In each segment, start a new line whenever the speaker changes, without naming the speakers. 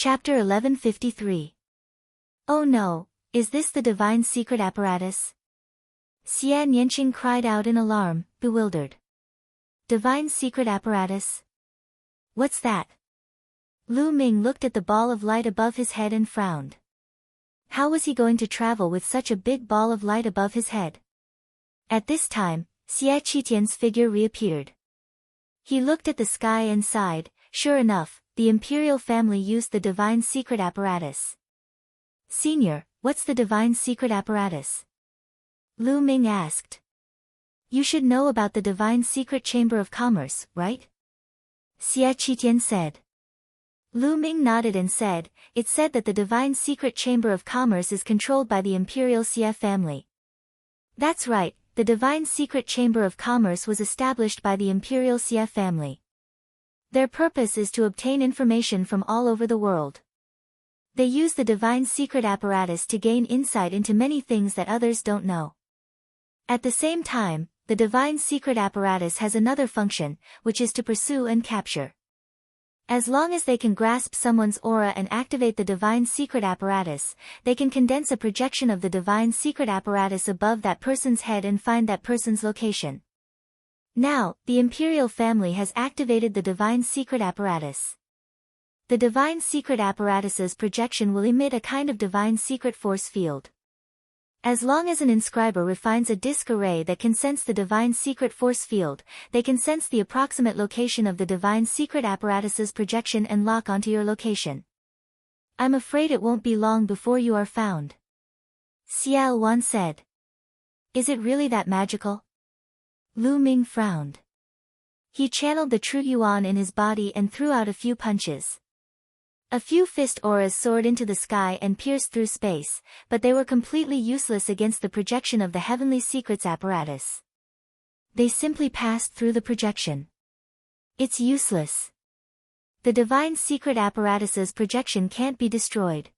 Chapter 1153. Oh no, is this the divine secret apparatus? Xian Yanqing cried out in alarm, bewildered. Divine secret apparatus? What's that? Lu Ming looked at the ball of light above his head and frowned. How was he going to travel with such a big ball of light above his head? At this time, Xie Qitian's figure reappeared. He looked at the sky and sighed. Sure enough, the imperial family used the divine secret apparatus. Senior, what's the divine secret apparatus? Lu Ming asked. You should know about the divine secret chamber of commerce, right? Xie Qitian said. Lu Ming nodded and said, it said that the divine secret chamber of commerce is controlled by the imperial Xie family. That's right, the divine secret chamber of commerce was established by the imperial Xie family. Their purpose is to obtain information from all over the world. They use the divine secret apparatus to gain insight into many things that others don't know. At the same time, the divine secret apparatus has another function, which is to pursue and capture. As long as they can grasp someone's aura and activate the divine secret apparatus, they can condense a projection of the divine secret apparatus above that person's head and find that person's location. Now, the imperial family has activated the divine secret apparatus. The divine secret apparatus's projection will emit a kind of divine secret force field. As long as an inscriber refines a disk array that can sense the divine secret force field, they can sense the approximate location of the divine secret apparatus's projection and lock onto your location. I'm afraid it won't be long before you are found. Xiao Wan said. Is it really that magical? Lu Ming frowned. He channeled the true yuan in his body and threw out a few punches. A few fist auras soared into the sky and pierced through space, but they were completely useless against the projection of the heavenly secrets apparatus. They simply passed through the projection. It's useless. The divine secret apparatus's projection can't be destroyed.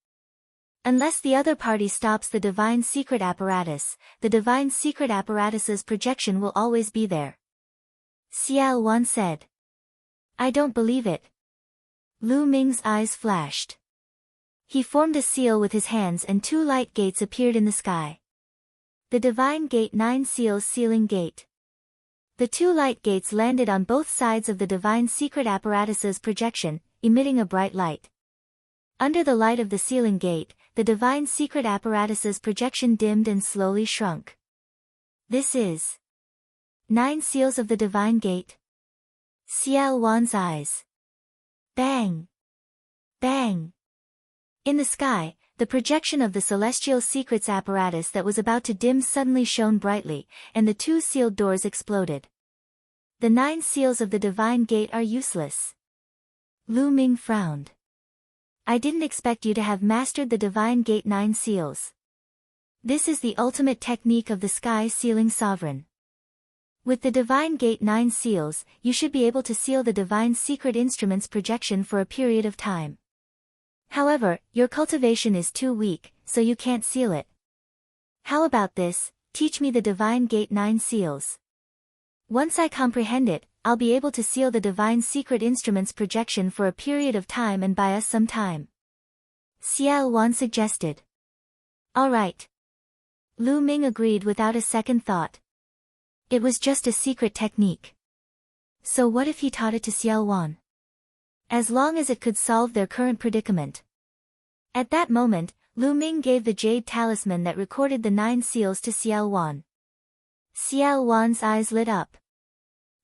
Unless the other party stops the divine secret apparatus, the divine secret apparatus's projection will always be there. Xiao Wan said. I don't believe it. Lu Ming's eyes flashed. He formed a seal with his hands and two light gates appeared in the sky. The divine gate 9 seals sealing gate. The two light gates landed on both sides of the divine secret apparatus's projection, emitting a bright light. Under the light of the sealing gate, the divine secret apparatus's projection dimmed and slowly shrunk. This is 9 seals of the divine gate. Xiao Wan's eyes. Bang! Bang! In the sky, the projection of the celestial secrets apparatus that was about to dim suddenly shone brightly, and the two sealed doors exploded. The 9 seals of the divine gate are useless. Lu Ming frowned. I didn't expect you to have mastered the divine gate 9 seals. This is the ultimate technique of the sky sealing sovereign. With the divine gate 9 seals, you should be able to seal the divine secret instrument's projection for a period of time. However, your cultivation is too weak, so you can't seal it. How about this, teach me the divine gate 9 seals. Once I comprehend it, I'll be able to seal the divine secret instrument's projection for a period of time and buy us some time. Xiao Wan suggested. All right. Lu Ming agreed without a second thought. It was just a secret technique. So what if he taught it to Xiao Wan? As long as it could solve their current predicament. At that moment, Lu Ming gave the jade talisman that recorded the 9 seals to Xiao Wan. Xiao Wan's eyes lit up.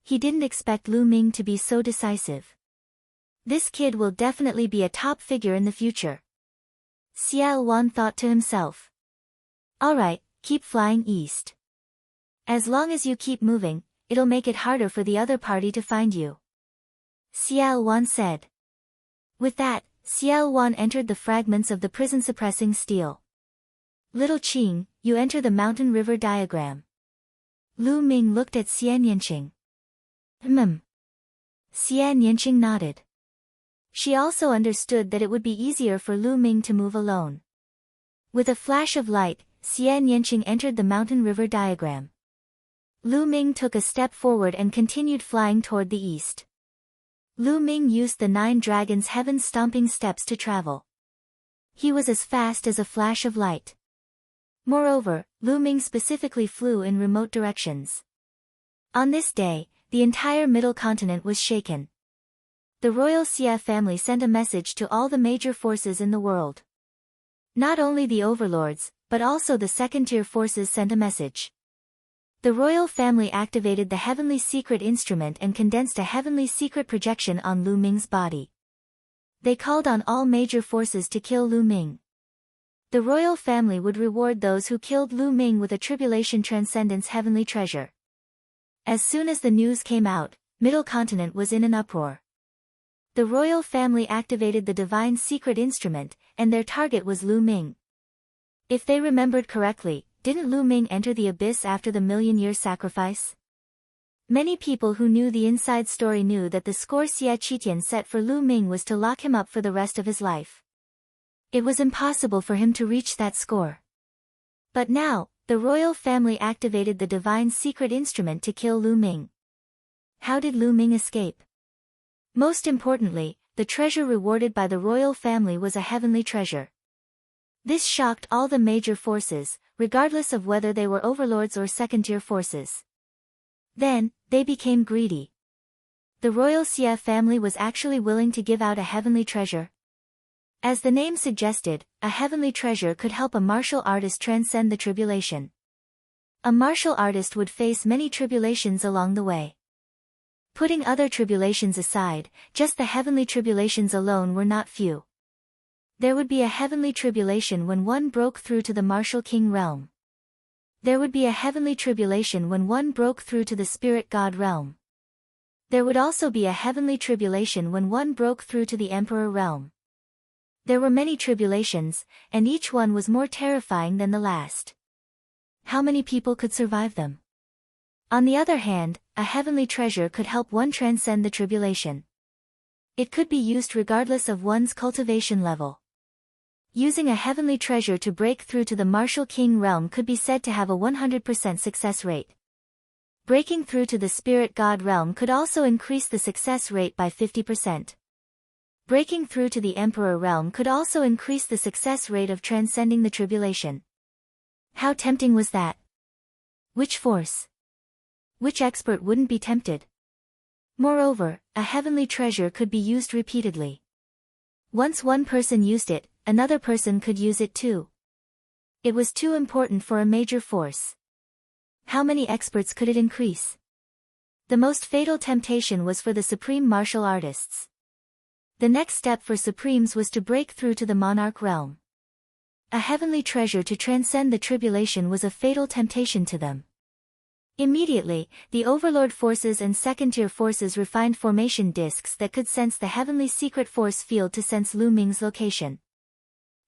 He didn't expect Lu Ming to be so decisive. This kid will definitely be a top figure in the future. Xiao Wan thought to himself. Alright, keep flying east. As long as you keep moving, it'll make it harder for the other party to find you. Xiao Wan said. With that, Xiao Wan entered the fragments of the prison-suppressing steel. Little Qing, you enter the mountain river diagram. Lu Ming looked at Xian Yanqing. Xian Yanqing nodded. She also understood that it would be easier for Lu Ming to move alone. With a flash of light, Xian Yanqing entered the mountain river diagram. Lu Ming took a step forward and continued flying toward the east. Lu Ming used the 9 dragons' heaven-stomping steps to travel. He was as fast as a flash of light. Moreover, Lu Ming specifically flew in remote directions. On this day, the entire Middle Continent was shaken. The royal Xie family sent a message to all the major forces in the world. Not only the overlords, but also the second-tier forces sent a message. The royal family activated the heavenly secret instrument and condensed a heavenly secret projection on Lu Ming's body. They called on all major forces to kill Lu Ming. The royal family would reward those who killed Lu Ming with a tribulation transcendence heavenly treasure. As soon as the news came out, Middle Continent was in an uproar. The royal family activated the divine secret instrument, and their target was Lu Ming. If they remembered correctly, didn't Lu Ming enter the abyss after the million-year sacrifice? Many people who knew the inside story knew that the score Xie Qitian set for Lu Ming was to lock him up for the rest of his life. It was impossible for him to reach that score. But now, the royal family activated the divine secret instrument to kill Lu Ming. How did Lu Ming escape? Most importantly, the treasure rewarded by the royal family was a heavenly treasure. This shocked all the major forces, regardless of whether they were overlords or second-tier forces. Then, they became greedy. The royal Xie family was actually willing to give out a heavenly treasure. As the name suggested, a heavenly treasure could help a martial artist transcend the tribulation. A martial artist would face many tribulations along the way. Putting other tribulations aside, just the heavenly tribulations alone were not few. There would be a heavenly tribulation when one broke through to the martial king realm. There would be a heavenly tribulation when one broke through to the spirit god realm. There would also be a heavenly tribulation when one broke through to the emperor realm. There were many tribulations, and each one was more terrifying than the last. How many people could survive them? On the other hand, a heavenly treasure could help one transcend the tribulation. It could be used regardless of one's cultivation level. Using a heavenly treasure to break through to the martial king realm could be said to have a 100% success rate. Breaking through to the spirit god realm could also increase the success rate by 50%. Breaking through to the emperor realm could also increase the success rate of transcending the tribulation. How tempting was that? Which force? Which expert wouldn't be tempted? Moreover, a heavenly treasure could be used repeatedly. Once one person used it, another person could use it too. It was too important for a major force. How many experts could it increase? The most fatal temptation was for the supreme martial artists. The next step for supremes was to break through to the monarch realm. A heavenly treasure to transcend the tribulation was a fatal temptation to them. Immediately, the overlord forces and second-tier forces refined formation discs that could sense the heavenly secret force field to sense Lu Ming's location.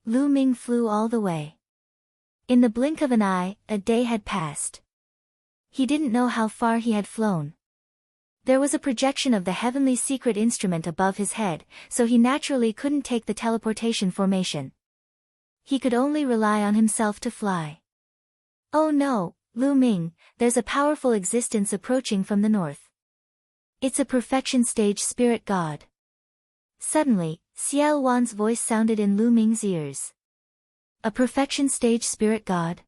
Lu Ming flew all the way. In the blink of an eye, a day had passed. He didn't know how far he had flown. There was a projection of the heavenly secret instrument above his head, so he naturally couldn't take the teleportation formation. He could only rely on himself to fly. Oh no, Lu Ming, there's a powerful existence approaching from the north. It's a perfection stage spirit god. Suddenly, Xiao Wan's voice sounded in Lu Ming's ears. A perfection stage spirit god?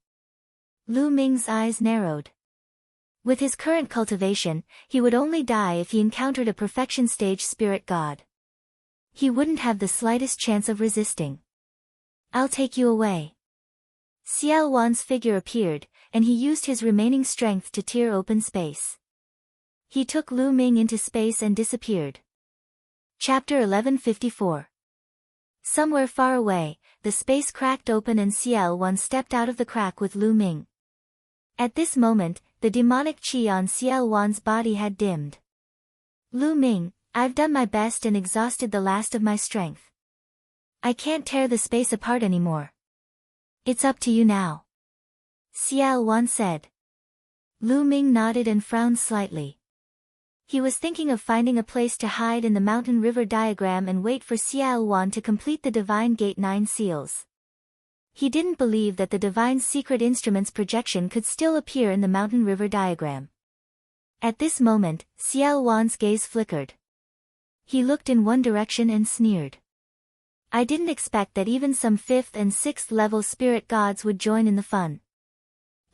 Lu Ming's eyes narrowed. With his current cultivation, he would only die if he encountered a perfection stage spirit god. He wouldn't have the slightest chance of resisting. I'll take you away. Xiao Wan's figure appeared, and he used his remaining strength to tear open space. He took Lu Ming into space and disappeared. Chapter 1154. Somewhere far away, the space cracked open and Xiao Wan stepped out of the crack with Lu Ming. At this moment, the demonic qi on Xiao Wan's body had dimmed. Lu Ming, I've done my best and exhausted the last of my strength. I can't tear the space apart anymore. It's up to you now. Xiao Wan said. Lu Ming nodded and frowned slightly. He was thinking of finding a place to hide in the mountain river diagram and wait for Xiao Wan to complete the divine gate 9 seals. He didn't believe that the divine secret instrument's projection could still appear in the mountain river diagram. At this moment, Xiao Wan's gaze flickered. He looked in one direction and sneered. I didn't expect that even some 5th and 6th level spirit gods would join in the fun.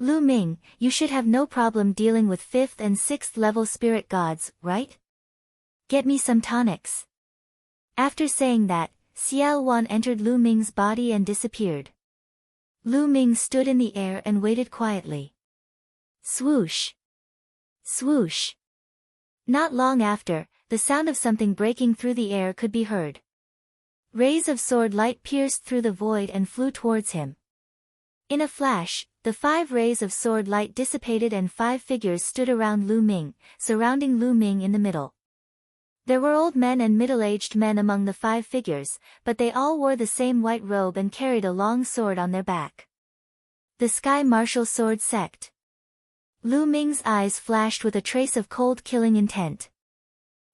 Lu Ming, you should have no problem dealing with 5th and 6th level spirit gods, right? Get me some tonics. After saying that, Xiao Wan entered Lu Ming's body and disappeared. Lu Ming stood in the air and waited quietly. Swoosh! Swoosh! Not long after, the sound of something breaking through the air could be heard. Rays of sword light pierced through the void and flew towards him. In a flash, the 5 rays of sword light dissipated and 5 figures stood around Lu Ming, surrounding Lu Ming in the middle. There were old men and middle-aged men among the 5 figures, but they all wore the same white robe and carried a long sword on their back. The Sky Martial Sword Sect. Lu Ming's eyes flashed with a trace of cold killing intent.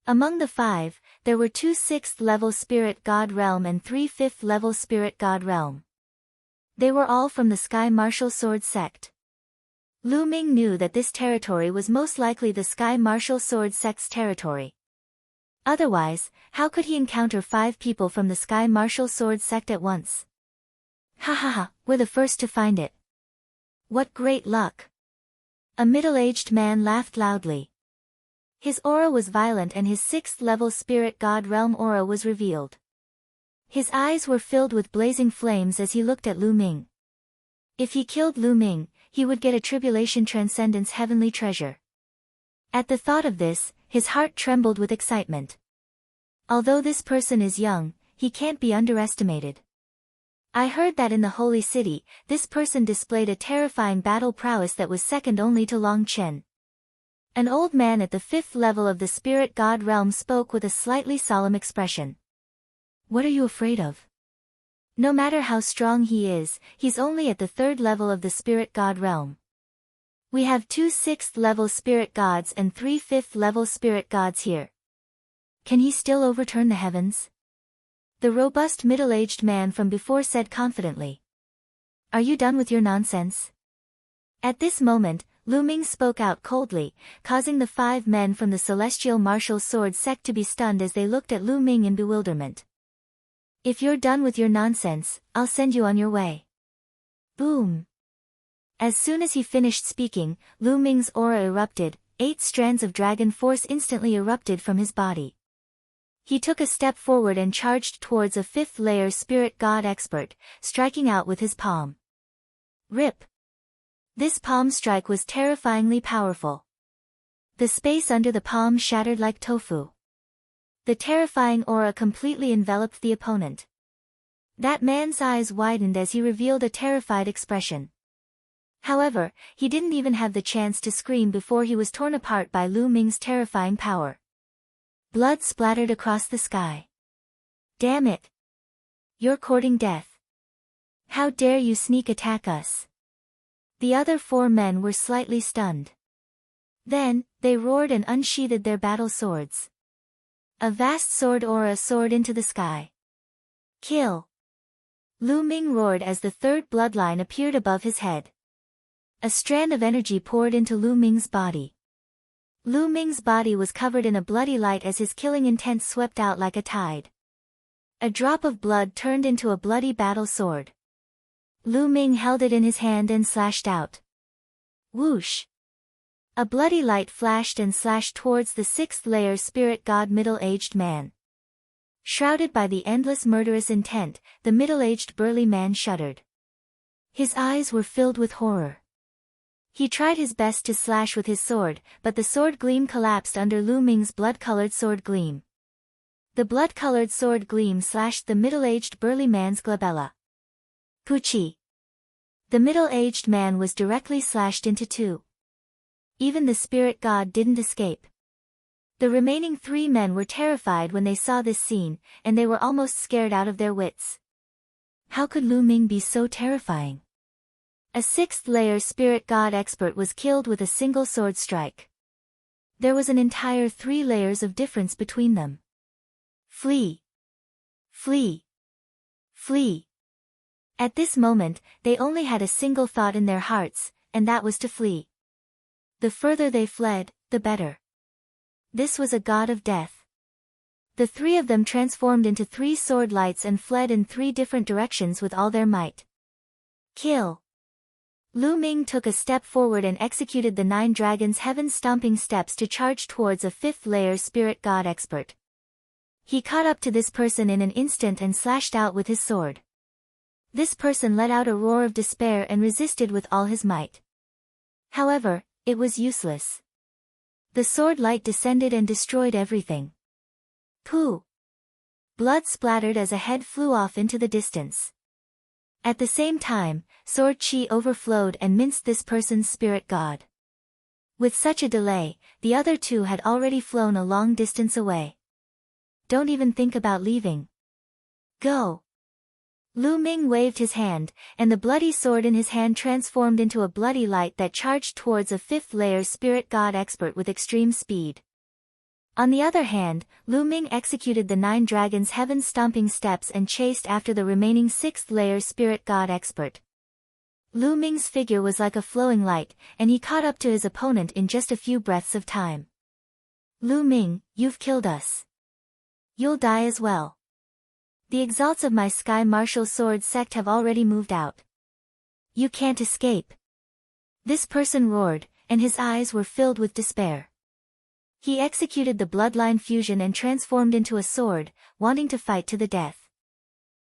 Among the 5, there were 2 6th-level Spirit God Realm and 3 5th-level Spirit God Realm. They were all from the Sky Martial Sword Sect. Lu Ming knew that this territory was most likely the Sky Martial Sword Sect's territory. Otherwise, how could he encounter 5 people from the Sky Martial Sword Sect at once? Ha ha ha, we're the first to find it. What great luck! A middle-aged man laughed loudly. His aura was violent and his 6th-level Spirit God Realm aura was revealed. His eyes were filled with blazing flames as he looked at Lu Ming. If he killed Lu Ming, he would get a Tribulation Transcendence heavenly treasure. At the thought of this, his heart trembled with excitement. Although this person is young, he can't be underestimated. I heard that in the Holy City, this person displayed a terrifying battle prowess that was second only to Long Chen. An old man at the 5th level of the Spirit God Realm spoke with a slightly solemn expression. What are you afraid of? No matter how strong he is, he's only at the 3rd level of the Spirit God Realm. We have 2 6th-level Spirit Gods and 3 5th-level Spirit Gods here. Can he still overturn the heavens? The robust middle-aged man from before said confidently. Are you done with your nonsense? At this moment, Lu Ming spoke out coldly, causing the 5 men from the Celestial Martial Sword Sect to be stunned as they looked at Lu Ming in bewilderment. If you're done with your nonsense, I'll send you on your way. Boom! As soon as he finished speaking, Lu Ming's aura erupted, 8 strands of dragon force instantly erupted from his body. He took a step forward and charged towards a 5th-layer Spirit God expert, striking out with his palm. Rip! This palm strike was terrifyingly powerful. The space under the palm shattered like tofu. The terrifying aura completely enveloped the opponent. That man's eyes widened as he revealed a terrified expression. However, he didn't even have the chance to scream before he was torn apart by Lu Ming's terrifying power. Blood splattered across the sky. Damn it! You're courting death. How dare you sneak attack us? The other 4 men were slightly stunned. Then, they roared and unsheathed their battle swords. A vast sword aura soared into the sky. Kill! Lu Ming roared as the 3rd bloodline appeared above his head. A strand of energy poured into Lu Ming's body. Lu Ming's body was covered in a bloody light as his killing intent swept out like a tide. A drop of blood turned into a bloody battle sword. Lu Ming held it in his hand and slashed out. Whoosh! A bloody light flashed and slashed towards the 6th-layer Spirit God middle-aged man. Shrouded by the endless murderous intent, the middle-aged burly man shuddered. His eyes were filled with horror. He tried his best to slash with his sword, but the sword gleam collapsed under Lu Ming's blood-colored sword gleam. The blood-colored sword gleam slashed the middle-aged burly man's glabella. Puchi! The middle-aged man was directly slashed into 2. Even the Spirit God didn't escape. The remaining 3 men were terrified when they saw this scene, and they were almost scared out of their wits. How could Lu Ming be so terrifying? A 6th-layer Spirit God expert was killed with a single sword strike. There was an entire 3 layers of difference between them. Flee! Flee! Flee! At this moment, they only had a single thought in their hearts, and that was to flee. The further they fled, the better. This was a god of death. The three of them transformed into 3 sword lights and fled in 3 different directions with all their might. Kill! Lu Ming took a step forward and executed the 9 dragons' heaven-stomping steps to charge towards a 5th-layer spirit god expert. He caught up to this person in an instant and slashed out with his sword. This person let out a roar of despair and resisted with all his might. However, it was useless. The sword light descended and destroyed everything. Pooh! Blood splattered as a head flew off into the distance. At the same time, sword chi overflowed and minced this person's spirit god. With such a delay, the other 2 had already flown a long distance away. Don't even think about leaving. Go! Lu Ming waved his hand, and the bloody sword in his hand transformed into a bloody light that charged towards a 5th-layer spirit god expert with extreme speed. On the other hand, Lu Ming executed the 9 dragons' heaven-stomping steps and chased after the remaining 6th-layer spirit god expert. Lu Ming's figure was like a flowing light, and he caught up to his opponent in just a few breaths of time. Lu Ming, you've killed us. You'll die as well. The exalts of my Sky Martial Sword sect have already moved out. You can't escape. This person roared, and his eyes were filled with despair. He executed the bloodline fusion and transformed into a sword, wanting to fight to the death.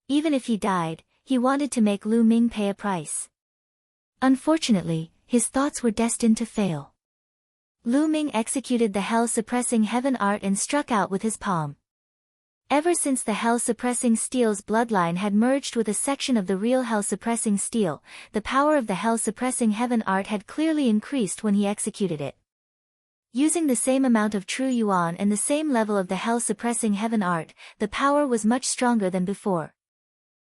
Even if he died, he wanted to make Lu Ming pay a price. Unfortunately, his thoughts were destined to fail. Lu Ming executed the hell-suppressing heaven art and struck out with his palm. Ever since the hell-suppressing steel's bloodline had merged with a section of the real hell-suppressing steel, the power of the hell-suppressing heaven art had clearly increased when he executed it. Using the same amount of true yuan and the same level of the hell-suppressing heaven art, the power was much stronger than before.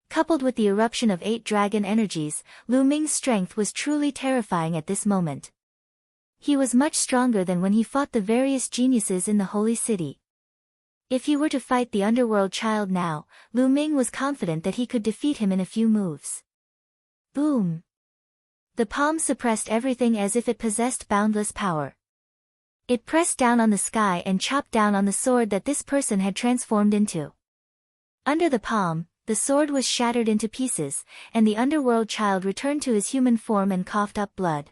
Coupled with the eruption of 8 dragon energies, Lu Ming's strength was truly terrifying at this moment. He was much stronger than when he fought the various geniuses in the Holy City. If he were to fight the underworld child now, Lu Ming was confident that he could defeat him in a few moves. Boom! The palm suppressed everything as if it possessed boundless power. It pressed down on the sky and chopped down on the sword that this person had transformed into. Under the palm, the sword was shattered into pieces, and the underworld child returned to his human form and coughed up blood.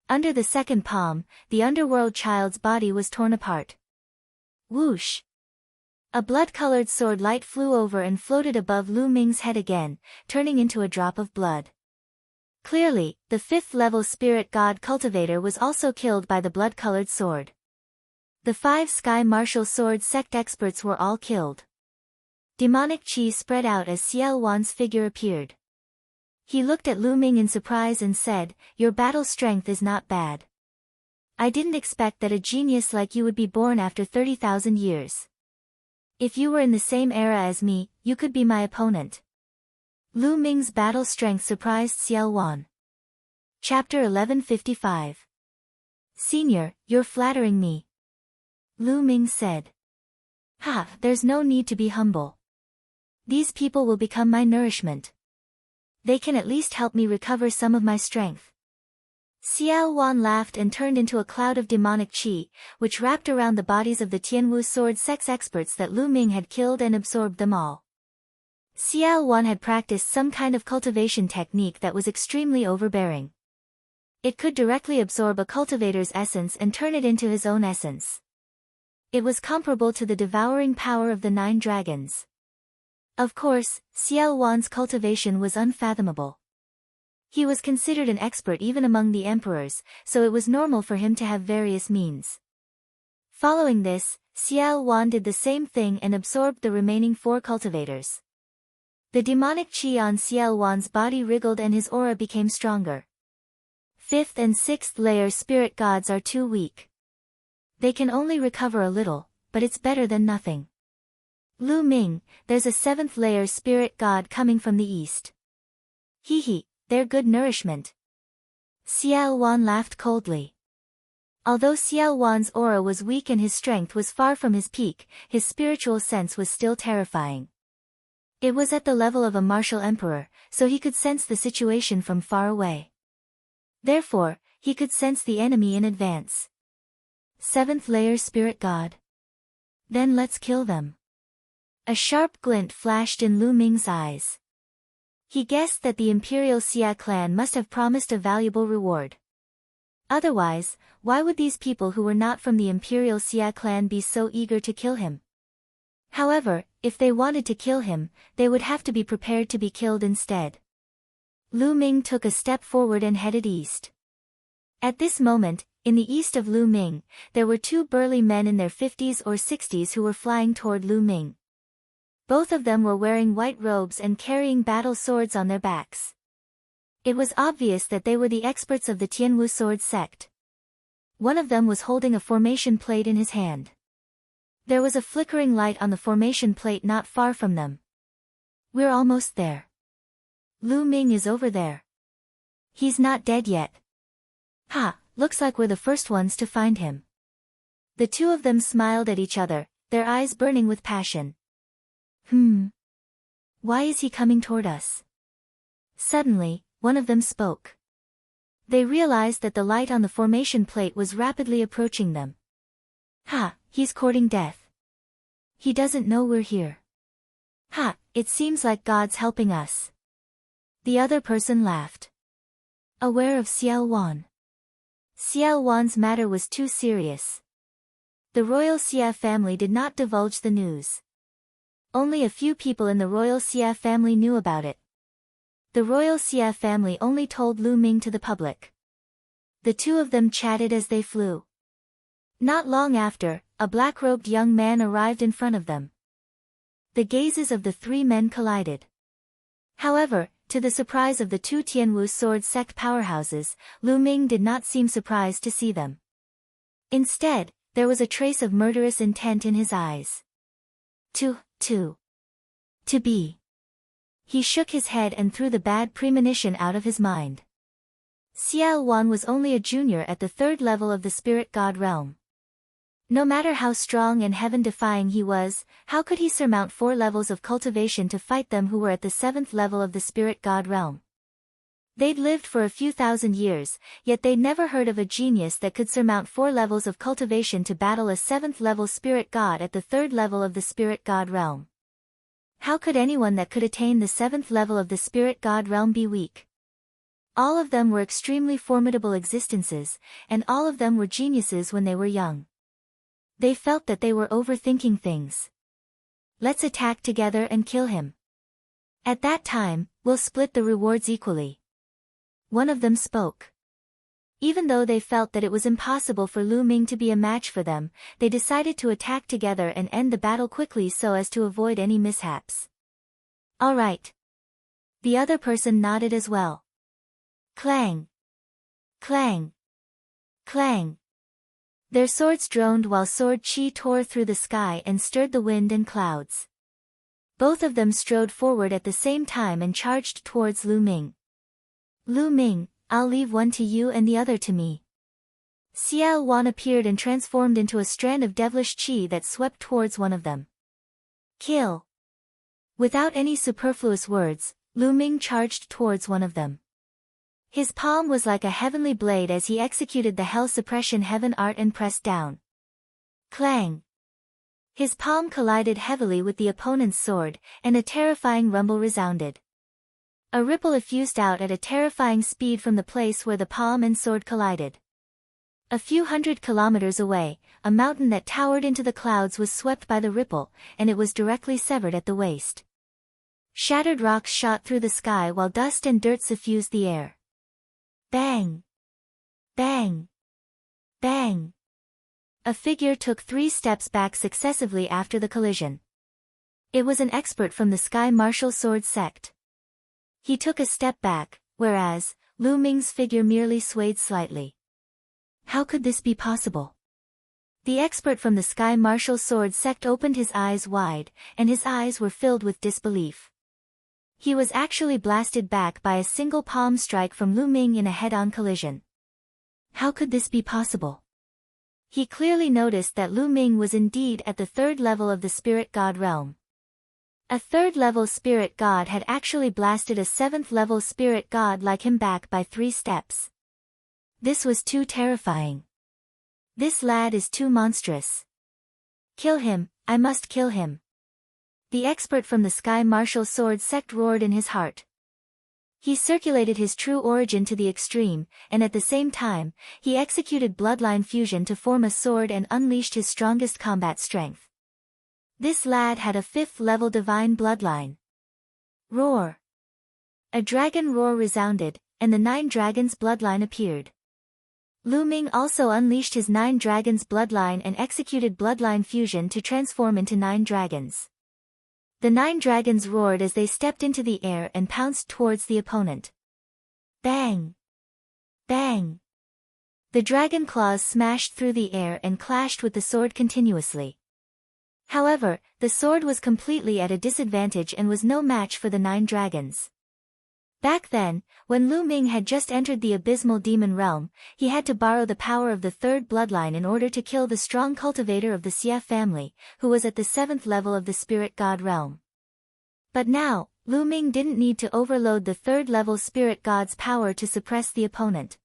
Under the second palm, the underworld child's body was torn apart. Whoosh! A blood-colored sword light flew over and floated above Lu Ming's head again, turning into a drop of blood. Clearly, the 5th-level spirit god cultivator was also killed by the blood-colored sword. The 5 Sky Martial Sword sect experts were all killed. Demonic chi spread out as Xiao Wan's figure appeared. He looked at Lu Ming in surprise and said, "Your battle strength is not bad. I didn't expect that a genius like you would be born after 30,000 years. If you were in the same era as me, you could be my opponent." Lu Ming's battle strength surprised Xiao Wan. Chapter 1155. Senior, you're flattering me. Lu Ming said. Ha, there's no need to be humble. These people will become my nourishment. They can at least help me recover some of my strength. Xiao Wan laughed and turned into a cloud of demonic qi, which wrapped around the bodies of the Tianwu sword sex experts that Lu Ming had killed and absorbed them all. Xiao Wan had practiced some kind of cultivation technique that was extremely overbearing. It could directly absorb a cultivator's essence and turn it into his own essence. It was comparable to the devouring power of the 9 dragons. Of course, Xiao Wan's cultivation was unfathomable. He was considered an expert even among the emperors, so it was normal for him to have various means. Following this, Xiao Wan did the same thing and absorbed the remaining 4 cultivators. The demonic qi on Xiao Wan's body wriggled and his aura became stronger. 5th and 6th layer spirit gods are too weak. They can only recover a little, but it's better than nothing. Lu Ming, there's a 7th layer spirit god coming from the east. Hee, they're good nourishment. Xiao Wan laughed coldly. Although Xiao Wan's aura was weak and his strength was far from his peak, his spiritual sense was still terrifying. It was at the level of a martial emperor, so he could sense the situation from far away. Therefore, he could sense the enemy in advance. 7th layer spirit god. Then let's kill them. A sharp glint flashed in Lu Ming's eyes. He guessed that the Imperial Xia clan must have promised a valuable reward. Otherwise, why would these people who were not from the Imperial Xia clan be so eager to kill him? However, if they wanted to kill him, they would have to be prepared to be killed instead. Lu Ming took a step forward and headed east. At this moment, in the east of Lu Ming, there were two burly men in their 50s or 60s who were flying toward Lu Ming. Both of them were wearing white robes and carrying battle swords on their backs. It was obvious that they were the experts of the Tianwu sword sect. One of them was holding a formation plate in his hand. There was a flickering light on the formation plate not far from them. We're almost there. Lu Ming is over there. He's not dead yet. Ha, looks like we're the first ones to find him. The two of them smiled at each other, their eyes burning with passion. Why is he coming toward us? Suddenly, one of them spoke. They realized that the light on the formation plate was rapidly approaching them. Ha, he's courting death. He doesn't know we're here. Ha, it seems like God's helping us. The other person laughed. Aware of Xiao Wan. Xiao Wan's matter was too serious. The royal Xia family did not divulge the news. Only a few people in the royal Xia family knew about it. The royal Xia family only told Lu Ming to the public. The two of them chatted as they flew. Not long after, a black-robed young man arrived in front of them. The gazes of the three men collided. However, to the surprise of the two Tianwu sword sect powerhouses, Lu Ming did not seem surprised to see them. Instead, there was a trace of murderous intent in his eyes. To be. He shook his head and threw the bad premonition out of his mind. Xiao Wan was only a junior at the 3rd level of the spirit god realm. No matter how strong and heaven-defying he was, how could he surmount 4 levels of cultivation to fight them who were at the 7th level of the spirit god realm? They'd lived for a few thousand years, yet they'd never heard of a genius that could surmount 4 levels of cultivation to battle a 7th level spirit god at the 3rd level of the spirit god realm. How could anyone that could attain the 7th level of the spirit god realm be weak? All of them were extremely formidable existences, and all of them were geniuses when they were young. They felt that they were overthinking things. Let's attack together and kill him. At that time, we'll split the rewards equally. One of them spoke. Even though they felt that it was impossible for Lu Ming to be a match for them, they decided to attack together and end the battle quickly so as to avoid any mishaps. All right. The other person nodded as well. Clang! Clang! Clang! Their swords droned while sword chi tore through the sky and stirred the wind and clouds. Both of them strode forward at the same time and charged towards Lu Ming. Lu Ming, I'll leave one to you and the other to me. Xiao Wan appeared and transformed into a strand of devilish chi that swept towards one of them. Kill! Without any superfluous words, Lu Ming charged towards one of them. His palm was like a heavenly blade as he executed the hell suppression heaven art and pressed down. Clang! His palm collided heavily with the opponent's sword, and a terrifying rumble resounded. A ripple effused out at a terrifying speed from the place where the palm and sword collided. A few hundred kilometers away, a mountain that towered into the clouds was swept by the ripple, and it was directly severed at the waist. Shattered rocks shot through the sky while dust and dirt suffused the air. Bang! Bang! Bang! A figure took 3 steps back successively after the collision. It was an expert from the Sky Martial Sword sect. He took a step back, whereas, Lu Ming's figure merely swayed slightly. How could this be possible? The expert from the Sky Martial Sword sect opened his eyes wide, and his eyes were filled with disbelief. He was actually blasted back by a single palm strike from Lu Ming in a head-on collision. How could this be possible? He clearly noticed that Lu Ming was indeed at the 3rd level of the spirit god realm. A 3rd level spirit god had actually blasted a 7th level spirit god like him back by 3 steps. This was too terrifying. This lad is too monstrous. Kill him, I must kill him. The expert from the Sky Martial Sword sect roared in his heart. He circulated his true origin to the extreme, and at the same time, he executed bloodline fusion to form a sword and unleashed his strongest combat strength. This lad had a 5th level divine bloodline. Roar! A dragon roar resounded, and the 9 dragons' bloodline appeared. Lu Ming also unleashed his 9 dragons' bloodline and executed bloodline fusion to transform into 9 dragons. The 9 dragons roared as they stepped into the air and pounced towards the opponent. Bang! Bang! The dragon claws smashed through the air and clashed with the sword continuously. However, the sword was completely at a disadvantage and was no match for the 9 dragons. Back then, when Lu Ming had just entered the abysmal demon realm, he had to borrow the power of the 3rd bloodline in order to kill the strong cultivator of the Xia family, who was at the 7th level of the spirit god realm. But now, Lu Ming didn't need to overload the 3rd level spirit god's power to suppress the opponent.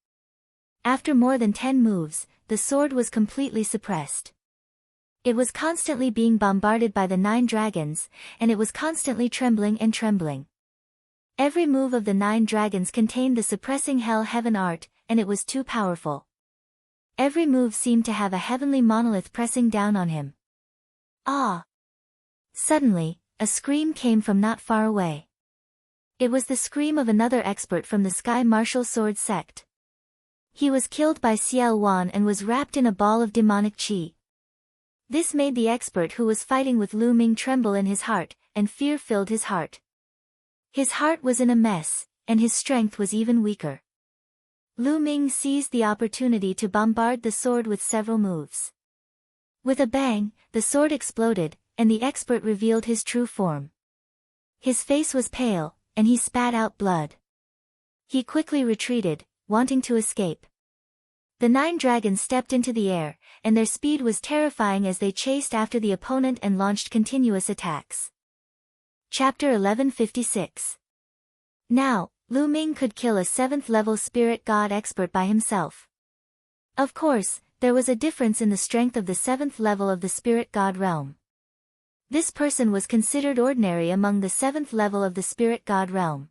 After more than 10 moves, the sword was completely suppressed. It was constantly being bombarded by the 9 dragons, and it was constantly trembling and trembling. Every move of the 9 dragons contained the suppressing hell-heaven art, and it was too powerful. Every move seemed to have a heavenly monolith pressing down on him. Ah! Suddenly, a scream came from not far away. It was the scream of another expert from the Sky Martial Sword sect. He was killed by Xiao Wan and was wrapped in a ball of demonic qi. This made the expert who was fighting with Lu Ming tremble in his heart, and fear filled his heart. His heart was in a mess, and his strength was even weaker. Lu Ming seized the opportunity to bombard the sword with several moves. With a bang, the sword exploded, and the expert revealed his true form. His face was pale, and he spat out blood. He quickly retreated, wanting to escape. The 9 dragons stepped into the air, and their speed was terrifying as they chased after the opponent and launched continuous attacks. Chapter 1156. Now, Lu Ming could kill a 7th level spirit god expert by himself. Of course, there was a difference in the strength of the 7th level of the spirit god realm. This person was considered ordinary among the 7th level of the spirit god realm.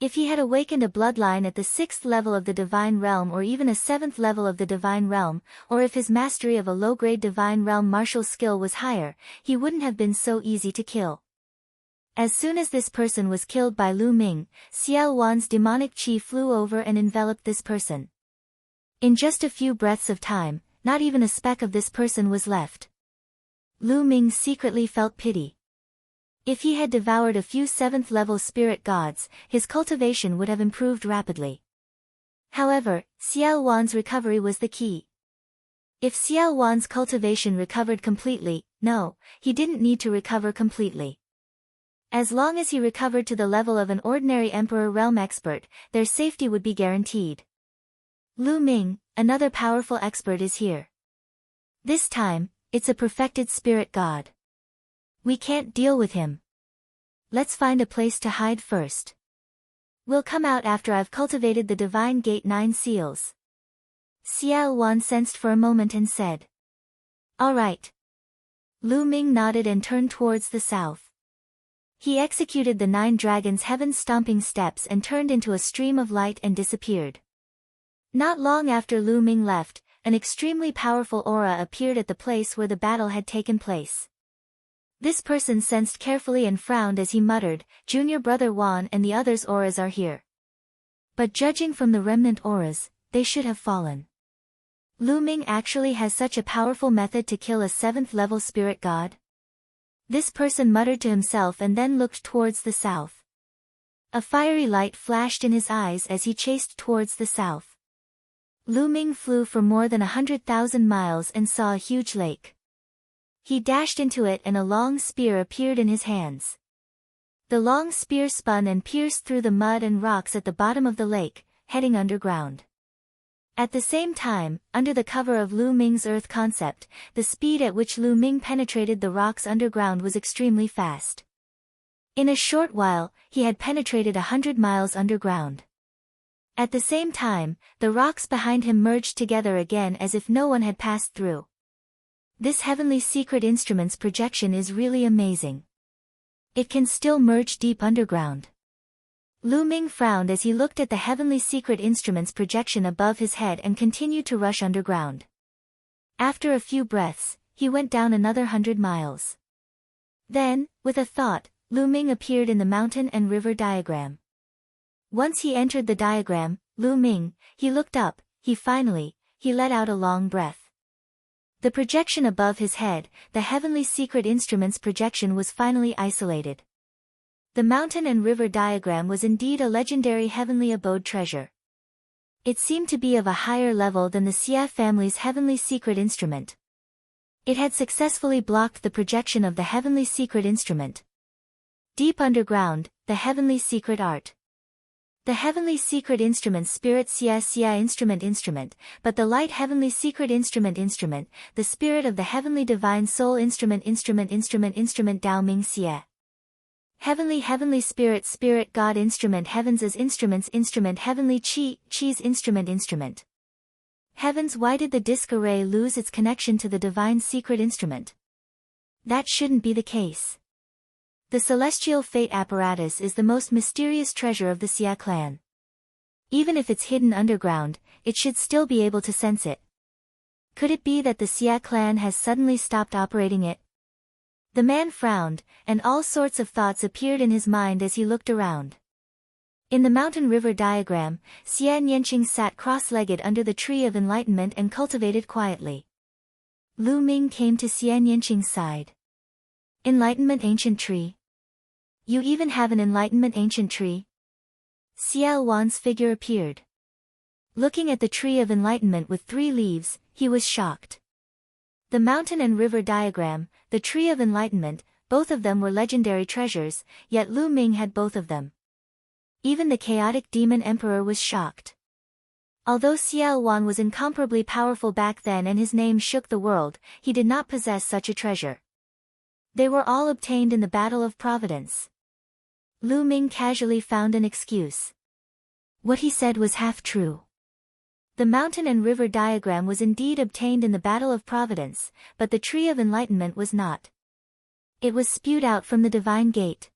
If he had awakened a bloodline at the 6th level of the divine realm or even a 7th level of the divine realm, or if his mastery of a low-grade divine realm martial skill was higher, he wouldn't have been so easy to kill. As soon as this person was killed by Lu Ming, Xiao Wan's demonic qi flew over and enveloped this person. In just a few breaths of time, not even a speck of this person was left. Lu Ming secretly felt pity. If he had devoured a few 7th level spirit gods, his cultivation would have improved rapidly. However, Xiao Wan's recovery was the key. If Xiao Wan's cultivation recovered completely, no, he didn't need to recover completely. As long as he recovered to the level of an ordinary Emperor Realm expert, their safety would be guaranteed. Lu Ming, another powerful expert is here. This time, it's a perfected spirit god. We can't deal with him. Let's find a place to hide first. We'll come out after I've cultivated the Divine Gate 9 seals. Xiao Wan sensed for a moment and said. All right. Lu Ming nodded and turned towards the south. He executed the 9 dragons' heaven-stomping steps and turned into a stream of light and disappeared. Not long after Lu Ming left, an extremely powerful aura appeared at the place where the battle had taken place. This person sensed carefully and frowned as he muttered, Junior Brother Wan and the others' auras are here. But judging from the remnant auras, they should have fallen. Lu Ming actually has such a powerful method to kill a 7th level spirit god? This person muttered to himself and then looked towards the south. A fiery light flashed in his eyes as he chased towards the south. Lu Ming flew for more than 100,000 miles and saw a huge lake. He dashed into it and a long spear appeared in his hands. The long spear spun and pierced through the mud and rocks at the bottom of the lake, heading underground. At the same time, under the cover of Lu Ming's Earth concept, the speed at which Lu Ming penetrated the rocks underground was extremely fast. In a short while, he had penetrated 100 miles underground. At the same time, the rocks behind him merged together again as if no one had passed through. This heavenly secret instrument's projection is really amazing. It can still merge deep underground. Lu Ming frowned as he looked at the heavenly secret instrument's projection above his head and continued to rush underground. After a few breaths, he went down another 100 miles. Then, with a thought, Lu Ming appeared in the mountain and river diagram. Once he entered the diagram, Lu Ming, he looked up, he let out a long breath. The projection above his head, the heavenly secret instrument's projection, was finally isolated. The mountain and river diagram was indeed a legendary heavenly abode treasure. It seemed to be of a higher level than the Xia family's heavenly secret instrument. It had successfully blocked the projection of the heavenly secret instrument. Deep underground, the heavenly secret art. The heavenly secret instrument spirit Xia instrument, but the light heavenly secret instrument, the spirit of the heavenly divine soul instrument Dao Ming Xia. Heavenly spirit God instrument heavens as instruments heavenly Chi's instrument. Heavens, why did the disk array lose its connection to the divine secret instrument? That shouldn't be the case. The celestial fate apparatus is the most mysterious treasure of the Xia clan. Even if it's hidden underground, it should still be able to sense it. Could it be that the Xia clan has suddenly stopped operating it? The man frowned, and all sorts of thoughts appeared in his mind as he looked around. In the mountain-river diagram, Xia Nianqing sat cross-legged under the tree of enlightenment and cultivated quietly. Lu Ming came to Xia Nianqing's side. Enlightenment ancient tree. You even have an enlightenment ancient tree? Xiao Wan's figure appeared. Looking at the tree of enlightenment with 3 leaves, he was shocked. The mountain and river diagram, the tree of enlightenment, both of them were legendary treasures, yet Lu Ming had both of them. Even the chaotic demon emperor was shocked. Although Xiao Wan was incomparably powerful back then and his name shook the world, he did not possess such a treasure. They were all obtained in the Battle of Providence. Lu Ming casually found an excuse. What he said was half true. The mountain and river diagram was indeed obtained in the Battle of Providence, but the Tree of Enlightenment was not. It was spewed out from the Divine Gate.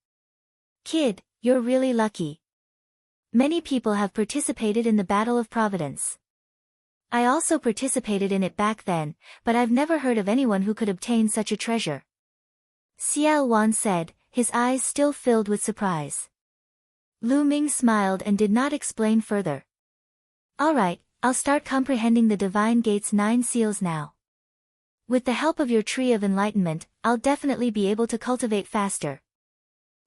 Kid, you're really lucky. Many people have participated in the Battle of Providence. I also participated in it back then, but I've never heard of anyone who could obtain such a treasure. Xiao Wan said, his eyes still filled with surprise. Lu Ming smiled and did not explain further. Alright, I'll start comprehending the Divine Gate's 9 seals now. With the help of your Tree of Enlightenment, I'll definitely be able to cultivate faster.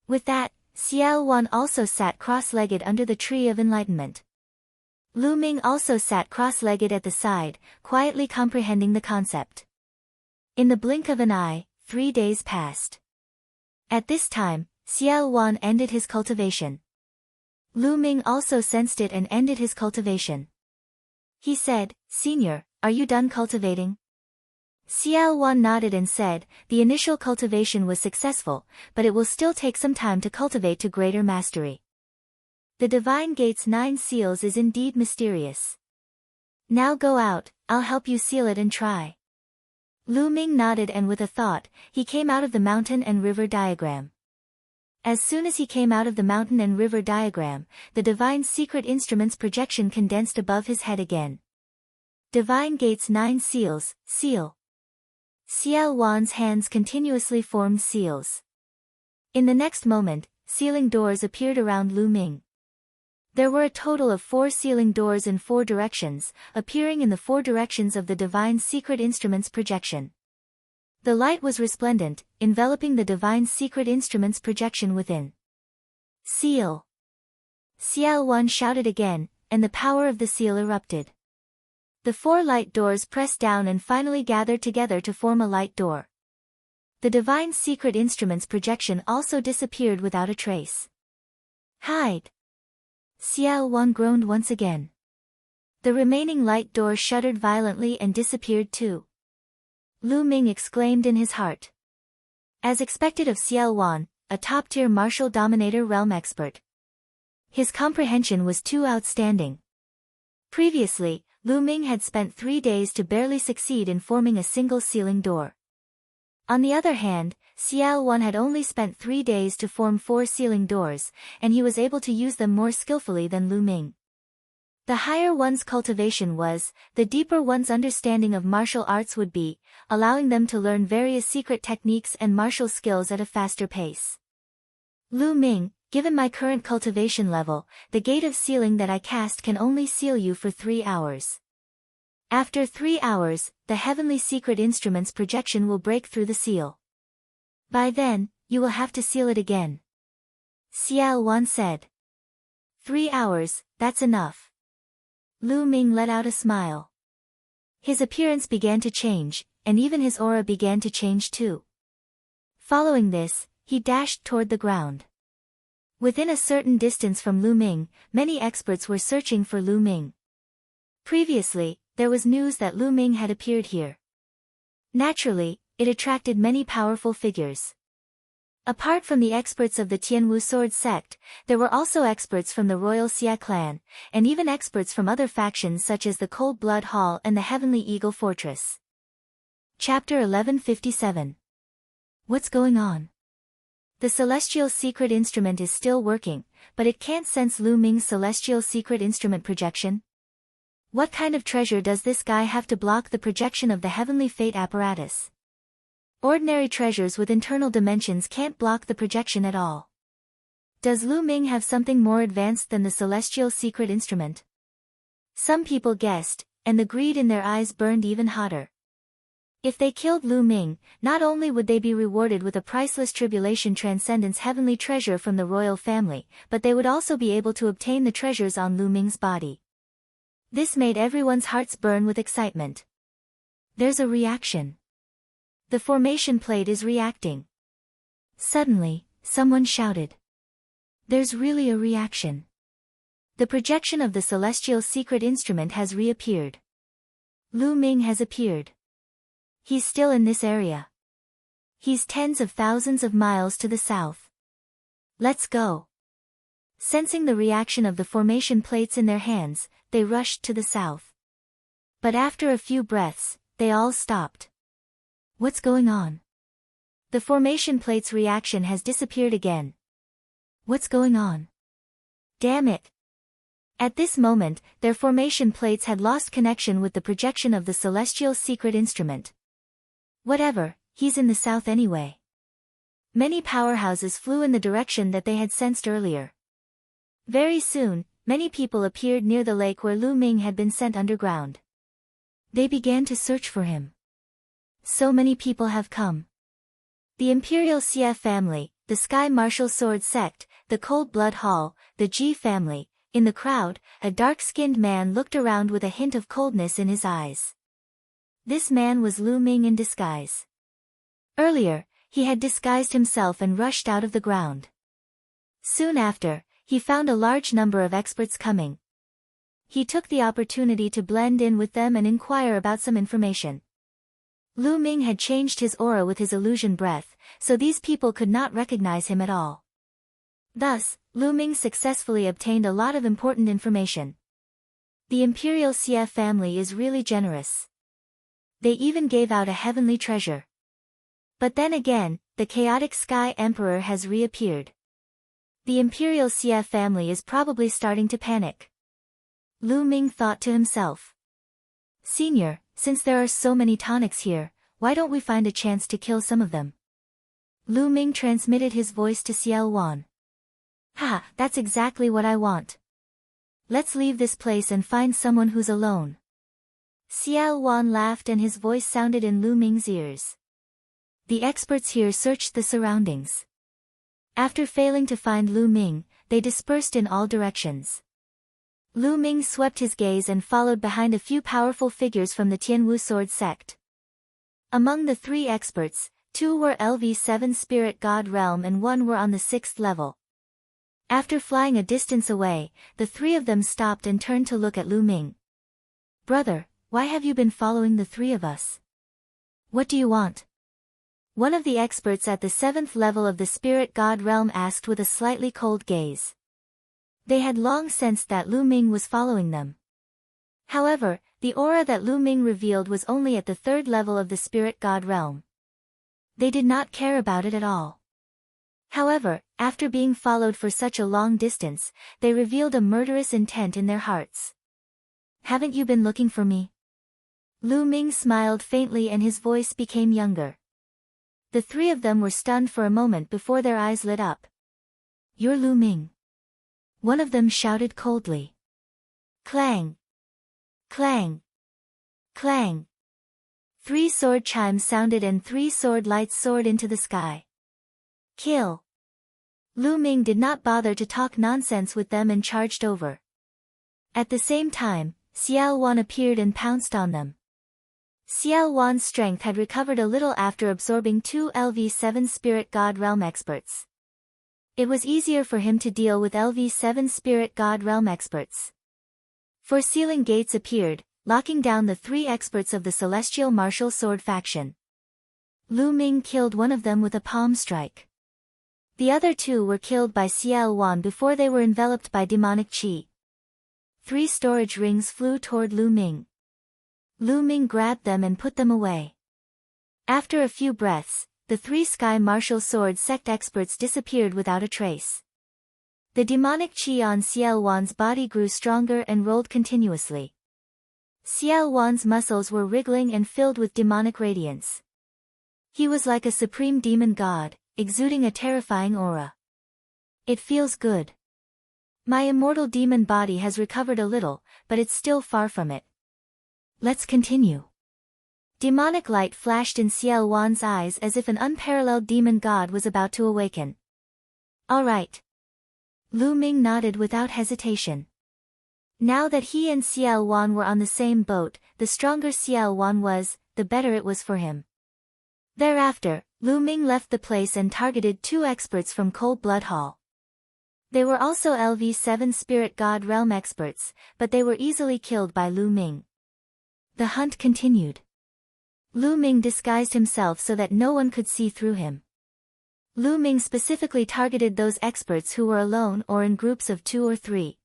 With that, Xiao Wan also sat cross-legged under the Tree of Enlightenment. Lu Ming also sat cross-legged at the side, quietly comprehending the concept. In the blink of an eye, 3 days passed. At this time, Xiao Wan ended his cultivation. Lu Ming also sensed it and ended his cultivation. He said, Senior, are you done cultivating? Xiao Wan nodded and said, the initial cultivation was successful, but it will still take some time to cultivate to greater mastery. The Divine Gate's 9 seals is indeed mysterious. Now go out, I'll help you seal it and try. Lu Ming nodded and with a thought, he came out of the mountain and river diagram. As soon as he came out of the mountain and river diagram, the Divine Secret Instrument's projection condensed above his head again. Divine Gate's 9 seals, seal. Xiao Wan's hands continuously formed seals. In the next moment, sealing doors appeared around Lu Ming. There were a total of 4 sealing doors in 4 directions, appearing in the 4 directions of the Divine Secret Instrument's projection. The light was resplendent, enveloping the Divine Secret Instrument's projection within. Seal! Xiao Wan shouted again, and the power of the seal erupted. The 4 light doors pressed down and finally gathered together to form a light door. The Divine Secret Instrument's projection also disappeared without a trace. Hide! Xiao Wan groaned once again. The remaining light door shuddered violently and disappeared too. Lu Ming exclaimed in his heart. As expected of Xiao Wan, a top-tier martial dominator realm expert. His comprehension was too outstanding. Previously, Lu Ming had spent 3 days to barely succeed in forming a single sealing door. On the other hand, Xiao Wan had only spent 3 days to form 4 sealing doors, and he was able to use them more skillfully than Lu Ming. The higher one's cultivation was, the deeper one's understanding of martial arts would be, allowing them to learn various secret techniques and martial skills at a faster pace. Lu Ming, given my current cultivation level, the gate of sealing that I cast can only seal you for 3 hours. After 3 hours, the heavenly secret instrument's projection will break through the seal. By then, you will have to seal it again. Xiao Wan said. 3 hours, that's enough. Lu Ming let out a smile. His appearance began to change, and even his aura began to change too. Following this, he dashed toward the ground. Within a certain distance from Lu Ming, many experts were searching for Lu Ming. Previously, there was news that Lu Ming had appeared here. Naturally, it attracted many powerful figures. Apart from the experts of the Tianwu sword sect, there were also experts from the royal Xia clan, and even experts from other factions such as the Cold Blood Hall and the Heavenly Eagle Fortress. Chapter 1157. What's going on? The celestial secret instrument is still working, but it can't sense Lu Ming's celestial secret instrument projection. What kind of treasure does this guy have to block the projection of the heavenly fate apparatus? Ordinary treasures with internal dimensions can't block the projection at all. Does Lu Ming have something more advanced than the celestial secret instrument? Some people guessed, and the greed in their eyes burned even hotter. If they killed Lu Ming, not only would they be rewarded with a priceless tribulation transcendence heavenly treasure from the royal family, but they would also be able to obtain the treasures on Lu Ming's body. This made everyone's hearts burn with excitement. There's a reaction. The formation plate is reacting. Suddenly, someone shouted. There's really a reaction. The projection of the celestial secret instrument has reappeared. Lu Ming has appeared. He's still in this area. He's tens of thousands of miles to the south. Let's go. Sensing the reaction of the formation plates in their hands, they rushed to the south. But after a few breaths, they all stopped. What's going on? The formation plate's reaction has disappeared again. What's going on? Damn it! At this moment, their formation plates had lost connection with the projection of the celestial secret instrument. Whatever, he's in the south anyway. Many powerhouses flew in the direction that they had sensed earlier. Very soon, many people appeared near the lake where Lu Ming had been sent underground. They began to search for him. So many people have come. The Imperial Xia family, the Sky Martial Sword sect, the Cold Blood Hall, the Ji family. In the crowd, a dark-skinned man looked around with a hint of coldness in his eyes. This man was Lu Ming in disguise. Earlier, he had disguised himself and rushed out of the ground. Soon after, he found a large number of experts coming. He took the opportunity to blend in with them and inquire about some information. Lu Ming had changed his aura with his illusion breath, so these people could not recognize him at all. Thus, Lu Ming successfully obtained a lot of important information. The Imperial Xia family is really generous. They even gave out a heavenly treasure. But then again, the chaotic Sky Emperor has reappeared. The Imperial Xia family is probably starting to panic. Lu Ming thought to himself. Senior, since there are so many tonics here, why don't we find a chance to kill some of them? Lu Ming transmitted his voice to Xiao Wan. Ha, that's exactly what I want. Let's leave this place and find someone who's alone. Xiao Wan laughed and his voice sounded in Lu Ming's ears. The experts here searched the surroundings. After failing to find Lu Ming, they dispersed in all directions. Lu Ming swept his gaze and followed behind a few powerful figures from the Tianwu sword sect. Among the 3 experts, 2 were LV7 Spirit God Realm and 1 were on the 6th level. After flying a distance away, the 3 of them stopped and turned to look at Lu Ming. Brother, why have you been following the 3 of us? What do you want? One of the experts at the 7th level of the Spirit God Realm asked with a slightly cold gaze. They had long sensed that Lu Ming was following them. However, The aura that Lu Ming revealed was only at the third level of the spirit god realm. They did not care about it at all. However, after being followed for such a long distance, they revealed a murderous intent in their hearts. Haven't you been looking for me? Lu Ming smiled faintly and his voice became younger. The three of them were stunned for a moment before their eyes lit up. You're Lu Ming. One of them shouted coldly. Clang! Clang! Clang! 3 sword chimes sounded and 3 sword lights soared into the sky. Kill! Lu Ming did not bother to talk nonsense with them and charged over. At the same time, Xiao Wan appeared and pounced on them. Xiao Wan's strength had recovered a little after absorbing 2 LV7 Spirit God Realm experts. It was easier for him to deal with LV7 Spirit God Realm experts. 4 sealing gates appeared, locking down the 3 experts of the Celestial Martial Sword faction. Lu Ming killed one of them with a palm strike. The other 2 were killed by Xiao Wan before they were enveloped by demonic qi. 3 storage rings flew toward Lu Ming. Lu Ming grabbed them and put them away. After a few breaths, the 3 Sky Martial Sword sect experts disappeared without a trace. The demonic qi on Xiao Wan's body grew stronger and rolled continuously. Xiao Wan's muscles were wriggling and filled with demonic radiance. He was like a supreme demon god, exuding a terrifying aura. It feels good. My immortal demon body has recovered a little, but it's still far from it. Let's continue. Demonic light flashed in Xiao Wan's eyes as if an unparalleled demon god was about to awaken. All right. Lu Ming nodded without hesitation. Now that he and Xiao Wan were on the same boat, the stronger Xiao Wan was, the better it was for him. Thereafter, Lu Ming left the place and targeted 2 experts from Cold Blood Hall. They were also LV7 Spirit God Realm experts, but they were easily killed by Lu Ming. The hunt continued. Lu Ming disguised himself so that no one could see through him. Lu Ming specifically targeted those experts who were alone or in groups of 2 or 3.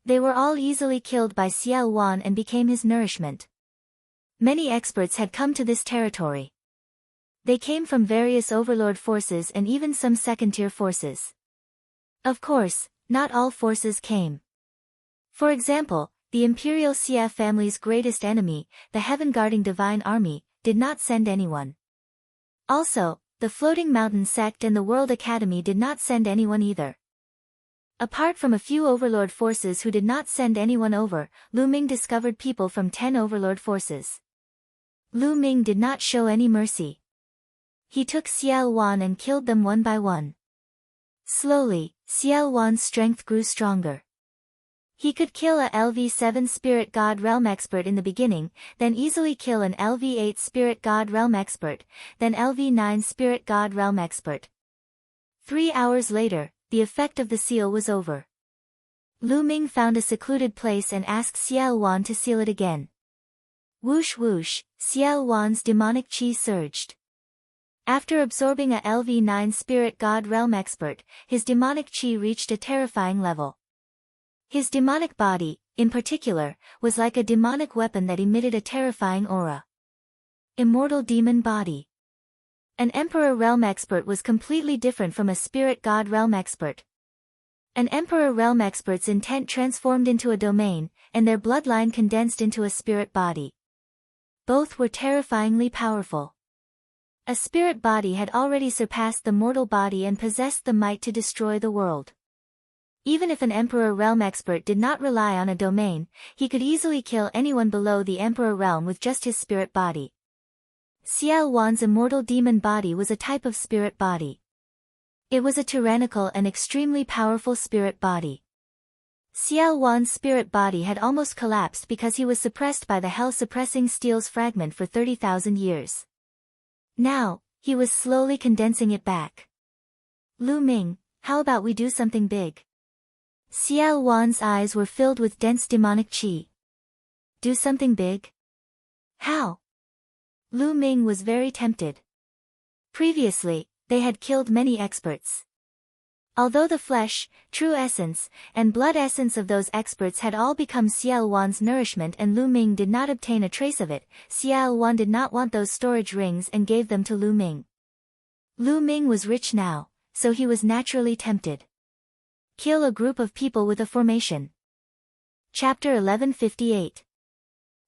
They were all easily killed by Xiao Wan and became his nourishment. Many experts had come to this territory. They came from various overlord forces and even some second-tier forces. Of course, not all forces came. For example, the Imperial Xia family's greatest enemy, the Heaven-Guarding Divine Army, did not send anyone. Also, the Floating Mountain Sect and the World Academy did not send anyone either. Apart from a few overlord forces who did not send anyone over, Lu Ming discovered people from 10 overlord forces. Lu Ming did not show any mercy. He took Xiao Wan and killed them one by one. Slowly, Xiao Wan's strength grew stronger. He could kill a LV7 Spirit God Realm expert in the beginning, then easily kill an LV8 Spirit God Realm expert, then LV9 Spirit God Realm expert. 3 hours later, the effect of the seal was over. Lu Ming found a secluded place and asked Xiao Wan to seal it again. Whoosh whoosh, Xiao Wan's demonic qi surged. After absorbing a LV9 Spirit God Realm expert, his demonic qi reached a terrifying level. His demonic body, in particular, was like a demonic weapon that emitted a terrifying aura. Immortal demon body. An Emperor Realm expert was completely different from a Spirit God Realm expert. An Emperor Realm expert's intent transformed into a domain, and their bloodline condensed into a spirit body. Both were terrifyingly powerful. A spirit body had already surpassed the mortal body and possessed the might to destroy the world. Even if an Emperor Realm expert did not rely on a domain, he could easily kill anyone below the Emperor Realm with just his spirit body. Xiao Wan's immortal demon body was a type of spirit body. It was a tyrannical and extremely powerful spirit body. Xiao Wan's spirit body had almost collapsed because he was suppressed by the hell-suppressing steel's fragment for 30,000 years. Now, he was slowly condensing it back. Lu Ming, how about we do something big? Xiao Wan's eyes were filled with dense demonic qi. Do something big? How? Lu Ming was very tempted. Previously, they had killed many experts. Although the flesh, true essence, and blood essence of those experts had all become Xiao Wan's nourishment and Lu Ming did not obtain a trace of it, Xiao Wan did not want those storage rings and gave them to Lu Ming. Lu Ming was rich now, so he was naturally tempted. Kill a group of people with a formation. Chapter 1158.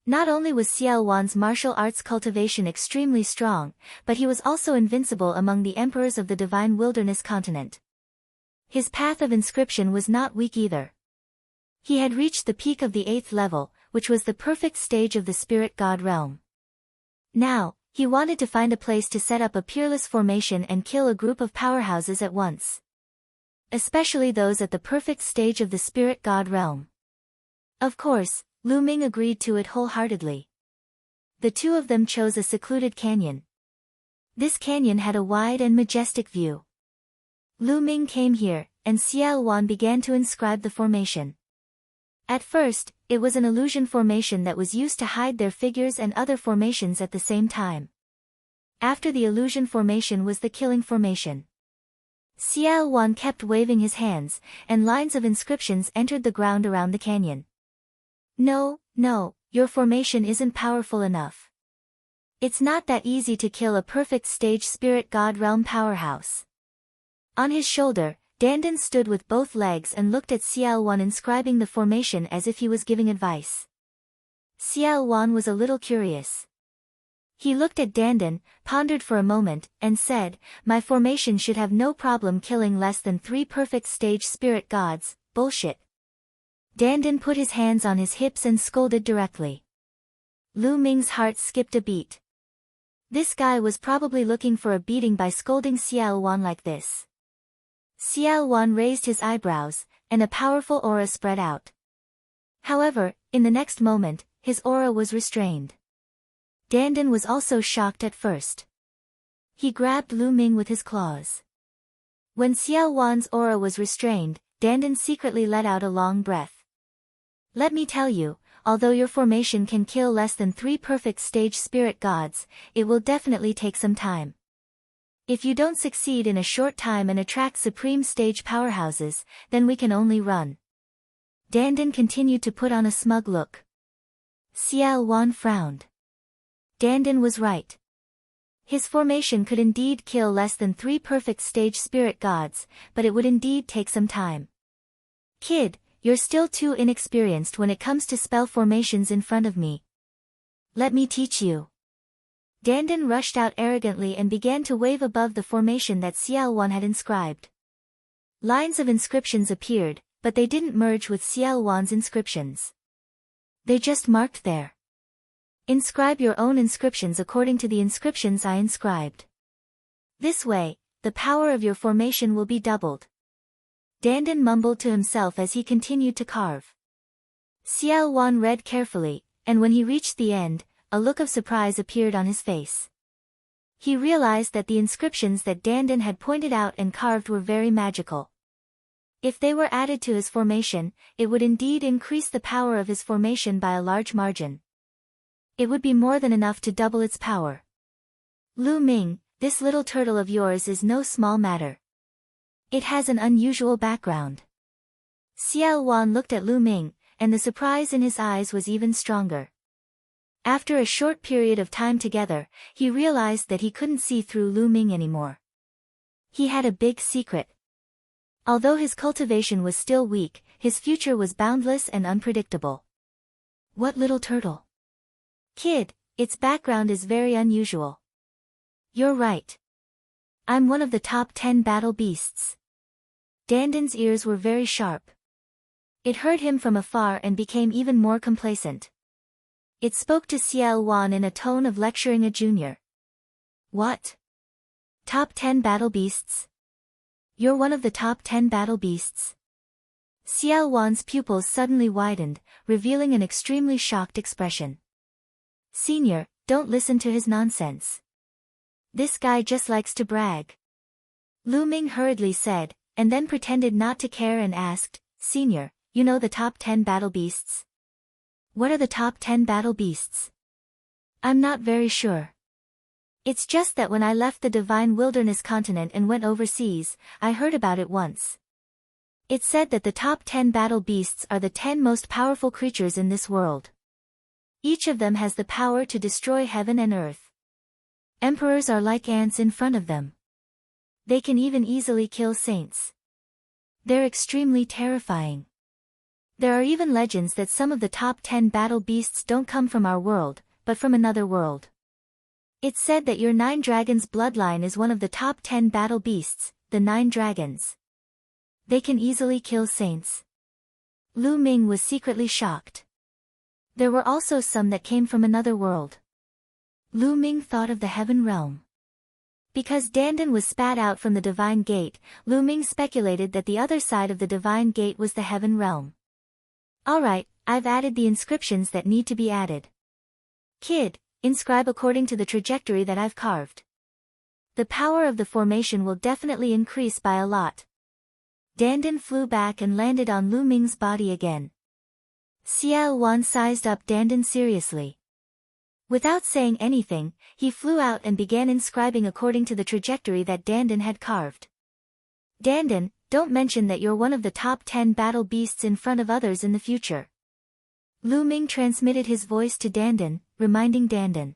Not only was Xiao Wan's martial arts cultivation extremely strong, but he was also invincible among the emperors of the divine wilderness continent. His path of inscription was not weak either. He had reached the peak of the 8th level, which was the perfect stage of the spirit god realm. Now, he wanted to find a place to set up a peerless formation and kill a group of powerhouses at once. Especially those at the perfect stage of the spirit god realm. Of course, Lu Ming agreed to it wholeheartedly. The two of them chose a secluded canyon. This canyon had a wide and majestic view. Lu Ming came here, and Xiao Wan began to inscribe the formation. At first, it was an illusion formation that was used to hide their figures and other formations at the same time. After the illusion formation was the killing formation. Xiao Wan kept waving his hands, and lines of inscriptions entered the ground around the canyon. No, your formation isn't powerful enough. It's not that easy to kill a perfect stage spirit god realm powerhouse. On his shoulder, Dandan stood with both legs and looked at Xiao Wan inscribing the formation as if he was giving advice. Xiao Wan was a little curious. He looked at Dandan, pondered for a moment, and said, "My formation should have no problem killing less than 3 perfect stage spirit gods, bullshit." Dandan put his hands on his hips and scolded directly. Lu Ming's heart skipped a beat. This guy was probably looking for a beating by scolding Xiao Wan like this. Xiao Wan raised his eyebrows, and a powerful aura spread out. However, in the next moment, his aura was restrained. Dandan was also shocked at first. He grabbed Lu Ming with his claws. When Xiao Wan's aura was restrained, Dandan secretly let out a long breath. Let me tell you, although your formation can kill less than 3 perfect stage spirit gods, it will definitely take some time. If you don't succeed in a short time and attract supreme stage powerhouses, then we can only run. Dandan continued to put on a smug look. Xiao Wan frowned. Dandan was right. His formation could indeed kill less than 3 perfect stage spirit gods, but it would indeed take some time. Kid, you're still too inexperienced when it comes to spell formations in front of me. Let me teach you. Dandan rushed out arrogantly and began to wave above the formation that Xiao Wan had inscribed. Lines of inscriptions appeared, but they didn't merge with Xiao Wan's inscriptions. They just marked there. Inscribe your own inscriptions according to the inscriptions I inscribed. This way, the power of your formation will be doubled. Dandan mumbled to himself as he continued to carve. Xiao Wan read carefully, and when he reached the end, a look of surprise appeared on his face. He realized that the inscriptions that Dandan had pointed out and carved were very magical. If they were added to his formation, it would indeed increase the power of his formation by a large margin. It would be more than enough to double its power. Lu Ming, this little turtle of yours is no small matter. It has an unusual background. Xiao Wan looked at Lu Ming, and the surprise in his eyes was even stronger. After a short period of time together, he realized that he couldn't see through Lu Ming anymore. He had a big secret. Although his cultivation was still weak, his future was boundless and unpredictable. What little turtle? Kid, its background is very unusual. You're right. I'm one of the top 10 battle beasts. Dandan's ears were very sharp. It heard him from afar and became even more complacent. It spoke to Xiao Wan in a tone of lecturing a junior. What? Top 10 battle beasts? You're one of the top 10 battle beasts? Xiao Wan's pupils suddenly widened, revealing an extremely shocked expression. Senior, don't listen to his nonsense. This guy just likes to brag. Lu Ming hurriedly said, and then pretended not to care and asked, Senior, you know the top 10 battle beasts? What are the top 10 battle beasts? I'm not very sure. It's just that when I left the divine wilderness continent and went overseas, I heard about it once. It said that the top 10 battle beasts are the 10 most powerful creatures in this world. Each of them has the power to destroy heaven and earth. Emperors are like ants in front of them. They can even easily kill saints. They're extremely terrifying. There are even legends that some of the top 10 battle beasts don't come from our world, but from another world. It's said that your 9 dragons bloodline is one of the top 10 battle beasts, the 9 dragons. They can easily kill saints. Lu Ming was secretly shocked. There were also some that came from another world. Lu Ming thought of the heaven realm. Because Dandan was spat out from the divine gate, Lu Ming speculated that the other side of the divine gate was the heaven realm. Alright, I've added the inscriptions that need to be added. Kid, inscribe according to the trajectory that I've carved. The power of the formation will definitely increase by a lot. Dandan flew back and landed on Lu Ming's body again. Xiao Wan sized up Dandan seriously. Without saying anything, he flew out and began inscribing according to the trajectory that Dandan had carved. Dandan, don't mention that you're one of the top 10 battle beasts in front of others in the future. Lu Ming transmitted his voice to Dandan, reminding Dandan.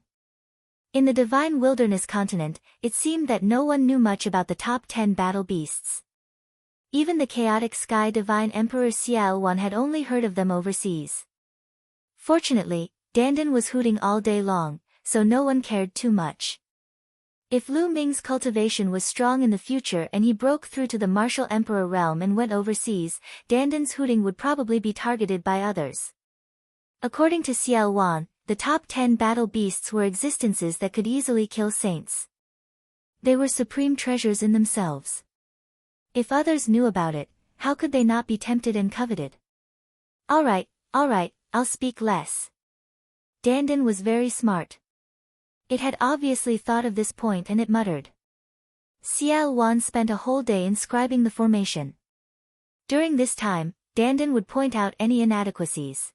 In the divine wilderness continent, it seemed that no one knew much about the top 10 battle beasts. Even the chaotic sky divine emperor Xiao Wan had only heard of them overseas. Fortunately, Dandan was hooting all day long, so no one cared too much. If Lu Ming's cultivation was strong in the future and he broke through to the martial emperor realm and went overseas, Dandan's hooting would probably be targeted by others. According to Xiao Wan, the top 10 battle beasts were existences that could easily kill saints. They were supreme treasures in themselves. If others knew about it, how could they not be tempted and coveted? Alright, I'll speak less. Dandan was very smart. It had obviously thought of this point and it muttered. Xiao Wan spent a whole day inscribing the formation. During this time, Dandan would point out any inadequacies.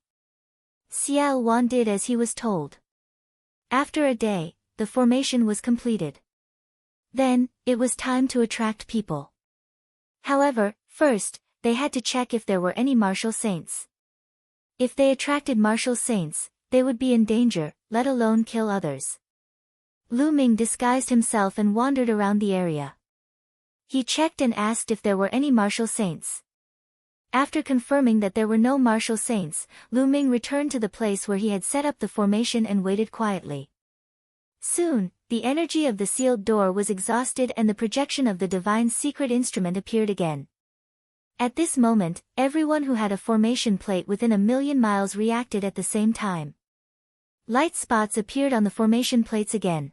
Xiao Wan did as he was told. After a day, the formation was completed. Then, it was time to attract people. However, first, they had to check if there were any martial saints. If they attracted martial saints, they would be in danger, let alone kill others. Lu Ming disguised himself and wandered around the area. He checked and asked if there were any martial saints. After confirming that there were no martial saints, Lu Ming returned to the place where he had set up the formation and waited quietly. Soon, the energy of the sealed door was exhausted and the projection of the divine secret instrument appeared again. At this moment, everyone who had a formation plate within 1,000,000 miles reacted at the same time. Light spots appeared on the formation plates again.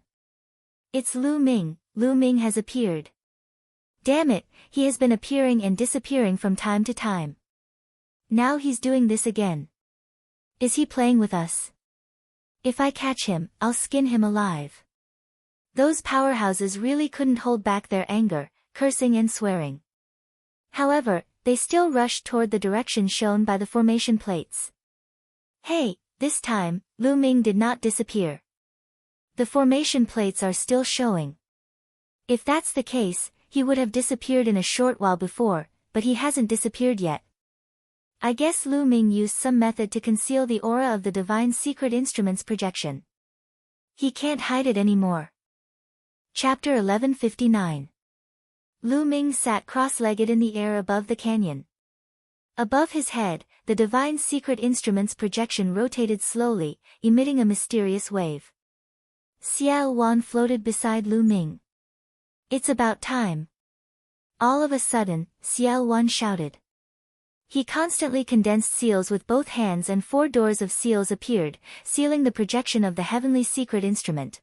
It's Lu Ming has appeared. Damn it, he has been appearing and disappearing from time to time. Now he's doing this again. Is he playing with us? If I catch him, I'll skin him alive. Those powerhouses really couldn't hold back their anger, cursing and swearing. However, they still rushed toward the direction shown by the formation plates. Hey, this time, Lu Ming did not disappear. The formation plates are still showing. If that's the case, he would have disappeared in a short while before, but he hasn't disappeared yet. I guess Lu Ming used some method to conceal the aura of the divine secret instrument's projection. He can't hide it anymore. Chapter 1159. Lu Ming sat cross-legged in the air above the canyon. Above his head, the divine secret instrument's projection rotated slowly, emitting a mysterious wave. Xiao Wan floated beside Lu Ming. It's about time. All of a sudden, Xiao Wan shouted. He constantly condensed seals with both hands and 4 doors of seals appeared, sealing the projection of the heavenly secret instrument.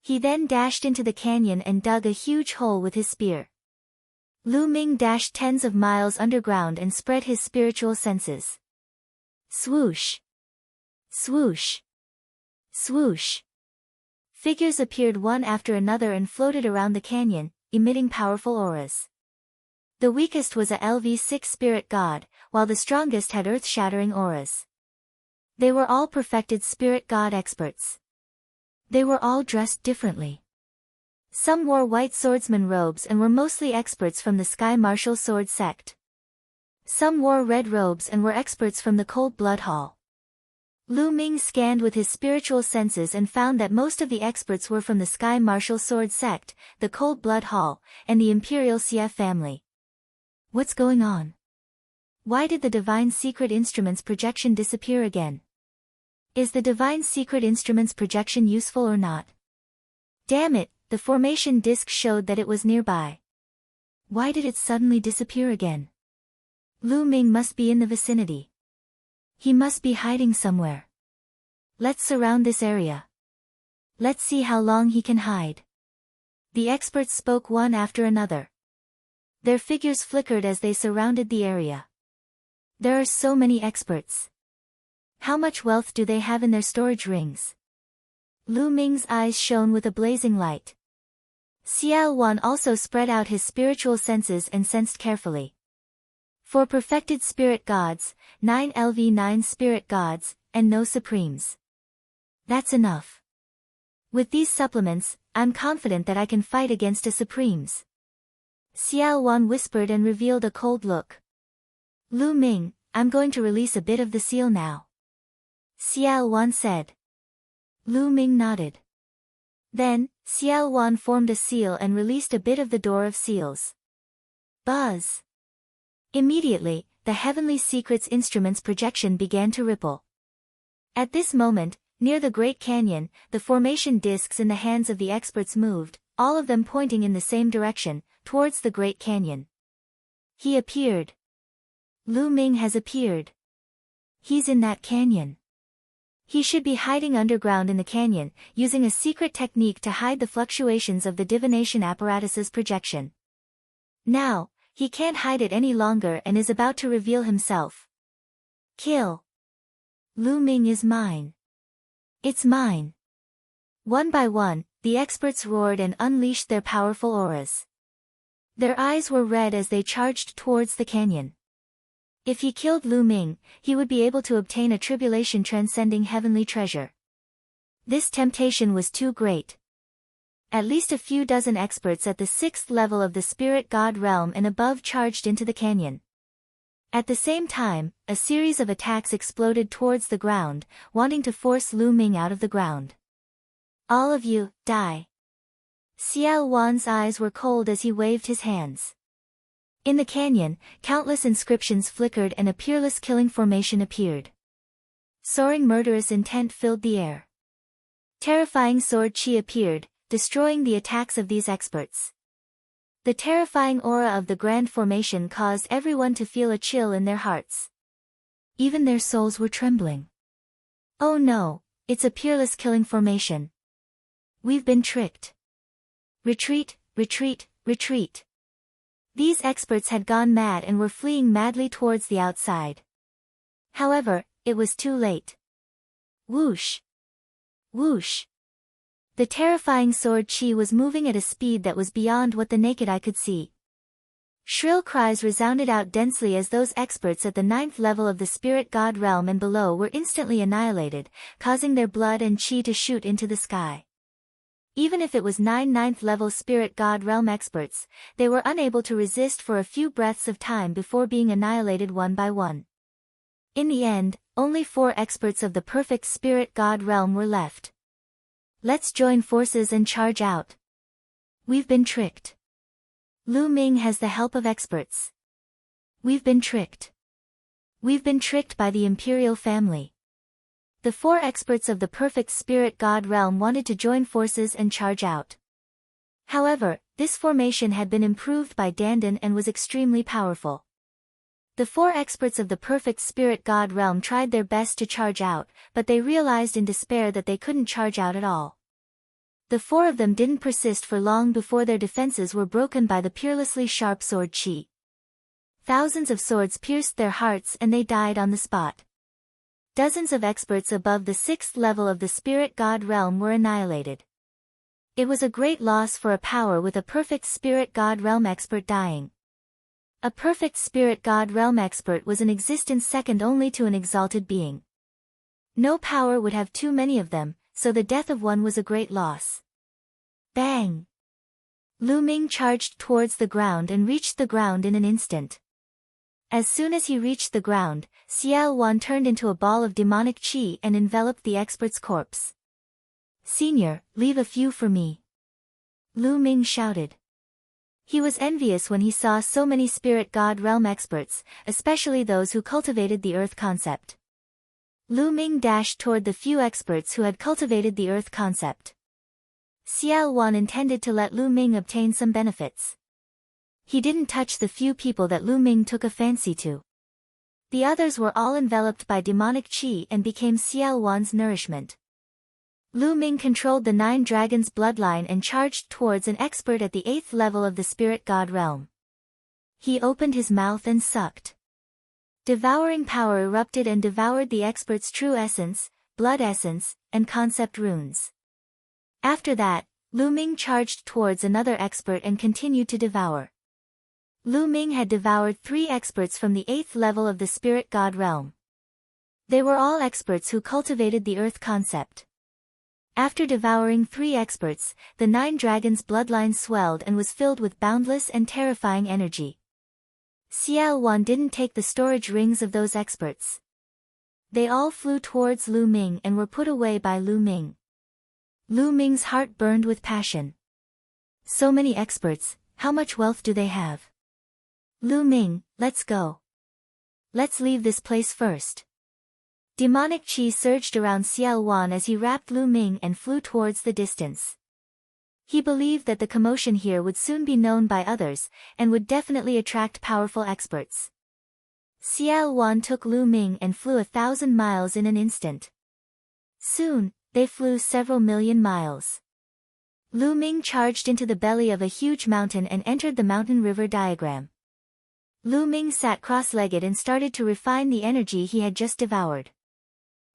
He then dashed into the canyon and dug a huge hole with his spear. Lu Ming dashed tens of miles underground and spread his spiritual senses. Swoosh! Swoosh! Swoosh! Figures appeared one after another and floated around the canyon, emitting powerful auras. The weakest was a LV6 spirit god, while the strongest had earth-shattering auras. They were all perfected spirit god experts. They were all dressed differently. Some wore white swordsman robes and were mostly experts from the Sky Martial Sword sect. Some wore red robes and were experts from the Cold Blood Hall. Lu Ming scanned with his spiritual senses and found that most of the experts were from the Sky Martial Sword sect, the Cold Blood Hall, and the Imperial Xie family. What's going on? Why did the Divine Secret Instruments projection disappear again? Is the Divine Secret Instruments projection useful or not? Damn it, the formation disk showed that it was nearby. Why did it suddenly disappear again? Lu Ming must be in the vicinity. He must be hiding somewhere. Let's surround this area. Let's see how long he can hide. The experts spoke one after another. Their figures flickered as they surrounded the area. There are so many experts. How much wealth do they have in their storage rings? Lu Ming's eyes shone with a blazing light. Xiao Wan also spread out his spiritual senses and sensed carefully. 4 perfected spirit gods, 9 LV9 spirit gods, and no supremes. That's enough. With these supplements, I'm confident that I can fight against a supremes. Xiao Wan whispered and revealed a cold look. Lu Ming, I'm going to release a bit of the seal now. Xiao Wan said. Lu Ming nodded. Then, Xiao Wan formed a seal and released a bit of the door of seals. Buzz! Immediately, the Heavenly Secrets Instruments projection began to ripple. At this moment, near the Great Canyon, the formation discs in the hands of the experts moved, all of them pointing in the same direction, towards the Great Canyon. He appeared. Lu Ming has appeared. He's in that canyon. He should be hiding underground in the canyon, using a secret technique to hide the fluctuations of the divination apparatus's projection. Now, he can't hide it any longer and is about to reveal himself. Kill. Lu Ming is mine. It's mine. One by one, the experts roared and unleashed their powerful auras. Their eyes were red as they charged towards the canyon. If he killed Lu Ming, he would be able to obtain a tribulation transcending heavenly treasure. This temptation was too great. At least a few dozen experts at the 6th level of the spirit god realm and above charged into the canyon. At the same time, a series of attacks exploded towards the ground, wanting to force Lu Ming out of the ground. All of you, die. Xiao Wan's eyes were cold as he waved his hands. In the canyon, countless inscriptions flickered and a peerless killing formation appeared. Soaring murderous intent filled the air. Terrifying sword chi appeared, destroying the attacks of these experts. The terrifying aura of the grand formation caused everyone to feel a chill in their hearts. Even their souls were trembling. Oh no, it's a peerless killing formation. We've been tricked. Retreat, retreat, retreat. These experts had gone mad and were fleeing madly towards the outside. However, it was too late. Whoosh! Whoosh! The terrifying sword chi was moving at a speed that was beyond what the naked eye could see. Shrill cries resounded out densely as those experts at the 9th level of the spirit god realm and below were instantly annihilated, causing their blood and chi to shoot into the sky. Even if it was 9 9th level spirit god realm experts, they were unable to resist for a few breaths of time before being annihilated one by one. In the end, only 4 experts of the perfect spirit god realm were left. Let's join forces and charge out. We've been tricked. Lu Ming has the help of experts. We've been tricked. We've been tricked by the imperial family. The 4 experts of the perfect spirit god realm wanted to join forces and charge out. However, this formation had been improved by Dandan and was extremely powerful. The 4 experts of the perfect spirit god realm tried their best to charge out, but they realized in despair that they couldn't charge out at all. The 4 of them didn't persist for long before their defenses were broken by the peerlessly sharp sword chi. Thousands of swords pierced their hearts and they died on the spot. Dozens of experts above the 6th level of the spirit god realm were annihilated. It was a great loss for a power with a perfect spirit god realm expert dying. A perfect spirit god realm expert was in existence second only to an exalted being. No power would have too many of them, so the death of one was a great loss. Bang! Lu Ming charged towards the ground and reached the ground in an instant. As soon as he reached the ground, Xiao Wan turned into a ball of demonic qi and enveloped the expert's corpse. "Senior, leave a few for me," Lu Ming shouted. He was envious when he saw so many spirit god realm experts, especially those who cultivated the earth concept. Lu Ming dashed toward the few experts who had cultivated the earth concept. Xiao Wan intended to let Lu Ming obtain some benefits. He didn't touch the few people that Lu Ming took a fancy to. The others were all enveloped by demonic qi and became Xiao Wan's nourishment. Lu Ming controlled the 9 dragons bloodline and charged towards an expert at the 8th level of the spirit god realm. He opened his mouth and sucked. Devouring power erupted and devoured the expert's true essence, blood essence, and concept runes. After that, Lu Ming charged towards another expert and continued to devour. Lu Ming had devoured 3 experts from the 8th level of the spirit god realm. They were all experts who cultivated the earth concept. After devouring 3 experts, the 9 dragons' bloodline swelled and was filled with boundless and terrifying energy. Xiao Wan didn't take the storage rings of those experts. They all flew towards Lu Ming and were put away by Lu Ming. Lu Ming's heart burned with passion. So many experts, how much wealth do they have? Lu Ming, let's go. Let's leave this place first. Demonic qi surged around Xiao Wan as he wrapped Lu Ming and flew towards the distance. He believed that the commotion here would soon be known by others, and would definitely attract powerful experts. Xiao Wan took Lu Ming and flew 1,000 miles in an instant. Soon, they flew several million miles. Lu Ming charged into the belly of a huge mountain and entered the mountain river diagram. Lu Ming sat cross-legged and started to refine the energy he had just devoured.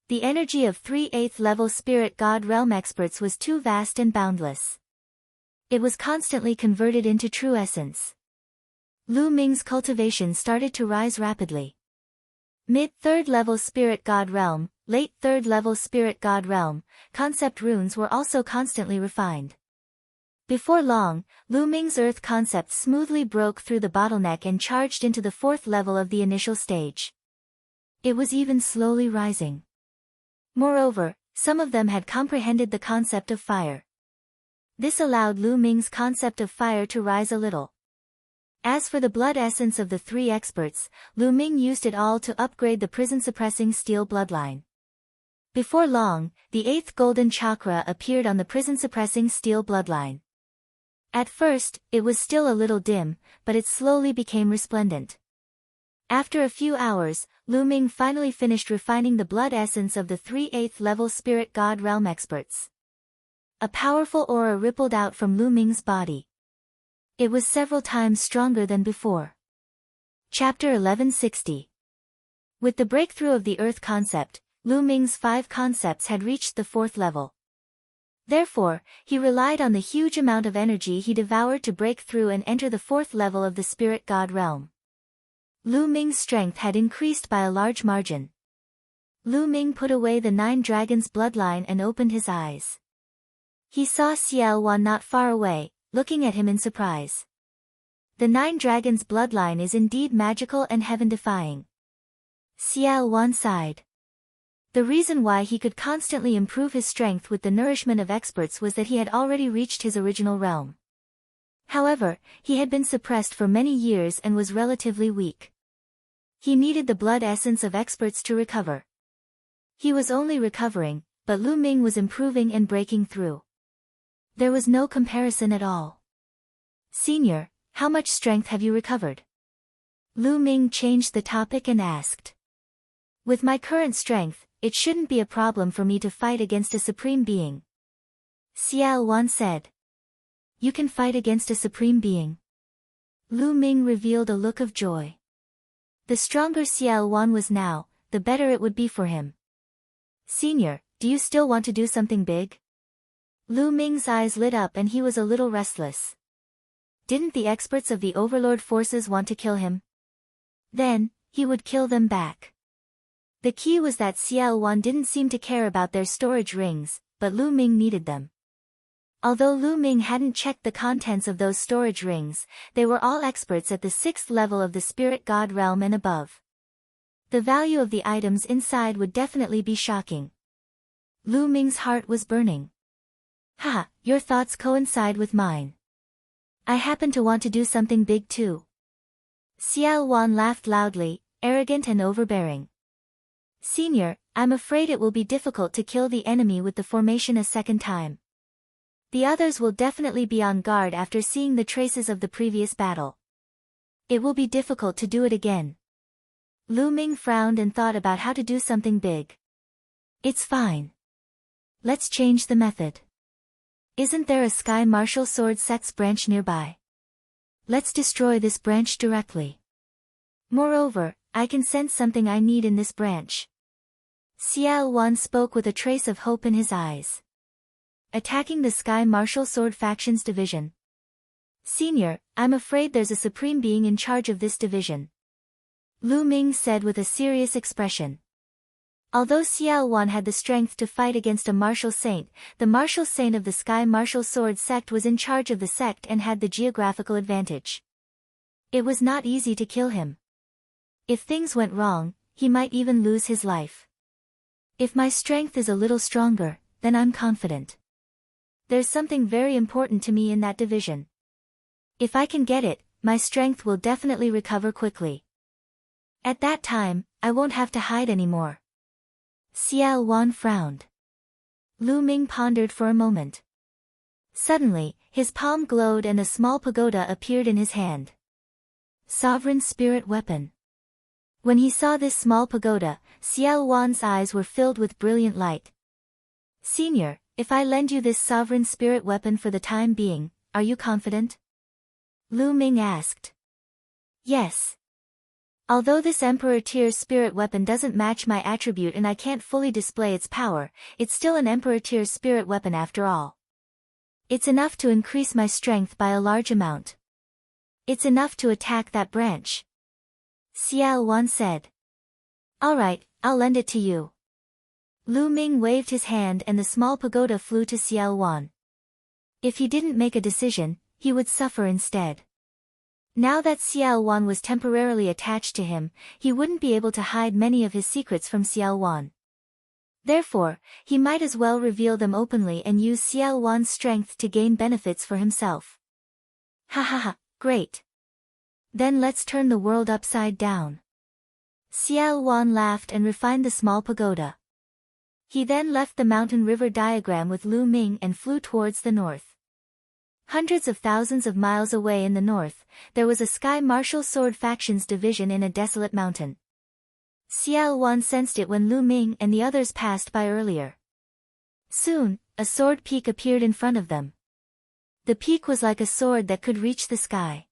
The energy of 3 8th level spirit god realm experts was too vast and boundless. It was constantly converted into true essence. Lu Ming's cultivation started to rise rapidly. Mid-3rd level spirit god realm, late 3rd level spirit god realm, concept runes were also constantly refined. Before long, Lu Ming's earth concept smoothly broke through the bottleneck and charged into the 4th level of the initial stage. It was even slowly rising. Moreover, some of them had comprehended the concept of fire. This allowed Lu Ming's concept of fire to rise a little. As for the blood essence of the 3 experts, Lu Ming used it all to upgrade the prison-suppressing steel bloodline. Before long, the 8th golden chakra appeared on the prison-suppressing steel bloodline. At first, it was still a little dim, but it slowly became resplendent. After a few hours, Lu Ming finally finished refining the blood essence of the 3 8th level spirit god realm experts. A powerful aura rippled out from Lu Ming's body. It was several times stronger than before. Chapter 1160. With the breakthrough of the earth concept, Lu Ming's 5 concepts had reached the 4th level. Therefore, he relied on the huge amount of energy he devoured to break through and enter the 4th level of the spirit god realm. Lu Ming's strength had increased by a large margin. Lu Ming put away the 9 dragons' bloodline and opened his eyes. He saw Xiao Wan not far away, looking at him in surprise. The 9 dragons' bloodline is indeed magical and heaven-defying. Xiao Wan sighed. The reason why he could constantly improve his strength with the nourishment of experts was that he had already reached his original realm. However, he had been suppressed for many years and was relatively weak. He needed the blood essence of experts to recover. He was only recovering, but Lu Ming was improving and breaking through. There was no comparison at all. "Senior, how much strength have you recovered?" Lu Ming changed the topic and asked. "With my current strength, it shouldn't be a problem for me to fight against a supreme being," Xiao Wan said. "You can fight against a supreme being?" Lu Ming revealed a look of joy. The stronger Xiao Wan was now, the better it would be for him. "Senior, do you still want to do something big?" Lu Ming's eyes lit up and he was a little restless. Didn't the experts of the Overlord forces want to kill him? Then, he would kill them back. The key was that Xiao Wan didn't seem to care about their storage rings, but Lu Ming needed them. Although Lu Ming hadn't checked the contents of those storage rings, they were all experts at the 6th level of the spirit god realm and above. The value of the items inside would definitely be shocking. Lu Ming's heart was burning. Haha, your thoughts coincide with mine. I happen to want to do something big too. Xiao Wan laughed loudly, arrogant and overbearing. Senior, I'm afraid it will be difficult to kill the enemy with the formation a second time. The others will definitely be on guard after seeing the traces of the previous battle. It will be difficult to do it again. Lu Ming frowned and thought about how to do something big. It's fine. Let's change the method. Isn't there a Sky Martial Sword Sect's branch nearby? Let's destroy this branch directly. Moreover, I can sense something I need in this branch. Xiao Wan spoke with a trace of hope in his eyes. Attacking the Sky Martial Sword Faction's division. Senior, I'm afraid there's a supreme being in charge of this division. Lu Ming said with a serious expression. Although Xiao Wan had the strength to fight against a martial saint, the martial saint of the Sky Martial Sword Sect was in charge of the sect and had the geographical advantage. It was not easy to kill him. If things went wrong, he might even lose his life. If my strength is a little stronger, then I'm confident. There's something very important to me in that division. If I can get it, my strength will definitely recover quickly. At that time, I won't have to hide anymore. Xiao Wan frowned. Lu Ming pondered for a moment. Suddenly, his palm glowed and a small pagoda appeared in his hand. Sovereign Spirit Weapon. When he saw this small pagoda, Xiao Wan's eyes were filled with brilliant light. Senior, if I lend you this Sovereign Spirit Weapon for the time being, are you confident? Lu Ming asked. Yes. Although this Emperor Tier Spirit Weapon doesn't match my attribute and I can't fully display its power, it's still an Emperor Tier Spirit Weapon after all. It's enough to increase my strength by a large amount. It's enough to attack that branch. Xiao Wan said. Alright, I'll lend it to you. Lu Ming waved his hand and the small pagoda flew to Xiao Wan. If he didn't make a decision, he would suffer instead. Now that Xiao Wan was temporarily attached to him, he wouldn't be able to hide many of his secrets from Xiao Wan. Therefore, he might as well reveal them openly and use Xiao Wan's strength to gain benefits for himself. Ha ha ha, great. Then let's turn the world upside down. Xiao Wan laughed and refined the small pagoda. He then left the mountain river diagram with Lu Ming and flew towards the north. Hundreds of thousands of miles away in the north, there was a Sky Martial Sword Faction's division in a desolate mountain. Xiao Wan sensed it when Lu Ming and the others passed by earlier. Soon, a sword peak appeared in front of them. The peak was like a sword that could reach the sky.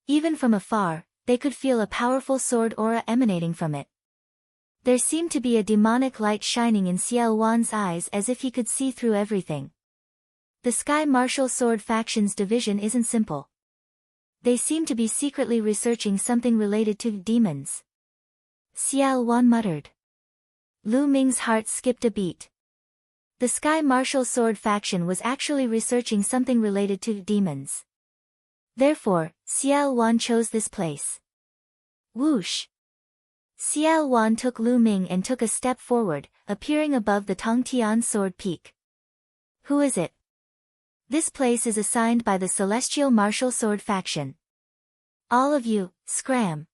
Even from afar, they could feel a powerful sword aura emanating from it. There seemed to be a demonic light shining in Xiao Wan's eyes as if he could see through everything. The Sky Martial Sword Faction's division isn't simple. They seem to be secretly researching something related to demons. Xiao Wan muttered. Lu Ming's heart skipped a beat. The Sky Martial Sword Faction was actually researching something related to demons. Therefore, Xiao Wan chose this place. Whoosh! Xiao Wan took Lu Ming and took a step forward, appearing above the Tongtian Sword Peak. Who is it? This place is assigned by the Celestial Martial Sword Faction. All of you, scram!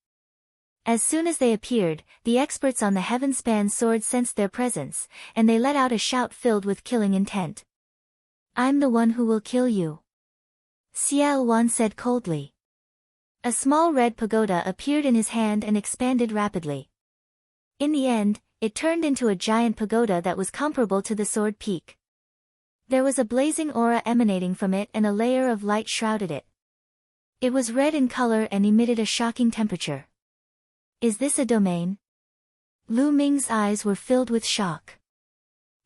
As soon as they appeared, the experts on the Heavenspan sword sensed their presence, and they let out a shout filled with killing intent. I'm the one who will kill you. Xiao Wan said coldly. A small red pagoda appeared in his hand and expanded rapidly. In the end, it turned into a giant pagoda that was comparable to the sword peak. There was a blazing aura emanating from it and a layer of light shrouded it. It was red in color and emitted a shocking temperature. Is this a domain? Lu Ming's eyes were filled with shock.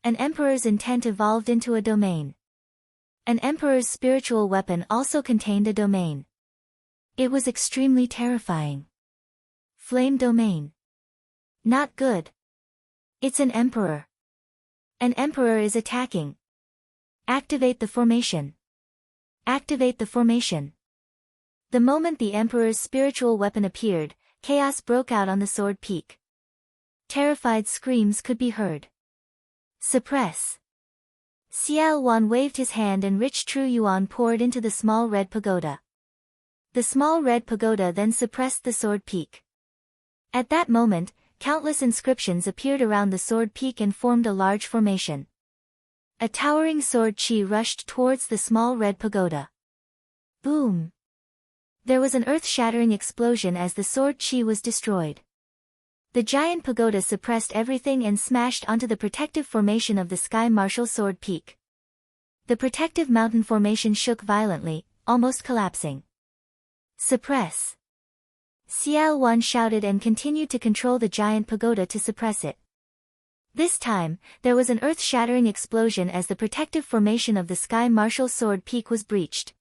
An emperor's intent evolved into a domain. An emperor's spiritual weapon also contained a domain. It was extremely terrifying. Flame domain. Not good. It's an emperor. An emperor is attacking. Activate the formation. Activate the formation. The moment the Emperor's spiritual weapon appeared, chaos broke out on the sword peak. Terrified screams could be heard. Suppress. Xiao Wan waved his hand and rich true yuan poured into the small red pagoda. The small red pagoda then suppressed the sword peak. At that moment, countless inscriptions appeared around the sword peak and formed a large formation. A towering sword chi rushed towards the small red pagoda. Boom! There was an earth-shattering explosion as the sword chi was destroyed. The giant pagoda suppressed everything and smashed onto the protective formation of the sky martial sword peak. The protective mountain formation shook violently, almost collapsing. Suppress. Xiao Wan shouted and continued to control the giant pagoda to suppress it. This time, there was an earth-shattering explosion as the protective formation of the sky martial sword peak was breached.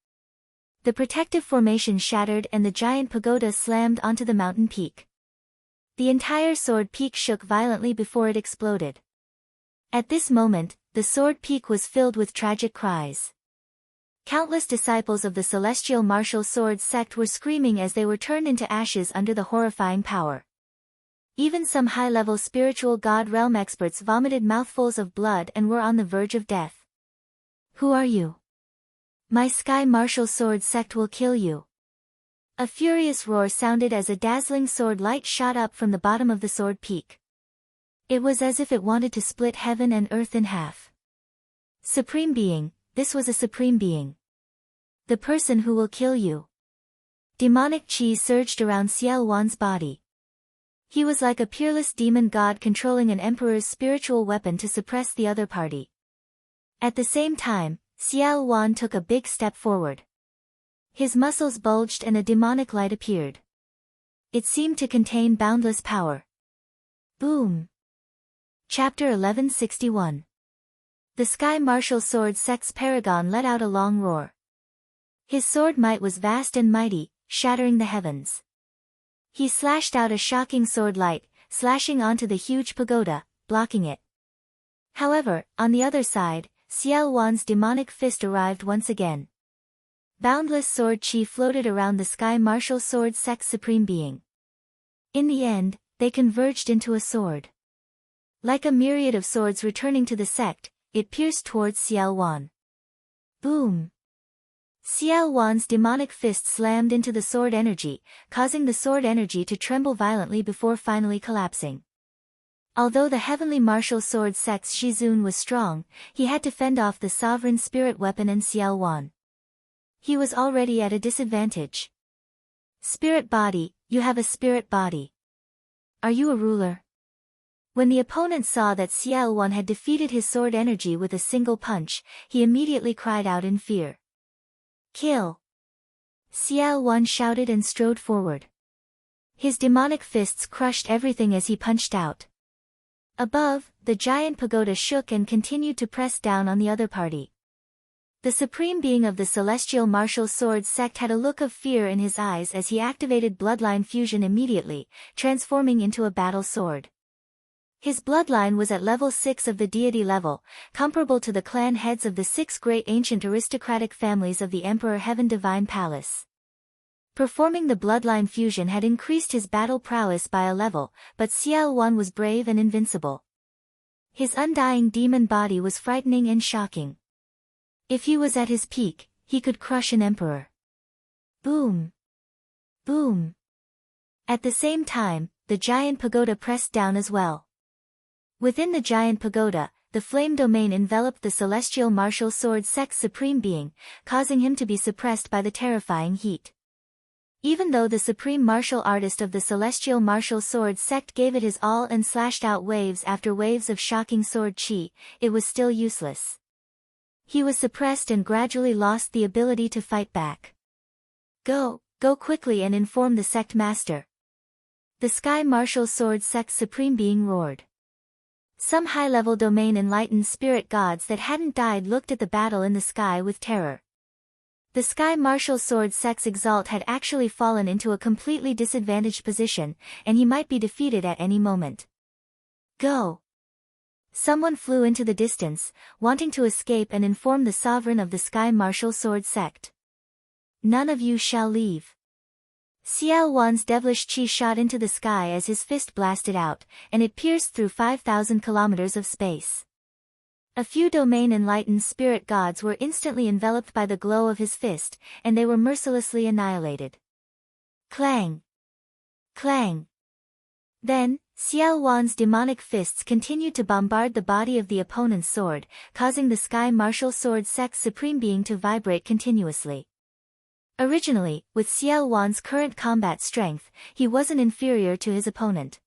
The protective formation shattered and the giant pagoda slammed onto the mountain peak. The entire sword peak shook violently before it exploded. At this moment, the sword peak was filled with tragic cries. Countless disciples of the celestial martial sword sect were screaming as they were turned into ashes under the horrifying power. Even some high-level spiritual god realm experts vomited mouthfuls of blood and were on the verge of death. Who are you? My sky martial sword sect will kill you. A furious roar sounded as a dazzling sword light shot up from the bottom of the sword peak. It was as if it wanted to split heaven and earth in half. Supreme Being, this was a Supreme Being. The person who will kill you. Demonic chi surged around Xiao Wan's body. He was like a peerless demon god controlling an emperor's spiritual weapon to suppress the other party. At the same time, Xiao Wan took a big step forward. His muscles bulged and a demonic light appeared. It seemed to contain boundless power. Boom! Chapter 1161. The Sky Martial Sword Sect's paragon let out a long roar. His sword might was vast and mighty, shattering the heavens. He slashed out a shocking sword light, slashing onto the huge pagoda, blocking it. However, on the other side, Xiao Wan's demonic fist arrived once again. Boundless sword chi floated around the Sky Martial Sword Sect's Supreme Being. In the end, they converged into a sword. Like a myriad of swords returning to the sect, it pierced towards Xiao Wan. Boom! Xiao Wan's demonic fist slammed into the sword energy, causing the sword energy to tremble violently before finally collapsing. Although the heavenly martial sword sect's Shizun was strong, he had to fend off the sovereign spirit weapon and Xiao Wan. He was already at a disadvantage. Spirit body, you have a spirit body. Are you a ruler? When the opponent saw that Xiao Wan had defeated his sword energy with a single punch, he immediately cried out in fear. Kill! Xiao Wan shouted and strode forward. His demonic fists crushed everything as he punched out. Above, the giant pagoda shook and continued to press down on the other party. The Supreme Being of the Celestial Martial Sword Sect had a look of fear in his eyes as he activated Bloodline Fusion immediately, transforming into a battle sword. His bloodline was at level 6 of the deity level, comparable to the clan heads of the 6 great ancient aristocratic families of the Emperor Heaven Divine Palace. Performing the bloodline fusion had increased his battle prowess by a level, but Xiao Wan was brave and invincible. His undying demon body was frightening and shocking. If he was at his peak, he could crush an emperor. Boom! Boom! At the same time, the giant pagoda pressed down as well. Within the giant pagoda, the flame domain enveloped the celestial martial sword sect's Supreme Being, causing him to be suppressed by the terrifying heat. Even though the supreme martial artist of the celestial martial sword sect gave it his all and slashed out waves after waves of shocking sword chi, it was still useless. He was suppressed and gradually lost the ability to fight back. Go quickly and inform the sect master. The Sky Martial Sword Sect's Supreme Being roared. Some high-level domain enlightened spirit gods that hadn't died looked at the battle in the sky with terror. The Sky Martial Sword Sect's Exalt had actually fallen into a completely disadvantaged position, and he might be defeated at any moment. Go! Someone flew into the distance, wanting to escape and inform the sovereign of the Sky Martial Sword sect. None of you shall leave. Xiao Wan's devilish chi shot into the sky as his fist blasted out, and it pierced through 5,000 kilometers of space. A few domain-enlightened spirit gods were instantly enveloped by the glow of his fist, and they were mercilessly annihilated. Clang! Clang! Then, Xiao Wan's demonic fists continued to bombard the body of the opponent's sword, causing the Sky Martial Sword sect's supreme being to vibrate continuously. Originally, with Xiao Wan's current combat strength, he wasn't inferior to his opponent.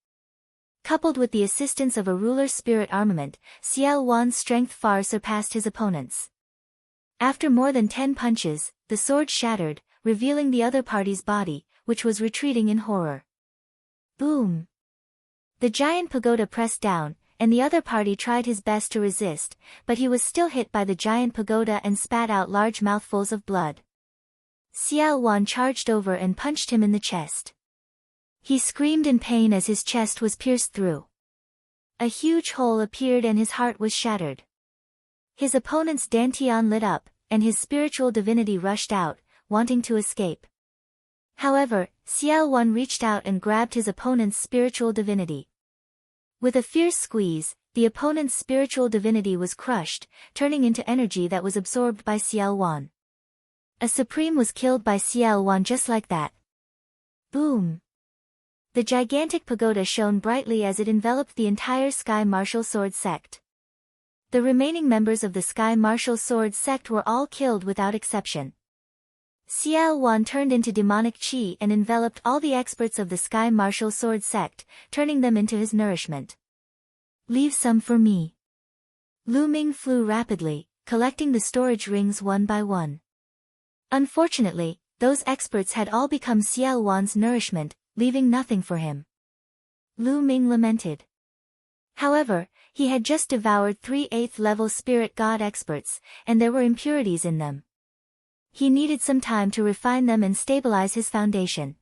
Coupled with the assistance of a ruler spirit armament, Xiao Wan's strength far surpassed his opponent's. After more than 10 punches, the sword shattered, revealing the other party's body, which was retreating in horror. Boom! The giant pagoda pressed down, and the other party tried his best to resist, but he was still hit by the giant pagoda and spat out large mouthfuls of blood. Xiao Wan charged over and punched him in the chest. He screamed in pain as his chest was pierced through. A huge hole appeared and his heart was shattered. His opponent's dantian lit up, and his spiritual divinity rushed out, wanting to escape. However, Xiao Wan reached out and grabbed his opponent's spiritual divinity. With a fierce squeeze, the opponent's spiritual divinity was crushed, turning into energy that was absorbed by Xiao Wan. A supreme was killed by Xiao Wan just like that. Boom! The gigantic pagoda shone brightly as it enveloped the entire Sky Martial Sword sect. The remaining members of the Sky Martial Sword sect were all killed without exception. Xiao Wan turned into demonic chi and enveloped all the experts of the Sky Martial Sword sect, turning them into his nourishment. Leave some for me. Lu Ming flew rapidly, collecting the storage rings one by one. Unfortunately, those experts had all become Xiao Wan's nourishment, leaving nothing for him. Lu Ming lamented. However, he had just devoured 3 8th-level spirit god experts, and there were impurities in them. He needed some time to refine them and stabilize his foundation.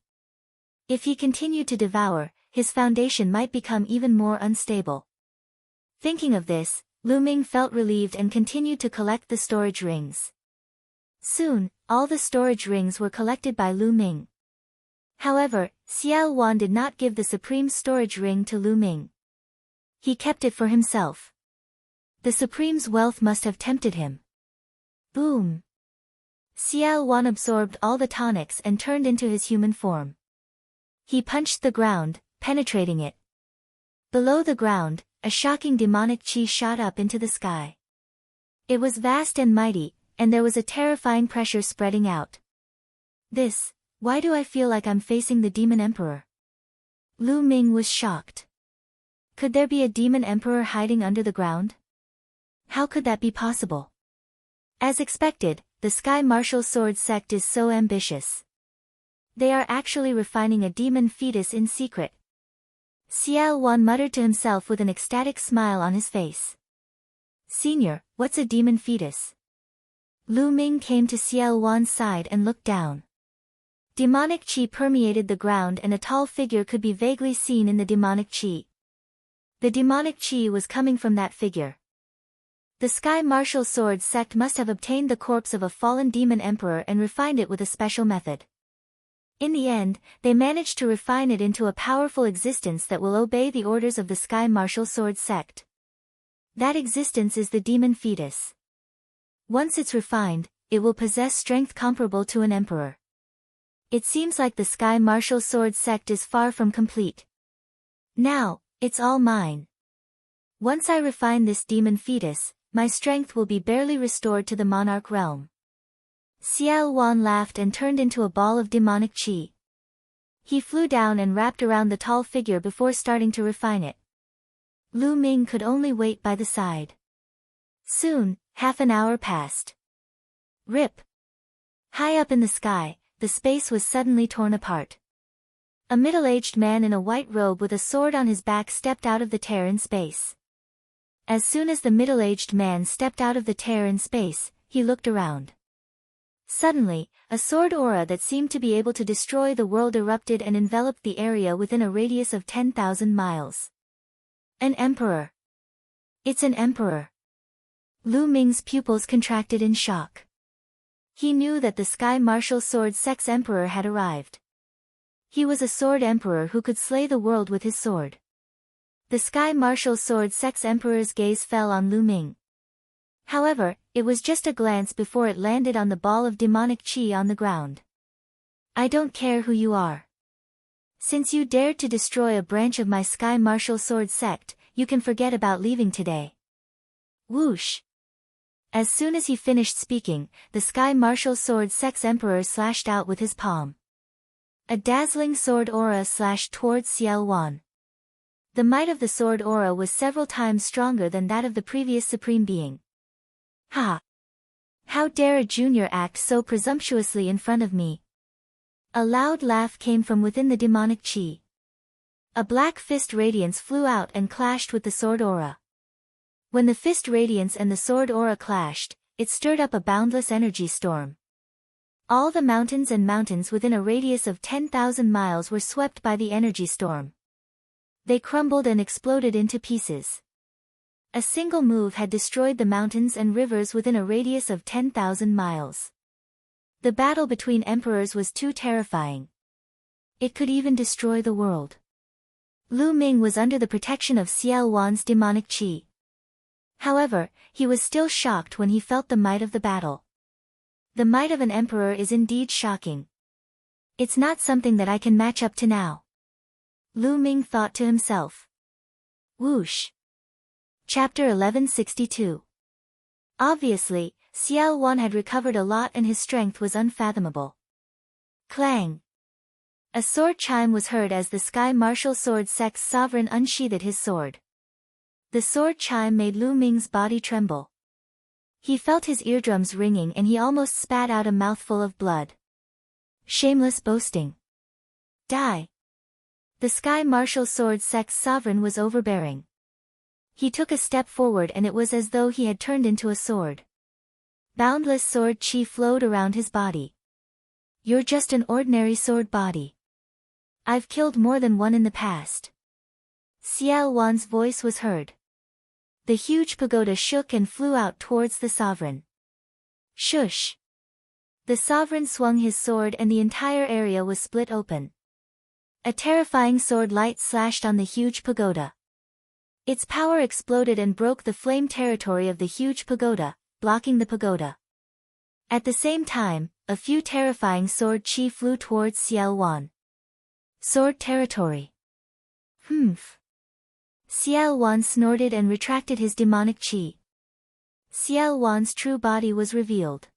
If he continued to devour, his foundation might become even more unstable. Thinking of this, Lu Ming felt relieved and continued to collect the storage rings. Soon, all the storage rings were collected by Lu Ming. However, Xiao Wan did not give the supreme storage ring to Lu Ming. He kept it for himself. The supreme's wealth must have tempted him. Boom! Xiao Wan absorbed all the tonics and turned into his human form. He punched the ground, penetrating it. Below the ground, a shocking demonic chi shot up into the sky. It was vast and mighty, and there was a terrifying pressure spreading out. Why do I feel like I'm facing the Demon Emperor? Lu Ming was shocked. Could there be a Demon Emperor hiding under the ground? How could that be possible? As expected, the Sky Martial Sword sect is so ambitious. They are actually refining a demon fetus in secret. Xiao Wan muttered to himself with an ecstatic smile on his face. Senior, what's a demon fetus? Lu Ming came to Xiao Wan's side and looked down. Demonic chi permeated the ground and a tall figure could be vaguely seen in the demonic chi. The demonic chi was coming from that figure. The Sky Martial Sword sect must have obtained the corpse of a fallen demon emperor and refined it with a special method. In the end, they managed to refine it into a powerful existence that will obey the orders of the Sky Martial Sword sect. That existence is the demon fetus. Once it's refined, it will possess strength comparable to an emperor. It seems like the Sky Martial Sword sect is far from complete. Now, it's all mine. Once I refine this demon fetus, my strength will be barely restored to the monarch realm. Xiao Wan laughed and turned into a ball of demonic chi. He flew down and wrapped around the tall figure before starting to refine it. Lu Ming could only wait by the side. Soon, half an hour passed. Rip! High up in the sky, the space was suddenly torn apart. A middle-aged man in a white robe with a sword on his back stepped out of the tear in space. As soon as the middle-aged man stepped out of the tear in space, he looked around. Suddenly, a sword aura that seemed to be able to destroy the world erupted and enveloped the area within a radius of 10,000 miles. An emperor. It's an emperor. Lu Ming's pupils contracted in shock. He knew that the Sky Martial Sword Sex Emperor had arrived. He was a sword emperor who could slay the world with his sword. The Sky Martial Sword Sex Emperor's gaze fell on Lu Ming. However, it was just a glance before it landed on the ball of demonic chi on the ground. I don't care who you are. Since you dared to destroy a branch of my Sky Martial Sword sect, you can forget about leaving today. Whoosh! As soon as he finished speaking, the Sky Martial Sword Sex Emperor slashed out with his palm. A dazzling sword aura slashed towards Xiao Wan. The might of the sword aura was several times stronger than that of the previous Supreme Being. Ha! How dare a junior act so presumptuously in front of me? A loud laugh came from within the demonic chi. A black fist radiance flew out and clashed with the sword aura. When the fist radiance and the sword aura clashed, it stirred up a boundless energy storm. All the mountains and mountains within a radius of 10,000 miles were swept by the energy storm. They crumbled and exploded into pieces. A single move had destroyed the mountains and rivers within a radius of 10,000 miles. The battle between emperors was too terrifying. It could even destroy the world. Lu Ming was under the protection of Xiao Wan's demonic chi. However, he was still shocked when he felt the might of the battle. The might of an emperor is indeed shocking. It's not something that I can match up to now. Lu Ming thought to himself. Whoosh! Chapter 1162. Obviously, Xiao Wan had recovered a lot and his strength was unfathomable. Clang! A sword chime was heard as the Sky Martial Sword Sex Sovereign unsheathed his sword. The sword chime made Lu Ming's body tremble. He felt his eardrums ringing and he almost spat out a mouthful of blood. Shameless boasting. Die! The Sky Martial Sword Sex Sovereign was overbearing. He took a step forward and it was as though he had turned into a sword. Boundless sword chi flowed around his body. You're just an ordinary sword body. I've killed more than one in the past. Xiao Wan's voice was heard. The huge pagoda shook and flew out towards the sovereign. Shush! The sovereign swung his sword and the entire area was split open. A terrifying sword light slashed on the huge pagoda. Its power exploded and broke the flame territory of the huge pagoda, blocking the pagoda. At the same time, a few terrifying sword chi flew towards Xiao Wan. Sword territory. Humph. Xiao Wan snorted and retracted his demonic chi. Xiao Wan's true body was revealed.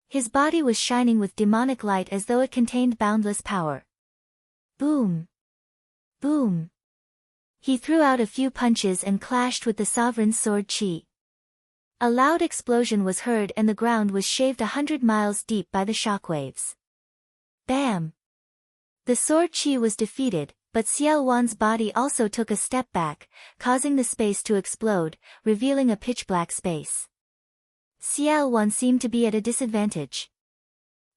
His body was shining with demonic light as though it contained boundless power. Boom! Boom! He threw out a few punches and clashed with the sovereign's sword chi. A loud explosion was heard and the ground was shaved 100 miles deep by the shockwaves. Bam! The sword chi was defeated, but Xiao Wan's body also took a step back, causing the space to explode, revealing a pitch-black space. Xiao Wan seemed to be at a disadvantage.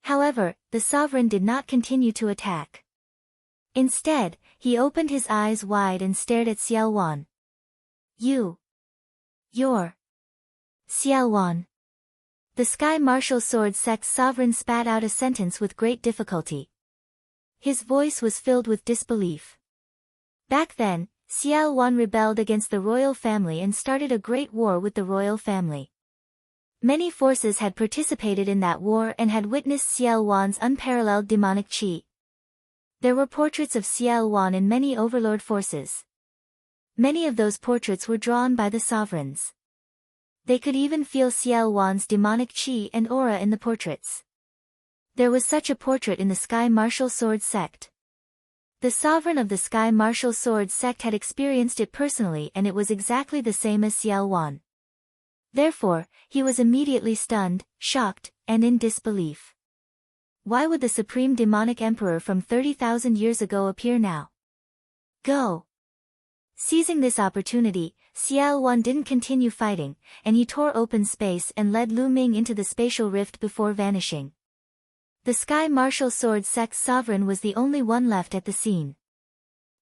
However, the sovereign did not continue to attack. Instead, he opened his eyes wide and stared at Xiao Wan. You're Xiao Wan. The Sky Martial Sword Sex Sovereign spat out a sentence with great difficulty. His voice was filled with disbelief. Back then, Xiao Wan rebelled against the royal family and started a great war with the royal family. Many forces had participated in that war and had witnessed Xiao Wan's unparalleled demonic chi. There were portraits of Xiao Wan in many overlord forces. Many of those portraits were drawn by the sovereigns. They could even feel Xiao Wan's demonic chi and aura in the portraits. There was such a portrait in the Sky Martial Sword sect. The sovereign of the Sky Martial Sword sect had experienced it personally and it was exactly the same as Xiao Wan. Therefore, he was immediately stunned, shocked, and in disbelief. Why would the Supreme Demonic Emperor from 30,000 years ago appear now? Go! Seizing this opportunity, Xiao Wan didn't continue fighting, and he tore open space and led Lu Ming into the spatial rift before vanishing. The Sky Martial Sword Sex Sovereign was the only one left at the scene.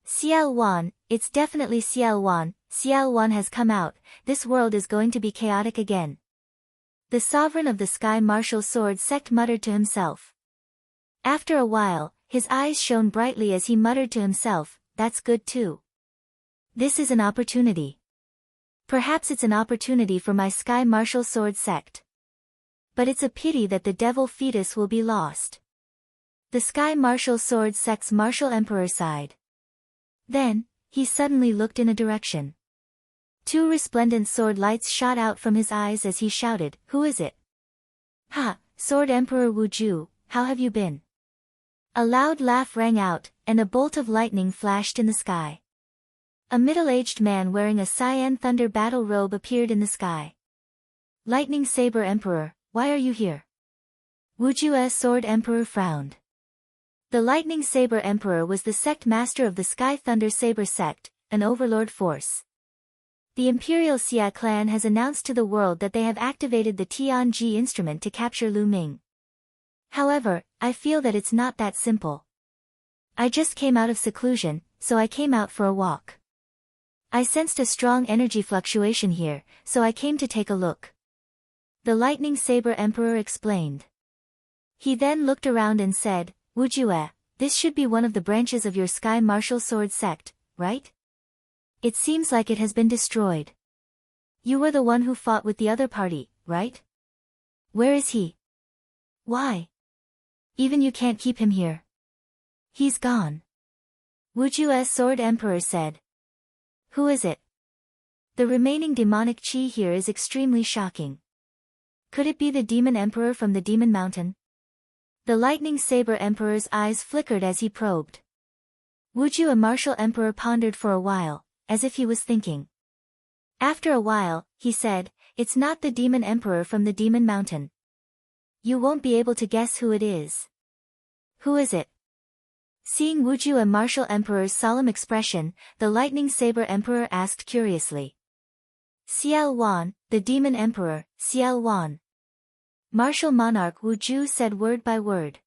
Xiao Wan, it's definitely Xiao Wan, Xiao Wan has come out, this world is going to be chaotic again. The sovereign of the Sky Martial Sword sect muttered to himself. After a while, his eyes shone brightly as he muttered to himself, that's good too. This is an opportunity. Perhaps it's an opportunity for my Sky Martial Sword sect. But it's a pity that the devil fetus will be lost. The Sky Martial Sword sect's martial emperor sighed. Then, he suddenly looked in a direction. Two resplendent sword lights shot out from his eyes as he shouted, who is it? Ha, Sword Emperor Wuju, how have you been? A loud laugh rang out, and a bolt of lightning flashed in the sky. A middle-aged man wearing a cyan thunder battle robe appeared in the sky. Lightning Saber Emperor, why are you here? Wuju's Sword Emperor frowned. The Lightning Saber Emperor was the sect master of the Sky Thunder Saber sect, an overlord force. The Imperial Xia clan has announced to the world that they have activated the Tianji instrument to capture Lu Ming. However, I feel that it's not that simple. I just came out of seclusion, so I came out for a walk. I sensed a strong energy fluctuation here, so I came to take a look. The Lightning Saber Emperor explained. He then looked around and said, Wujue, this should be one of the branches of your Sky Martial Sword sect, right? It seems like it has been destroyed. You were the one who fought with the other party, right? Where is he? Why? Even you can't keep him here. He's gone. Wuju's Sword Emperor said. Who is it? The remaining demonic chi here is extremely shocking. Could it be the Demon Emperor from the Demon Mountain? The Lightning Saber Emperor's eyes flickered as he probed. Wuju, a martial emperor, pondered for a while, as if he was thinking. After a while, he said, it's not the Demon Emperor from the Demon Mountain. You won't be able to guess who it is. Who is it? Seeing Wuju, a martial emperor's solemn expression, the Lightning Saber Emperor asked curiously. Xiao Wan, the Demon Emperor, Xiao Wan. Martial Monarch Wuju said word by word.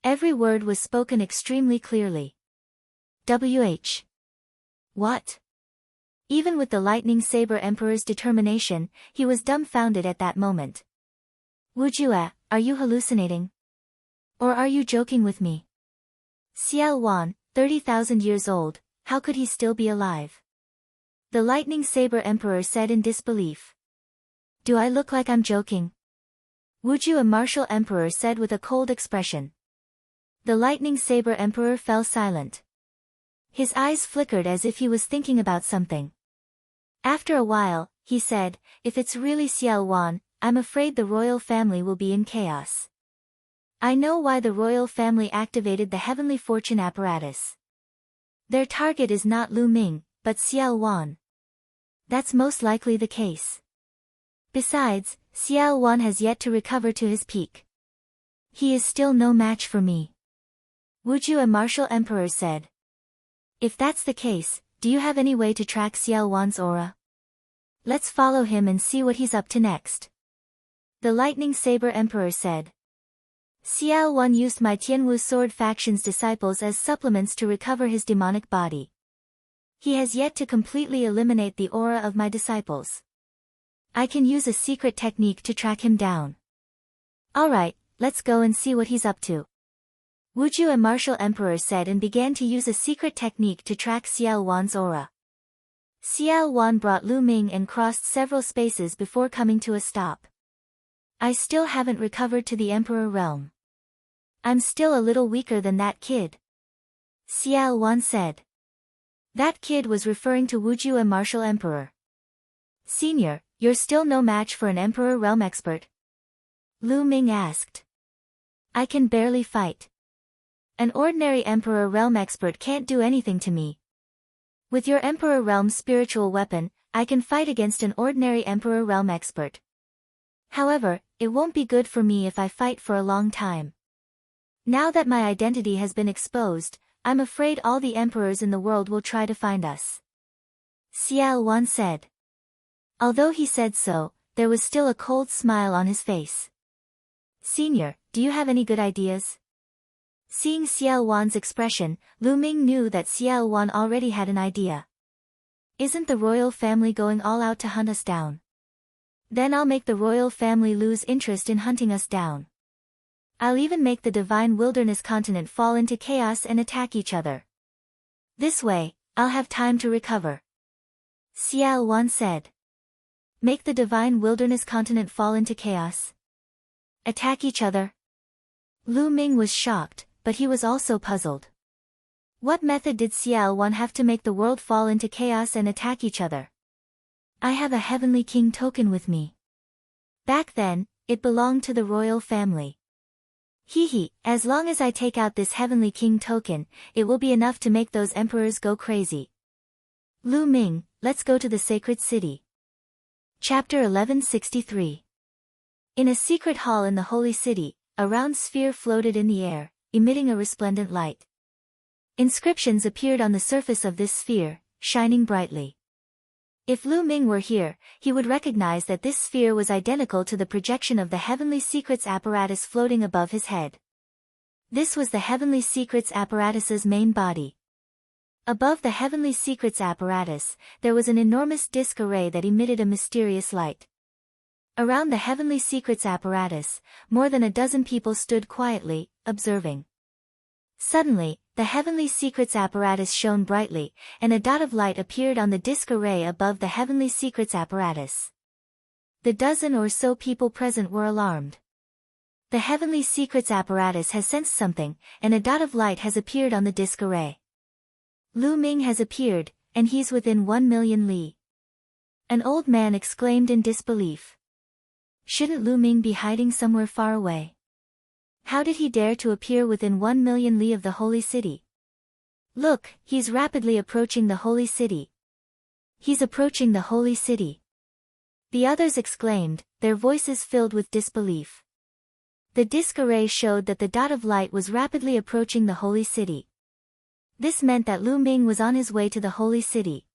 Every word was spoken extremely clearly. WH. What? Even with the Lightning Saber Emperor's determination, he was dumbfounded at that moment. Wujue, are you hallucinating? Or are you joking with me? Xiao Wan, 30,000 years old, how could he still be alive? The Lightning Saber Emperor said in disbelief. Do I look like I'm joking? Wuju, a martial emperor, said with a cold expression. The Lightning Saber Emperor fell silent. His eyes flickered as if he was thinking about something. After a while, he said, if it's really Xiao Wan, I'm afraid the royal family will be in chaos. I know why the royal family activated the heavenly fortune apparatus. Their target is not Lu Ming, but Xiao Wan. That's most likely the case. Besides, Xiao Wan has yet to recover to his peak. He is still no match for me. Wuju, a martial emperor, said. If that's the case, do you have any way to track Xiao Wan's aura? Let's follow him and see what he's up to next. The Lightning Saber Emperor said. Xiao Wan used my Tianwu Sword faction's disciples as supplements to recover his demonic body. He has yet to completely eliminate the aura of my disciples. I can use a secret technique to track him down. Alright, let's go and see what he's up to. Wuju, a martial emperor, said and began to use a secret technique to track Xiao Wan's aura. Xiao Wan brought Lu Ming and crossed several spaces before coming to a stop. I still haven't recovered to the Emperor realm. I'm still a little weaker than that kid. Xiao Wan said. That kid was referring to Wuju, a martial emperor. Senior, you're still no match for an Emperor realm expert? Lu Ming asked. I can barely fight. An ordinary Emperor realm expert can't do anything to me. With your Emperor realm spiritual weapon, I can fight against an ordinary Emperor realm expert. However, it won't be good for me if I fight for a long time. Now that my identity has been exposed, I'm afraid all the emperors in the world will try to find us. Xiao Wan said. Although he said so, there was still a cold smile on his face. Senior, do you have any good ideas? Seeing Xiao Wan's expression, Lu Ming knew that Xiao Wan already had an idea. Isn't the royal family going all out to hunt us down? Then I'll make the royal family lose interest in hunting us down. I'll even make the divine wilderness continent fall into chaos and attack each other. This way, I'll have time to recover. Xiao Wan said. Make the divine wilderness continent fall into chaos? Attack each other? Lu Ming was shocked, but he was also puzzled. What method did Xiao Wan have to make the world fall into chaos and attack each other? I have a Heavenly King token with me. Back then, it belonged to the royal family. As long as I take out this Heavenly King token, it will be enough to make those emperors go crazy. Lu Ming, let's go to the sacred city. Chapter 1163. In a secret hall in the holy city, a round sphere floated in the air, emitting a resplendent light. Inscriptions appeared on the surface of this sphere, shining brightly. If Lu Ming were here, he would recognize that this sphere was identical to the projection of the Heavenly Secrets apparatus floating above his head. This was the Heavenly Secrets apparatus's main body. Above the Heavenly Secrets apparatus, there was an enormous disk array that emitted a mysterious light. Around the Heavenly Secrets apparatus, more than a dozen people stood quietly, observing. Suddenly, the Heavenly Secrets apparatus shone brightly, and a dot of light appeared on the disk array above the Heavenly Secrets apparatus. The dozen or so people present were alarmed. The Heavenly Secrets apparatus has sensed something, and a dot of light has appeared on the disk array. Lu Ming has appeared, and he's within 1,000,000 li. An old man exclaimed in disbelief. Shouldn't Lu Ming be hiding somewhere far away? How did he dare to appear within 1,000,000 li of the holy city? Look, he's rapidly approaching the holy city. He's approaching the holy city. The others exclaimed, their voices filled with disbelief. The disk array showed that the dot of light was rapidly approaching the holy city. This meant that Lu Ming was on his way to the holy city.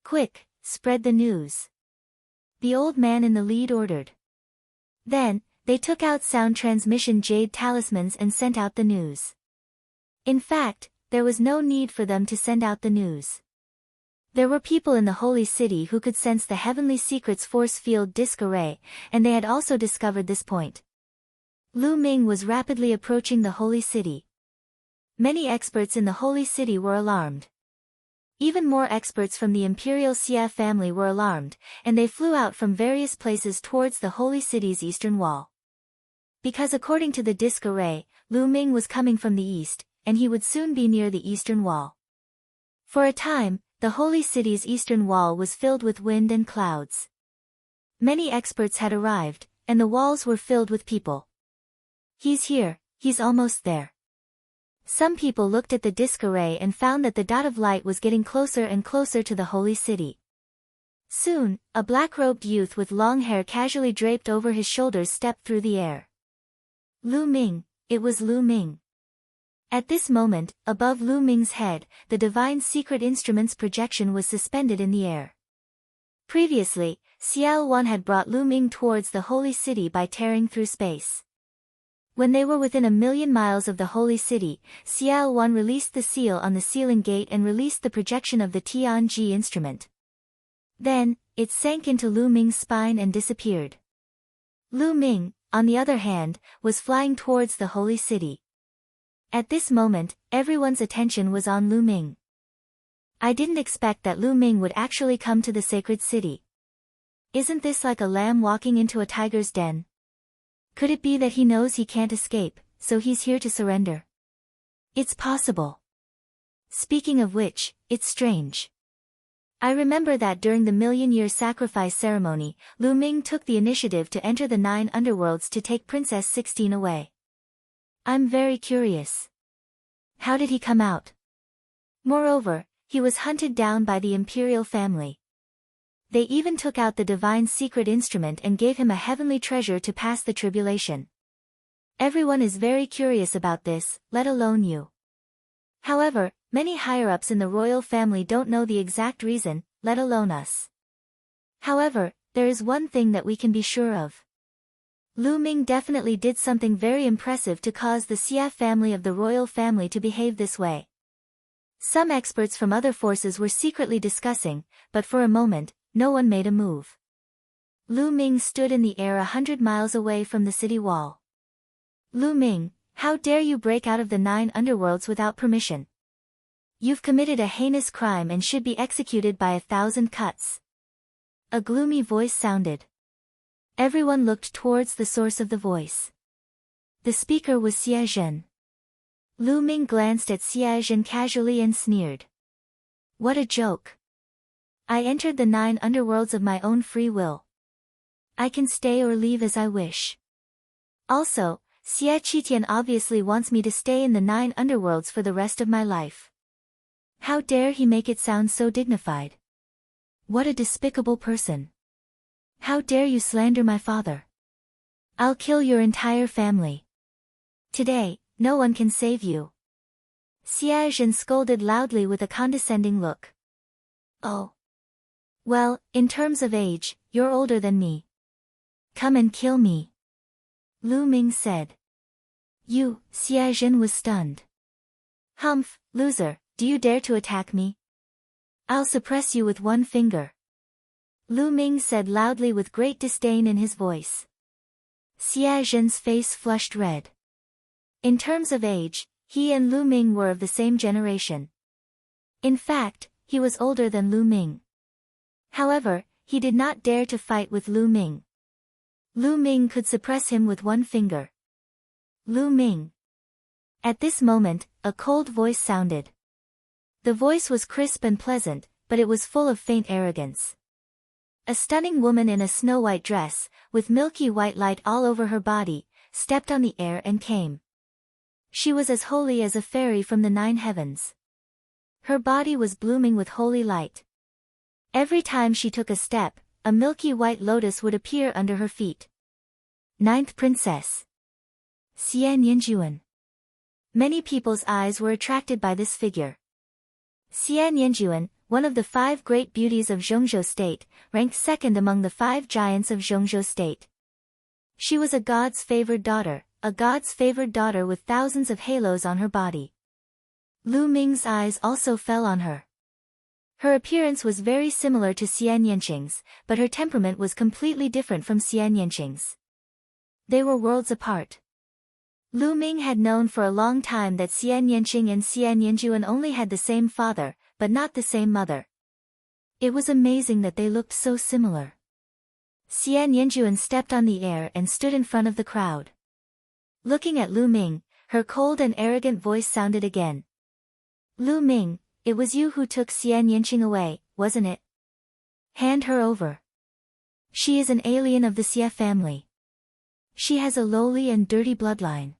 Quick, spread the news. The old man in the lead ordered. Then, they took out sound transmission jade talismans and sent out the news. In fact, there was no need for them to send out the news. There were people in the holy city who could sense the Heavenly Secrets force field disk array, and they had also discovered this point. Lu Ming was rapidly approaching the holy city. Many experts in the holy city were alarmed. Even more experts from the imperial Xia family were alarmed, and they flew out from various places towards the holy city's eastern wall. Because according to the disk array, Lu Ming was coming from the east, and he would soon be near the eastern wall. For a time, the holy city's eastern wall was filled with wind and clouds. Many experts had arrived, and the walls were filled with people. He's here, he's almost there. Some people looked at the disk array and found that the dot of light was getting closer and closer to the holy city. Soon, a black-robed youth with long hair casually draped over his shoulders stepped through the air. Lu Ming, it was Lu Ming. At this moment, above Lu Ming's head, the divine secret instrument's projection was suspended in the air. Previously, Xiao Wan had brought Lu Ming towards the holy city by tearing through space. When they were within 1,000,000 miles of the holy city, Xiao Wan released the seal on the sealing gate and released the projection of the Tianji instrument. Then, it sank into Lu Ming's spine and disappeared. Lu Ming, on the other hand, was flying towards the holy city. At this moment, everyone's attention was on Lu Ming. I didn't expect that Lu Ming would actually come to the sacred city. Isn't this like a lamb walking into a tiger's den? Could it be that he knows he can't escape, so he's here to surrender? It's possible. Speaking of which, it's strange. I remember that during the 1,000,000-year sacrifice ceremony, Lu Ming took the initiative to enter the 9 underworlds to take Princess 16 away. I'm very curious. How did he come out? Moreover, he was hunted down by the imperial family. They even took out the divine secret instrument and gave him a heavenly treasure to pass the tribulation. Everyone is very curious about this, let alone you. However, many higher-ups in the royal family don't know the exact reason, let alone us. However, there is one thing that we can be sure of. Lu Ming definitely did something very impressive to cause the Xia family of the royal family to behave this way. Some experts from other forces were secretly discussing, but for a moment, no one made a move. Lu Ming stood in the air 100 miles away from the city wall. Lu Ming, how dare you break out of the 9 underworlds without permission? You've committed a heinous crime and should be executed by 1,000 cuts. A gloomy voice sounded. Everyone looked towards the source of the voice. The speaker was Xie Zhen. Lu Ming glanced at Xie Zhen casually and sneered. What a joke. I entered the 9 underworlds of my own free will. I can stay or leave as I wish. Also, Xie Qitian obviously wants me to stay in the 9 underworlds for the rest of my life. How dare he make it sound so dignified? What a despicable person. How dare you slander my father? I'll kill your entire family. Today, no one can save you. Xie Zhen scolded loudly with a condescending look. Oh. Well, in terms of age, you're older than me. Come and kill me. Lu Ming said. You, Xie Zhen was stunned. Humph, loser, do you dare to attack me? I'll suppress you with one finger. Lu Ming said loudly with great disdain in his voice. Xie Zhen's face flushed red. In terms of age, he and Lu Ming were of the same generation. In fact, he was older than Lu Ming. However, he did not dare to fight with Lu Ming. Lu Ming could suppress him with one finger. Lu Ming. At this moment, a cold voice sounded. The voice was crisp and pleasant, but it was full of faint arrogance. A stunning woman in a snow-white dress, with milky white light all over her body, stepped on the air and came. She was as holy as a fairy from the 9 heavens. Her body was blooming with holy light. Every time she took a step, a milky white lotus would appear under her feet. 9th Princess. Xie Nianjuan. Many people's eyes were attracted by this figure. Xie Nianjuan, one of the 5 great beauties of Zhongzhou State, ranked 2nd among the 5 giants of Zhongzhou State. She was a god's favored daughter with thousands of halos on her body. Lu Ming's eyes also fell on her. Her appearance was very similar to Xie Nianqing's, but her temperament was completely different from Xie Nianqing's. They were worlds apart. Lu Ming had known for a long time that Xie Nianqing and Xie Nianjuan only had the same father, but not the same mother. It was amazing that they looked so similar. Xie Nianjuan stepped on the air and stood in front of the crowd. Looking at Lu Ming, her cold and arrogant voice sounded again. Lu Ming, it was you who took Xie Nianqing away, wasn't it? Hand her over. She is an alien of the Xie family. She has a lowly and dirty bloodline.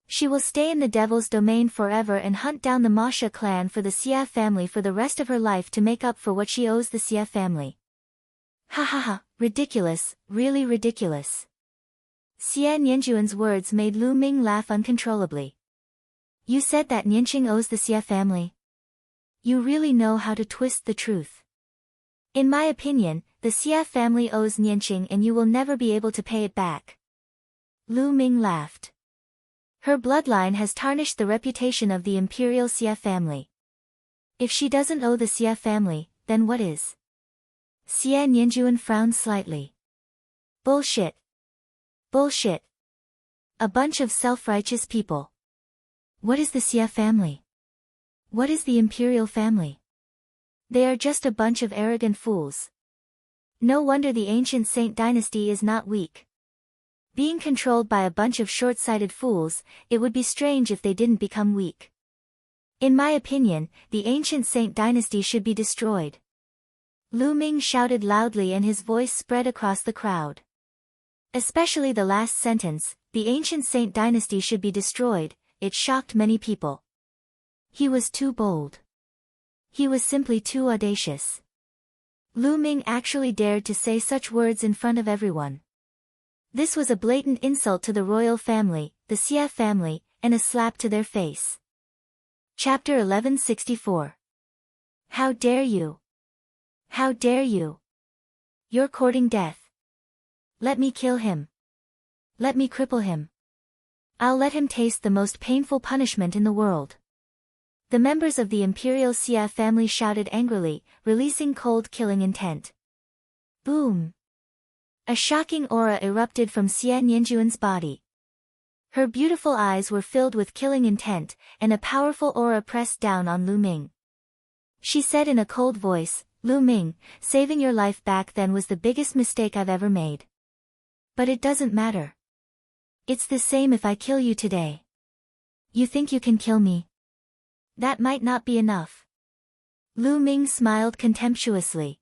She will stay in the devil's domain forever and hunt down the Masha clan for the Xie family for the rest of her life to make up for what she owes the Xie family. Ha ha ha, ridiculous, really ridiculous. Xie Nianjuan's words made Lu Ming laugh uncontrollably. You said that Nianqing owes the Xie family? You really know how to twist the truth. In my opinion, the Xie family owes Nianqing and you will never be able to pay it back. Lu Ming laughed. Her bloodline has tarnished the reputation of the imperial Xie family. If she doesn't owe the Xie family, then what is? Xie Nianjuan frowned slightly. Bullshit. Bullshit. A bunch of self-righteous people. What is the Xie family? What is the imperial family? They are just a bunch of arrogant fools. No wonder the ancient Saint dynasty is not weak. Being controlled by a bunch of short-sighted fools, it would be strange if they didn't become weak. In my opinion, the ancient Saint dynasty should be destroyed. Lu Ming shouted loudly and his voice spread across the crowd. Especially the last sentence, the ancient Saint dynasty should be destroyed, it shocked many people. He was too bold. He was simply too audacious. Lu Ming actually dared to say such words in front of everyone. This was a blatant insult to the royal family, the Xie family, and a slap to their face. Chapter 1164. How dare you? How dare you? You're courting death. Let me kill him. Let me cripple him. I'll let him taste the most painful punishment in the world. The members of the Imperial Xia family shouted angrily, releasing cold killing intent. Boom! A shocking aura erupted from Xia Nianjuan's body. Her beautiful eyes were filled with killing intent, and a powerful aura pressed down on Lu Ming. She said in a cold voice, Lu Ming, saving your life back then was the biggest mistake I've ever made. But it doesn't matter. It's the same if I kill you today. You think you can kill me? That might not be enough. Lu Ming smiled contemptuously.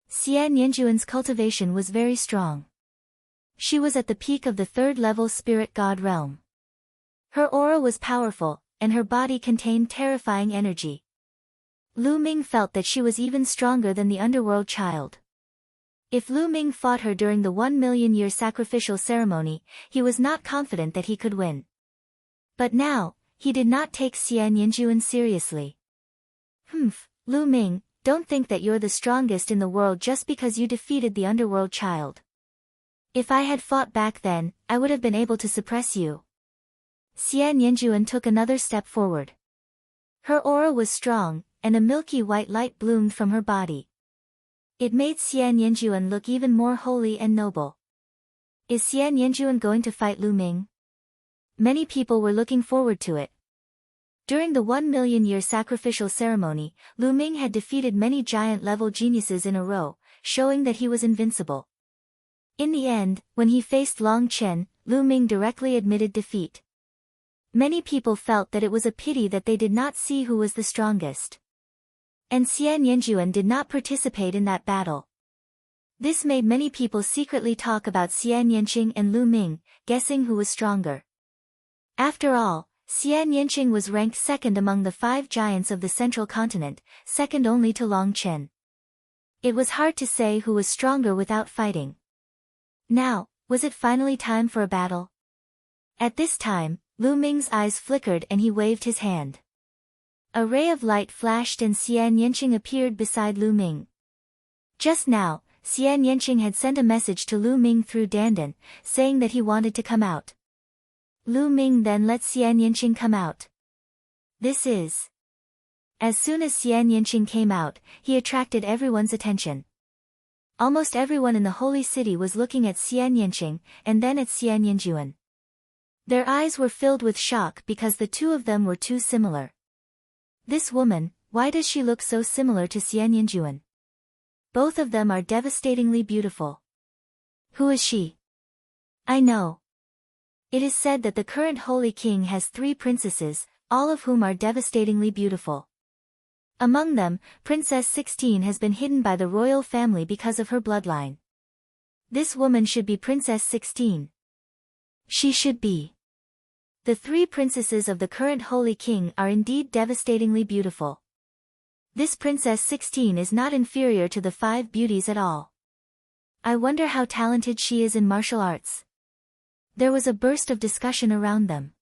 Xia Nianjuan's cultivation was very strong. She was at the peak of the third-level spirit god realm. Her aura was powerful, and her body contained terrifying energy. Lu Ming felt that she was even stronger than the underworld child. If Lu Ming fought her during the 1,000,000-year sacrificial ceremony, he was not confident that he could win. But now, he did not take Xia Nianjuan seriously. Lu Ming, don't think that you're the strongest in the world just because you defeated the underworld child. If I had fought back then, I would have been able to suppress you. Xia Nianjuan took another step forward. Her aura was strong, and a milky white light bloomed from her body. It made Xia Nianjuan look even more holy and noble. Is Xia Nianjuan going to fight Lu Ming? Many people were looking forward to it. During the 1,000,000-year sacrificial ceremony, Lu Ming had defeated many giant-level geniuses in a row, showing that he was invincible. In the end, when he faced Long Chen, Lu Ming directly admitted defeat. Many people felt that it was a pity that they did not see who was the strongest. And Xia Nianjuan did not participate in that battle. This made many people secretly talk about Xia Nianqing and Lu Ming, guessing who was stronger. After all, Xia Nianqing was ranked second among the 5 giants of the central continent, second only to Long Chen. It was hard to say who was stronger without fighting. Now, was it finally time for a battle? At this time, Lu Ming's eyes flickered and he waved his hand. A ray of light flashed and Xia Nianqing appeared beside Lu Ming. Just now, Xia Nianqing had sent a message to Lu Ming through Dandan, saying that he wanted to come out. Lu Ming then let Xia Nianqing come out. This is. As soon as Xia Nianqing came out, he attracted everyone's attention. Almost everyone in the holy city was looking at Xia Nianqing, and then at Xia Nianjuan. Their eyes were filled with shock because the two of them were too similar. This woman, why does she look so similar to Xia Nianjuan? Both of them are devastatingly beautiful. Who is she? I know. It is said that the current Holy King has 3 princesses, all of whom are devastatingly beautiful. Among them, Princess 16 has been hidden by the royal family because of her bloodline. This woman should be Princess 16. She should be. The 3 princesses of the current Holy King are indeed devastatingly beautiful. This Princess 16 is not inferior to the 5 beauties at all. I wonder how talented she is in martial arts. There was a burst of discussion around them.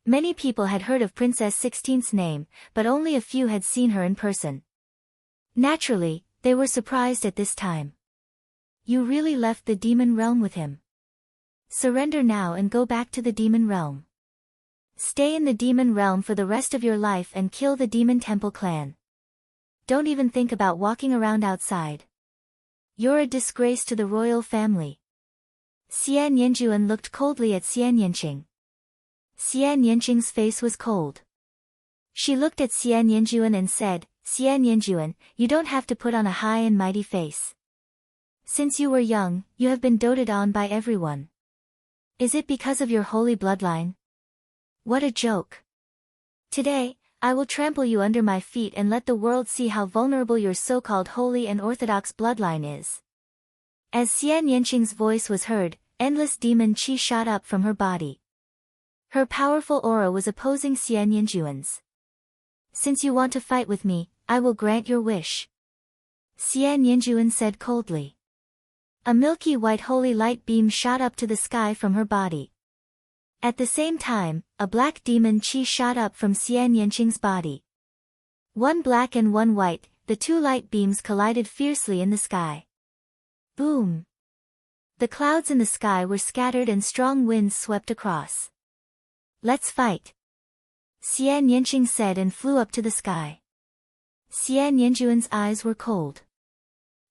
Many people had heard of Princess 16's name, but only a few had seen her in person. Naturally, they were surprised at this time. You really left the demon realm with him? Surrender now and go back to the demon realm. Stay in the demon realm for the rest of your life and kill the demon temple clan. Don't even think about walking around outside. You're a disgrace to the royal family. Xia Nianjuan looked coldly at Xia Nianqing. Xia Nianqing's face was cold. She looked at Xia Nianjuan and said, Xia Nianjuan, you don't have to put on a high and mighty face. Since you were young, you have been doted on by everyone. Is it because of your holy bloodline? What a joke. Today, I will trample you under my feet and let the world see how vulnerable your so-called holy and orthodox bloodline is. As Xia Nianqing's voice was heard, endless demon qi shot up from her body. Her powerful aura was opposing Xia Nianjuan's. Since you want to fight with me, I will grant your wish. Xia Nianjuan said coldly. A milky white holy light beam shot up to the sky from her body. At the same time, a black demon qi shot up from Xia Nianqing's body. One black and one white, the 2 light beams collided fiercely in the sky. Boom! The clouds in the sky were scattered and strong winds swept across. Let's fight. Xie Nianqing said and flew up to the sky. Xie Nianjuan's eyes were cold.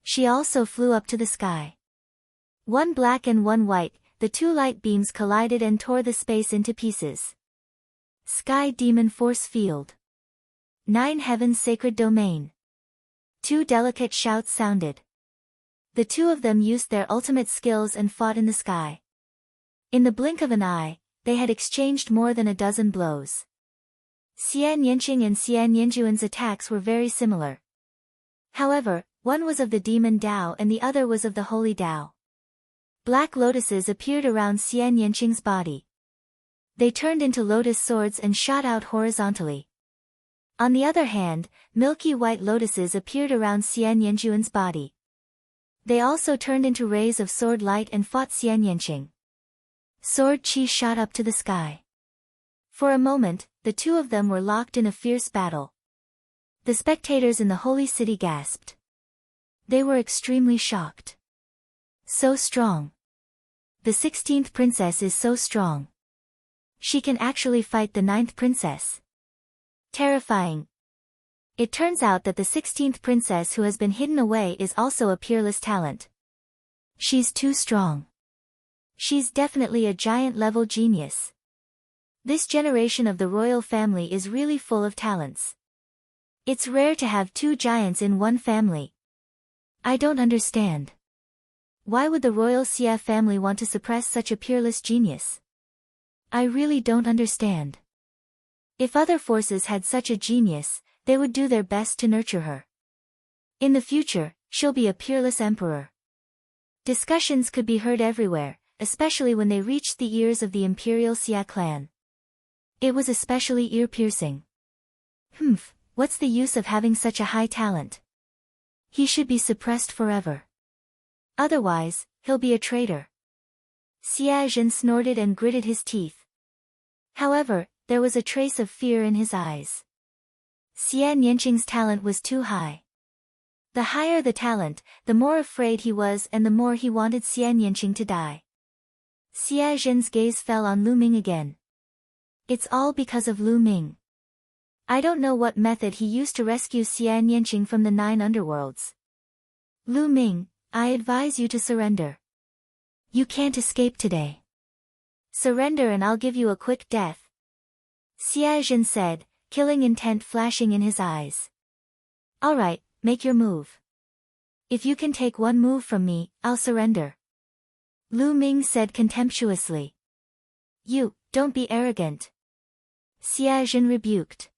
She also flew up to the sky. One black and one white, the two light beams collided and tore the space into pieces. Sky Demon Force Field. 9 Heaven's Sacred Domain. Two delicate shouts sounded. The two of them used their ultimate skills and fought in the sky. In the blink of an eye, they had exchanged more than a dozen blows. Xie Nianqing and Xie Nianjuan's attacks were very similar. However, one was of the demon Dao and the other was of the holy Dao. Black lotuses appeared around Xie Nianqing's body. They turned into lotus swords and shot out horizontally. On the other hand, milky white lotuses appeared around Xie Nianjuan's body. They also turned into rays of sword light and fought Xie Nianqing. Sword chi shot up to the sky. For a moment, the two of them were locked in a fierce battle. The spectators in the holy city gasped. They were extremely shocked. So strong. The 16th princess is so strong. She can actually fight the 9th princess. Terrifying. It turns out that the 16th princess who has been hidden away is also a peerless talent. She's too strong. She's definitely a giant-level genius. This generation of the royal family is really full of talents. It's rare to have two giants in one family. I don't understand. Why would the royal Xie family want to suppress such a peerless genius? I really don't understand. If other forces had such a genius, they would do their best to nurture her. In the future, she'll be a peerless emperor. Discussions could be heard everywhere, especially when they reached the ears of the imperial Xie clan. It was especially ear-piercing. What's the use of having such a high talent? He should be suppressed forever. Otherwise, he'll be a traitor. Xie Zhen snorted and gritted his teeth. However, there was a trace of fear in his eyes. Xie Nianqing's talent was too high. The higher the talent, the more afraid he was and the more he wanted Xie Nianqing to die. Xie Zhen's gaze fell on Lu Ming again. It's all because of Lu Ming. I don't know what method he used to rescue Xie Nianqing from the 9 underworlds. Lu Ming, I advise you to surrender. You can't escape today. Surrender and I'll give you a quick death. Xie Zhen said, killing intent flashing in his eyes. Alright, make your move. If you can take one move from me, I'll surrender. Lu Ming said contemptuously. You, don't be arrogant. Xie Zhen rebuked.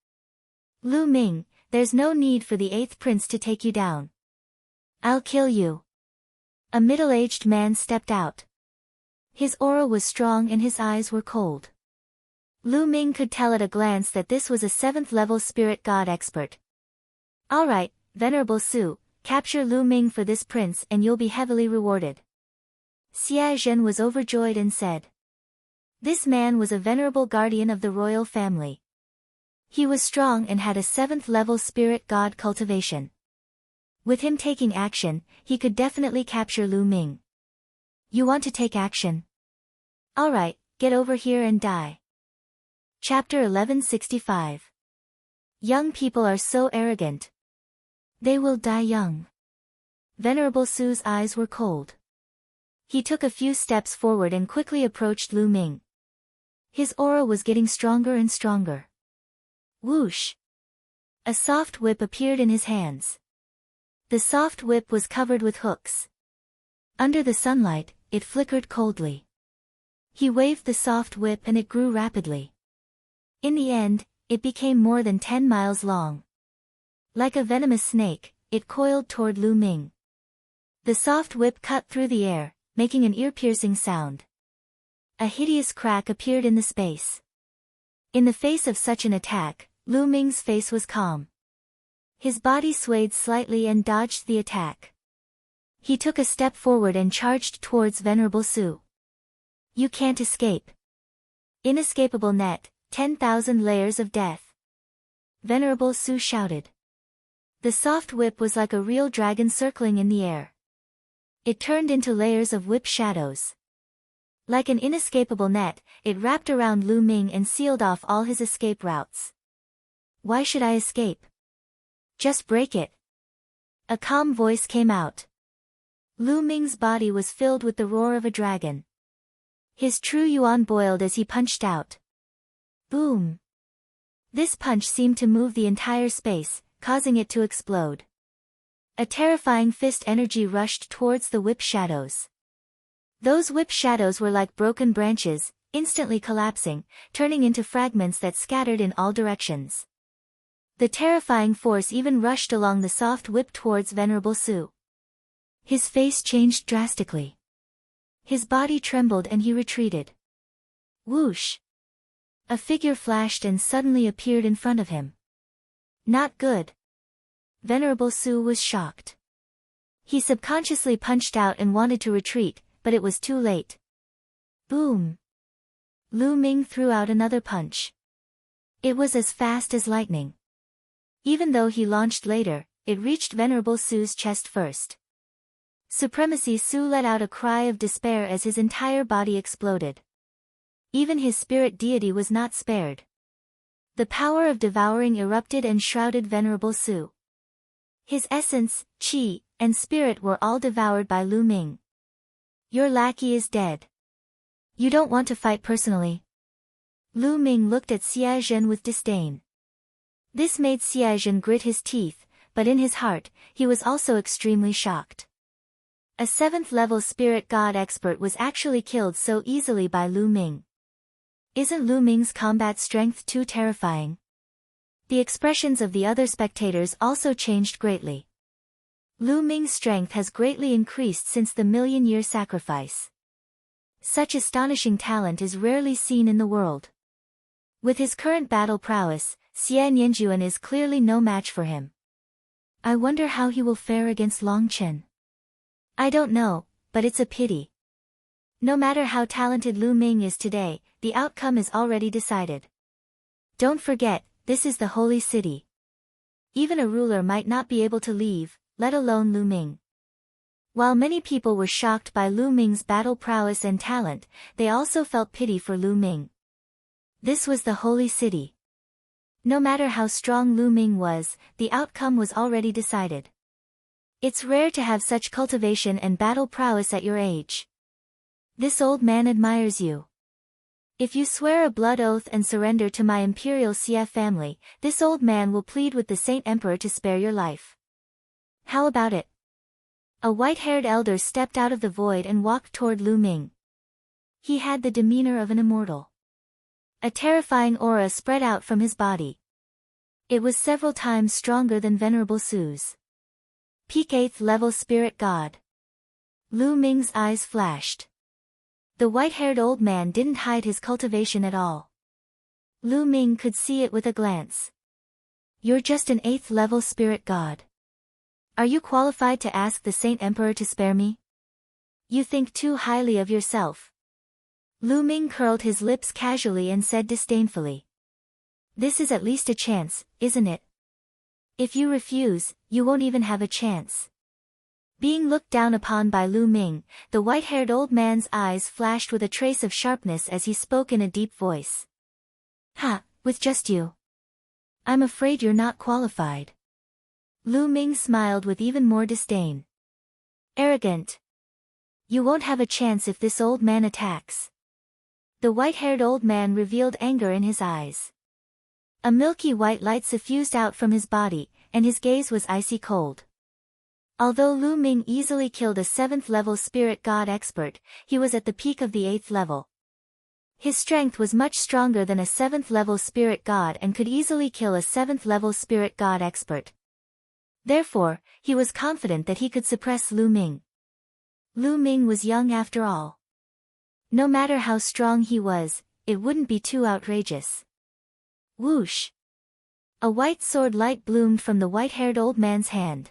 Lu Ming, there's no need for the 8th prince to take you down. I'll kill you. A middle-aged man stepped out. His aura was strong and his eyes were cold. Lu Ming could tell at a glance that this was a 7th-level spirit god expert. Alright, Venerable Su, capture Lu Ming for this prince and you'll be heavily rewarded. Xie Zhen was overjoyed and said. This man was a venerable guardian of the royal family. He was strong and had a 7th-level spirit god cultivation. With him taking action, he could definitely capture Lu Ming. You want to take action? Alright, get over here and die. Chapter 1165. Young people are so arrogant. They will die young. Venerable Su's eyes were cold. He took a few steps forward and quickly approached Lu Ming. His aura was getting stronger and stronger. Whoosh! A soft whip appeared in his hands. The soft whip was covered with hooks. Under the sunlight, it flickered coldly. He waved the soft whip and it grew rapidly. In the end, it became more than 10 miles long. Like a venomous snake, it coiled toward Lu Ming. The soft whip cut through the air, making an ear-piercing sound. A hideous crack appeared in the space. In the face of such an attack, Lu Ming's face was calm. His body swayed slightly and dodged the attack. He took a step forward and charged towards Venerable Su. You can't escape. Inescapable net, 10,000 layers of death. Venerable Su shouted. The soft whip was like a real dragon circling in the air. It turned into layers of whip shadows. Like an inescapable net, it wrapped around Lu Ming and sealed off all his escape routes. Why should I escape? Just break it. A calm voice came out. Lu Ming's body was filled with the roar of a dragon. His true yuan boiled as he punched out. Boom! This punch seemed to move the entire space, causing it to explode. A terrifying fist energy rushed towards the whip shadows. Those whip shadows were like broken branches, instantly collapsing, turning into fragments that scattered in all directions. The terrifying force even rushed along the soft whip towards Venerable Su. His face changed drastically. His body trembled and he retreated. Whoosh! A figure flashed and suddenly appeared in front of him. Not good. Venerable Su was shocked. He subconsciously punched out and wanted to retreat, but it was too late. Boom! Lu Ming threw out another punch. It was as fast as lightning. Even though he launched later, it reached Venerable Su's chest first. Supremacy Su let out a cry of despair as his entire body exploded. Even his spirit deity was not spared. The power of devouring erupted and shrouded Venerable Su. His essence, qi, and spirit were all devoured by Lu Ming. Your lackey is dead. You don't want to fight personally. Lu Ming looked at Xie Zhen with disdain. This made Xie Zhen grit his teeth, but in his heart, he was also extremely shocked. A 7th-level spirit god expert was actually killed so easily by Lu Ming. Isn't Lu Ming's combat strength too terrifying? The expressions of the other spectators also changed greatly. Lu Ming's strength has greatly increased since the million-year sacrifice. Such astonishing talent is rarely seen in the world. With his current battle prowess, Xie Nianjuan is clearly no match for him. I wonder how he will fare against Long Chen. I don't know, but it's a pity. No matter how talented Lu Ming is today, the outcome is already decided. Don't forget, this is the holy city. Even a ruler might not be able to leave, let alone Lu Ming. While many people were shocked by Lu Ming's battle prowess and talent, they also felt pity for Lu Ming. This was the holy city. No matter how strong Lu Ming was, the outcome was already decided. It's rare to have such cultivation and battle prowess at your age. This old man admires you. If you swear a blood oath and surrender to my imperial Xie family, this old man will plead with the Saint Emperor to spare your life. How about it? A white-haired elder stepped out of the void and walked toward Lu Ming. He had the demeanor of an immortal. A terrifying aura spread out from his body. It was several times stronger than Venerable Su's. Peak 8th level spirit god. Lu Ming's eyes flashed. The white-haired old man didn't hide his cultivation at all. Lu Ming could see it with a glance. You're just an 8th level spirit god. Are you qualified to ask the Saint Emperor to spare me? You think too highly of yourself. Lu Ming curled his lips casually and said disdainfully. This is at least a chance, isn't it? If you refuse, you won't even have a chance. Being looked down upon by Lu Ming, the white-haired old man's eyes flashed with a trace of sharpness as he spoke in a deep voice. Ha, with just you. I'm afraid you're not qualified. Lu Ming smiled with even more disdain. Arrogant. You won't have a chance if this old man attacks. The white-haired old man revealed anger in his eyes. A milky white light suffused out from his body, and his gaze was icy cold. Although Lu Ming easily killed a 7th level spirit god expert, he was at the peak of the 8th level. His strength was much stronger than a 7th level spirit god and could easily kill a 7th level spirit god expert. Therefore, he was confident that he could suppress Lu Ming. Lu Ming was young after all. No matter how strong he was, it wouldn't be too outrageous. Whoosh! A white sword light bloomed from the white-haired old man's hand.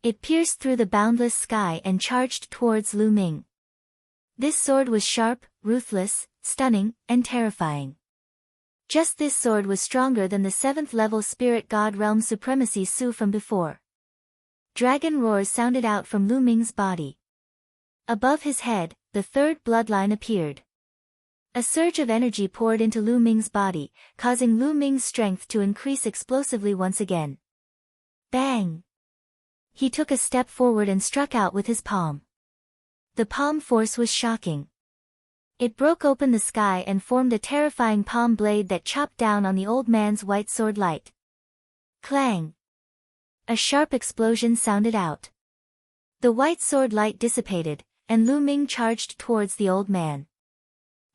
It pierced through the boundless sky and charged towards Lu Ming. This sword was sharp, ruthless, stunning, and terrifying. Just this sword was stronger than the 7th level spirit god realm supremacy Su from before. Dragon roars sounded out from Lu Ming's body. Above his head, the third bloodline appeared. A surge of energy poured into Lu Ming's body, causing Lu Ming's strength to increase explosively once again. Bang! He took a step forward and struck out with his palm. The palm force was shocking. It broke open the sky and formed a terrifying palm blade that chopped down on the old man's white sword light. Clang! A sharp explosion sounded out. The white sword light dissipated, and Lu Ming charged towards the old man.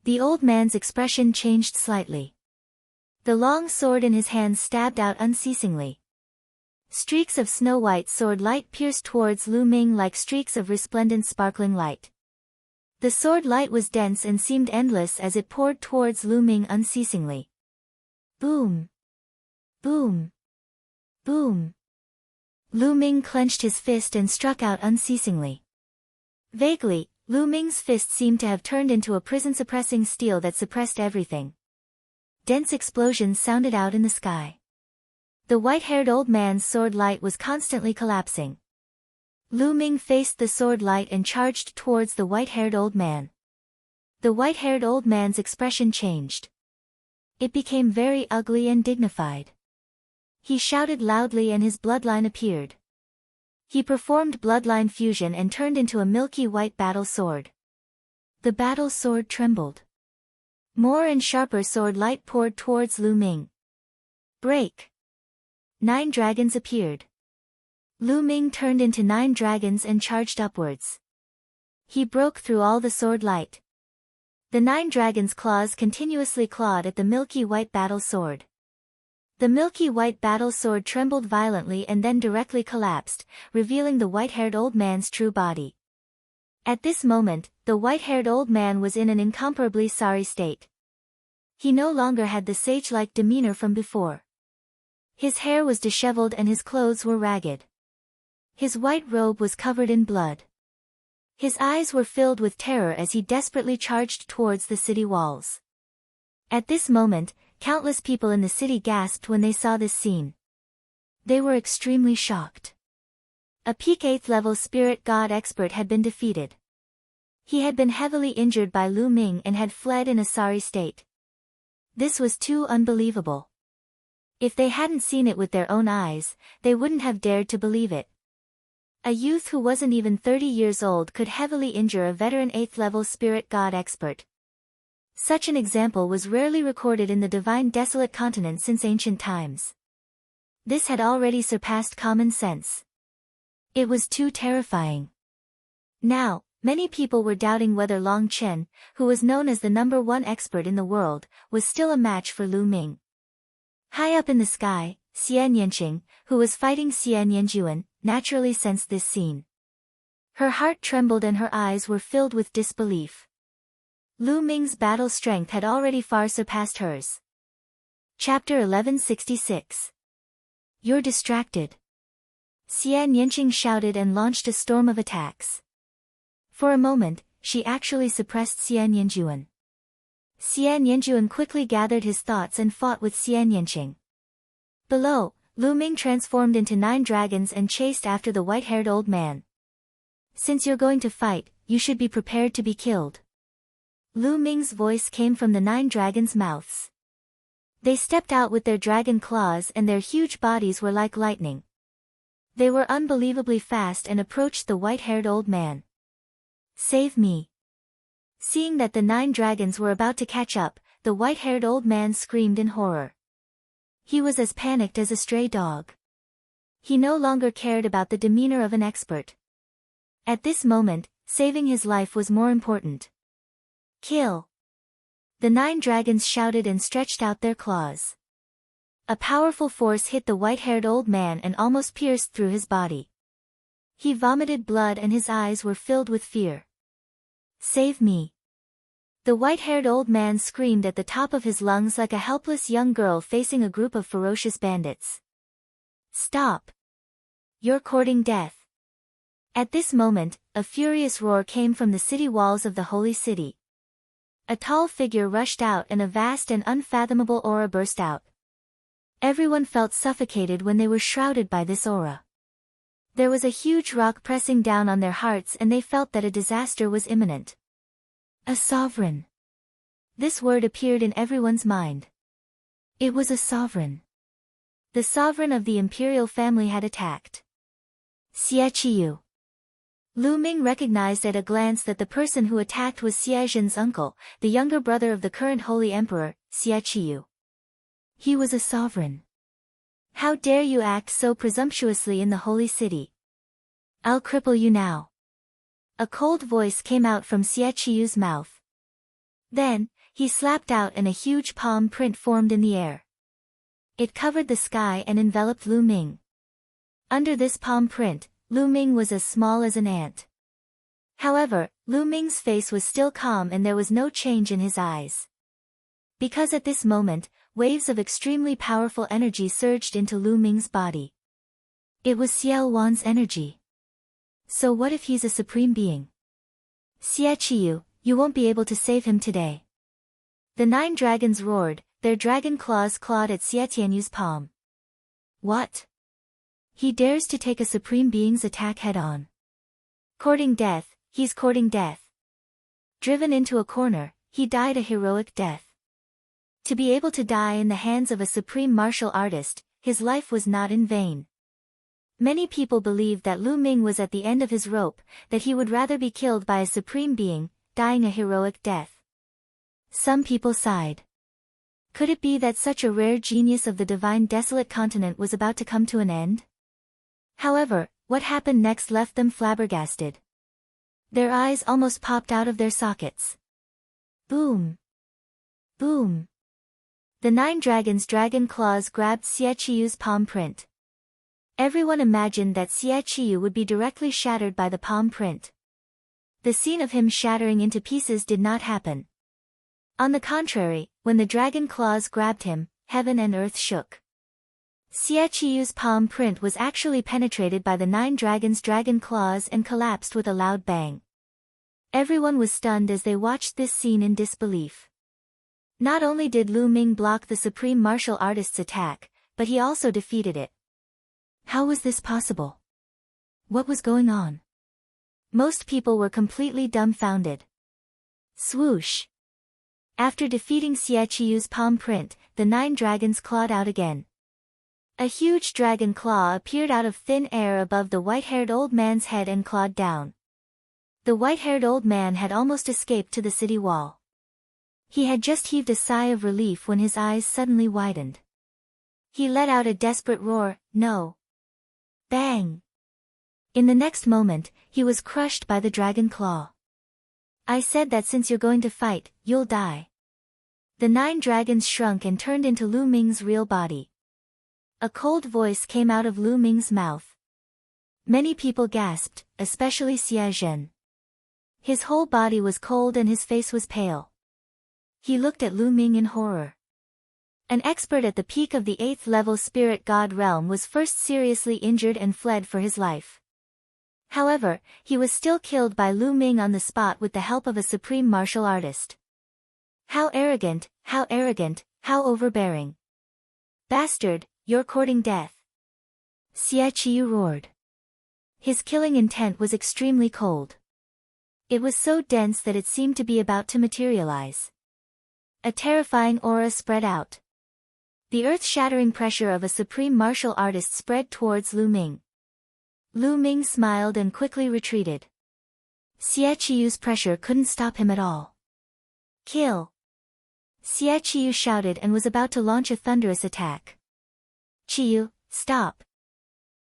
The old man's expression changed slightly. The long sword in his hand stabbed out unceasingly. Streaks of snow-white sword light pierced towards Lu Ming like streaks of resplendent sparkling light. The sword light was dense and seemed endless as it poured towards Lu Ming unceasingly. Boom! Boom! Boom! Lu Ming clenched his fist and struck out unceasingly. Vaguely, Lu Ming's fist seemed to have turned into a prison-suppressing steel that suppressed everything. Dense explosions sounded out in the sky. The white-haired old man's sword light was constantly collapsing. Lu Ming faced the sword light and charged towards the white-haired old man. The white-haired old man's expression changed. It became very ugly and dignified. He shouted loudly and his bloodline appeared. He performed bloodline fusion and turned into a milky white battle sword. The battle sword trembled. More and sharper sword light poured towards Lu Ming. Break! 9 dragons appeared. Lu Ming turned into 9 dragons and charged upwards. He broke through all the sword light. The 9 dragons' claws continuously clawed at the milky white battle sword. The milky white battle sword trembled violently and then directly collapsed, revealing the white-haired old man's true body. At this moment, the white-haired old man was in an incomparably sorry state. He no longer had the sage-like demeanor from before. His hair was disheveled and his clothes were ragged. His white robe was covered in blood. His eyes were filled with terror as he desperately charged towards the city walls. At this moment, countless people in the city gasped when they saw this scene. They were extremely shocked. A peak 8th level spirit god expert had been defeated. He had been heavily injured by Lu Ming and had fled in a sorry state. This was too unbelievable. If they hadn't seen it with their own eyes, they wouldn't have dared to believe it. A youth who wasn't even 30 years old could heavily injure a veteran 8th level spirit god expert. Such an example was rarely recorded in the divine desolate continent since ancient times. This had already surpassed common sense. It was too terrifying. Now, many people were doubting whether Long Chen, who was known as the #1 expert in the world, was still a match for Lu Ming. High up in the sky, Xian Yanqing, who was fighting Xian Yanjuan, naturally sensed this scene. Her heart trembled and her eyes were filled with disbelief. Lu Ming's battle strength had already far surpassed hers. Chapter 1166. You're distracted. Xian Yanqing shouted and launched a storm of attacks. For a moment, she actually suppressed Xian Yanjuan. Xian Yanjuan quickly gathered his thoughts and fought with Xian Yanqing. Below, Lu Ming transformed into 9 dragons and chased after the white-haired old man. Since you're going to fight, you should be prepared to be killed. Lu Ming's voice came from the 9 dragons' mouths. They stepped out with their dragon claws and their huge bodies were like lightning. They were unbelievably fast and approached the white-haired old man. Save me. Seeing that the 9 dragons were about to catch up, the white-haired old man screamed in horror. He was as panicked as a stray dog. He no longer cared about the demeanor of an expert. At this moment, saving his life was more important. Kill! The 9 dragons shouted and stretched out their claws. A powerful force hit the white-haired old man and almost pierced through his body. He vomited blood and his eyes were filled with fear. Save me! The white-haired old man screamed at the top of his lungs like a helpless young girl facing a group of ferocious bandits. Stop! You're courting death. At this moment, a furious roar came from the city walls of the holy city. A tall figure rushed out and a vast and unfathomable aura burst out. Everyone felt suffocated when they were shrouded by this aura. There was a huge rock pressing down on their hearts and they felt that a disaster was imminent. A sovereign. This word appeared in everyone's mind. It was a sovereign. The sovereign of the imperial family had attacked. Xie Qiyu. Lu Ming recognized at a glance that the person who attacked was Xie Zhen's uncle, the younger brother of the current holy emperor, Xie Qiyu. He was a sovereign. How dare you act so presumptuously in the holy city? I'll cripple you now. A cold voice came out from Xie Qiyu's mouth. Then, he slapped out and a huge palm print formed in the air. It covered the sky and enveloped Lu Ming. Under this palm print, Lu Ming was as small as an ant. However, Lu Ming's face was still calm and there was no change in his eyes. Because at this moment, waves of extremely powerful energy surged into Lu Ming's body. It was Xiao Wan's energy. So what if he's a supreme being? Xie Qiyu, you won't be able to save him today. The 9 dragons roared, their dragon claws clawed at Xie Tianyu's palm. What? He dares to take a supreme being's attack head-on. Courting death, he's courting death. Driven into a corner, he died a heroic death. To be able to die in the hands of a supreme martial artist, his life was not in vain. Many people believed that Lu Ming was at the end of his rope, that he would rather be killed by a supreme being, dying a heroic death. Some people sighed. Could it be that such a rare genius of the divine desolate continent was about to come to an end? However, what happened next left them flabbergasted. Their eyes almost popped out of their sockets. Boom! Boom! The 9 dragons' dragon claws grabbed Xie Qiyu's palm print. Everyone imagined that Xie Qiyu would be directly shattered by the palm print. The scene of him shattering into pieces did not happen. On the contrary, when the dragon claws grabbed him, heaven and earth shook. Xie Qiyu's palm print was actually penetrated by the 9 dragons' dragon claws and collapsed with a loud bang. Everyone was stunned as they watched this scene in disbelief. Not only did Lu Ming block the supreme martial artist's attack, but he also defeated it. How was this possible? What was going on? Most people were completely dumbfounded. Swoosh! After defeating Xie Qiyu's palm print, the 9 dragons clawed out again. A huge dragon claw appeared out of thin air above the white-haired old man's head and clawed down. The white-haired old man had almost escaped to the city wall. He had just heaved a sigh of relief when his eyes suddenly widened. He let out a desperate roar, no! Bang! In the next moment, he was crushed by the dragon claw. I said that since you're going to fight, you'll die. The 9 dragons shrunk and turned into Lu Ming's real body. A cold voice came out of Lu Ming's mouth. Many people gasped, especially Xie Zhen. His whole body was cold and his face was pale. He looked at Lu Ming in horror. An expert at the peak of the 8th level spirit god realm was first seriously injured and fled for his life. However, he was still killed by Lu Ming on the spot with the help of a supreme martial artist. How arrogant, how arrogant, how overbearing. Bastard, you're courting death. Xie Qiyu roared. His killing intent was extremely cold. It was so dense that it seemed to be about to materialize. A terrifying aura spread out. The earth-shattering pressure of a supreme martial artist spread towards Lu Ming. Lu Ming smiled and quickly retreated. Xie Qiyu's pressure couldn't stop him at all. Kill! Xie Qiyu shouted and was about to launch a thunderous attack. Qiyu, stop!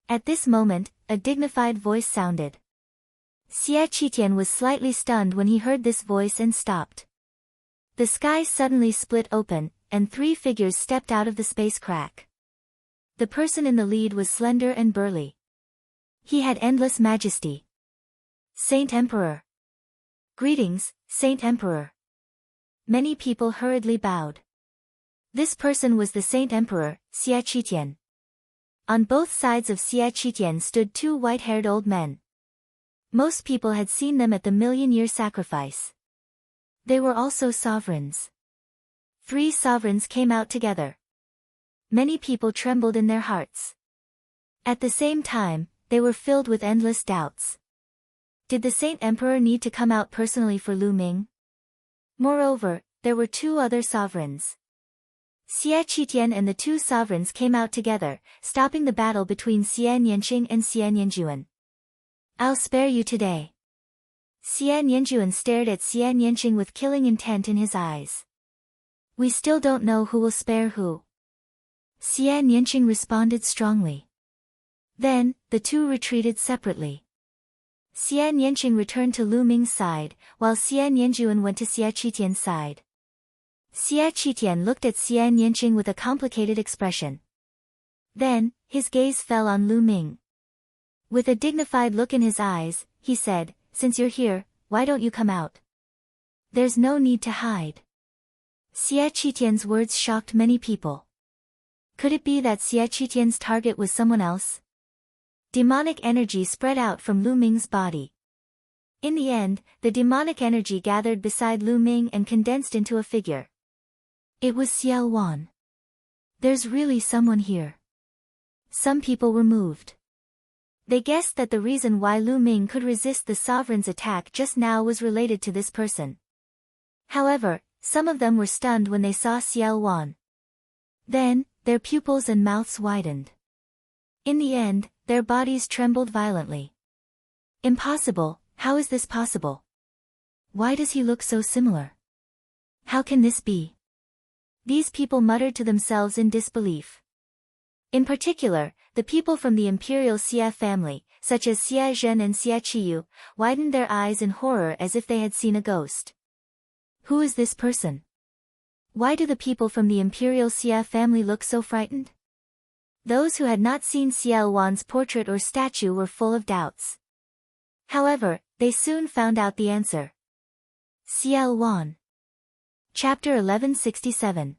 At this moment, a dignified voice sounded. Xie Qitian was slightly stunned when he heard this voice and stopped. The sky suddenly split open, and 3 figures stepped out of the space crack. The person in the lead was slender and burly. He had endless majesty. Saint Emperor. Greetings, Saint Emperor. Many people hurriedly bowed. This person was the Saint Emperor, Xie Qitian. On both sides of Xie Qitian stood 2 white-haired old men. Most people had seen them at the million-year sacrifice. They were also sovereigns. 3 sovereigns came out together. Many people trembled in their hearts. At the same time, they were filled with endless doubts. Did the Saint Emperor need to come out personally for Lu Ming? Moreover, there were two other sovereigns. Xie Qitian and the two sovereigns came out together, stopping the battle between Xie Nianqing and Xie Nianjuan. I'll spare you today. Xie Nianjuan stared at Xie Nianqing with killing intent in his eyes. We still don't know who will spare who. Xie Nianqing responded strongly. Then, the two retreated separately. Xie Nianqing returned to Lu Ming's side, while Xie Nianjuan went to Xie Qitian's side. Xie Qitian looked at Xie Nianqing with a complicated expression. Then, his gaze fell on Lu Ming. With a dignified look in his eyes, he said, "Since you're here, why don't you come out? There's no need to hide." Xie Qitian's words shocked many people. Could it be that Xie Qitian's target was someone else? Demonic energy spread out from Lu Ming's body. In the end, the demonic energy gathered beside Lu Ming and condensed into a figure. It was Xiao Wan. There's really someone here. Some people were moved. They guessed that the reason why Lu Ming could resist the sovereign's attack just now was related to this person. However, some of them were stunned when they saw Xiao Wan. Then, their pupils and mouths widened. In the end, their bodies trembled violently. Impossible, how is this possible? Why does he look so similar? How can this be? These people muttered to themselves in disbelief. In particular, the people from the imperial Xie family, such as Xie Zhen and Xie Qiyu, widened their eyes in horror as if they had seen a ghost. Who is this person? Why do the people from the imperial Xie family look so frightened? Those who had not seen Xiao Wan's portrait or statue were full of doubts. However, they soon found out the answer. Xiao Wan. Chapter 1167.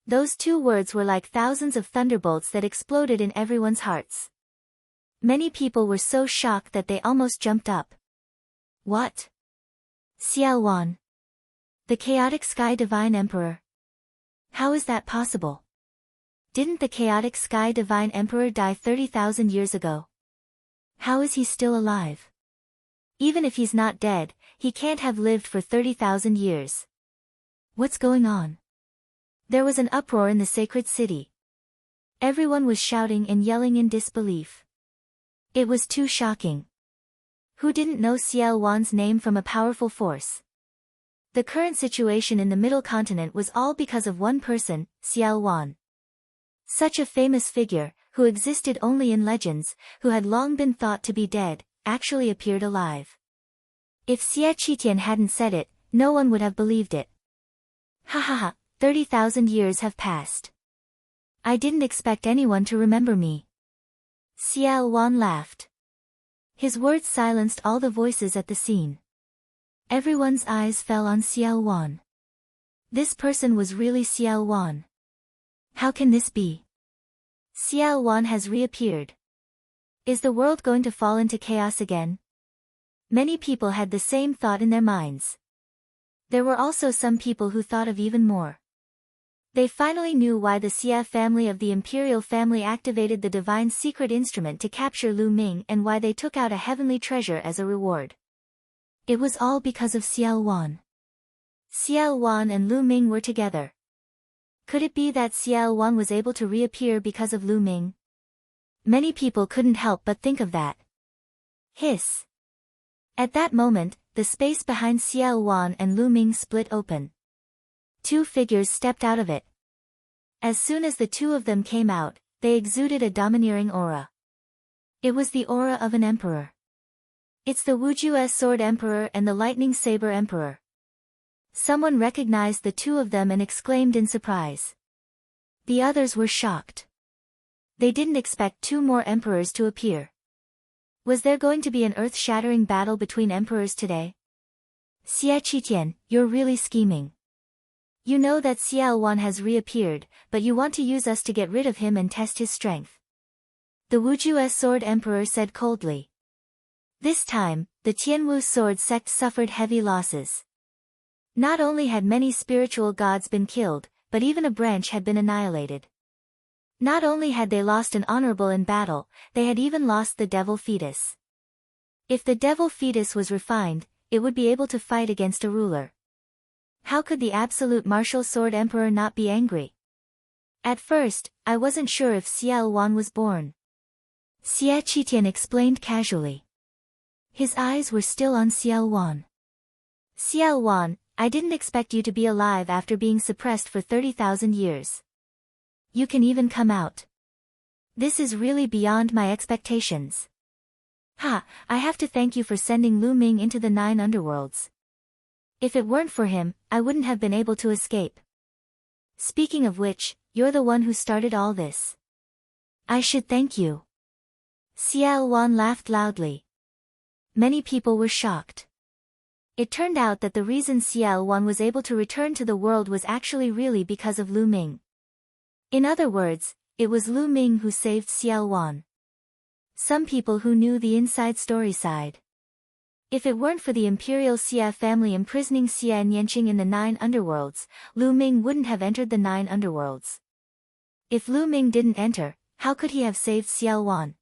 Those two words were like thousands of thunderbolts that exploded in everyone's hearts. Many people were so shocked that they almost jumped up. What? Xiao Wan. The chaotic sky divine emperor. How is that possible? Didn't the chaotic sky divine emperor die 30,000 years ago? How is he still alive? Even if he's not dead, he can't have lived for 30,000 years. What's going on? There was an uproar in the sacred city. Everyone was shouting and yelling in disbelief. It was too shocking. Who didn't know Xiao Wan's name from a powerful force? The current situation in the Middle Continent was all because of one person, Xiao Wan. Such a famous figure, who existed only in legends, who had long been thought to be dead, actually appeared alive. If Xie Qitian hadn't said it, no one would have believed it. Ha ha ha, 30,000 years have passed. I didn't expect anyone to remember me. Xiao Wan laughed. His words silenced all the voices at the scene. Everyone's eyes fell on Xiao Wan. This person was really Xiao Wan. How can this be? Xiao Wan has reappeared. Is the world going to fall into chaos again? Many people had the same thought in their minds. There were also some people who thought of even more. They finally knew why the Xie family of the imperial family activated the divine secret instrument to capture Lu Ming and why they took out a heavenly treasure as a reward. It was all because of Xiao Wan. Xiao Wan and Lu Ming were together. Could it be that Xiao Wan was able to reappear because of Lu Ming? Many people couldn't help but think of that. Hiss. At that moment, the space behind Xiao Wan and Lu Ming split open. Two figures stepped out of it. As soon as the two of them came out, they exuded a domineering aura. It was the aura of an emperor. It's the Wujue Sword Emperor and the Lightning Saber Emperor. Someone recognized the two of them and exclaimed in surprise. The others were shocked. They didn't expect two more emperors to appear. Was there going to be an earth-shattering battle between emperors today? Xie Qitian, you're really scheming. You know that Xiao Wan has reappeared, but you want to use us to get rid of him and test his strength. The Wujue Sword Emperor said coldly. This time, the Tianwu sword sect suffered heavy losses. Not only had many spiritual gods been killed, but even a branch had been annihilated. Not only had they lost an honorable in battle, they had even lost the devil fetus. If the devil fetus was refined, it would be able to fight against a ruler. How could the absolute martial sword emperor not be angry? At first, I wasn't sure if Xiao Wan was born. Xie Qitian explained casually. His eyes were still on Xiao Wan. Xiao Wan, I didn't expect you to be alive after being suppressed for 30,000 years. You can even come out. This is really beyond my expectations. Ha, I have to thank you for sending Lu Ming into the 9 underworlds. If it weren't for him, I wouldn't have been able to escape. Speaking of which, you're the one who started all this. I should thank you. Xiao Wan laughed loudly. Many people were shocked. It turned out that the reason Xiao Wan was able to return to the world was actually really because of Lu Ming. In other words, it was Lu Ming who saved Xiao Wan. Some people who knew the inside story sighed. If it weren't for the imperial Xie family imprisoning Xie Nianqing in the 9 underworlds, Lu Ming wouldn't have entered the 9 underworlds. If Lu Ming didn't enter, how could he have saved Xiao Wan?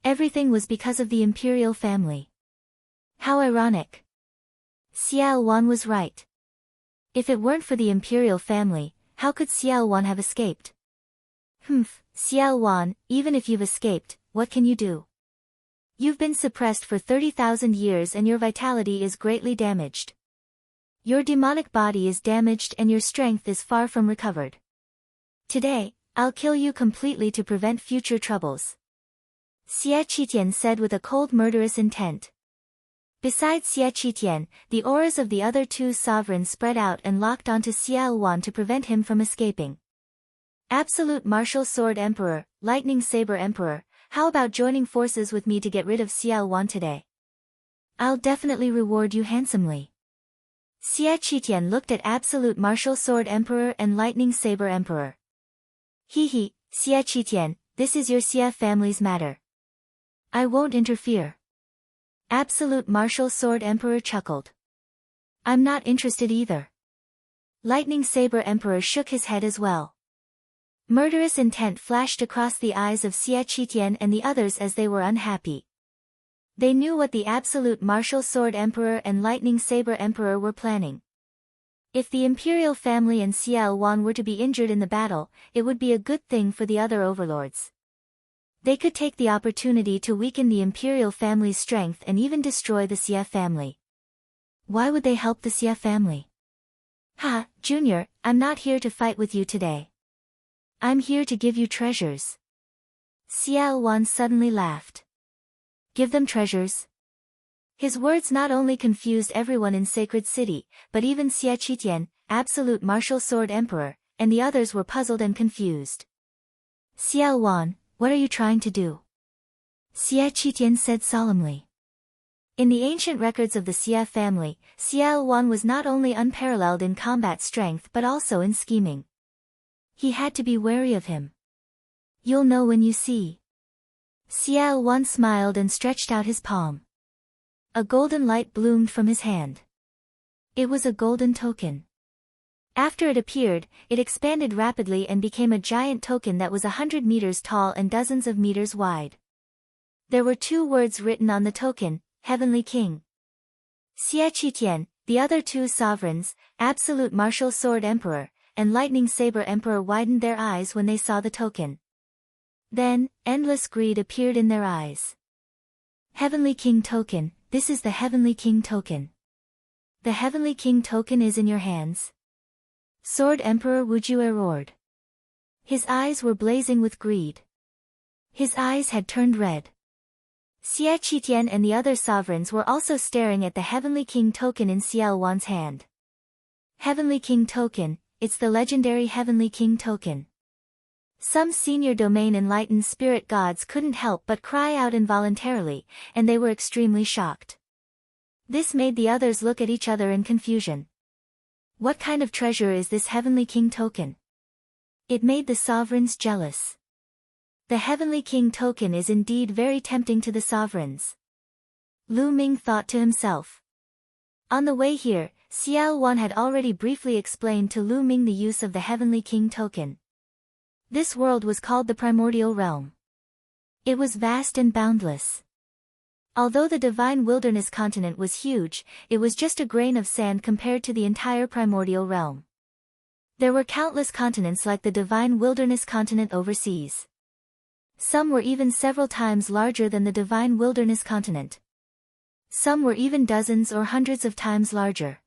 Everything was because of the imperial family. How ironic. Xiao Wan was right. If it weren't for the imperial family, how could Xiao Wan have escaped? Humph, Xiao Wan, even if you've escaped, what can you do? You've been suppressed for 30,000 years and your vitality is greatly damaged. Your demonic body is damaged and your strength is far from recovered. Today, I'll kill you completely to prevent future troubles. Xie Qitian said with a cold murderous intent. Besides Xie Qitian, the auras of the other 2 sovereigns spread out and locked onto Xiao Wan to prevent him from escaping. Absolute Martial Sword Emperor, Lightning Saber Emperor, how about joining forces with me to get rid of Xiao Wan today? I'll definitely reward you handsomely. Xie Qitian looked at Absolute Martial Sword Emperor and Lightning Saber Emperor. Xie Qitian, this is your Xie family's matter. I won't interfere. Absolute Martial Sword Emperor chuckled. I'm not interested either. Lightning Saber Emperor shook his head as well. Murderous intent flashed across the eyes of Xie Qitian and the others as they were unhappy. They knew what the Absolute Martial Sword Emperor and Lightning Saber Emperor were planning. If the imperial family and Xiao Wan were to be injured in the battle, it would be a good thing for the other overlords. They could take the opportunity to weaken the imperial family's strength and even destroy the Xie family. Why would they help the Xie family? Ha, Junior, I'm not here to fight with you today. I'm here to give you treasures. Xiao Wan suddenly laughed. Give them treasures? His words not only confused everyone in Sacred City, but even Xie Qitian, Absolute Martial Sword Emperor, and the others were puzzled and confused. Xiao Wan, what are you trying to do? Xie Qitian said solemnly. In the ancient records of the Xie family, Xiao Wan was not only unparalleled in combat strength but also in scheming. He had to be wary of him. You'll know when you see. Xiao Wan smiled and stretched out his palm. A golden light bloomed from his hand. It was a golden token. After it appeared, it expanded rapidly and became a giant token that was 100 meters tall and dozens of meters wide. There were 2 words written on the token, Heavenly King. Xie Qitian, the other 2 sovereigns, Absolute Martial Sword Emperor, and Lightning Saber Emperor widened their eyes when they saw the token. Then, endless greed appeared in their eyes. Heavenly King token, this is the Heavenly King token. The Heavenly King token is in your hands. Sword Emperor Wujue roared. His eyes were blazing with greed. His eyes had turned red. Xie Qitian and the other sovereigns were also staring at the Heavenly King token in Xiao Wan's hand. Heavenly King token, it's the legendary Heavenly King token. Some senior domain enlightened spirit gods couldn't help but cry out involuntarily, and they were extremely shocked. This made the others look at each other in confusion. What kind of treasure is this Heavenly King token? It made the sovereigns jealous. The Heavenly King token is indeed very tempting to the sovereigns. Lu Ming thought to himself. On the way here, Xiao Wan had already briefly explained to Lu Ming the use of the Heavenly King token. This world was called the Primordial Realm. It was vast and boundless. Although the divine wilderness continent was huge, it was just a grain of sand compared to the entire primordial realm. There were countless continents like the divine wilderness continent overseas. Some were even several times larger than the divine wilderness continent. Some were even dozens or hundreds of times larger.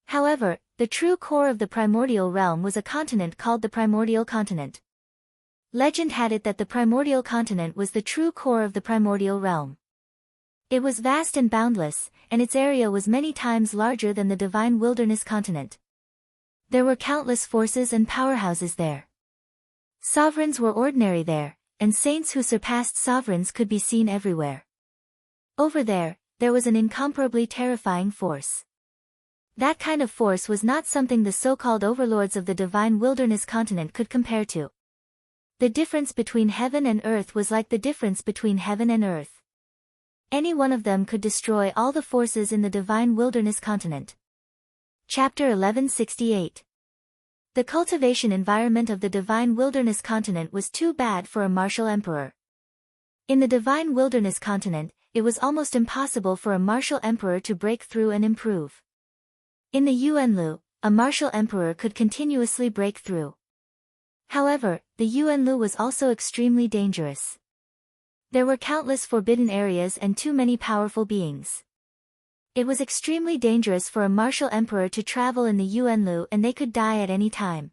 However, the true core of the primordial realm was a continent called the primordial continent. Legend had it that the primordial continent was the true core of the primordial realm. It was vast and boundless, and its area was many times larger than the divine wilderness continent. There were countless forces and powerhouses there. Sovereigns were ordinary there, and saints who surpassed sovereigns could be seen everywhere. Over there was an incomparably terrifying force. That kind of force was not something the so-called overlords of the divine wilderness continent could compare to. The difference between heaven and earth was like the difference between heaven and earth. Any one of them could destroy all the forces in the divine wilderness continent. Chapter 1168. The cultivation environment of the divine wilderness continent was too bad for a martial emperor. In the divine wilderness continent, it was almost impossible for a martial emperor to break through and improve. In the Yuanlu, a martial emperor could continuously break through. However, the Yuanlu was also extremely dangerous. There were countless forbidden areas and too many powerful beings. It was extremely dangerous for a martial emperor to travel in the Yuanlu, and they could die at any time.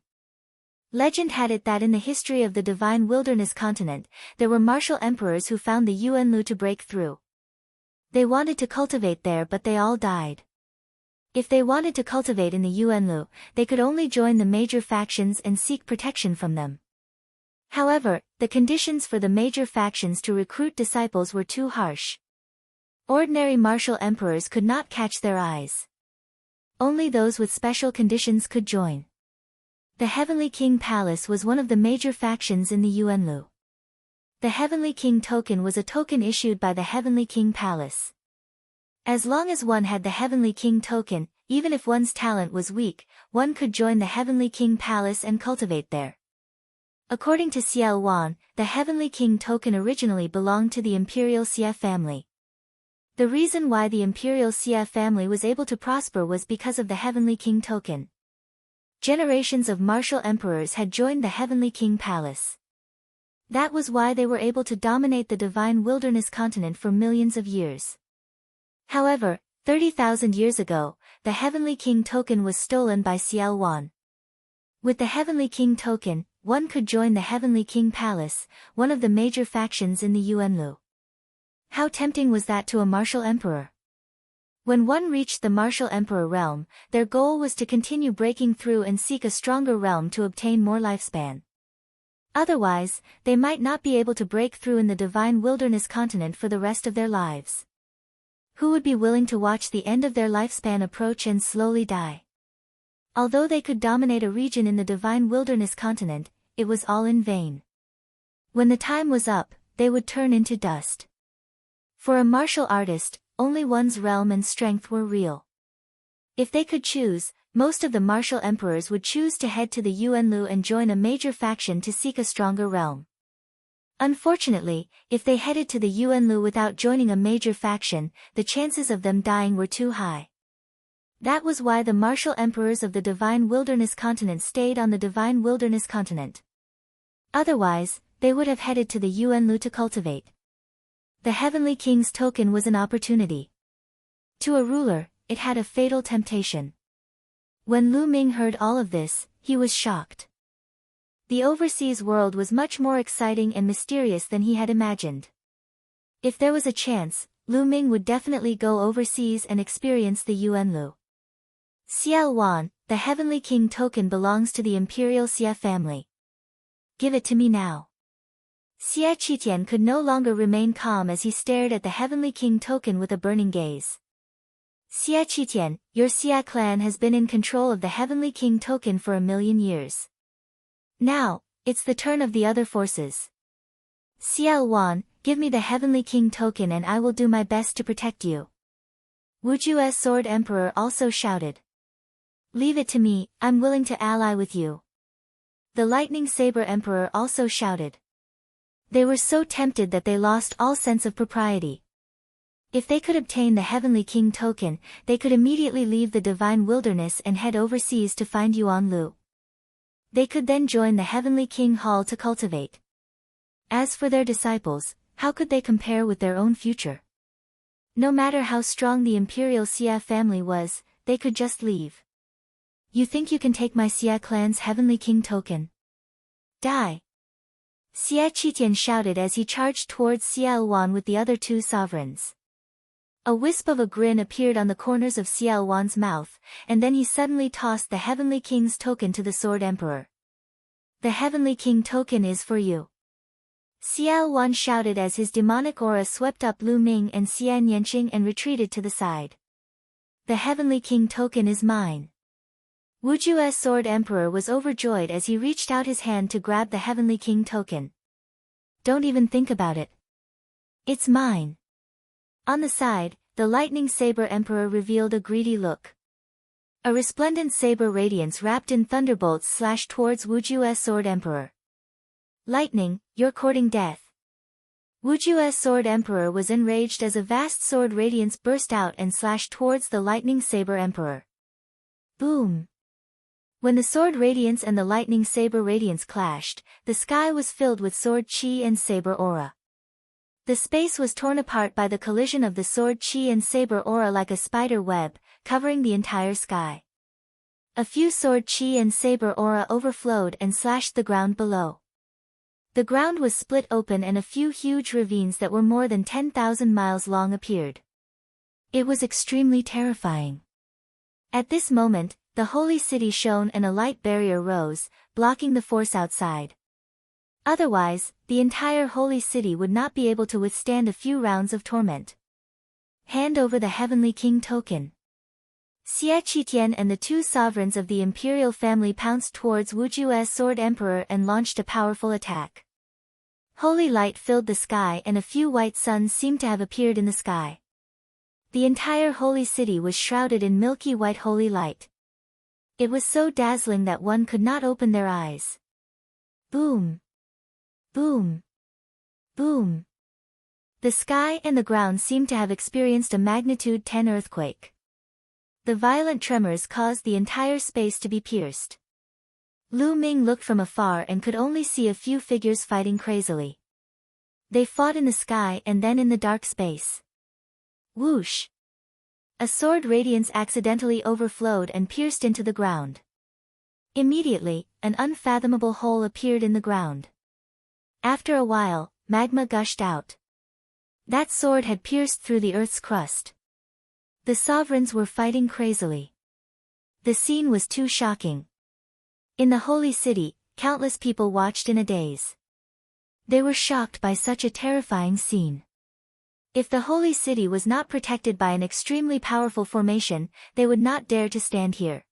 Legend had it that in the history of the divine wilderness continent, there were martial emperors who found the Yuanlu to break through. They wanted to cultivate there, but they all died. If they wanted to cultivate in the Yuanlu, they could only join the major factions and seek protection from them. However, the conditions for the major factions to recruit disciples were too harsh. Ordinary martial emperors could not catch their eyes. Only those with special conditions could join. The Heavenly King Palace was one of the major factions in the Yuanlu. The Heavenly King token was a token issued by the Heavenly King Palace. As long as one had the Heavenly King token, even if one's talent was weak, one could join the Heavenly King Palace and cultivate there. According to Xiao Wan, the Heavenly King token originally belonged to the Imperial Xia family. The reason why the Imperial Xia family was able to prosper was because of the Heavenly King token. Generations of martial emperors had joined the Heavenly King Palace. That was why they were able to dominate the divine wilderness continent for millions of years. However, 30,000 years ago, the Heavenly King token was stolen by Xiao Wan. With the Heavenly King token, one could join the Heavenly King Palace, one of the major factions in the Yuanlu. How tempting was that to a martial emperor? When one reached the martial emperor realm, their goal was to continue breaking through and seek a stronger realm to obtain more lifespan. Otherwise, they might not be able to break through in the divine wilderness continent for the rest of their lives. Who would be willing to watch the end of their lifespan approach and slowly die? Although they could dominate a region in the divine wilderness continent, it was all in vain. When the time was up, they would turn into dust. For a martial artist, only one's realm and strength were real. If they could choose, most of the martial emperors would choose to head to the Yuanlu and join a major faction to seek a stronger realm. Unfortunately, if they headed to the Yuanlu without joining a major faction, the chances of them dying were too high. That was why the martial emperors of the divine wilderness continent stayed on the divine wilderness continent. Otherwise, they would have headed to the Yuanlu to cultivate. The Heavenly King's token was an opportunity. To a ruler, it had a fatal temptation. When Lu Ming heard all of this, he was shocked. The overseas world was much more exciting and mysterious than he had imagined. If there was a chance, Lu Ming would definitely go overseas and experience the Yuanlu. Xiao Wan, the Heavenly King token belongs to the Imperial Xia family. Give it to me now. Xia Qitian could no longer remain calm as he stared at the Heavenly King token with a burning gaze. Xia Qitian, your Xia clan has been in control of the Heavenly King token for 1,000,000 years. Now, it's the turn of the other forces. Xiao Wan, give me the Heavenly King token and I will do my best to protect you. Wujue's Sword Emperor also shouted. Leave it to me, I'm willing to ally with you. The Lightning Saber Emperor also shouted. They were so tempted that they lost all sense of propriety. If they could obtain the Heavenly King token, they could immediately leave the divine wilderness and head overseas to find Yuan Lu. They could then join the Heavenly King Hall to cultivate. As for their disciples, how could they compare with their own future? No matter how strong the imperial Xia family was, they could just leave. You think you can take my Xia clan's Heavenly King token? Die! Xia Qitian shouted as he charged towards Xia Luan with the other two sovereigns. A wisp of a grin appeared on the corners of Xia Luan's mouth, and then he suddenly tossed the Heavenly King's token to the Sword Emperor. The Heavenly King token is for you. Xia Luan shouted as his demonic aura swept up Lu Ming and Xia Nianqing and retreated to the side. The Heavenly King token is mine. Wu Jue's Sword Emperor was overjoyed as he reached out his hand to grab the Heavenly King token. Don't even think about it. It's mine. On the side, the Lightning Saber Emperor revealed a greedy look. A resplendent saber radiance wrapped in thunderbolts slashed towards Wu Jue's Sword Emperor. Lightning, you're courting death. Wu Jue's Sword Emperor was enraged as a vast sword radiance burst out and slashed towards the Lightning Saber Emperor. Boom! When the sword radiance and the lightning saber radiance clashed, the sky was filled with sword chi and saber aura. The space was torn apart by the collision of the sword chi and saber aura like a spider web, covering the entire sky. A few sword chi and saber aura overflowed and slashed the ground below. The ground was split open and a few huge ravines that were more than 10,000 miles long appeared. It was extremely terrifying. At this moment, the holy city shone and a light barrier rose, blocking the force outside. Otherwise, the entire holy city would not be able to withstand a few rounds of torment. Hand over the Heavenly King token. Xie Qitian and the two sovereigns of the imperial family pounced towards Wu Jue's Sword Emperor and launched a powerful attack. Holy light filled the sky and a few white suns seemed to have appeared in the sky. The entire holy city was shrouded in milky white holy light. It was so dazzling that one could not open their eyes. Boom! Boom! Boom! The sky and the ground seemed to have experienced a magnitude 10 earthquake. The violent tremors caused the entire space to be pierced. Lu Ming looked from afar and could only see a few figures fighting crazily. They fought in the sky and then in the dark space. Whoosh! A sword radiance accidentally overflowed and pierced into the ground. Immediately, an unfathomable hole appeared in the ground. After a while, magma gushed out. That sword had pierced through the earth's crust. The sovereigns were fighting crazily. The scene was too shocking. In the holy city, countless people watched in a daze. They were shocked by such a terrifying scene. If the holy city was not protected by an extremely powerful formation, they would not dare to stand here.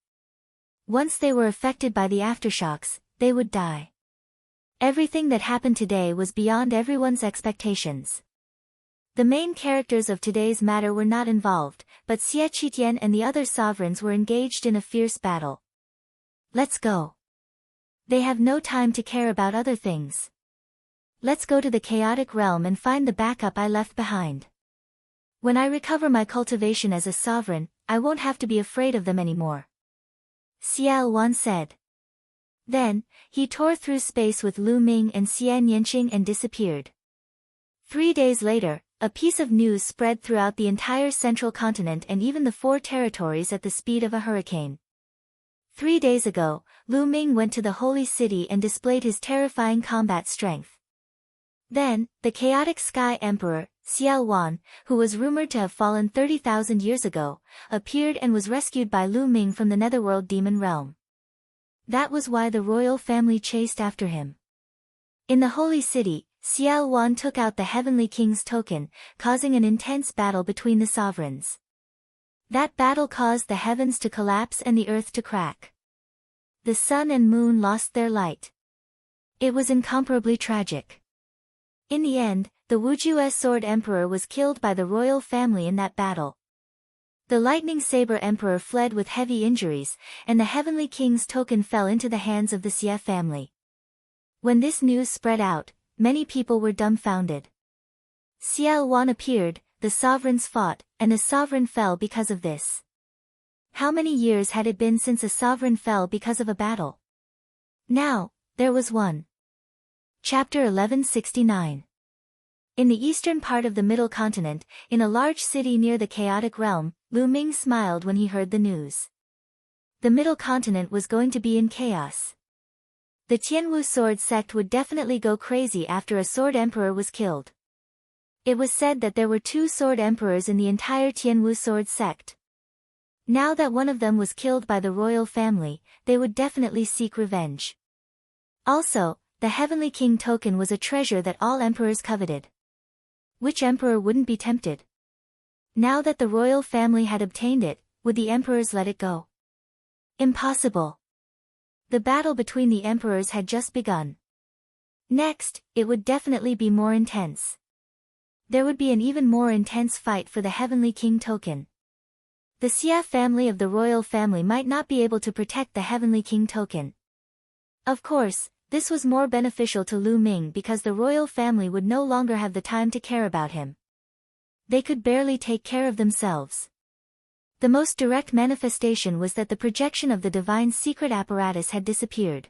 Once they were affected by the aftershocks, they would die. Everything that happened today was beyond everyone's expectations. The main characters of today's matter were not involved, but Xie Qitian and the other sovereigns were engaged in a fierce battle. Let's go. They have no time to care about other things. Let's go to the chaotic realm and find the backup I left behind. When I recover my cultivation as a sovereign, I won't have to be afraid of them anymore. Xia Luan said. Then, he tore through space with Lu Ming and Xia Nianqing and disappeared. 3 days later, a piece of news spread throughout the entire central continent and even the 4 territories at the speed of a hurricane. 3 days ago, Lu Ming went to the holy city and displayed his terrifying combat strength. Then, the chaotic Sky Emperor, Xia Luan, who was rumored to have fallen 30,000 years ago, appeared and was rescued by Lu Ming from the netherworld demon realm. That was why the royal family chased after him. In the holy city, Xia Luan took out the Heavenly King's token, causing an intense battle between the sovereigns. That battle caused the heavens to collapse and the earth to crack. The sun and moon lost their light. It was incomparably tragic. In the end, the Wu Jue's Sword Emperor was killed by the royal family in that battle. The Lightning Saber Emperor fled with heavy injuries, and the Heavenly King's token fell into the hands of the Xie family. When this news spread out, many people were dumbfounded. Xia Luan appeared, the sovereigns fought, and a sovereign fell because of this. How many years had it been since a sovereign fell because of a battle? Now, there was one. Chapter 1169. In the eastern part of the Middle Continent, in a large city near the chaotic realm, Lu Ming smiled when he heard the news. The Middle Continent was going to be in chaos. The Tianwu sword sect would definitely go crazy after a sword emperor was killed. It was said that there were 2 sword emperors in the entire Tianwu sword sect. Now that one of them was killed by the royal family, they would definitely seek revenge. Also, the Heavenly King token was a treasure that all emperors coveted. Which emperor wouldn't be tempted? Now that the royal family had obtained it, would the emperors let it go? Impossible. The battle between the emperors had just begun. Next, it would definitely be more intense. There would be an even more intense fight for the Heavenly King token. The Xia family of the royal family might not be able to protect the Heavenly King token. Of course, this was more beneficial to Lu Ming because the royal family would no longer have the time to care about him. They could barely take care of themselves. The most direct manifestation was that the projection of the divine secret apparatus had disappeared.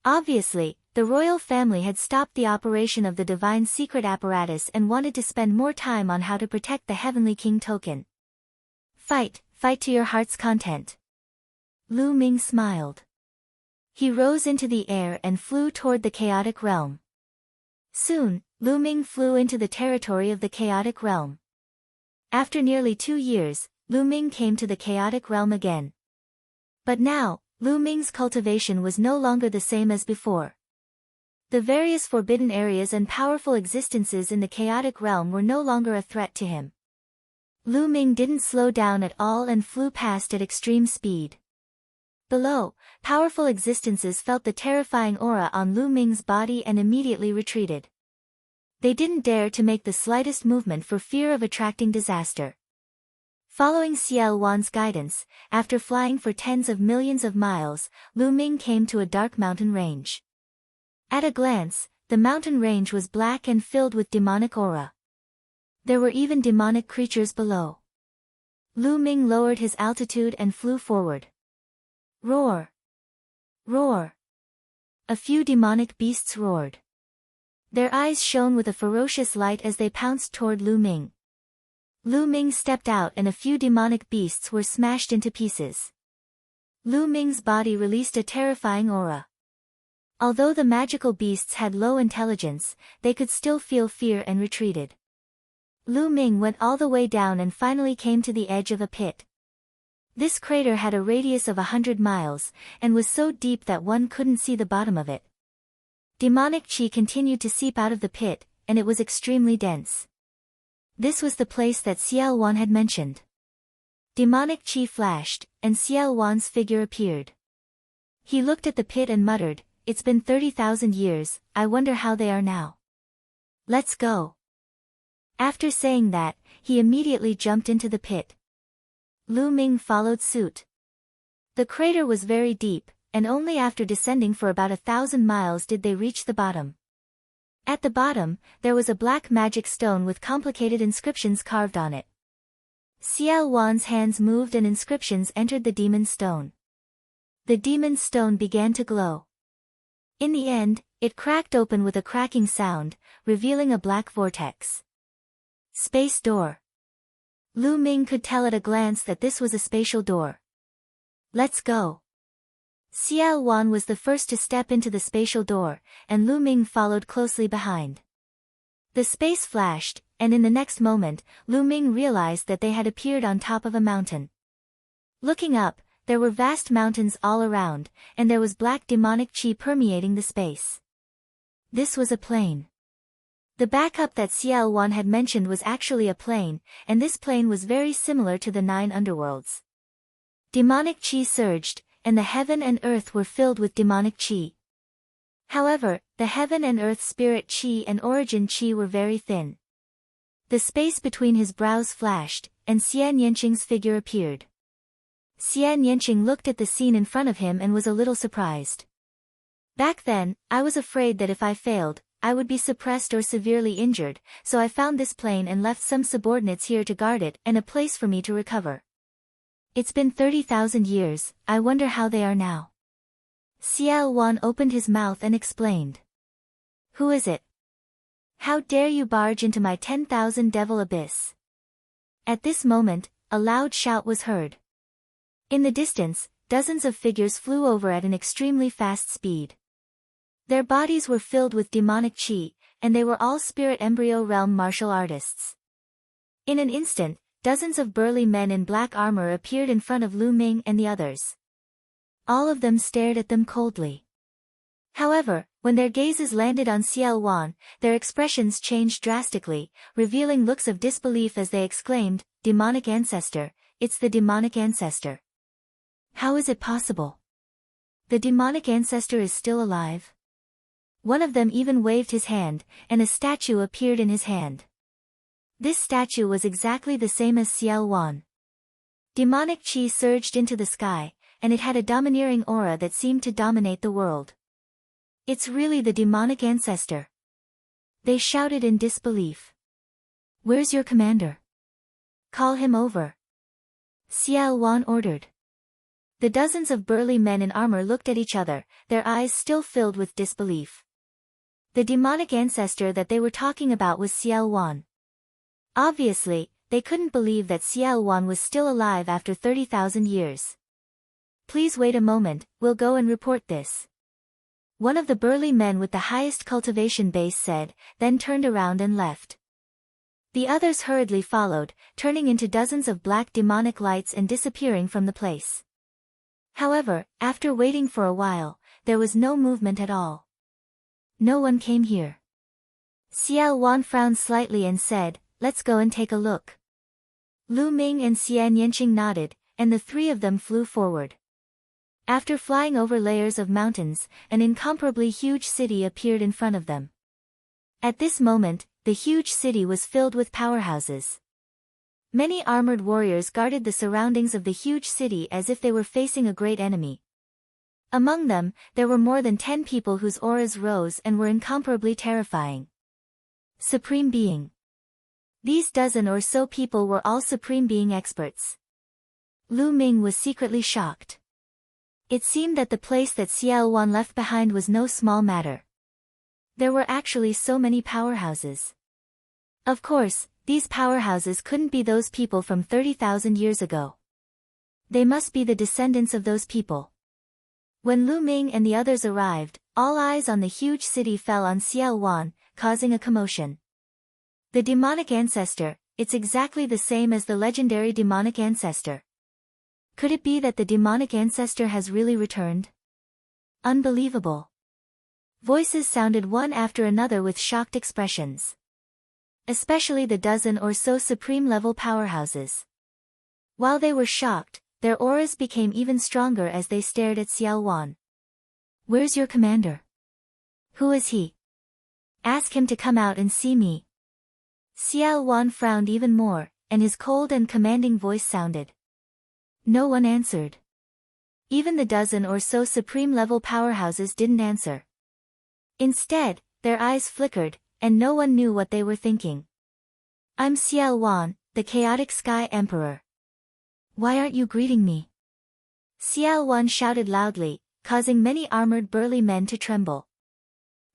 Obviously, the royal family had stopped the operation of the divine secret apparatus and wanted to spend more time on how to protect the Heavenly King token. Fight to your heart's content. Lu Ming smiled. He rose into the air and flew toward the chaotic realm. Soon, Lu Ming flew into the territory of the chaotic realm. After nearly 2 years, Lu Ming came to the chaotic realm again. But now, Lu Ming's cultivation was no longer the same as before. The various forbidden areas and powerful existences in the chaotic realm were no longer a threat to him. Lu Ming didn't slow down at all and flew past at extreme speed. Below, powerful existences felt the terrifying aura on Lu Ming's body and immediately retreated. They didn't dare to make the slightest movement for fear of attracting disaster. Following Xiao Wan's guidance, after flying for tens of millions of miles, Lu Ming came to a dark mountain range. At a glance, the mountain range was black and filled with demonic aura. There were even demonic creatures below. Lu Ming lowered his altitude and flew forward. Roar! Roar! A few demonic beasts roared. Their eyes shone with a ferocious light as they pounced toward Lu Ming. Lu Ming stepped out and a few demonic beasts were smashed into pieces. Lu Ming's body released a terrifying aura. Although the magical beasts had low intelligence, they could still feel fear and retreated. Lu Ming went all the way down and finally came to the edge of a pit. This crater had a radius of 100 miles, and was so deep that one couldn't see the bottom of it. Demonic qi continued to seep out of the pit, and it was extremely dense. This was the place that Xiao Wan had mentioned. Demonic qi flashed, and Xiao Wan's figure appeared. He looked at the pit and muttered, "It's been 30,000 years, I wonder how they are now. Let's go." After saying that, he immediately jumped into the pit. Lu Ming followed suit. The crater was very deep, and only after descending for about 1,000 miles did they reach the bottom. At the bottom, there was a black magic stone with complicated inscriptions carved on it. Xiao Wan's hands moved and inscriptions entered the demon stone. The demon stone began to glow. In the end, it cracked open with a cracking sound, revealing a black vortex. Space door. Lu Ming could tell at a glance that this was a spatial door. Let's go. Xiao Wan was the first to step into the spatial door, and Lu Ming followed closely behind. The space flashed, and in the next moment, Lu Ming realized that they had appeared on top of a mountain. Looking up, there were vast mountains all around, and there was black demonic qi permeating the space. This was a plane. The backup that Xiao Wan had mentioned was actually a plane, and this plane was very similar to the 9 underworlds. Demonic qi surged, and the heaven and earth were filled with demonic qi. However, the heaven and earth spirit qi and origin qi were very thin. The space between his brows flashed, and Xian Yanqing's figure appeared. Xian Yanqing looked at the scene in front of him and was a little surprised. Back then, I was afraid that if I failed, I would be suppressed or severely injured, so I found this plane and left some subordinates here to guard it and a place for me to recover. It's been 30,000 years, I wonder how they are now. Xiao Wan opened his mouth and explained. Who is it? How dare you barge into my 10,000 devil abyss? At this moment, a loud shout was heard. In the distance, dozens of figures flew over at an extremely fast speed. Their bodies were filled with demonic chi, and they were all spirit embryo realm martial artists. In an instant, dozens of burly men in black armor appeared in front of Lu Ming and the others. All of them stared at them coldly. However, when their gazes landed on Xiao Wan, their expressions changed drastically, revealing looks of disbelief as they exclaimed, "Demonic ancestor, it's the demonic ancestor. How is it possible? The demonic ancestor is still alive?" One of them even waved his hand, and a statue appeared in his hand. This statue was exactly the same as Xiao Wan. Demonic chi surged into the sky, and it had a domineering aura that seemed to dominate the world. It's really the demonic ancestor. They shouted in disbelief. Where's your commander? Call him over. Xiao Wan ordered. The dozens of burly men in armor looked at each other, their eyes still filled with disbelief. The demonic ancestor that they were talking about was Xiao Wan. Obviously, they couldn't believe that Xiao Wan was still alive after 30,000 years. Please wait a moment, we'll go and report this. One of the burly men with the highest cultivation base said, then turned around and left. The others hurriedly followed, turning into dozens of black demonic lights and disappearing from the place. However, after waiting for a while, there was no movement at all. No one came here. Xiao Wan frowned slightly and said, let's go and take a look. Lu Ming and Xian Yanqing nodded, and the three of them flew forward. After flying over layers of mountains, an incomparably huge city appeared in front of them. At this moment, the huge city was filled with powerhouses. Many armored warriors guarded the surroundings of the huge city as if they were facing a great enemy. Among them, there were more than 10 people whose auras rose and were incomparably terrifying. Supreme Being. These dozen or so people were all Supreme Being experts. Lu Ming was secretly shocked. It seemed that the place that Xiao Wan left behind was no small matter. There were actually so many powerhouses. Of course, these powerhouses couldn't be those people from 30,000 years ago. They must be the descendants of those people. When Lu Ming and the others arrived, all eyes on the huge city fell on Xiao Wan, causing a commotion. The demonic ancestor, it's exactly the same as the legendary demonic ancestor. Could it be that the demonic ancestor has really returned? Unbelievable. Voices sounded one after another with shocked expressions. Especially the dozen or so supreme-level powerhouses. While they were shocked, their auras became even stronger as they stared at Xiao Wan. Where's your commander? Who is he? Ask him to come out and see me. Xiao Wan frowned even more, and his cold and commanding voice sounded. No one answered. Even the dozen or so supreme-level powerhouses didn't answer. Instead, their eyes flickered, and no one knew what they were thinking. I'm Xiao Wan, the Chaotic Sky Emperor. Why aren't you greeting me? Xiao Wan shouted loudly, causing many armored burly men to tremble.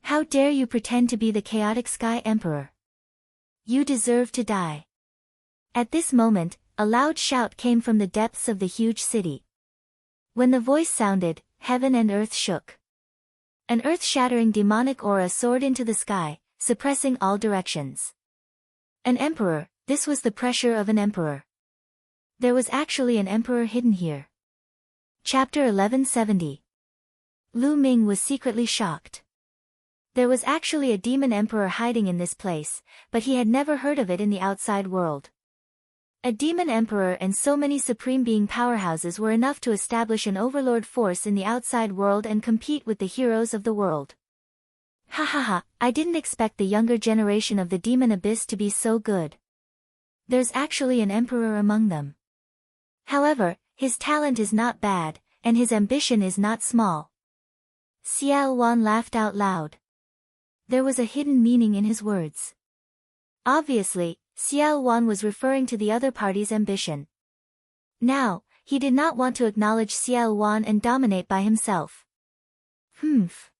How dare you pretend to be the Chaotic Sky Emperor? You deserve to die. At this moment, a loud shout came from the depths of the huge city. When the voice sounded, heaven and earth shook. An earth-shattering demonic aura soared into the sky, suppressing all directions. An emperor, this was the pressure of an emperor. There was actually an emperor hidden here. Chapter 1170. Lu Ming was secretly shocked. There was actually a demon emperor hiding in this place, but he had never heard of it in the outside world. A demon emperor and so many supreme being powerhouses were enough to establish an overlord force in the outside world and compete with the heroes of the world. Ha ha ha, I didn't expect the younger generation of the demon abyss to be so good. There's actually an emperor among them. However, his talent is not bad, and his ambition is not small. Xiao Wan laughed out loud. There was a hidden meaning in his words. Obviously, Xiao Wan was referring to the other party's ambition. Now, he did not want to acknowledge Xiao Wan and dominate by himself. Humph.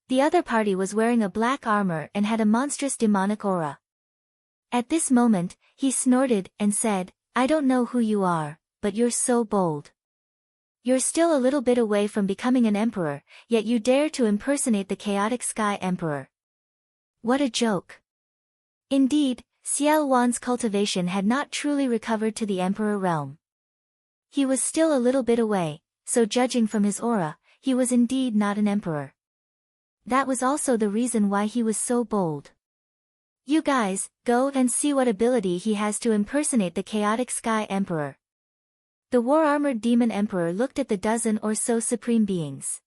The other party was wearing a black armor and had a monstrous demonic aura. At this moment, he snorted and said, "I don't know who you are, but you're so bold. You're still a little bit away from becoming an emperor, yet you dare to impersonate the chaotic sky emperor. What a joke." Indeed, Xiao Wan's cultivation had not truly recovered to the emperor realm. He was still a little bit away, so judging from his aura, he was indeed not an emperor. That was also the reason why he was so bold. "You guys, go and see what ability he has to impersonate the chaotic sky emperor." The war-armored demon emperor looked at the dozen or so supreme beings.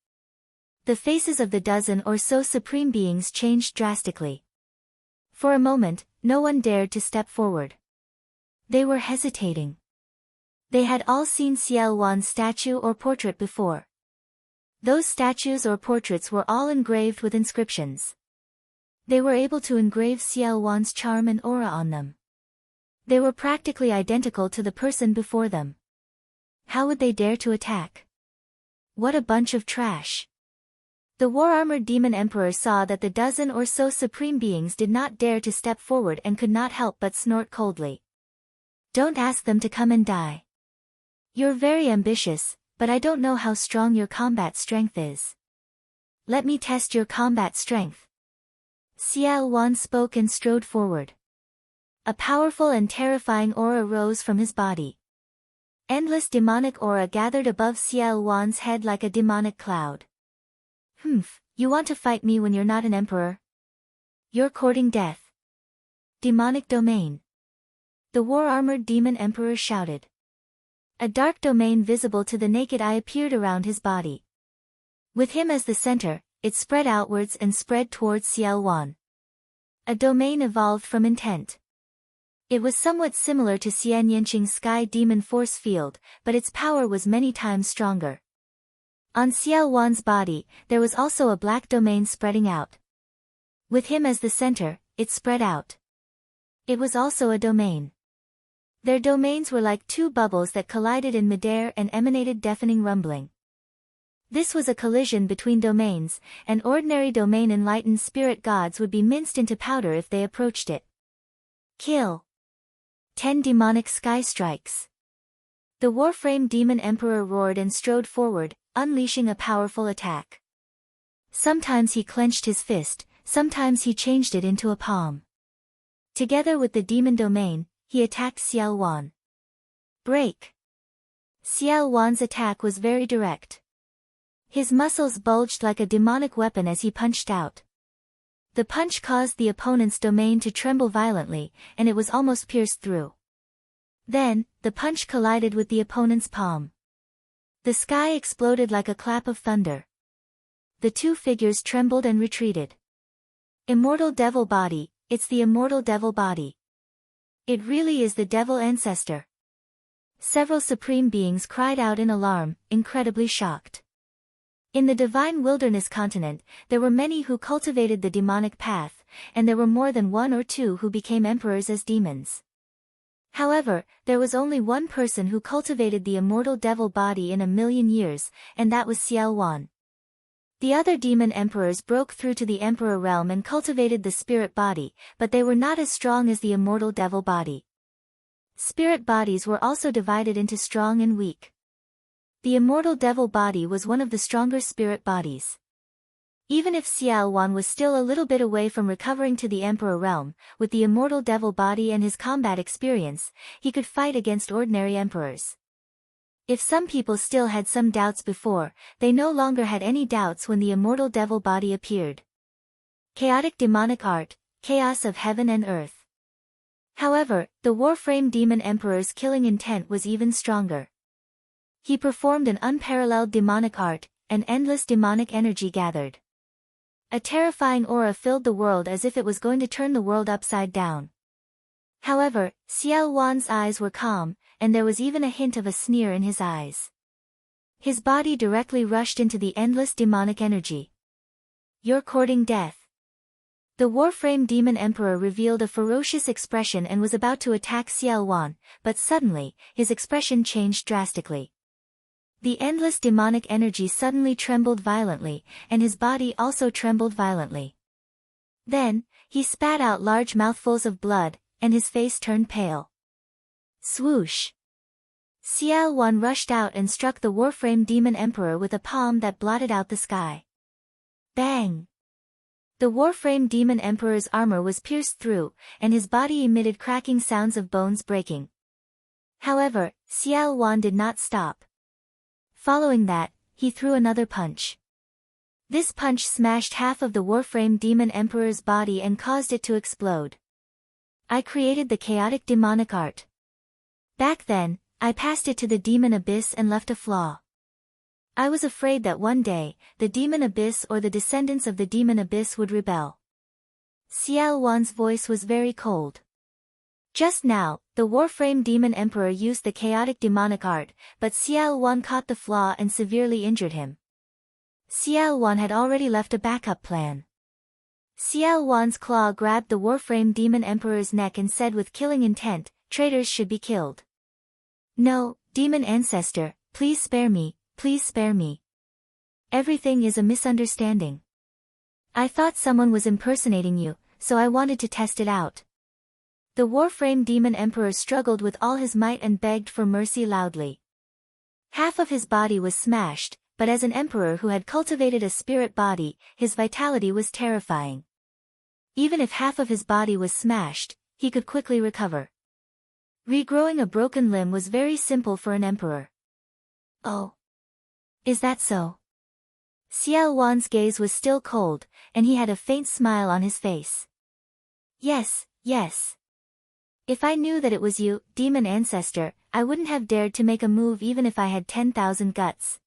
The faces of the dozen or so supreme beings changed drastically. For a moment, no one dared to step forward. They were hesitating. They had all seen Xiao Wan's statue or portrait before. Those statues or portraits were all engraved with inscriptions. They were able to engrave Xiao Wan's charm and aura on them. They were practically identical to the person before them. How would they dare to attack? What a bunch of trash. The war-armored demon emperor saw that the dozen or so supreme beings did not dare to step forward and could not help but snort coldly. "Don't ask them to come and die. You're very ambitious, but I don't know how strong your combat strength is. Let me test your combat strength." Xiao Wan spoke and strode forward. A powerful and terrifying aura rose from his body. Endless demonic aura gathered above Xiao Wan's head like a demonic cloud. "Humph, you want to fight me when you're not an emperor? You're courting death." Demonic domain. The war-armored demon emperor shouted. A dark domain visible to the naked eye appeared around his body. With him as the center, it spread outwards and spread towards Xiao Wan. A domain evolved from intent. It was somewhat similar to Xian Yanqing's sky demon force field, but its power was many times stronger. On Xiao Wan's body, there was also a black domain spreading out. With him as the center, it spread out. It was also a domain. Their domains were like two bubbles that collided in midair and emanated deafening rumbling. This was a collision between domains. An ordinary domain enlightened spirit gods would be minced into powder if they approached it. Kill. 10 demonic sky strikes. The Warframe Demon Emperor roared and strode forward, unleashing a powerful attack. Sometimes he clenched his fist, sometimes he changed it into a palm. Together with the demon domain, he attacked Xiao Wan. Break. Xiao Wan's attack was very direct. His muscles bulged like a demonic weapon as he punched out. The punch caused the opponent's domain to tremble violently, and it was almost pierced through. Then, the punch collided with the opponent's palm. The sky exploded like a clap of thunder. The two figures trembled and retreated. Immortal devil body, it's the immortal devil body. It really is the devil ancestor. Several supreme beings cried out in alarm, incredibly shocked. In the divine wilderness continent, there were many who cultivated the demonic path, and there were more than one or two who became emperors as demons. However, there was only one person who cultivated the immortal devil body in 1,000,000 years, and that was Xiao Wan. The other demon emperors broke through to the emperor realm and cultivated the spirit body, but they were not as strong as the immortal devil body. Spirit bodies were also divided into strong and weak. The immortal devil body was one of the stronger spirit bodies. Even if Xiao Wan was still a little bit away from recovering to the emperor realm, with the immortal devil body and his combat experience, he could fight against ordinary emperors. If some people still had some doubts before, they no longer had any doubts when the immortal devil body appeared. Chaotic demonic art, chaos of heaven and earth. However, the Warframe Demon Emperor's killing intent was even stronger. He performed an unparalleled demonic art, and endless demonic energy gathered. A terrifying aura filled the world as if it was going to turn the world upside down. However, Xiao Wan's eyes were calm, and there was even a hint of a sneer in his eyes. His body directly rushed into the endless demonic energy. "You're courting death. The Warframe Demon Emperor revealed a ferocious expression and was about to attack Xiao Wan, but suddenly, his expression changed drastically. The endless demonic energy suddenly trembled violently, and his body also trembled violently. Then, he spat out large mouthfuls of blood, and his face turned pale. Swoosh! Xiao Wan rushed out and struck the Warframe Demon Emperor with a palm that blotted out the sky. Bang! The Warframe Demon Emperor's armor was pierced through, and his body emitted cracking sounds of bones breaking. However, Xiao Wan did not stop. Following that, he threw another punch. This punch smashed half of the Warframe Demon Emperor's body and caused it to explode. I created the chaotic demonic art. Back then, I passed it to the Demon Abyss and left a flaw. I was afraid that one day, the Demon Abyss or the descendants of the Demon Abyss would rebel. Xiao Wan's voice was very cold. Just now, the Warframe Demon Emperor used the chaotic demonic art, but Xiao Wan caught the flaw and severely injured him. Xiao Wan had already left a backup plan. Xiao Wan's claw grabbed the Warframe Demon Emperor's neck and said with killing intent, "Traitors should be killed." "No, Demon Ancestor, please spare me, please spare me. Everything is a misunderstanding. I thought someone was impersonating you, so I wanted to test it out." The Warframe Demon Emperor struggled with all his might and begged for mercy loudly. Half of his body was smashed, but as an emperor who had cultivated a spirit body, his vitality was terrifying. Even if half of his body was smashed, he could quickly recover. Regrowing a broken limb was very simple for an emperor. "Oh. Is that so?" Xiao Wan's gaze was still cold, and he had a faint smile on his face. "Yes, yes. If I knew that it was you, Demon Ancestor, I wouldn't have dared to make a move even if I had 10,000 guts.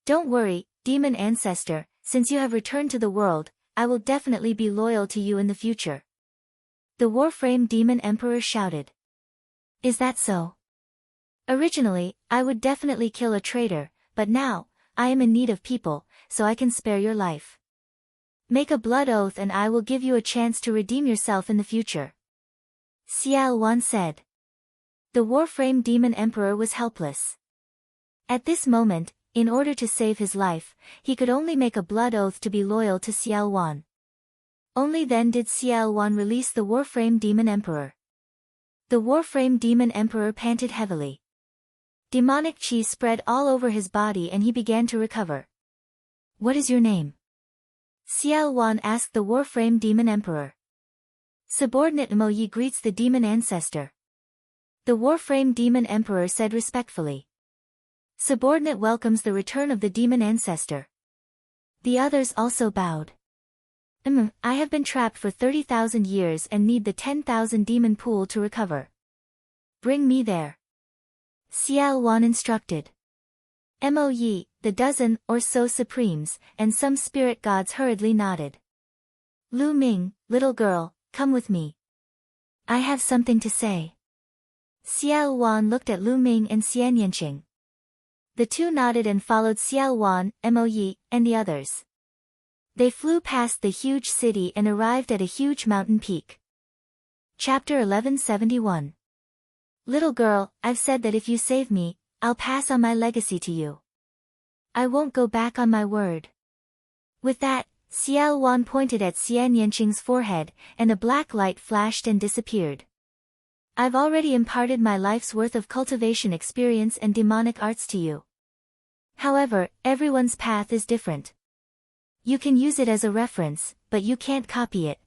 Don't worry, Demon Ancestor, since you have returned to the world, I will definitely be loyal to you in the future." The Warframe Demon Emperor shouted. "Is that so? Originally, I would definitely kill a traitor, but now, I am in need of people, so I can spare your life. Make a blood oath and I will give you a chance to redeem yourself in the future," Xiao Wan said. The Warframe Demon Emperor was helpless. At this moment, in order to save his life, he could only make a blood oath to be loyal to Xiao Wan. Only then did Xiao Wan release the Warframe Demon Emperor. The Warframe Demon Emperor panted heavily. Demonic chi spread all over his body and he began to recover. "What is your name?" Xiao Wan asked the Warframe Demon Emperor. "Subordinate Mo Yi greets the Demon Ancestor," the Warframe Demon Emperor said respectfully. "Subordinate welcomes the return of the Demon Ancestor." The others also bowed. I have been trapped for 30,000 years and need the 10,000 demon pool to recover. Bring me there," Xiao Wan instructed. Mo Yi, the dozen or so supremes, and some spirit gods hurriedly nodded. "Lu Ming, little girl, come with me. I have something to say." Xiao Wan looked at Lu Ming and Xian Yanqing. The two nodded and followed Xiao Wan, Mo Yi, and the others. They flew past the huge city and arrived at a huge mountain peak. Chapter 1171. "Little girl, I've said that if you save me, I'll pass on my legacy to you. I won't go back on my word." With that, Xiao Wan pointed at Xian Yanqing's forehead, and a black light flashed and disappeared. "I've already imparted my life's worth of cultivation experience and demonic arts to you. However, everyone's path is different. You can use it as a reference, but you can't copy it.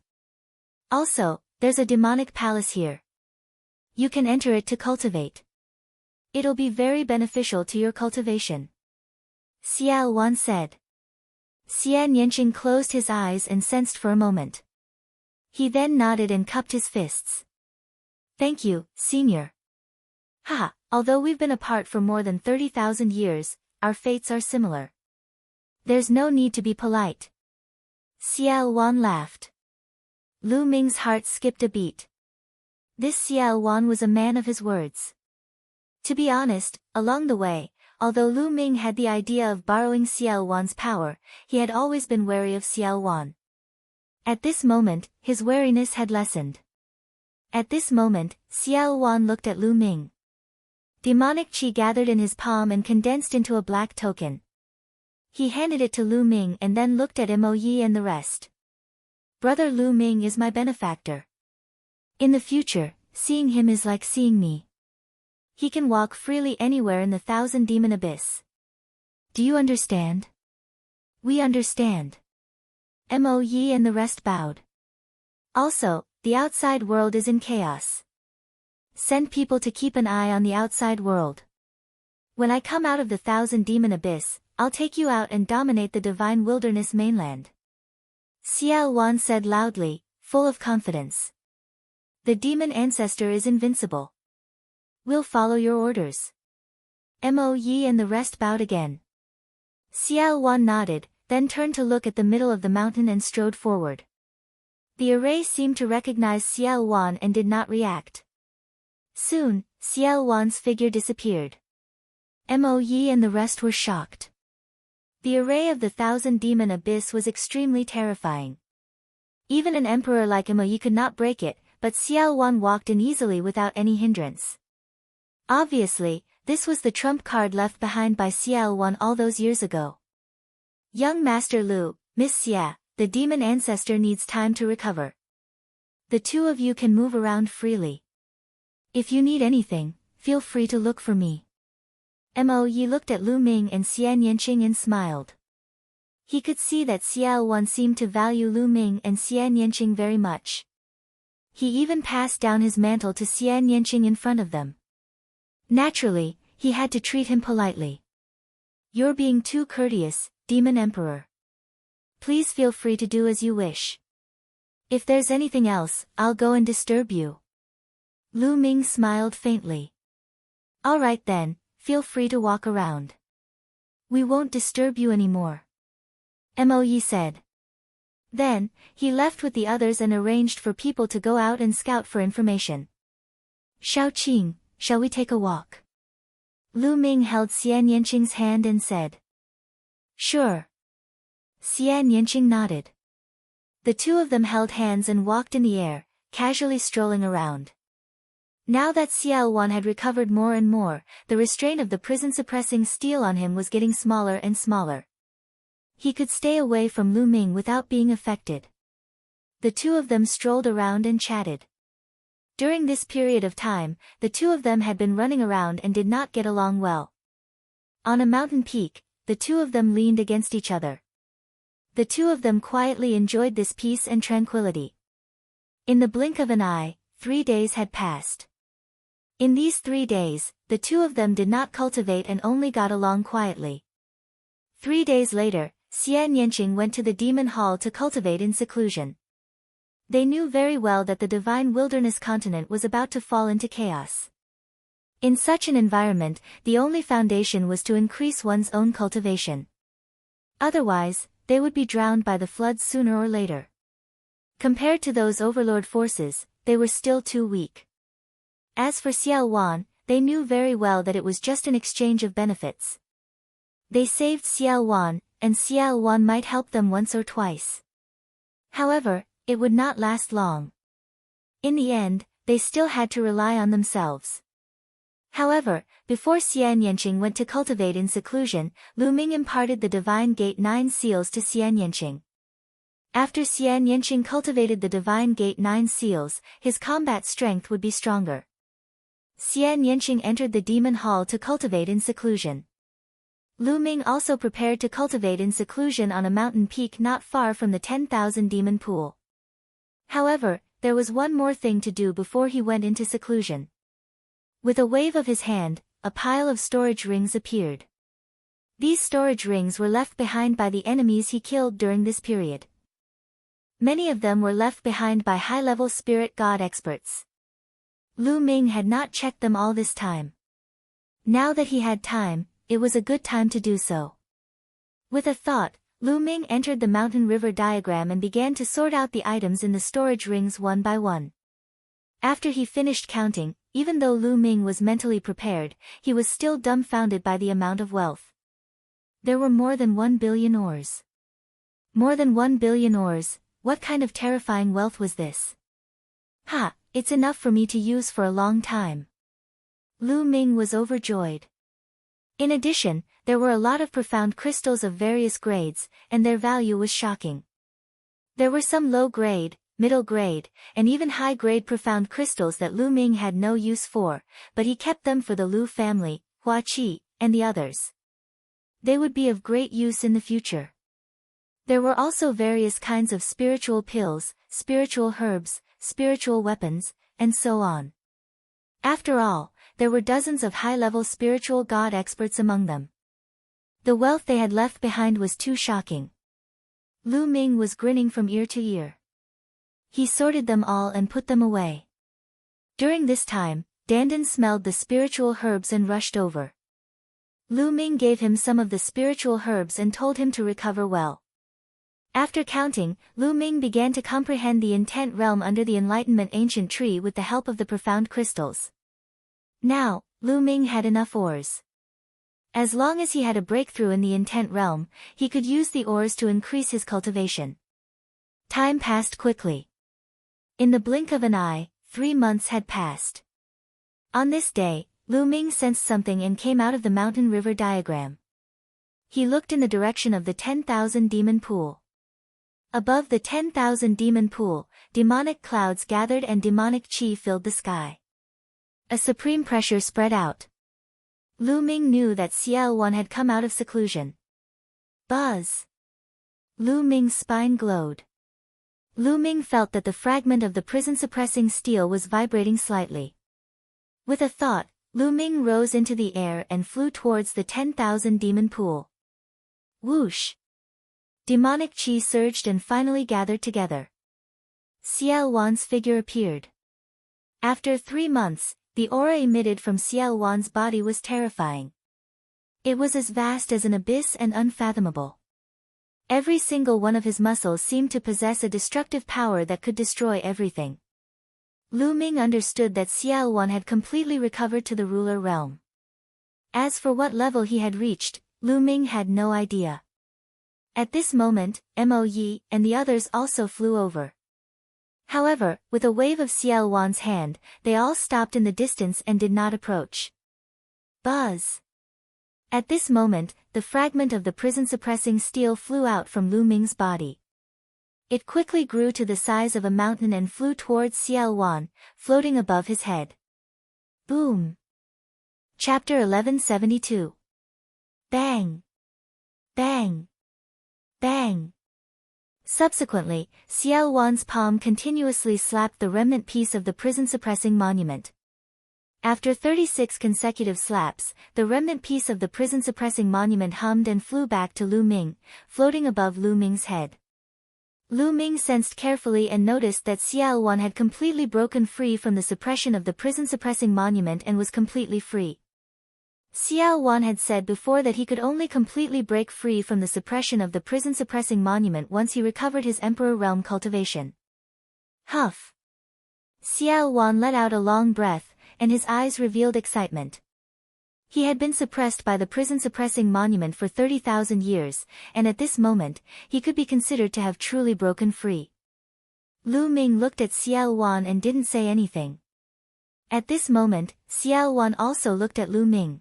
Also, there's a demonic palace here. You can enter it to cultivate. It'll be very beneficial to your cultivation," Xiao Wan said. Xian Yanqing closed his eyes and sensed for a moment. He then nodded and cupped his fists. "Thank you, Senior. Ha, although we've been apart for more than 30,000 years, our fates are similar. There's no need to be polite." Xiao Wan laughed. Lu Ming's heart skipped a beat. This Xiao Wan was a man of his words. To be honest, along the way, although Lu Ming had the idea of borrowing Xiao Wan's power, he had always been wary of Xiao Wan. At this moment, his wariness had lessened. At this moment, Xiao Wan looked at Lu Ming. Demonic chi gathered in his palm and condensed into a black token. He handed it to Lu Ming and then looked at Mo Yi and the rest. Brother Lu Ming is my benefactor. In the future, seeing him is like seeing me. He can walk freely anywhere in the 1,000 demon abyss. Do you understand? We understand. Mo Yi and the rest bowed. Also, the outside world is in chaos. Send people to keep an eye on the outside world. When I come out of the 1,000 demon abyss, I'll take you out and dominate the divine wilderness mainland. Xiao Wan said loudly, full of confidence. The demon ancestor is invincible. We'll follow your orders. Mo Yi and the rest bowed again. Xiao Wan nodded, then turned to look at the middle of the mountain and strode forward. The array seemed to recognize Xiao Wan and did not react. Soon, Xiao Wan's figure disappeared. Mo Yi and the rest were shocked. The array of the 1,000 demon abyss was extremely terrifying. Even an emperor like Mo Yi could not break it, but Xiao Wan walked in easily without any hindrance. Obviously, this was the trump card left behind by Xiao Wan all those years ago. Young Master Lu, Miss Xia, the demon ancestor needs time to recover. The two of you can move around freely. If you need anything, feel free to look for me. Mo Yi looked at Lu Ming and Xian Yanqing and smiled. He could see that Xiao Wan seemed to value Lu Ming and Xian Yanqing very much. He even passed down his mantle to Xian Yanqing in front of them. Naturally, he had to treat him politely. You're being too courteous, Demon Emperor. Please feel free to do as you wish. If there's anything else, I'll go and disturb you. Lu Ming smiled faintly. All right then, feel free to walk around. We won't disturb you anymore. Mo Yi said. Then, he left with the others and arranged for people to go out and scout for information. Shaoqing, shall we take a walk? Lu Ming held Xian Yanqing's hand and said. Sure. Xian Yanqing nodded. The two of them held hands and walked in the air, casually strolling around. Now that Xiao Wan had recovered more and more, the restraint of the prison-suppressing steel on him was getting smaller and smaller. He could stay away from Lu Ming without being affected. The two of them strolled around and chatted. During this period of time, the two of them had been running around and did not get along well. On a mountain peak, the two of them leaned against each other. The two of them quietly enjoyed this peace and tranquility. In the blink of an eye, 3 days had passed. In these 3 days, the two of them did not cultivate and only got along quietly. 3 days later, Xian Yanqing went to the demon hall to cultivate in seclusion. They knew very well that the divine wilderness continent was about to fall into chaos. In such an environment, the only foundation was to increase one's own cultivation. Otherwise, they would be drowned by the floods sooner or later. Compared to those overlord forces, they were still too weak. As for Xiao Wan, they knew very well that it was just an exchange of benefits. They saved Xiao Wan, and Xiao Wan might help them once or twice. However, it would not last long. In the end, they still had to rely on themselves. However, before Xian Yanqing went to cultivate in seclusion, Lu Ming imparted the Divine Gate 9 seals to Xian Yanqing. After Xian Yanqing cultivated the Divine Gate 9 seals, his combat strength would be stronger. Xian Yanqing entered the demon hall to cultivate in seclusion. Lu Ming also prepared to cultivate in seclusion on a mountain peak not far from the 10,000 demon pool. However, there was one more thing to do before he went into seclusion. With a wave of his hand, a pile of storage rings appeared. These storage rings were left behind by the enemies he killed during this period. Many of them were left behind by high-level spirit god experts. Lu Ming had not checked them all this time. Now that he had time, it was a good time to do so. With a thought, Lu Ming entered the mountain river diagram and began to sort out the items in the storage rings one by one. After he finished counting, even though Lu Ming was mentally prepared, he was still dumbfounded by the amount of wealth. There were more than 1 billion ores. More than 1 billion ores, what kind of terrifying wealth was this? Ha, it's enough for me to use for a long time. Lu Ming was overjoyed. In addition, there were a lot of profound crystals of various grades, and their value was shocking. There were some low-grade, middle-grade, and even high-grade profound crystals that Lu Ming had no use for, but he kept them for the Lu family, Hua Qi, and the others. They would be of great use in the future. There were also various kinds of spiritual pills, spiritual herbs, spiritual weapons, and so on. After all, there were dozens of high-level spiritual god experts among them. The wealth they had left behind was too shocking. Lu Ming was grinning from ear to ear. He sorted them all and put them away. During this time, Dandan smelled the spiritual herbs and rushed over. Lu Ming gave him some of the spiritual herbs and told him to recover well. After counting, Lu Ming began to comprehend the intent realm under the Enlightenment ancient tree with the help of the profound crystals. Now, Lu Ming had enough ores. As long as he had a breakthrough in the intent realm, he could use the ores to increase his cultivation. Time passed quickly. In the blink of an eye, 3 months had passed. On this day, Lu Ming sensed something and came out of the mountain river diagram. He looked in the direction of the 10,000 demon pool. Above the 10,000 demon pool, demonic clouds gathered and demonic chi filled the sky. A supreme pressure spread out. Lu Ming knew that CL1 had come out of seclusion. Buzz! Lu Ming's spine glowed. Lu Ming felt that the fragment of the prison-suppressing steel was vibrating slightly. With a thought, Lu Ming rose into the air and flew towards the 10,000 demon pool. Whoosh! Demonic chi surged and finally gathered together. CL1's figure appeared. After 3 months, the aura emitted from CL1's body was terrifying. It was as vast as an abyss and unfathomable. Every single one of his muscles seemed to possess a destructive power that could destroy everything. Lu Ming understood that CL1 had completely recovered to the ruler realm. As for what level he had reached, Lu Ming had no idea. At this moment, Mo Yi and the others also flew over. However, with a wave of CL1's hand, they all stopped in the distance and did not approach. Buzz! At this moment, the fragment of the prison-suppressing steel flew out from Lu Ming's body. It quickly grew to the size of a mountain and flew towards CL1, floating above his head. Boom! Chapter 1172. Bang! Bang! Bang! Subsequently, CL1's palm continuously slapped the remnant piece of the prison-suppressing monument. After 36 consecutive slaps, the remnant piece of the prison-suppressing monument hummed and flew back to Lu Ming, floating above Lu Ming's head. Lu Ming sensed carefully and noticed that CL1 had completely broken free from the suppression of the prison-suppressing monument and was completely free. CL1 had said before that he could only completely break free from the suppression of the prison-suppressing monument once he recovered his Emperor Realm cultivation. Huff! CL1 let out a long breath, and his eyes revealed excitement. He had been suppressed by the prison-suppressing monument for 30,000 years, and at this moment, he could be considered to have truly broken free. Lu Ming looked at CL1 and didn't say anything. At this moment, CL1 also looked at Lu Ming.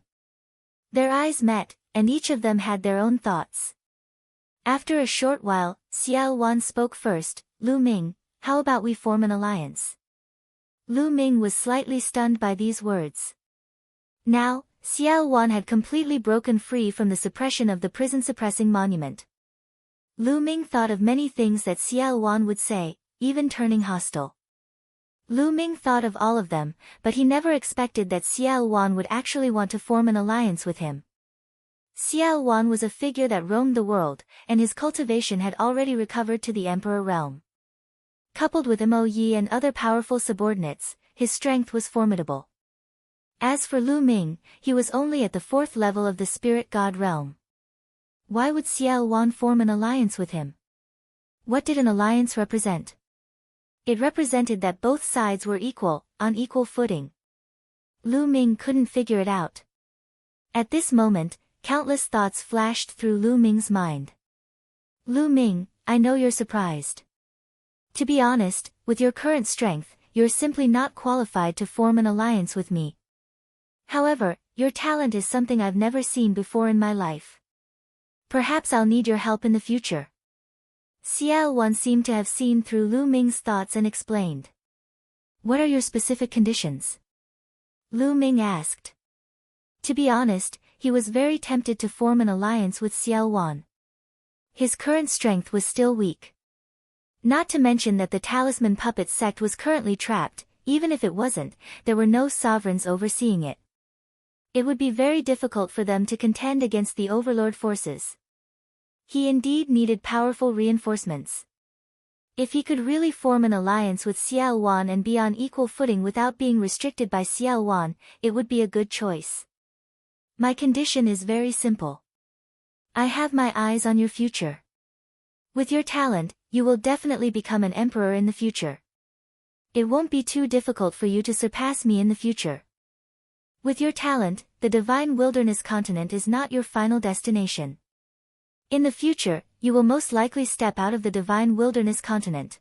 Their eyes met, and each of them had their own thoughts. After a short while, CL1 spoke first. Lu Ming, how about we form an alliance? Lu Ming was slightly stunned by these words. Now, CL1 had completely broken free from the suppression of the prison-suppressing monument. Lu Ming thought of many things that CL1 would say, even turning hostile. Lu Ming thought of all of them, but he never expected that CL1 would actually want to form an alliance with him. CL1 was a figure that roamed the world, and his cultivation had already recovered to the Emperor Realm. Coupled with Mo Yi and other powerful subordinates, his strength was formidable. As for Lu Ming, he was only at the 4th level of the Spirit God Realm. Why would CL1 form an alliance with him? What did an alliance represent? It represented that both sides were equal, on equal footing. Lu Ming couldn't figure it out. At this moment, countless thoughts flashed through Lu Ming's mind. Lu Ming, I know you're surprised. To be honest, with your current strength, you're simply not qualified to form an alliance with me. However, your talent is something I've never seen before in my life. Perhaps I'll need your help in the future. Xiao Wan seemed to have seen through Lu Ming's thoughts and explained. What are your specific conditions? Lu Ming asked. To be honest, he was very tempted to form an alliance with Xiao Wan. His current strength was still weak. Not to mention that the talisman puppet sect was currently trapped. Even if it wasn't, there were no sovereigns overseeing it. It would be very difficult for them to contend against the overlord forces. He indeed needed powerful reinforcements. If he could really form an alliance with Xiao Wan and be on equal footing without being restricted by Xiao Wan, it would be a good choice. My condition is very simple. I have my eyes on your future. With your talent, you will definitely become an emperor in the future. It won't be too difficult for you to surpass me in the future. With your talent, the divine wilderness continent is not your final destination. In the future, you will most likely step out of the divine wilderness continent.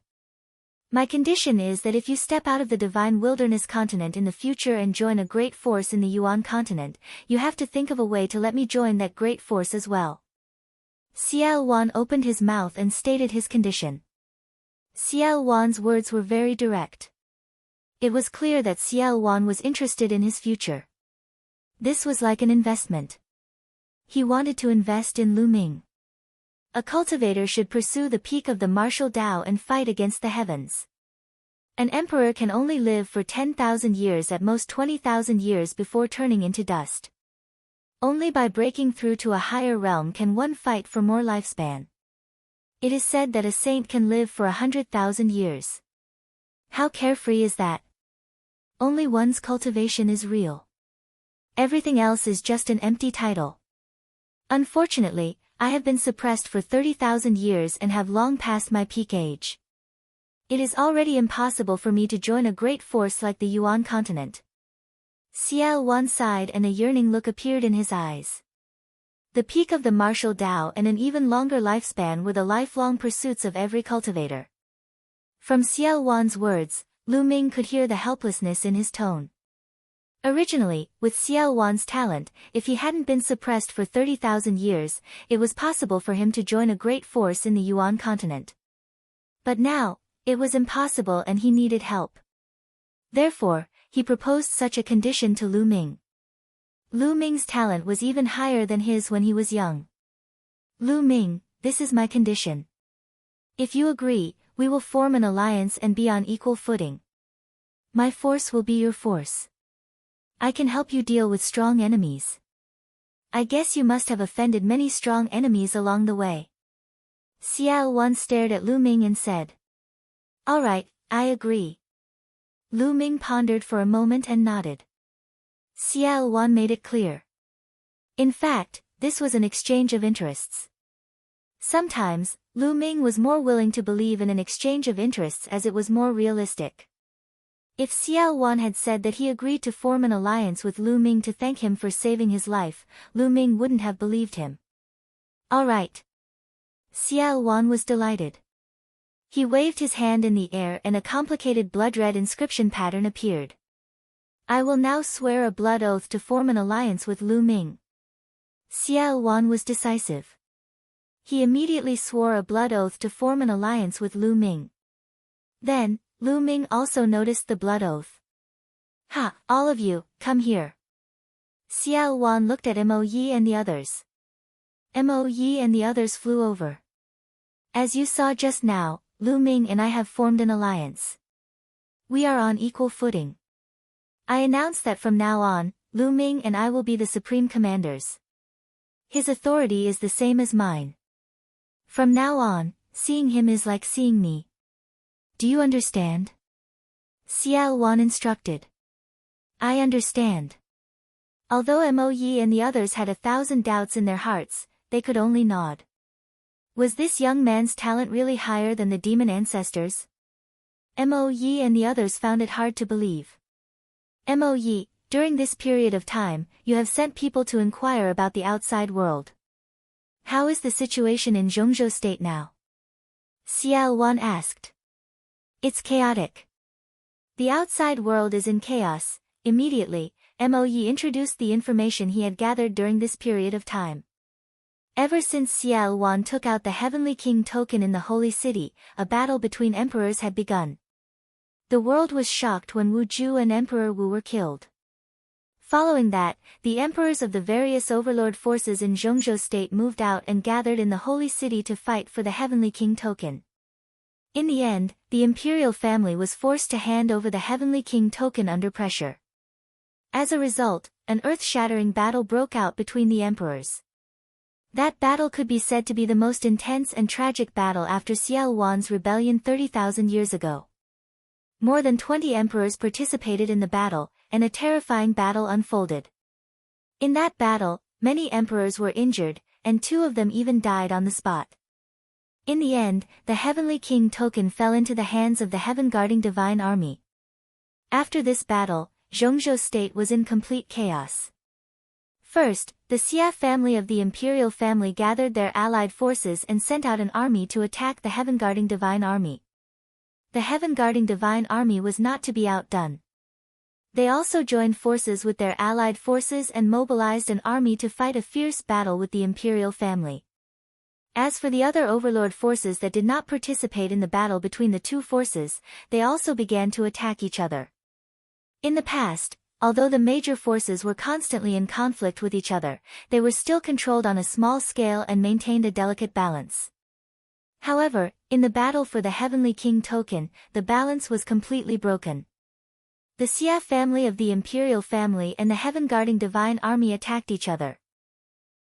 My condition is that if you step out of the divine wilderness continent in the future and join a great force in the Yuan continent, you have to think of a way to let me join that great force as well. Xiao Wan opened his mouth and stated his condition. Xiao Wan's words were very direct. It was clear that Xiao Wan was interested in his future. This was like an investment. He wanted to invest in Lu Ming. A cultivator should pursue the peak of the martial Tao and fight against the heavens. An emperor can only live for 10,000 years, at most 20,000 years, before turning into dust. Only by breaking through to a higher realm can one fight for more lifespan. It is said that a saint can live for 100,000 years. How carefree is that? Only one's cultivation is real. Everything else is just an empty title. Unfortunately, I have been suppressed for 30,000 years and have long passed my peak age. It is already impossible for me to join a great force like the Yuan continent. Xiao Wan sighed and a yearning look appeared in his eyes. The peak of the martial Tao and an even longer lifespan were the lifelong pursuits of every cultivator. From Xiao Wan's words, Lu Ming could hear the helplessness in his tone. Originally, with Xiao Wan's talent, if he hadn't been suppressed for 30,000 years, it was possible for him to join a great force in the Yuan continent. But now, it was impossible and he needed help. Therefore, he proposed such a condition to Lu Ming. Lu Ming's talent was even higher than his when he was young. Lu Ming, this is my condition. If you agree, we will form an alliance and be on equal footing. My force will be your force. I can help you deal with strong enemies. I guess you must have offended many strong enemies along the way. Xiao Wan stared at Lu Ming and said. All right, I agree. Lu Ming pondered for a moment and nodded. Xiao Wan made it clear. In fact, this was an exchange of interests. Sometimes, Lu Ming was more willing to believe in an exchange of interests as it was more realistic. If Xiao Wan had said that he agreed to form an alliance with Lu Ming to thank him for saving his life, Lu Ming wouldn't have believed him. All right. Xiao Wan was delighted. He waved his hand in the air and a complicated blood-red inscription pattern appeared. I will now swear a blood oath to form an alliance with Lu Ming. Xiao Wan was decisive. He immediately swore a blood oath to form an alliance with Lu Ming. Then, Lu Ming also noticed the blood oath. Ha, all of you, come here. Xiao Wan looked at Mo Yi and the others. Mo Yi and the others flew over. As you saw just now, Lu Ming and I have formed an alliance. We are on equal footing. I announce that from now on, Lu Ming and I will be the supreme commanders. His authority is the same as mine. From now on, seeing him is like seeing me. Do you understand? Xiao Wan instructed. I understand. Although Mo Yi and the others had 1,000 doubts in their hearts, they could only nod. Was this young man's talent really higher than the demon ancestors? Mo Yi and the others found it hard to believe. Mo Yi, during this period of time, you have sent people to inquire about the outside world. How is the situation in Zhongzhou state now? Xiao Wan asked. It's chaotic. The outside world is in chaos. Immediately, Moe introduced the information he had gathered during this period of time. Ever since Xiao Wan took out the Heavenly King token in the Holy City, a battle between emperors had begun. The world was shocked when Wu Ju and Emperor Wu were killed. Following that, the emperors of the various overlord forces in Zhongzhou state moved out and gathered in the Holy City to fight for the Heavenly King token. In the end, the imperial family was forced to hand over the Heavenly King token under pressure. As a result, an earth-shattering battle broke out between the emperors. That battle could be said to be the most intense and tragic battle after Xiao Wan's rebellion 30,000 years ago. More than 20 emperors participated in the battle, and a terrifying battle unfolded. In that battle, many emperors were injured, and 2 of them even died on the spot. In the end, the Heavenly King token fell into the hands of the heaven-guarding divine army. After this battle, Zhongzhou state was in complete chaos. First, the Xia family of the imperial family gathered their allied forces and sent out an army to attack the heaven-guarding divine army. The heaven-guarding divine army was not to be outdone. They also joined forces with their allied forces and mobilized an army to fight a fierce battle with the imperial family. As for the other overlord forces that did not participate in the battle between the 2 forces, they also began to attack each other. In the past, although the major forces were constantly in conflict with each other, they were still controlled on a small scale and maintained a delicate balance. However, in the battle for the Heavenly King token, the balance was completely broken. The Xia family of the imperial family and the heaven-guarding divine army attacked each other.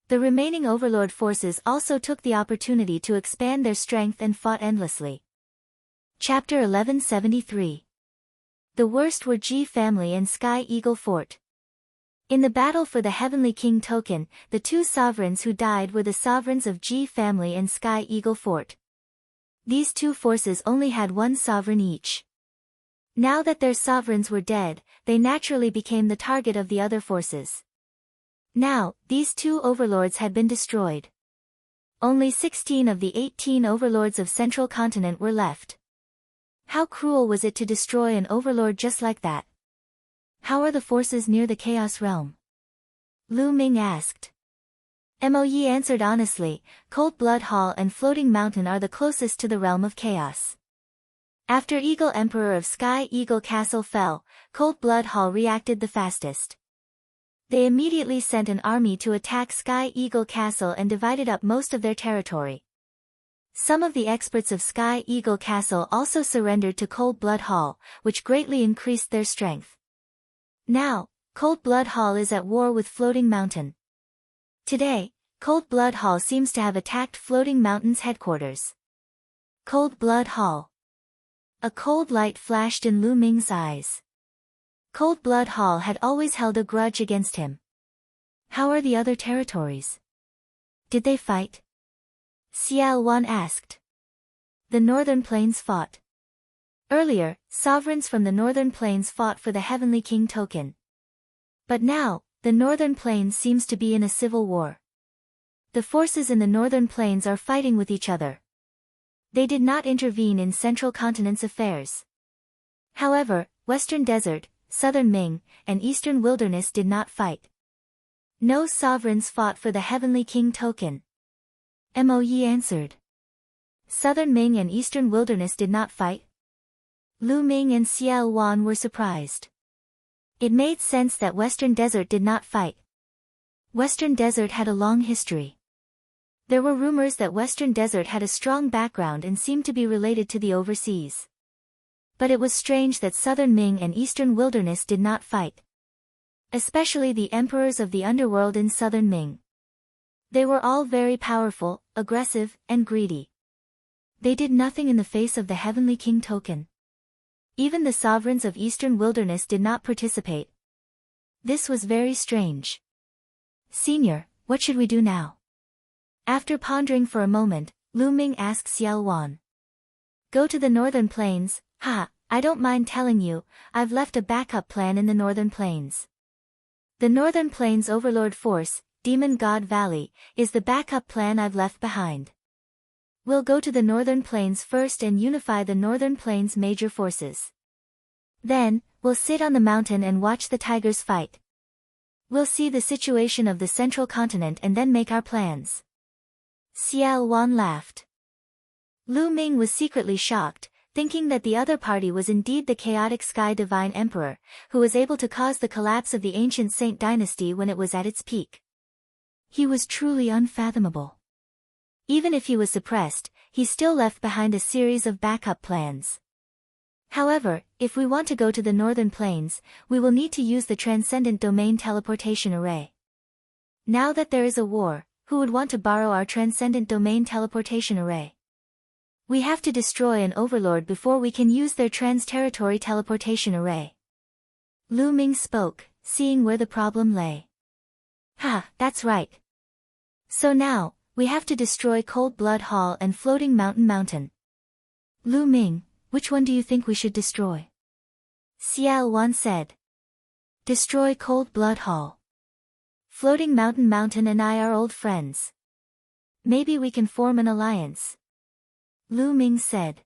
The remaining overlord forces also took the opportunity to expand their strength and fought endlessly. Chapter 1173. The worst were Ji family and Sky Eagle Fort. In the battle for the Heavenly King token, the 2 sovereigns who died were the sovereigns of Ji family and Sky Eagle Fort. These 2 forces only had 1 sovereign each. Now that their sovereigns were dead, they naturally became the target of the other forces. Now, these 2 overlords had been destroyed. Only 16 of the 18 overlords of Central Continent were left. How cruel was it to destroy an overlord just like that? How are the forces near the Chaos Realm? Lu Ming asked. Moe answered honestly, Cold Blood Hall and Floating Mountain are the closest to the realm of chaos. After Eagle Emperor of Sky Eagle Castle fell, Cold Blood Hall reacted the fastest. They immediately sent an army to attack Sky Eagle Castle and divided up most of their territory. Some of the experts of Sky Eagle Castle also surrendered to Cold Blood Hall, which greatly increased their strength. Now, Cold Blood Hall is at war with Floating Mountain. Today, Cold Blood Hall seems to have attacked Floating Mountain's headquarters. Cold Blood Hall. A cold light flashed in Lu Ming's eyes. Cold Blood Hall had always held a grudge against him. How are the other territories? Did they fight? Xiao Wan asked. The Northern Plains fought. Earlier, sovereigns from the Northern Plains fought for the Heavenly King token. But now, the Northern Plains seems to be in a civil war. The forces in the Northern Plains are fighting with each other. They did not intervene in Central Continent's affairs. However, Western Desert, Southern Ming, and Eastern Wilderness did not fight. No sovereigns fought for the Heavenly King token. Moe answered. Southern Ming and Eastern Wilderness did not fight? Lu Ming and Xiao Wan were surprised. It made sense that Western Desert did not fight. Western Desert had a long history. There were rumors that Western Desert had a strong background and seemed to be related to the overseas. But it was strange that Southern Ming and Eastern Wilderness did not fight. Especially the emperors of the underworld in Southern Ming. They were all very powerful, aggressive, and greedy. They did nothing in the face of the Heavenly King token. Even the sovereigns of Eastern Wilderness did not participate. This was very strange. Senior, what should we do now? After pondering for a moment, Lu Ming asked Xiao Wan. Go to the Northern Plains. I don't mind telling you, I've left a backup plan in the Northern Plains. The Northern Plains Overlord Force, Demon God Valley, is the backup plan I've left behind. We'll go to the Northern Plains first and unify the Northern Plains' major forces. Then, we'll sit on the mountain and watch the tigers fight. We'll see the situation of the central continent and then make our plans. Xiao Wan laughed. Lu Ming was secretly shocked, thinking that the other party was indeed the chaotic Sky Divine Emperor, who was able to cause the collapse of the ancient Saint dynasty when it was at its peak. He was truly unfathomable. Even if he was suppressed, he still left behind a series of backup plans. However, if we want to go to the Northern Plains, we will need to use the Transcendent Domain Teleportation Array. Now that there is a war, who would want to borrow our Transcendent Domain Teleportation Array? We have to destroy an overlord before we can use their trans-territory teleportation array. Lu Ming spoke, seeing where the problem lay. That's right. So now, we have to destroy Cold Blood Hall and Floating Mountain. Lu Ming, which one do you think we should destroy? Xiao Wan said. Destroy Cold Blood Hall. Floating Mountain and I are old friends. Maybe we can form an alliance. Lu Ming said.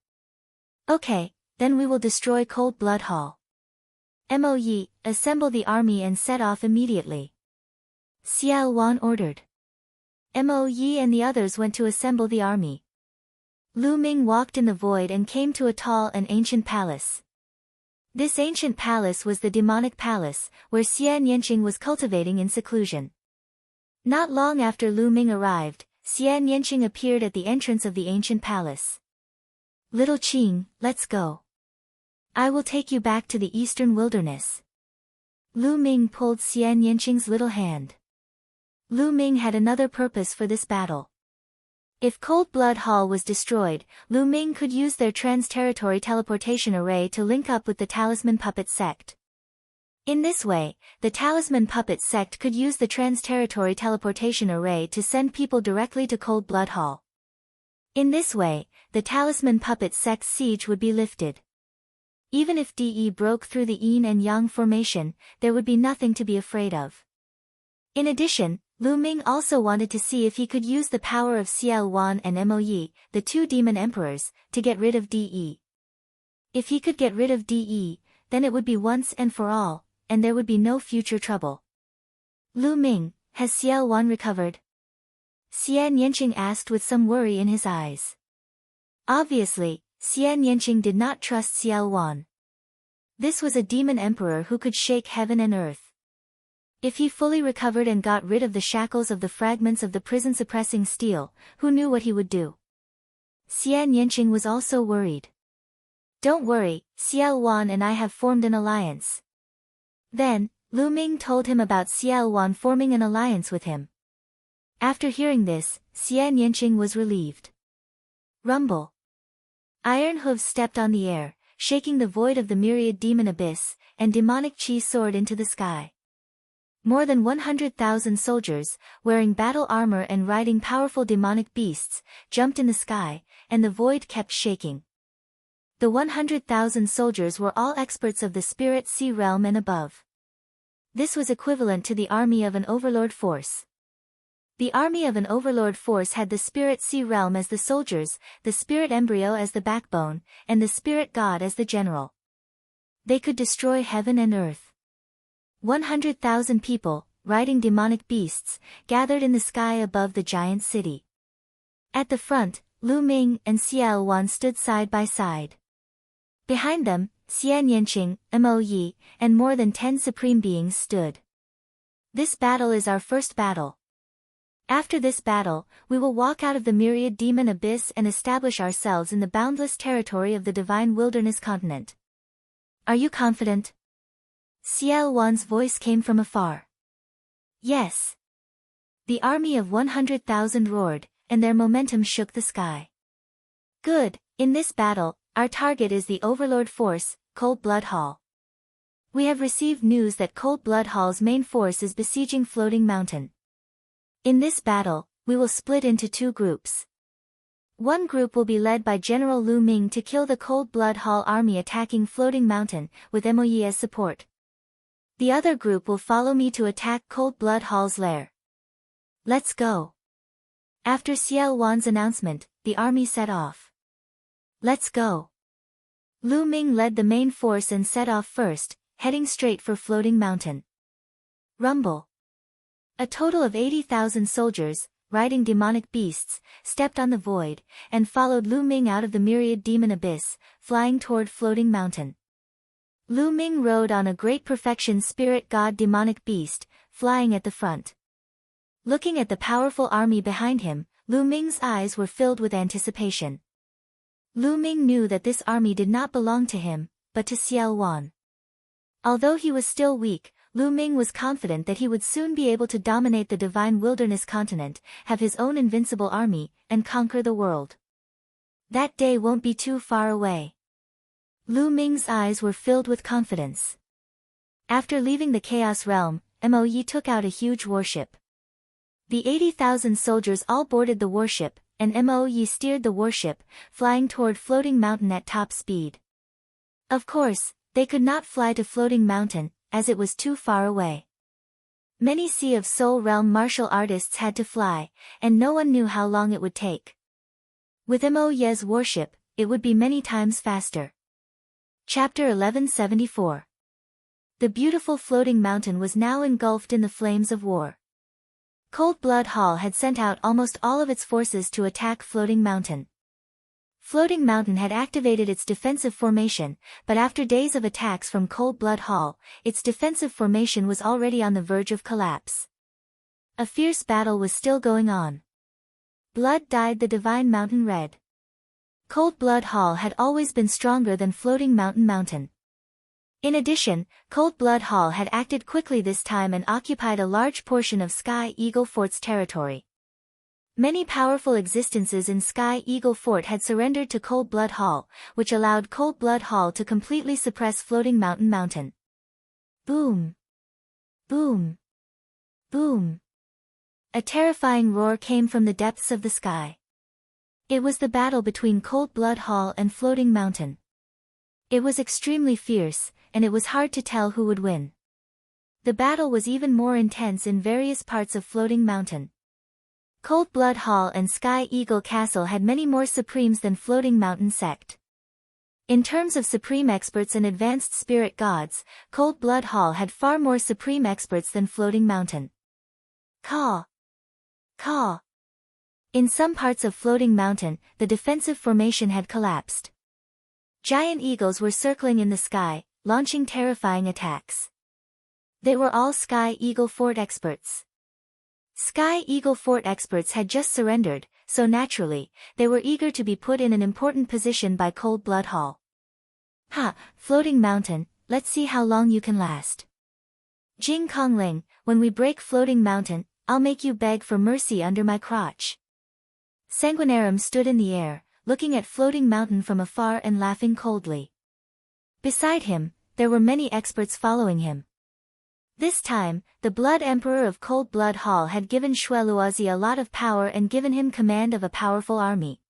Okay, then we will destroy Cold Blood Hall. Mo Yi, assemble the army and set off immediately. Xiao Wan ordered. Mo Yi and the others went to assemble the army. Lu Ming walked in the void and came to a tall and ancient palace. This ancient palace was the demonic palace, where Xian Yanqing was cultivating in seclusion. Not long after Lu Ming arrived, Xian Yanqing appeared at the entrance of the ancient palace. Little Qing, let's go. I will take you back to the eastern wilderness. Lu Ming pulled Xian Yanqing's little hand. Lu Ming had another purpose for this battle. If Cold Blood Hall was destroyed, Lu Ming could use their trans-territory teleportation array to link up with the Talisman Puppet Sect. In this way, the Talisman Puppet Sect could use the trans-territory teleportation array to send people directly to Cold Blood Hall. In this way, the Talisman Puppet Sect's siege would be lifted. Even if DE broke through the Yin and Yang formation, there would be nothing to be afraid of. In addition, Lu Ming also wanted to see if he could use the power of Xiao Wan and Mo Yi, the two demon emperors, to get rid of DE. If he could get rid of DE, then it would be once and for all, and there would be no future trouble. Lu Ming, has Xiao Wan recovered? Xian Yanqing asked with some worry in his eyes. Obviously, Xian Yanqing did not trust Xiao Wan. This was a demon emperor who could shake heaven and earth. If he fully recovered and got rid of the shackles of the fragments of the prison-suppressing steel, who knew what he would do? Xian Yanqing was also worried. Don't worry, Xiao Wan and I have formed an alliance. Then, Lu Ming told him about Xiao Wan forming an alliance with him. After hearing this, Xian Yanqing was relieved. Rumble. Iron hooves stepped on the air, shaking the void of the myriad demon abyss, and demonic chi soared into the sky. More than 100,000 soldiers, wearing battle armor and riding powerful demonic beasts, jumped in the sky, and the void kept shaking. The 100,000 soldiers were all experts of the Spirit Sea realm and above. This was equivalent to the army of an overlord force. The army of an overlord force had the Spirit Sea realm as the soldiers, the Spirit Embryo as the backbone, and the Spirit God as the general. They could destroy heaven and earth. 100,000 people, riding demonic beasts, gathered in the sky above the giant city. At the front, Lu Ming and Xiao Wan stood side by side. Behind them, Xian Yanqing, Mo Yi, and more than 10 supreme beings stood. This battle is our first battle. After this battle, we will walk out of the myriad demon abyss and establish ourselves in the boundless territory of the divine wilderness continent. Are you confident? Xiao Wan's voice came from afar. Yes. The army of 100,000 roared, and their momentum shook the sky. Good, in this battle, our target is the Overlord force, Cold Blood Hall. We have received news that Cold Blood Hall's main force is besieging Floating Mountain. In this battle, we will split into two groups. One group will be led by General Lu Ming to kill the Cold Blood Hall army attacking Floating Mountain, with Mo Yi as support. The other group will follow me to attack Cold Blood Hall's lair. Let's go. After Xiao Wan's announcement, the army set off. Let's go. Lu Ming led the main force and set off first, heading straight for Floating Mountain. Rumble. A total of 80,000 soldiers, riding demonic beasts, stepped on the void, and followed Lu Ming out of the myriad demon abyss, flying toward Floating Mountain. Lu Ming rode on a great perfection spirit god demonic beast, flying at the front. Looking at the powerful army behind him, Lu Ming's eyes were filled with anticipation. Lu Ming knew that this army did not belong to him, but to Xiao Wan. Although he was still weak, Lu Ming was confident that he would soon be able to dominate the divine wilderness continent, have his own invincible army, and conquer the world. That day won't be too far away. Lu Ming's eyes were filled with confidence. After leaving the Chaos Realm, Mo Yi took out a huge warship. The 80,000 soldiers all boarded the warship, and Mo Yi steered the warship, flying toward Floating Mountain at top speed. Of course, they could not fly to Floating Mountain, as it was too far away. Many Sea of Soul Realm martial artists had to fly, and no one knew how long it would take. With Mo Yi's warship, it would be many times faster. Chapter 1174. The beautiful Floating Mountain was now engulfed in the flames of war. Cold Blood Hall had sent out almost all of its forces to attack Floating Mountain. Floating Mountain had activated its defensive formation, but after days of attacks from Cold Blood Hall, its defensive formation was already on the verge of collapse. A fierce battle was still going on. Blood dyed the Divine Mountain red. Cold Blood Hall had always been stronger than Floating Mountain. In addition, Cold Blood Hall had acted quickly this time and occupied a large portion of Sky Eagle Fort's territory. Many powerful existences in Sky Eagle Fort had surrendered to Cold Blood Hall, which allowed Cold Blood Hall to completely suppress Floating Mountain. Boom! Boom! Boom! A terrifying roar came from the depths of the sky. It was the battle between Cold Blood Hall and Floating Mountain. It was extremely fierce, and it was hard to tell who would win. The battle was even more intense in various parts of Floating Mountain. Cold Blood Hall and Sky Eagle Castle had many more supremes than Floating Mountain sect. In terms of supreme experts and advanced spirit gods, Cold Blood Hall had far more supreme experts than Floating Mountain. Caw! Caw! In some parts of Floating Mountain, the defensive formation had collapsed. Giant eagles were circling in the sky, launching terrifying attacks. They were all Sky Eagle Fort experts. Sky Eagle Fort experts had just surrendered, so naturally, they were eager to be put in an important position by Cold Blood Hall. Ha, Floating Mountain, let's see how long you can last. Jing Kongling, when we break Floating Mountain, I'll make you beg for mercy under my crotch. Sanguinarum stood in the air, looking at Floating Mountain from afar and laughing coldly. Beside him, there were many experts following him. This time, the Blood Emperor of Cold Blood Hall had given Shueluozi a lot of power and given him command of a powerful army.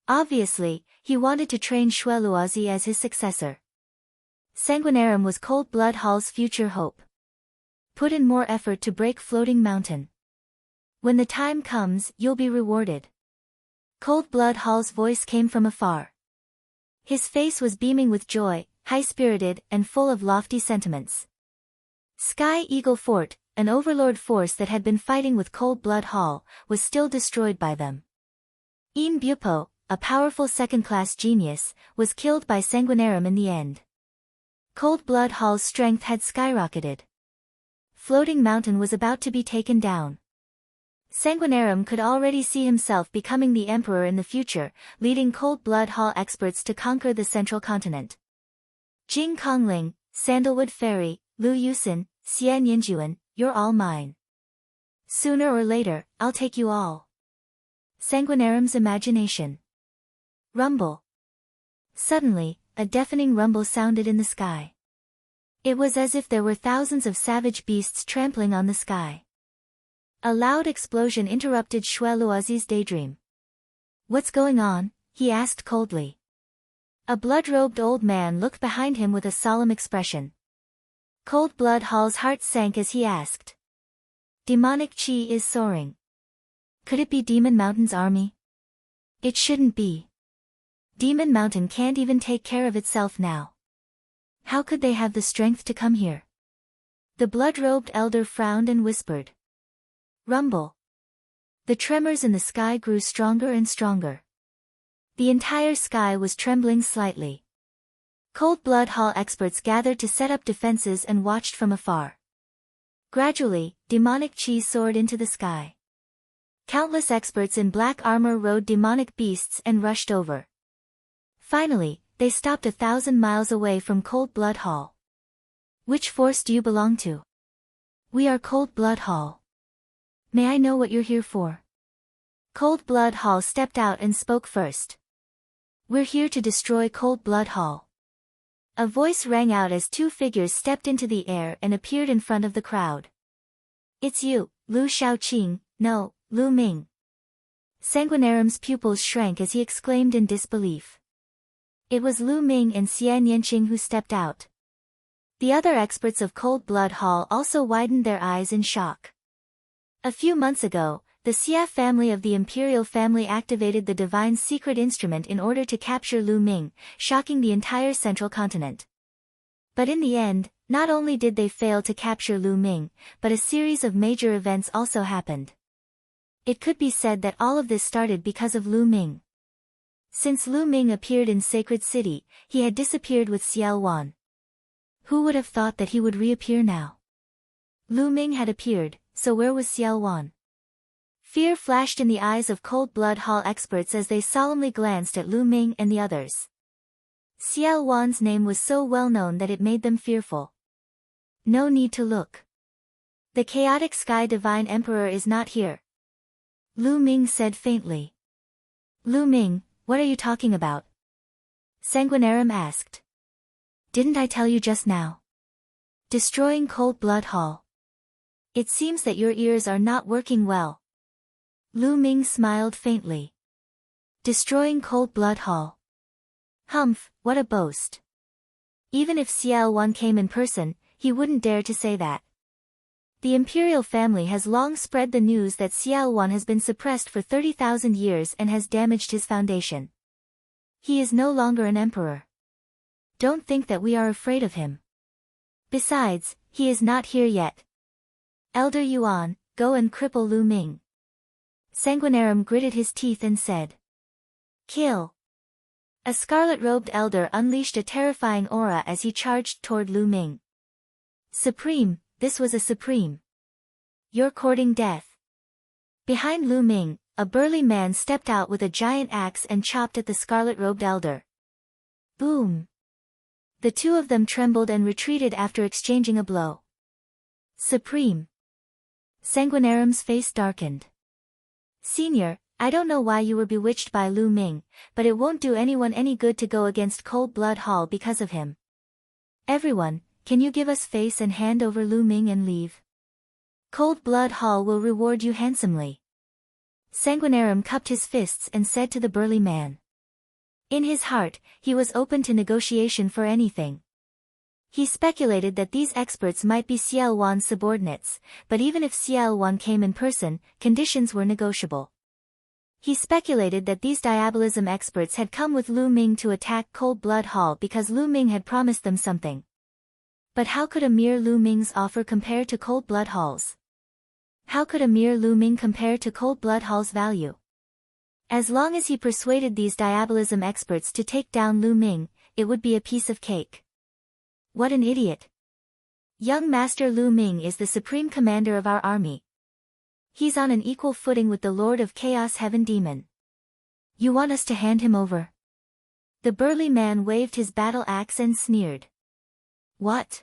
Obviously, he wanted to train Shueluozi as his successor. Sanguinarum was Cold Blood Hall's future hope. Put in more effort to break Floating Mountain. When the time comes, you'll be rewarded. Cold Blood Hall's voice came from afar. His face was beaming with joy, high-spirited, and full of lofty sentiments. Sky Eagle Fort, an overlord force that had been fighting with Cold Blood Hall, was still destroyed by them. Yin Bupo, a powerful second-class genius, was killed by Sanguinarum in the end. Cold Blood Hall's strength had skyrocketed. Floating Mountain was about to be taken down. Sanguinarum could already see himself becoming the emperor in the future, leading Cold Blood Hall experts to conquer the central continent. Jing Kongling, Sandalwood Fairy, Lu Yusin, Xian Yinjuan, you're all mine. Sooner or later, I'll take you all. Sanguinarum's imagination. Rumble. Suddenly, a deafening rumble sounded in the sky. It was as if there were thousands of savage beasts trampling on the sky. A loud explosion interrupted Shueluozi's daydream. What's going on? He asked coldly. A blood-robed old man looked behind him with a solemn expression. Cold Blood Hall's heart sank as he asked. Demonic chi is soaring. Could it be Demon Mountain's army? It shouldn't be. Demon Mountain can't even take care of itself now. How could they have the strength to come here? The blood-robed elder frowned and whispered. Rumble. The tremors in the sky grew stronger and stronger. The entire sky was trembling slightly. Cold Blood Hall experts gathered to set up defenses and watched from afar. Gradually, demonic chi soared into the sky. Countless experts in black armor rode demonic beasts and rushed over. Finally, they stopped 1,000 miles away from Cold Blood Hall. Which force do you belong to? We are Cold Blood Hall. May I know what you're here for? Cold Blood Hall stepped out and spoke first. We're here to destroy Cold Blood Hall. A voice rang out as two figures stepped into the air and appeared in front of the crowd. It's you, Lu Shaoqing, no, Lu Ming. Sanguinarum's pupils shrank as he exclaimed in disbelief. It was Lu Ming and Xie Nianqing who stepped out. The other experts of Cold Blood Hall also widened their eyes in shock. A few months ago, the Xia family of the imperial family activated the divine secret instrument in order to capture Lu Ming, shocking the entire central continent. But in the end, not only did they fail to capture Lu Ming, but a series of major events also happened. It could be said that all of this started because of Lu Ming. Since Lu Ming appeared in Sacred City, he had disappeared with Xiao Wan. Who would have thought that he would reappear now? Lu Ming had appeared, so where was Xiao Wan? Fear flashed in the eyes of Cold Blood Hall experts as they solemnly glanced at Lu Ming and the others. Xiao Wan's name was so well known that it made them fearful. No need to look. The chaotic Sky Divine Emperor is not here. Lu Ming said faintly. Lu Ming, what are you talking about? Sanguinarum asked. Didn't I tell you just now? Destroying Cold Blood Hall. It seems that your ears are not working well. Lu Ming smiled faintly. Destroying Cold Blood Hall. Humph, what a boast. Even if Xiao Wan came in person, he wouldn't dare to say that. The imperial family has long spread the news that Xiao Wan has been suppressed for 30,000 years and has damaged his foundation. He is no longer an emperor. Don't think that we are afraid of him. Besides, he is not here yet. Elder Yuan, go and cripple Lu Ming. Sanguinarum gritted his teeth and said. Kill. A scarlet-robed elder unleashed a terrifying aura as he charged toward Lu Ming. Supreme, this was a supreme. You're courting death. Behind Lu Ming, a burly man stepped out with a giant axe and chopped at the scarlet-robed elder. Boom. The two of them trembled and retreated after exchanging a blow. Supreme. Sanguinarum's face darkened. Senior, I don't know why you were bewitched by Lu Ming, but it won't do anyone any good to go against Cold Blood Hall because of him. Everyone, can you give us face and hand over Lu Ming and leave? Cold Blood Hall will reward you handsomely. Sanguinarum cupped his fists and said to the burly man. In his heart, he was open to negotiation for anything. He speculated that these experts might be Xiao Wan's subordinates, but even if Xiao Wan came in person, conditions were negotiable. He speculated that these diabolism experts had come with Lu Ming to attack Cold Blood Hall because Lu Ming had promised them something. But how could a mere Lu Ming's offer compare to Cold Blood Hall's? How could a mere Lu Ming compare to Cold Blood Hall's value? As long as he persuaded these diabolism experts to take down Lu Ming, it would be a piece of cake. What an idiot. Young Master Lu Ming is the supreme commander of our army. He's on an equal footing with the Lord of Chaos Heaven Demon. You want us to hand him over? The burly man waved his battle axe and sneered. What?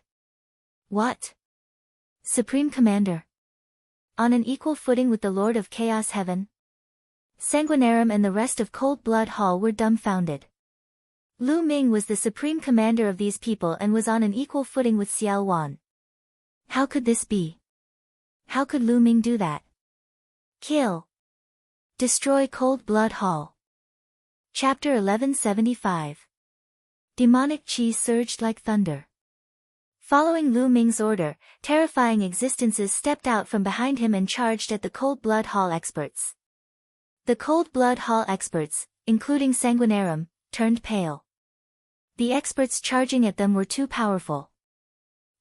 What? Supreme Commander. On an equal footing with the Lord of Chaos Heaven? Sanguinarum and the rest of Cold Blood Hall were dumbfounded. Lu Ming was the supreme commander of these people and was on an equal footing with Xiao Wan. How could this be? How could Lu Ming do that? Kill. Destroy Cold Blood Hall. Chapter 1175. Demonic chi surged like thunder. Following Lu Ming's order, terrifying existences stepped out from behind him and charged at the Cold Blood Hall experts. The Cold Blood Hall experts, including Sanguinarum, turned pale. The experts charging at them were too powerful.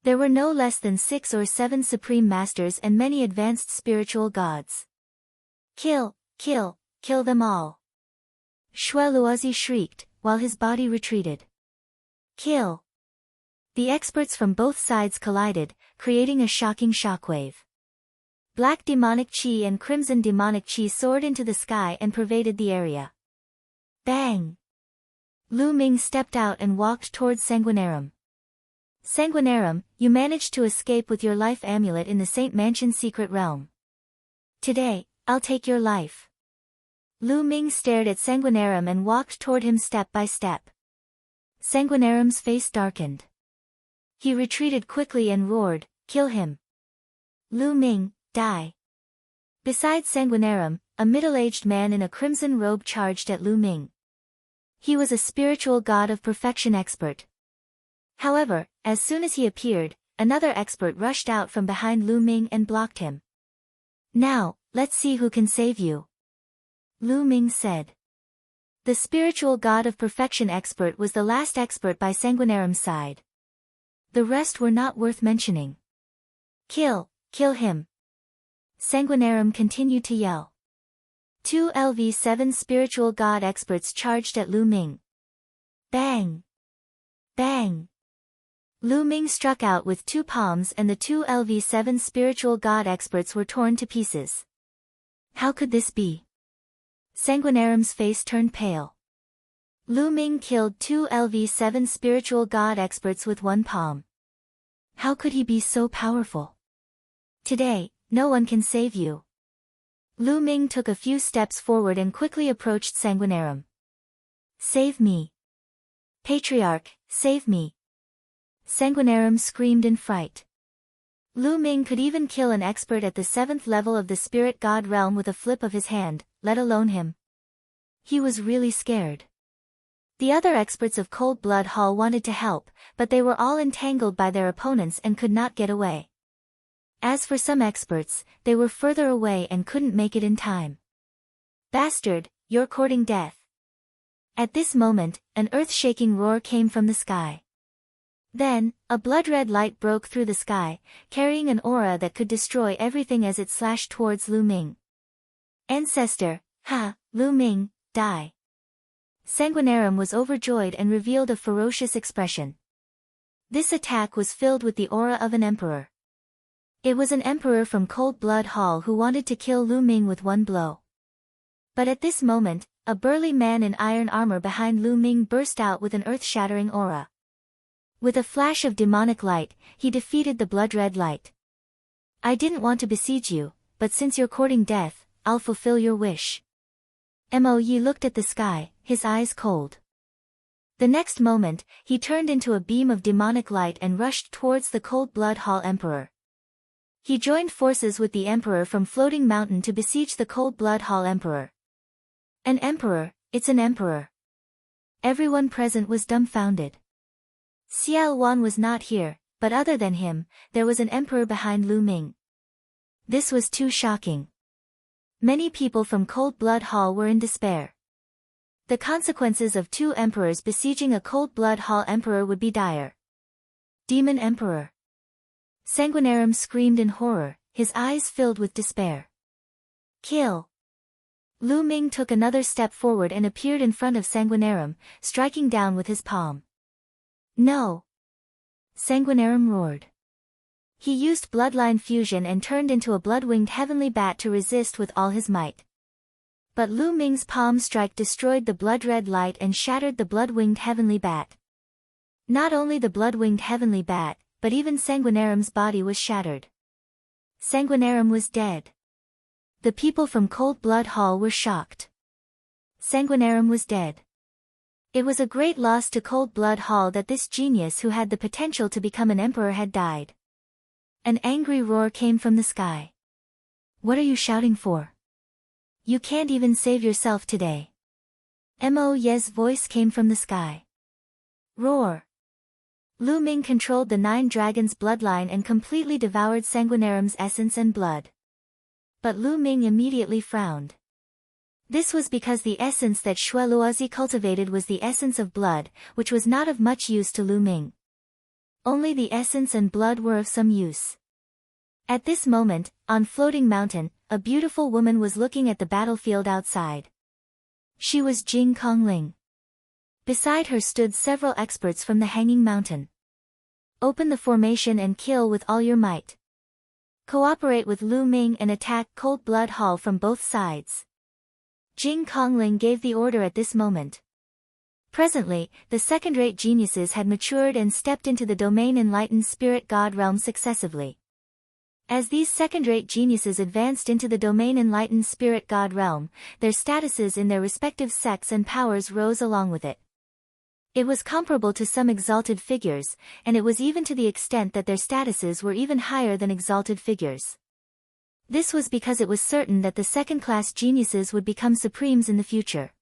There were no less than 6 or 7 supreme masters and many advanced spiritual gods. Kill, kill, kill them all! Shui Luozi shrieked, while his body retreated. Kill! The experts from both sides collided, creating a shocking shockwave. Black demonic chi and crimson demonic chi soared into the sky and pervaded the area. Bang! Lu Ming stepped out and walked towards Sanguinarum. Sanguinarum, you managed to escape with your life amulet in the Saint Mansion secret realm. Today, I'll take your life. Lu Ming stared at Sanguinarum and walked toward him step by step. Sanguinarum's face darkened. He retreated quickly and roared, "Kill him! Lu Ming, die!" Beside Sanguinarum, a middle-aged man in a crimson robe charged at Lu Ming. He was a spiritual god of perfection expert. However, as soon as he appeared, another expert rushed out from behind Lu Ming and blocked him. "Now, let's see who can save you," Lu Ming said. The spiritual god of perfection expert was the last expert by Sanguinarum's side. The rest were not worth mentioning. "Kill, kill him!" Sanguinarum continued to yell. 2 LV7 spiritual god experts charged at Lu Ming. Bang! Bang! Lu Ming struck out with 2 palms and the 2 LV7 spiritual god experts were torn to pieces. How could this be? Sanguinarum's face turned pale. Lu Ming killed 2 LV7 spiritual god experts with 1 palm. How could he be so powerful? Today, no one can save you. Lu Ming took a few steps forward and quickly approached Sanguinarum. Save me! Patriarch, save me! Sanguinarum screamed in fright. Lu Ming could even kill an expert at the 7th level of the spirit god realm with a flip of his hand, let alone him. He was really scared. The other experts of Cold Blood Hall wanted to help, but they were all entangled by their opponents and could not get away. As for some experts, they were further away and couldn't make it in time. Bastard, you're courting death. At this moment, an earth-shaking roar came from the sky. Then, a blood-red light broke through the sky, carrying an aura that could destroy everything as it slashed towards Lu Ming. Ancestor, ha, Lu Ming, die. Sanguinarum was overjoyed and revealed a ferocious expression. This attack was filled with the aura of an emperor. It was an emperor from Cold Blood Hall who wanted to kill Lu Ming with 1 blow. But at this moment, a burly man in iron armor behind Lu Ming burst out with an earth-shattering aura. With a flash of demonic light, he defeated the blood-red light. I didn't want to besiege you, but since you're courting death, I'll fulfill your wish. Mo Yi looked at the sky, his eyes cold. The next moment, he turned into a beam of demonic light and rushed towards the Cold Blood Hall Emperor. He joined forces with the Emperor from Floating Mountain to besiege the Cold Blood Hall Emperor. An emperor, it's an emperor. Everyone present was dumbfounded. Xiao Wan was not here, but other than him, there was an emperor behind Lu Ming. This was too shocking. Many people from Cold Blood Hall were in despair. The consequences of 2 emperors besieging a Cold Blood Hall emperor would be dire. Demon Emperor. Sanguinarum screamed in horror, his eyes filled with despair. Kill! Lu Ming took another step forward and appeared in front of Sanguinarum, striking down with his palm. No! Sanguinarum roared. He used bloodline fusion and turned into a blood-winged heavenly bat to resist with all his might. But Lu Ming's palm strike destroyed the blood-red light and shattered the blood-winged heavenly bat. Not only the blood-winged heavenly bat, but even Sanguinarum's body was shattered. Sanguinarum was dead. The people from Cold Blood Hall were shocked. Sanguinarum was dead. It was a great loss to Cold Blood Hall that this genius who had the potential to become an emperor had died. An angry roar came from the sky. What are you shouting for? You can't even save yourself today. Mo Ye's voice came from the sky. Roar! Lu Ming controlled the 9 dragons' bloodline and completely devoured Sanguinarum's essence and blood. But Lu Ming immediately frowned. This was because the essence that Xue Luozi cultivated was the essence of blood, which was not of much use to Lu Ming. Only the essence and blood were of some use. At this moment, on Floating Mountain, a beautiful woman was looking at the battlefield outside. She was Jing Kongling. Beside her stood several experts from the Hanging Mountain. Open the formation and kill with all your might. Cooperate with Lu Ming and attack Cold Blood Hall from both sides. Jing Kongling gave the order at this moment. Presently, the second-rate geniuses had matured and stepped into the domain enlightened spirit god realm successively. As these second-rate geniuses advanced into the domain enlightened spirit god realm, their statuses in their respective sects and powers rose along with it. It was comparable to some exalted figures, and it was even to the extent that their statuses were even higher than exalted figures. This was because it was certain that the second-class geniuses would become supremes in the future.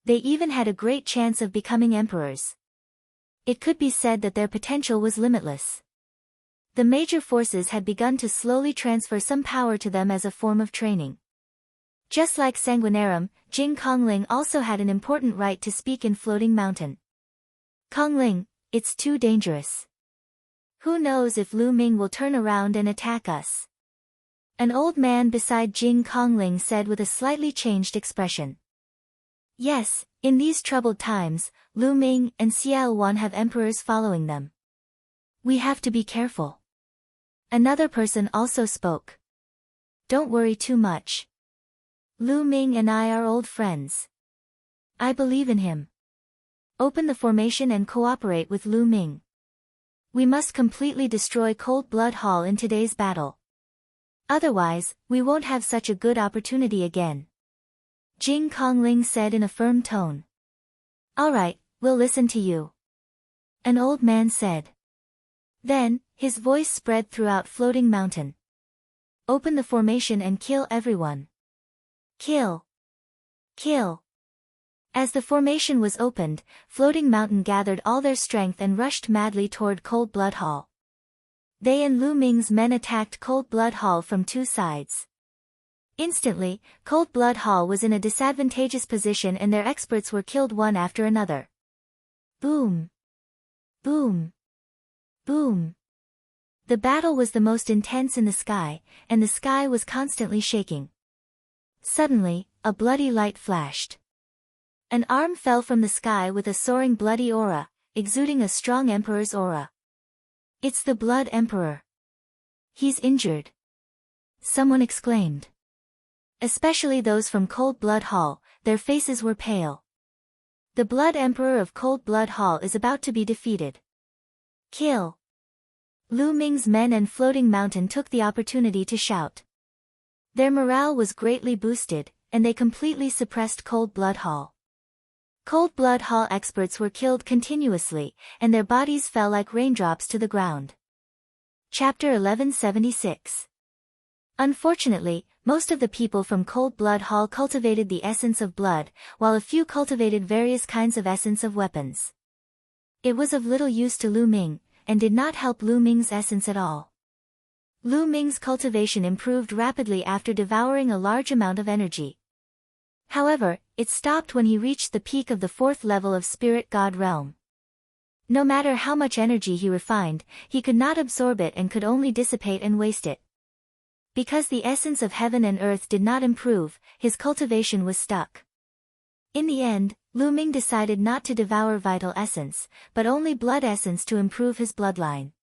They even had a great chance of becoming emperors. It could be said that their potential was limitless. The major forces had begun to slowly transfer some power to them as a form of training. Just like Sanguinarum, Jing Kongling also had an important right to speak in Floating Mountain. Kongling, it's too dangerous. Who knows if Lu Ming will turn around and attack us? An old man beside Jing Kongling said with a slightly changed expression. Yes, in these troubled times, Lu Ming and Xiao Wan have emperors following them. We have to be careful. Another person also spoke. Don't worry too much. Lu Ming and I are old friends. I believe in him. Open the formation and cooperate with Lu Ming. We must completely destroy Cold Blood Hall in today's battle. Otherwise, we won't have such a good opportunity again. Jing Kongling said in a firm tone. All right, we'll listen to you. An old man said. Then, his voice spread throughout Floating Mountain. Open the formation and kill everyone. Kill. Kill. As the formation was opened, Floating Mountain gathered all their strength and rushed madly toward Cold Blood Hall. They and Lu Ming's men attacked Cold Blood Hall from two sides. Instantly, Cold Blood Hall was in a disadvantageous position and their experts were killed one after another. Boom. Boom. Boom. The battle was the most intense in the sky, and the sky was constantly shaking. Suddenly, a bloody light flashed. An arm fell from the sky with a soaring bloody aura, exuding a strong emperor's aura. It's the Blood Emperor. He's injured. Someone exclaimed. Especially those from Cold Blood Hall, their faces were pale. The Blood Emperor of Cold Blood Hall is about to be defeated. Kill. Lu Ming's men and Floating Mountain took the opportunity to shout. Their morale was greatly boosted, and they completely suppressed Cold Blood Hall. Cold Blood Hall experts were killed continuously, and their bodies fell like raindrops to the ground. Chapter 1176. Unfortunately, most of the people from Cold Blood Hall cultivated the essence of blood, while a few cultivated various kinds of essence of weapons. It was of little use to Lu Ming, and did not help Lu Ming's essence at all. Lu Ming's cultivation improved rapidly after devouring a large amount of energy. However, it stopped when he reached the peak of the 4th level of Spirit God Realm. No matter how much energy he refined, he could not absorb it and could only dissipate and waste it. Because the essence of heaven and earth did not improve, his cultivation was stuck. In the end, Lu Ming decided not to devour vital essence, but only blood essence to improve his bloodline.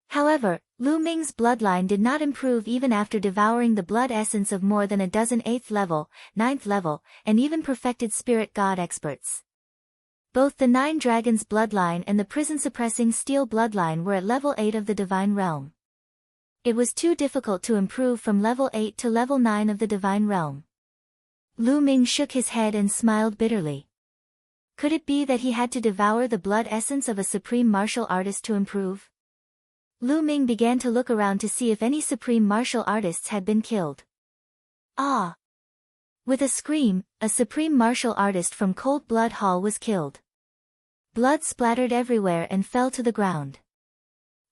However, Lu Ming's bloodline did not improve even after devouring the blood essence of more than a dozen 8th level, 9th level, and even perfected spirit god experts. Both the 9 Dragons bloodline and the prison-suppressing Steel bloodline were at level 8 of the Divine Realm. It was too difficult to improve from level 8 to level 9 of the Divine Realm. Lu Ming shook his head and smiled bitterly. Could it be that he had to devour the blood essence of a supreme martial artist to improve? Lu Ming began to look around to see if any supreme martial artists had been killed. Ah! With a scream, a supreme martial artist from Cold Blood Hall was killed. Blood splattered everywhere and fell to the ground.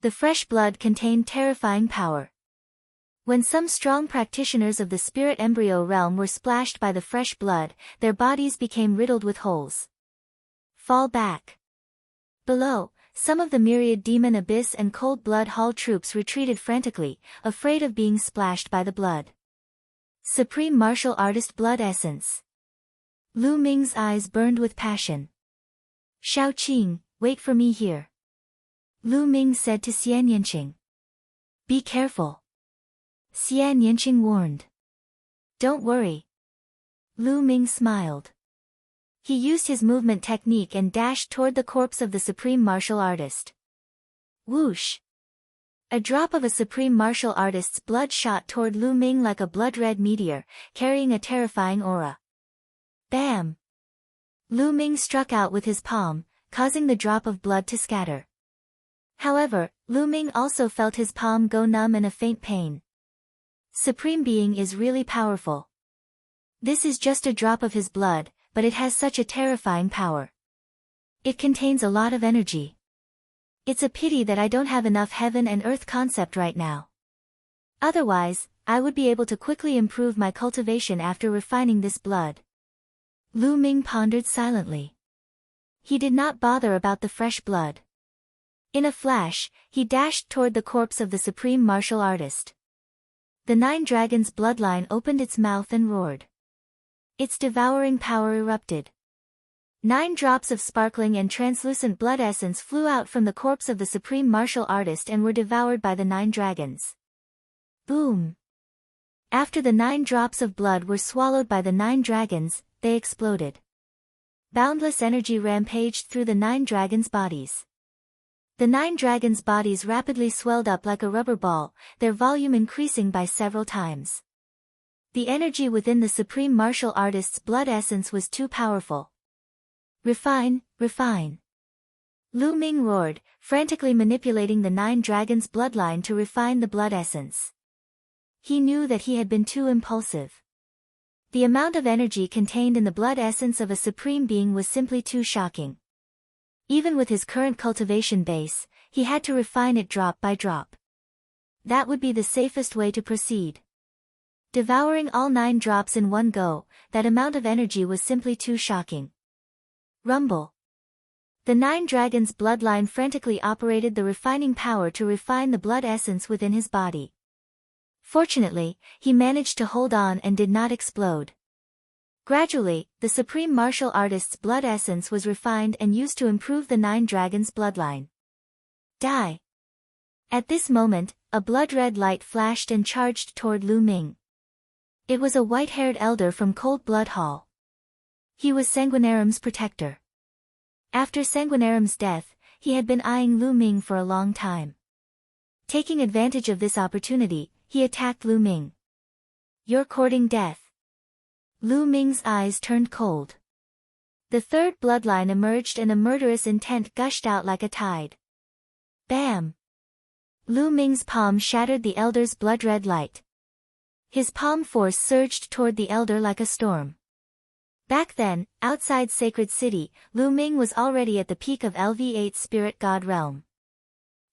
The fresh blood contained terrifying power. When some strong practitioners of the spirit embryo realm were splashed by the fresh blood, their bodies became riddled with holes. Fall back. Below, some of the myriad demon abyss and cold blood hall troops retreated frantically, afraid of being splashed by the blood. Supreme Martial Artist Blood Essence. Lu Ming's eyes burned with passion. Shao Qing, wait for me here. Lu Ming said to Xian Yanqing. Be careful. Xian Yanqing warned. Don't worry. Lu Ming smiled. He used his movement technique and dashed toward the corpse of the Supreme Martial Artist. Whoosh! A drop of a Supreme Martial Artist's blood shot toward Lu Ming like a blood-red meteor, carrying a terrifying aura. Bam! Lu Ming struck out with his palm, causing the drop of blood to scatter. However, Lu Ming also felt his palm go numb and a faint pain. Supreme Being is really powerful. This is just a drop of his blood, but it has such a terrifying power. It contains a lot of energy. It's a pity that I don't have enough heaven and earth concept right now. Otherwise, I would be able to quickly improve my cultivation after refining this blood. Lu Ming pondered silently. He did not bother about the fresh blood. In a flash, he dashed toward the corpse of the Supreme Martial Artist. The Nine Dragons' bloodline opened its mouth and roared. Its devouring power erupted. 9 drops of sparkling and translucent blood essence flew out from the corpse of the Supreme Martial Artist and were devoured by the 9 dragons. Boom! After the 9 drops of blood were swallowed by the 9 dragons, they exploded. Boundless energy rampaged through the 9 dragons' bodies. The 9 dragons' bodies rapidly swelled up like a rubber ball, their volume increasing by several times. The energy within the Supreme Martial Artist's blood essence was too powerful. Refine, refine. Lu Ming roared, frantically manipulating the 9 dragons' bloodline to refine the blood essence. He knew that he had been too impulsive. The amount of energy contained in the blood essence of a Supreme Being was simply too shocking. Even with his current cultivation base, he had to refine it drop by drop. That would be the safest way to proceed. Devouring all 9 drops in one go, that amount of energy was simply too shocking. Rumble. The 9 dragons' bloodline frantically operated the refining power to refine the blood essence within his body. Fortunately, he managed to hold on and did not explode. Gradually, the Supreme Martial Artist's blood essence was refined and used to improve the 9 dragons' bloodline. Die. At this moment, a blood-red light flashed and charged toward Lu Ming. It was a white-haired elder from Cold Blood Hall. He was Sanguinarum's protector. After Sanguinarum's death, he had been eyeing Lu Ming for a long time. Taking advantage of this opportunity, he attacked Lu Ming. You're courting death. Lu Ming's eyes turned cold. The third bloodline emerged and a murderous intent gushed out like a tide. Bam! Lu Ming's palm shattered the elder's blood-red light. His palm force surged toward the elder like a storm. Back then, outside Sacred City, Lu Ming was already at the peak of LV8 Spirit God Realm.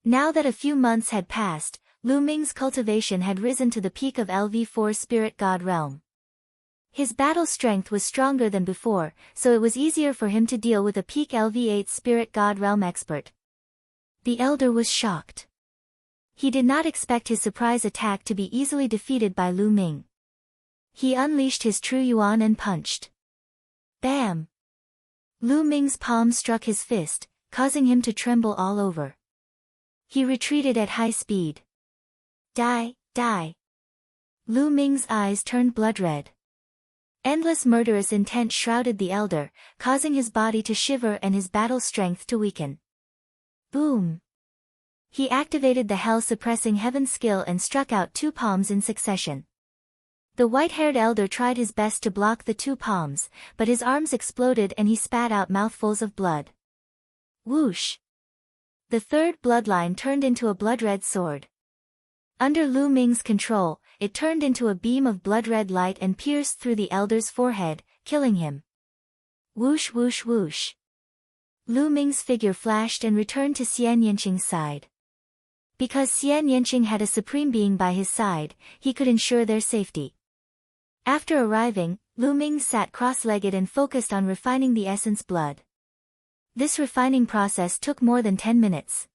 Now that a few months had passed, Lu Ming's cultivation had risen to the peak of LV4 Spirit God Realm. His battle strength was stronger than before, so it was easier for him to deal with a peak LV8 Spirit God Realm expert. The elder was shocked. He did not expect his surprise attack to be easily defeated by Lu Ming. He unleashed his true yuan and punched. Bam! Lu Ming's palm struck his fist, causing him to tremble all over. He retreated at high speed. Die, die! Lu Ming's eyes turned blood-red. Endless murderous intent shrouded the elder, causing his body to shiver and his battle strength to weaken. Boom! He activated the hell-suppressing heaven skill and struck out 2 palms in succession. The white-haired elder tried his best to block the 2 palms, but his arms exploded and he spat out mouthfuls of blood. Whoosh! The third bloodline turned into a blood-red sword. Under Lu Ming's control, it turned into a beam of blood-red light and pierced through the elder's forehead, killing him. Whoosh whoosh whoosh. Lu Ming's figure flashed and returned to Xian Yanqing's side. Because Xian Yanqing had a supreme being by his side, he could ensure their safety. After arriving, Lu Ming sat cross-legged and focused on refining the essence blood. This refining process took more than 10 minutes.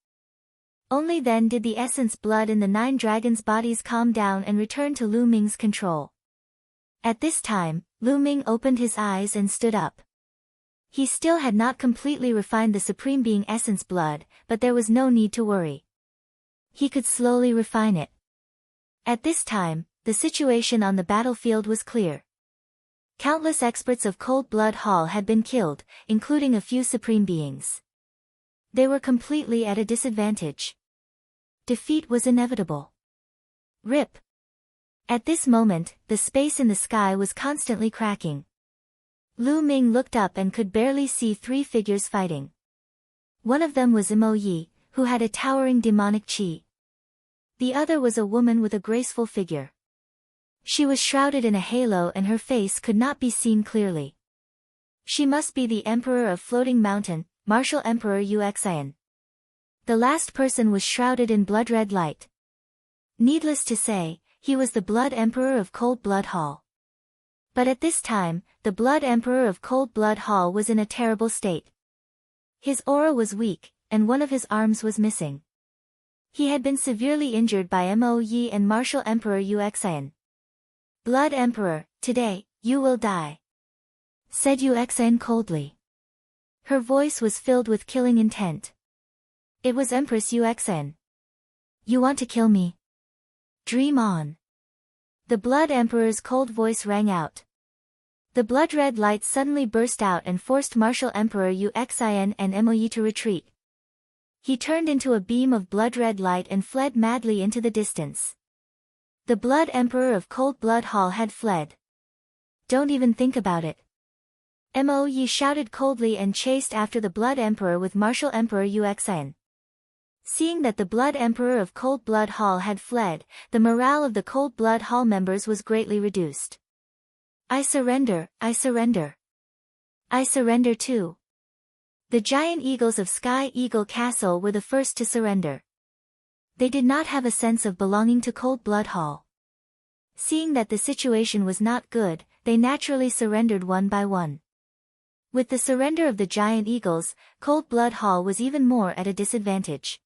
Only then did the essence blood in the 9 dragons' bodies calm down and return to Lu Ming's control. At this time, Lu Ming opened his eyes and stood up. He still had not completely refined the Supreme Being essence blood, but there was no need to worry. He could slowly refine it. At this time, the situation on the battlefield was clear. Countless experts of Cold Blood Hall had been killed, including a few Supreme Beings. They were completely at a disadvantage. Defeat was inevitable. Rip. At this moment, the space in the sky was constantly cracking. Lu Ming looked up and could barely see 3 figures fighting. One of them was Mo Yi, who had a towering demonic qi. The other was a woman with a graceful figure. She was shrouded in a halo and her face could not be seen clearly. She must be the Emperor of Floating Mountain, Martial Emperor Uxian. The last person was shrouded in blood-red light. Needless to say, he was the Blood Emperor of Cold Blood Hall. But at this time, the Blood Emperor of Cold Blood Hall was in a terrible state. His aura was weak, and one of his arms was missing. He had been severely injured by Mo Yi and Martial Emperor Uxian. Blood Emperor, today, you will die, said Uxian coldly. Her voice was filled with killing intent. It was Empress Uxian. You want to kill me? Dream on. The Blood Emperor's cold voice rang out. The blood-red light suddenly burst out and forced Martial Emperor Uxian and Mo Yi to retreat. He turned into a beam of blood-red light and fled madly into the distance. The Blood Emperor of Cold Blood Hall had fled. Don't even think about it. Mo Yi shouted coldly and chased after the Blood Emperor with Martial Emperor Uxian. Seeing that the Blood Emperor of Cold Blood Hall had fled, the morale of the Cold Blood Hall members was greatly reduced. I surrender, I surrender. I surrender too. The giant eagles of Sky Eagle Castle were the first to surrender. They did not have a sense of belonging to Cold Blood Hall. Seeing that the situation was not good, they naturally surrendered one by one. With the surrender of the giant eagles, Cold Blood Hall was even more at a disadvantage.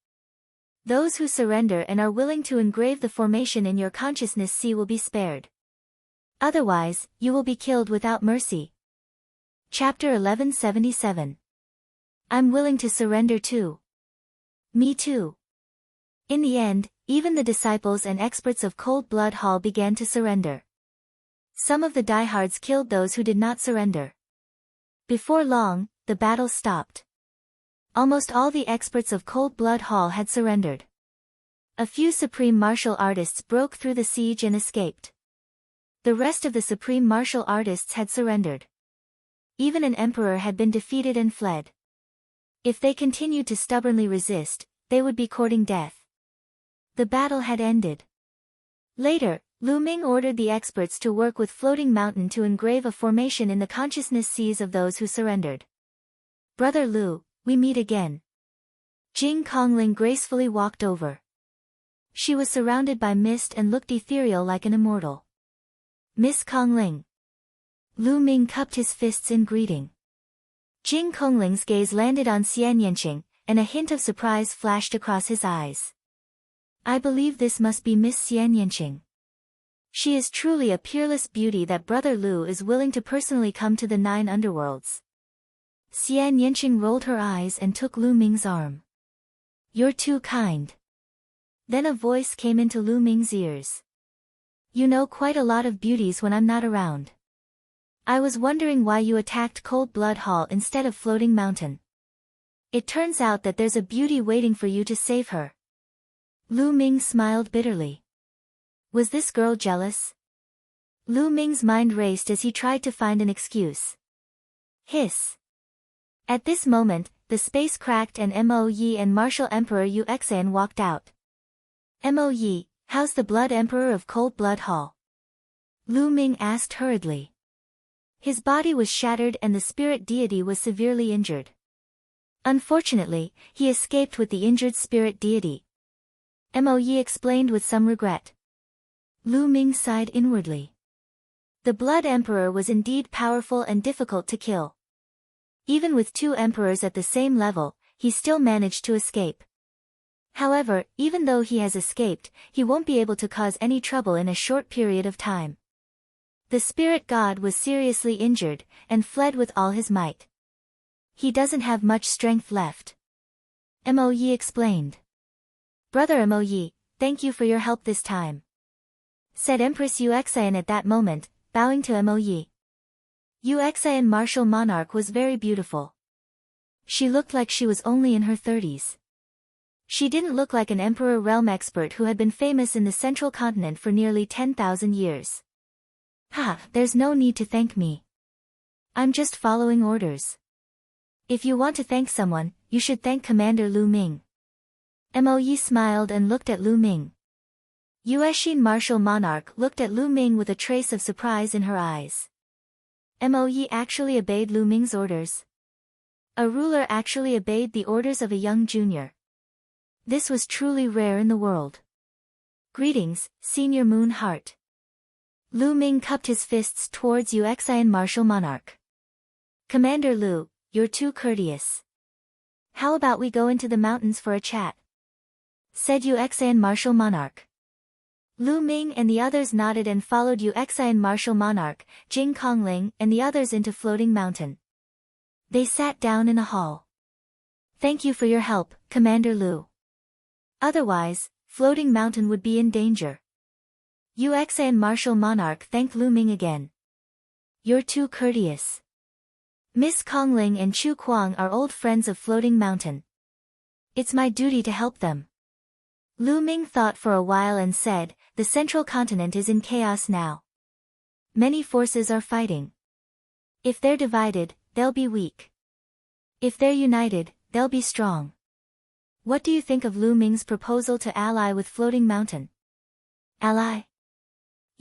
Those who surrender and are willing to engrave the formation in your consciousness sea will be spared. Otherwise, you will be killed without mercy. Chapter 1177. I'm willing to surrender too. Me too. In the end, even the disciples and experts of Cold Blood Hall began to surrender. Some of the diehards killed those who did not surrender. Before long, the battle stopped. Almost all the experts of Cold Blood Hall had surrendered. A few supreme martial artists broke through the siege and escaped. The rest of the supreme martial artists had surrendered. Even an emperor had been defeated and fled. If they continued to stubbornly resist, they would be courting death. The battle had ended. Later, Lu Ming ordered the experts to work with Floating Mountain to engrave a formation in the consciousness seas of those who surrendered. Brother Lu, we meet again. Jing Kongling gracefully walked over. She was surrounded by mist and looked ethereal like an immortal. Miss Kongling. Lu Ming cupped his fists in greeting. Jing Kongling's gaze landed on Xian Yanqing, and a hint of surprise flashed across his eyes. I believe this must be Miss Xian Yanqing. She is truly a peerless beauty that Brother Lu is willing to personally come to the 9 underworlds. Xian Yanqing rolled her eyes and took Lu Ming's arm. You're too kind. Then a voice came into Lu Ming's ears. You know quite a lot of beauties when I'm not around. I was wondering why you attacked Cold Blood Hall instead of Floating Mountain. It turns out that there's a beauty waiting for you to save her. Lu Ming smiled bitterly. Was this girl jealous? Lu Ming's mind raced as he tried to find an excuse. Hiss. At this moment, the space cracked and Mo Yi and Martial Emperor Uxian walked out. Mo Yi, how's the Blood Emperor of Cold Blood Hall? Lu Ming asked hurriedly. His body was shattered and the spirit deity was severely injured. Unfortunately, he escaped with the injured spirit deity. Mo Yi explained with some regret. Lu Ming sighed inwardly. The Blood Emperor was indeed powerful and difficult to kill. Even with two emperors at the same level, he still managed to escape. However, even though he has escaped, he won't be able to cause any trouble in a short period of time. The spirit god was seriously injured, and fled with all his might. He doesn't have much strength left. Mo Yi explained. Brother Mo Yi, thank you for your help this time, said Empress Yuxian at that moment, bowing to Mo Yi. Yuxian martial monarch was very beautiful. She looked like she was only in her 30s. She didn't look like an emperor realm expert who had been famous in the central continent for nearly 10,000 years. There's no need to thank me. I'm just following orders. If you want to thank someone, you should thank Commander Lu Ming. Mo Yi smiled and looked at Lu Ming. Yuexin martial monarch looked at Lu Ming with a trace of surprise in her eyes. Mo Yi actually obeyed Lu Ming's orders. A ruler actually obeyed the orders of a young junior. This was truly rare in the world. Greetings, Senior Moon Heart. Lu Ming cupped his fists towards Yuxian martial monarch. Commander Lu, you're too courteous. How about we go into the mountains for a chat? Said Yuxian martial monarch. Lu Ming and the others nodded and followed Yuxian martial monarch, Jing Kongling and the others into Floating Mountain. They sat down in a hall. Thank you for your help, Commander Lu. Otherwise, Floating Mountain would be in danger. Yuxian martial monarch thanked Lu Ming again. You're too courteous. Miss Kongling and Chu Kuang are old friends of Floating Mountain. It's my duty to help them. Lu Ming thought for a while and said, the central continent is in chaos now. Many forces are fighting. If they're divided, they'll be weak. If they're united, they'll be strong. What do you think of Lu Ming's proposal to ally with Floating Mountain? Ally?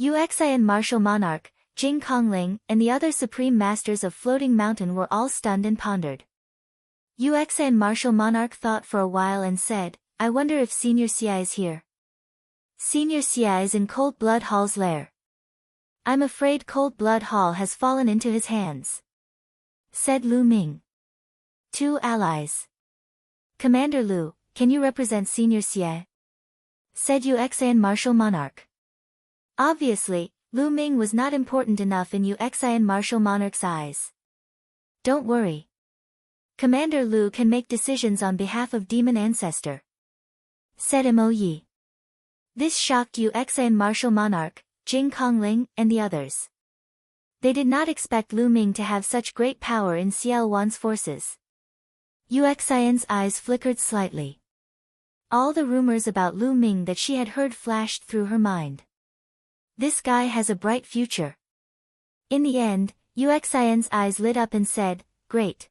Yuxian martial monarch, Jing Kongling, and the other supreme masters of Floating Mountain were all stunned and pondered. Yuxian martial monarch thought for a while and said, I wonder if Senior Xia is here. Senior Xia is in Cold Blood Hall's lair. I'm afraid Cold Blood Hall has fallen into his hands, said Lu Ming. Two allies. Commander Lu, can you represent Senior Xia? Said Yuxian martial monarch. Obviously, Lu Ming was not important enough in Yuxian martial monarch's eyes. Don't worry. Commander Lu can make decisions on behalf of Demon Ancestor, said Mo Yi. This shocked Yuxian martial monarch, Jing Kongling, and the others. They did not expect Lu Ming to have such great power in Xiao Wan's forces. Yuxian's eyes flickered slightly. All the rumors about Lu Ming that she had heard flashed through her mind. This guy has a bright future. In the end, Yuxian's eyes lit up and said, great.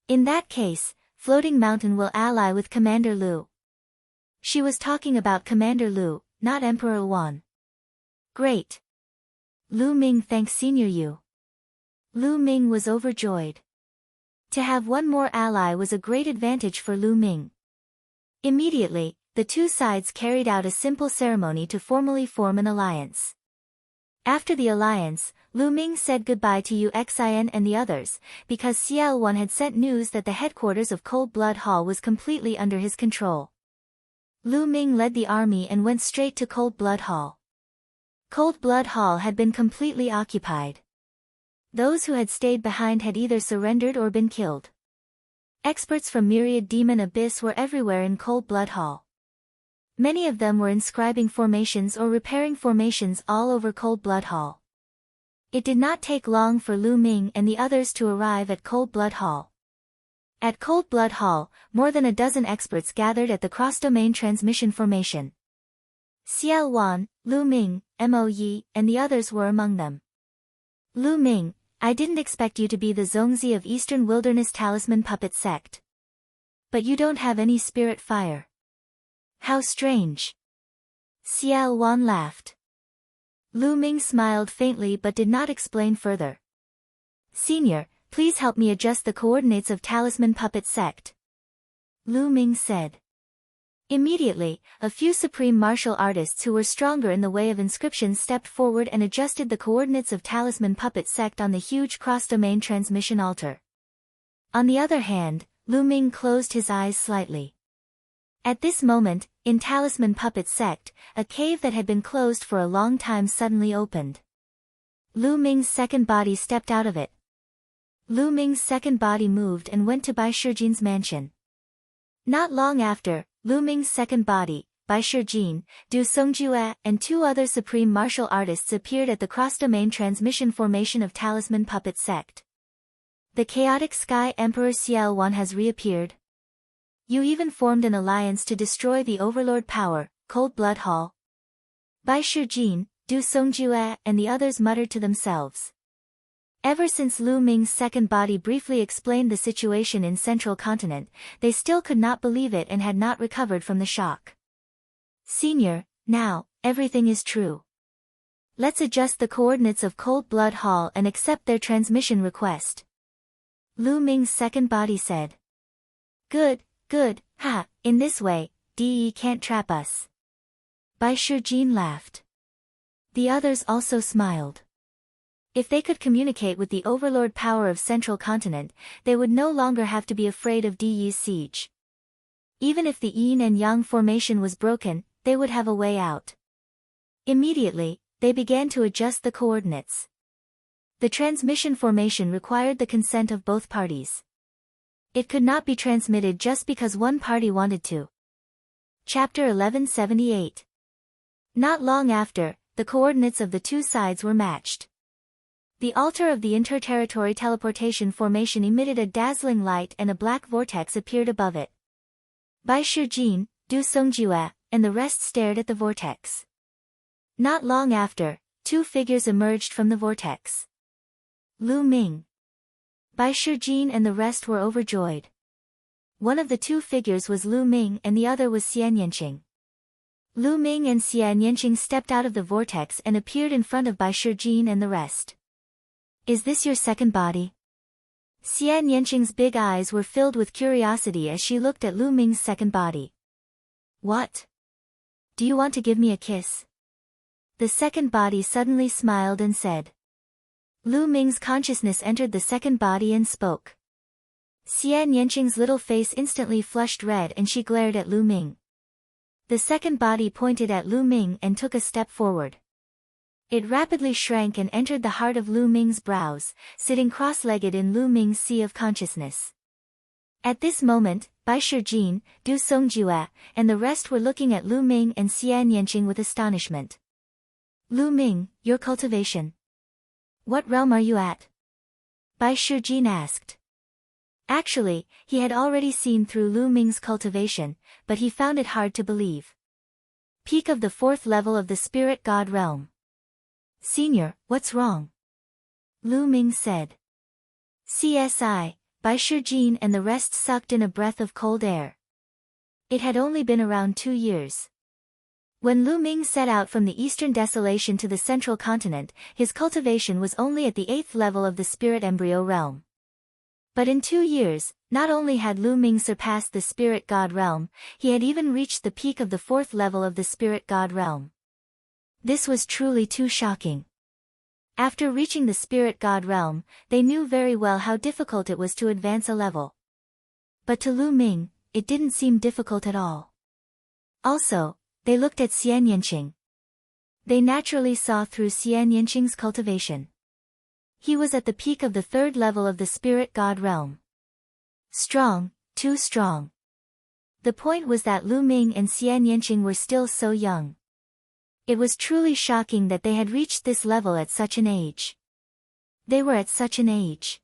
In that case, Floating Mountain will ally with Commander Lu. She was talking about Commander Lu, not Emperor Wan. Great. Lu Ming thanks Senior Yu. Lu Ming was overjoyed. To have one more ally was a great advantage for Lu Ming. Immediately, the two sides carried out a simple ceremony to formally form an alliance. After the alliance, Lu Ming said goodbye to Yuxian and the others, because Xiao Wan had sent news that the headquarters of Cold Blood Hall was completely under his control. Lu Ming led the army and went straight to Cold Blood Hall. Cold Blood Hall had been completely occupied. Those who had stayed behind had either surrendered or been killed. Experts from Myriad Demon Abyss were everywhere in Cold Blood Hall. Many of them were inscribing formations or repairing formations all over Cold Blood Hall. It did not take long for Lu Ming and the others to arrive at Cold Blood Hall. At Cold Blood Hall, more than a dozen experts gathered at the cross-domain transmission formation. Xiao Wan, Lu Ming, Mo Yi, and the others were among them. Lu Ming, I didn't expect you to be the Zongzi of Eastern Wilderness Talisman Puppet Sect. But you don't have any spirit fire. How strange. Xiao Wan laughed. Lu Ming smiled faintly but did not explain further. Senior, please help me adjust the coordinates of Talisman Puppet Sect, Lu Ming said. Immediately, a few supreme martial artists who were stronger in the way of inscriptions stepped forward and adjusted the coordinates of Talisman Puppet Sect on the huge cross-domain transmission altar. On the other hand, Lu Ming closed his eyes slightly. At this moment, in Talisman Puppet Sect, a cave that had been closed for a long time suddenly opened. Lu Ming's second body stepped out of it. Lu Ming's second body moved and went to Bai Shijin's mansion. Not long after, Lu Ming's second body, Bai Shijin, Du Songjue, and two other supreme martial artists appeared at the cross-domain transmission formation of Talisman Puppet Sect. The chaotic Sky Emperor Ciel Wan has reappeared. You even formed an alliance to destroy the Overlord power, Cold Blood Hall. Bai Shijin, Du Songjue, and the others muttered to themselves. Ever since Lu Ming's second body briefly explained the situation in Central Continent, they still could not believe it and had not recovered from the shock. Senior, now, everything is true. Let's adjust the coordinates of Cold Blood Hall and accept their transmission request. Lu Ming's second body said. Good, ha, in this way, DE can't trap us. Bai Shijin laughed. The others also smiled. If they could communicate with the overlord power of Central Continent, they would no longer have to be afraid of DE's siege. Even if the Yin and Yang formation was broken, they would have a way out. Immediately, they began to adjust the coordinates. The transmission formation required the consent of both parties. It could not be transmitted just because one party wanted to. Chapter 1178. Not long after, the coordinates of the two sides were matched. The altar of the interterritory teleportation formation emitted a dazzling light and a black vortex appeared above it. Bai Shijin, Du Songjue, and the rest stared at the vortex. Not long after, two figures emerged from the vortex. Lu Ming. Bai Shijin and the rest were overjoyed. One of the two figures was Lu Ming and the other was Xian Yanqing. Lu Ming and Xian Yanqing stepped out of the vortex and appeared in front of Bai Shijin and the rest. Is this your second body? Xian Yanqing's big eyes were filled with curiosity as she looked at Lu Ming's second body. What? Do you want to give me a kiss? The second body suddenly smiled and said. Lu Ming's consciousness entered the second body and spoke. Xian Yanqing's little face instantly flushed red and she glared at Lu Ming. The second body pointed at Lu Ming and took a step forward. It rapidly shrank and entered the heart of Lu Ming's brows, sitting cross-legged in Lu Ming's sea of consciousness. At this moment, Bai Shijin, Du Songjue, and the rest were looking at Lu Ming and Xian Yanqing with astonishment. Lu Ming, your cultivation. What realm are you at? Bai Shijin asked. Actually, he had already seen through Lu Ming's cultivation, but he found it hard to believe. Peak of the 4th level of the Spirit God realm. Senior, what's wrong? Lu Ming said. CSI, Bai Shijin and the rest sucked in a breath of cold air. It had only been around 2 years. When Lu Ming set out from the Eastern Desolation to the Central Continent, his cultivation was only at the 8th level of the Spirit Embryo realm. But in 2 years, not only had Lu Ming surpassed the Spirit God realm, he had even reached the peak of the 4th level of the Spirit God realm. This was truly too shocking. After reaching the Spirit God realm, they knew very well how difficult it was to advance a level. But to Lu Ming, it didn't seem difficult at all. Also, they looked at Xian Yanqing. They naturally saw through Xian Yanqing's cultivation. He was at the peak of the 3rd level of the Spirit God realm. Strong, too strong. The point was that Lu Ming and Xian Yanqing were still so young. It was truly shocking that they had reached this level at such an age. They were at such an age.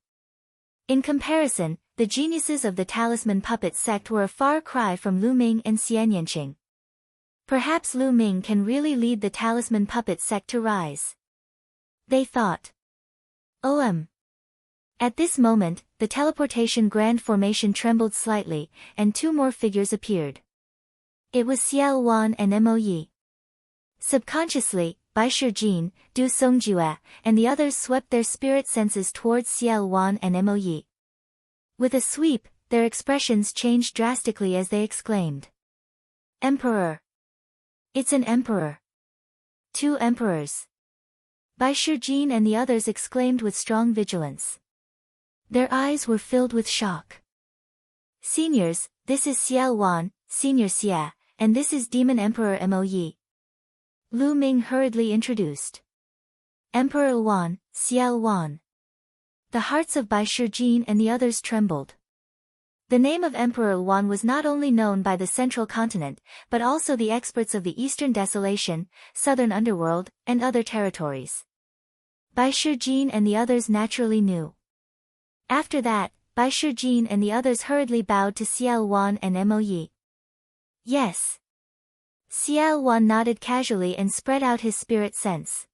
In comparison, the geniuses of the Talisman Puppet Sect were a far cry from Lu Ming and Xian Yanqing. Perhaps Lu Ming can really lead the Talisman Puppet Sect to rise. They thought. At this moment, the teleportation grand formation trembled slightly, and 2 more figures appeared. It was Ciel Wan and Mo Yi. Subconsciously, Bai Shijin, Du Songjue, and the others swept their spirit senses towards Ciel Wan and Mo Yi. With a sweep, their expressions changed drastically as they exclaimed. Emperor. It's an emperor. 2 emperors. Bai Shijin and the others exclaimed with strong vigilance. Their eyes were filled with shock. Seniors, this is Xiao Wan, Senior Xia, and this is Demon Emperor Mo Yi. Lu Ming hurriedly introduced. Emperor Wan, Xiao Wan. The hearts of Bai Shijin and the others trembled. The name of Emperor Wan was not only known by the central continent, but also the experts of the Eastern Desolation, Southern Underworld, and other territories. Bai Shijin and the others naturally knew. After that, Bai Shijin and the others hurriedly bowed to Xiao Wan and Mo Yi. Yes. Xiao Wan nodded casually and spread out his spirit sense.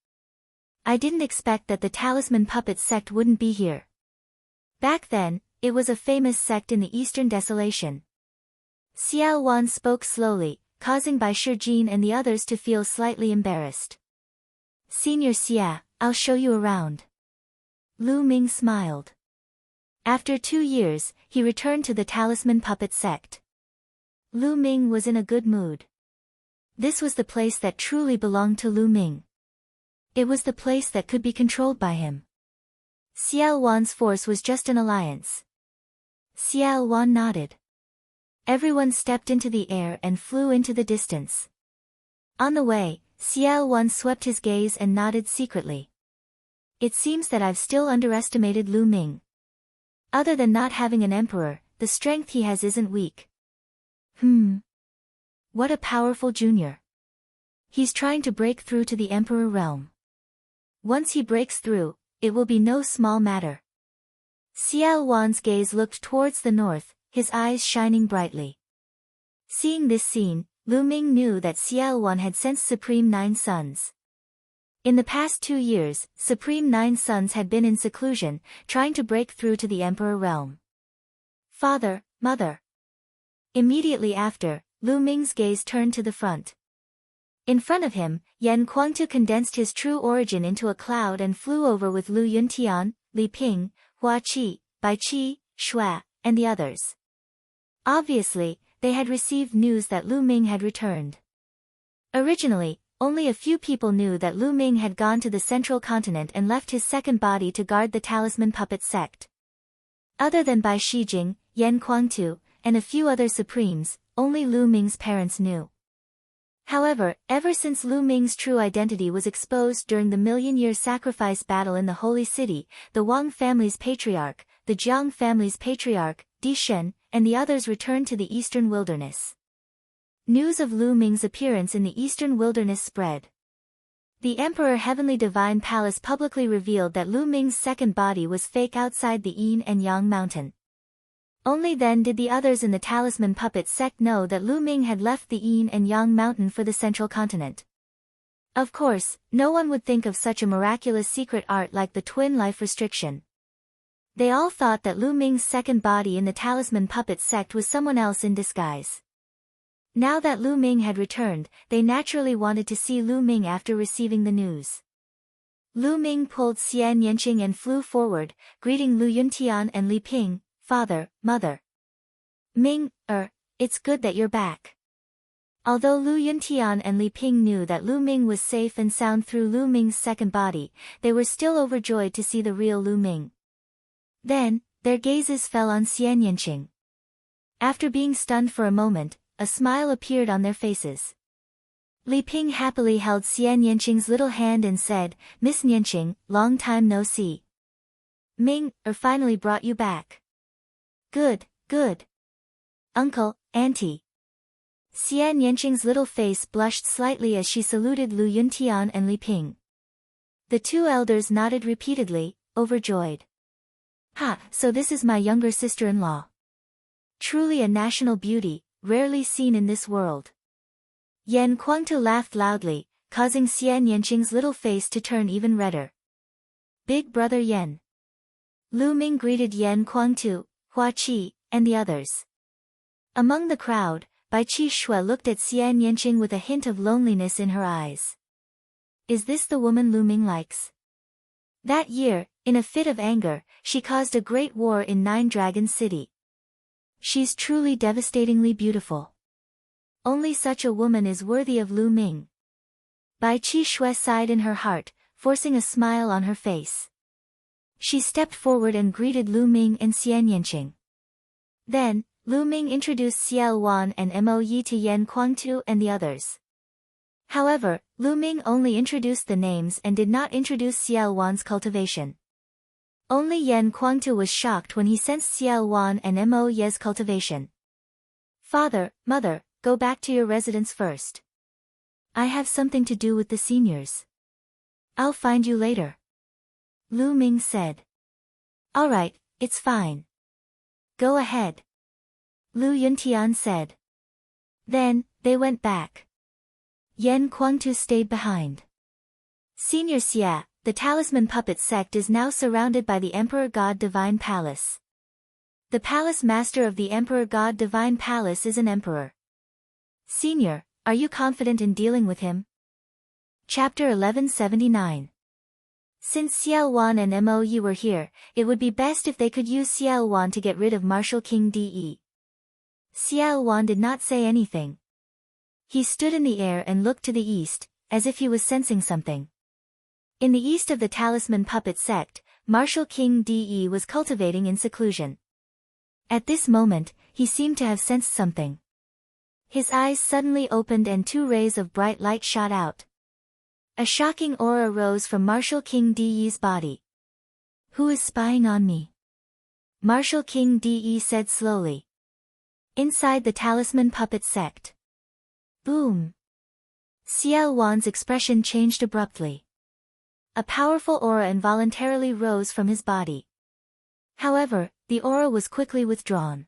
I didn't expect that the Talisman Puppet sect wouldn't be here. Back then, it was a famous sect in the Eastern Desolation. Xiao Wan spoke slowly, causing Bai Shijin and the others to feel slightly embarrassed. Senior Xia, I'll show you around. Lu Ming smiled. After 2 years, he returned to the Talisman Puppet sect. Lu Ming was in a good mood. This was the place that truly belonged to Lu Ming. It was the place that could be controlled by him. Xiao Wan's force was just an alliance. Xiao Wan nodded. Everyone stepped into the air and flew into the distance. On the way, Xiao Wan swept his gaze and nodded secretly. It seems that I've still underestimated Lu Ming. Other than not having an emperor, the strength he has isn't weak. What a powerful junior. He's trying to break through to the emperor realm. Once he breaks through, it will be no small matter. Xiao Wan's gaze looked towards the north, his eyes shining brightly. Seeing this scene, Lu Ming knew that Xiao Wan had sensed Supreme Nine Sons. In the past 2 years, Supreme Nine Sons had been in seclusion, trying to break through to the emperor realm. Father, mother. Immediately after, Lu Ming's gaze turned to the front. In front of him, Yan Kuangtu condensed his true origin into a cloud and flew over with Lu Yuntian, Li Ping, Hua Qi, Bai Qi, Shui, and the others. Obviously, they had received news that Lu Ming had returned. Originally, only a few people knew that Lu Ming had gone to the central continent and left his second body to guard the Talisman Puppet sect. Other than Bai Shijing, Yan Kuangtu, and a few other supremes, only Lu Ming's parents knew. However, ever since Lu Ming's true identity was exposed during the million-year sacrifice battle in the Holy City, the Wang family's patriarch, the Jiang family's patriarch, Di Shen, and the others returned to the eastern wilderness. News of Lu Ming's appearance in the eastern wilderness spread. The Emperor Heavenly Divine Palace publicly revealed that Lu Ming's second body was fake outside the Yin and Yang mountain. Only then did the others in the Talisman Puppet sect know that Lu Ming had left the Yin and Yang mountain for the central continent. Of course, no one would think of such a miraculous secret art like the twin life restriction. They all thought that Lu Ming's second body in the Talisman Puppet sect was someone else in disguise. Now that Lu Ming had returned, they naturally wanted to see Lu Ming after receiving the news. Lu Ming pulled Xian Yanqing and flew forward, greeting Lu Yuntian and Li Ping, father, mother. Ming, it's good that you're back. Although Lu Yuntian and Li Ping knew that Lu Ming was safe and sound through Lu Ming's second body, they were still overjoyed to see the real Lu Ming. Then, their gazes fell on Xian Yanqing. After being stunned for a moment, a smile appeared on their faces. Li Ping happily held Xian Yanqing's little hand and said, Miss Yanqing, long time no see. Ming, finally brought you back. Good, good. Uncle, Auntie. Xian Yanqing's little face blushed slightly as she saluted Lu Yuntian and Li Ping. The 2 elders nodded repeatedly, overjoyed. So this is my younger sister-in-law. Truly a national beauty, rarely seen in this world. Yan Kuangtu laughed loudly, causing Xian Yanqing's little face to turn even redder. Big brother Yan. Lu Ming greeted Yan Kuangtu, Hua Qi, and the others. Among the crowd, Bai Qi Shui looked at Xian Yanqing with a hint of loneliness in her eyes. Is this the woman Lu Ming likes? That year, in a fit of anger, she caused a great war in Nine Dragon City. She's truly devastatingly beautiful. Only such a woman is worthy of Lu Ming. Bai Qi Shui sighed in her heart, forcing a smile on her face. She stepped forward and greeted Lu Ming and Xian Yanqing. Then, Lu Ming introduced Xiao Wan and Mo Yi to Yan Kuangtu and the others. However, Lu Ming only introduced the names and did not introduce Xiao Wan's cultivation. Only Yan Kuangtu was shocked when he sensed Xiao Wan and Mo Yi's cultivation. Father, mother, go back to your residence first. I have something to do with the seniors. I'll find you later. Lu Ming said. All right, it's fine. Go ahead. Lu Yuntian said. Then, they went back. Yan Kuangtu stayed behind. Senior Xia, the talisman puppet sect is now surrounded by the Emperor God Divine Palace. The palace master of the Emperor God Divine Palace is an emperor. Senior, are you confident in dealing with him? Chapter 1179. Since Xiao Wan and Mo Yi were here, it would be best if they could use Xiao Wan to get rid of Martial King De. Xiao Wan did not say anything. He stood in the air and looked to the east, as if he was sensing something. In the east of the talisman puppet sect, Martial King De was cultivating in seclusion. At this moment, he seemed to have sensed something. His eyes suddenly opened and two rays of bright light shot out. A shocking aura rose from Martial King De's body. Who is spying on me? Martial King De said slowly. Inside the talisman puppet sect. Boom! Xiao Wan's expression changed abruptly. A powerful aura involuntarily rose from his body. However, the aura was quickly withdrawn.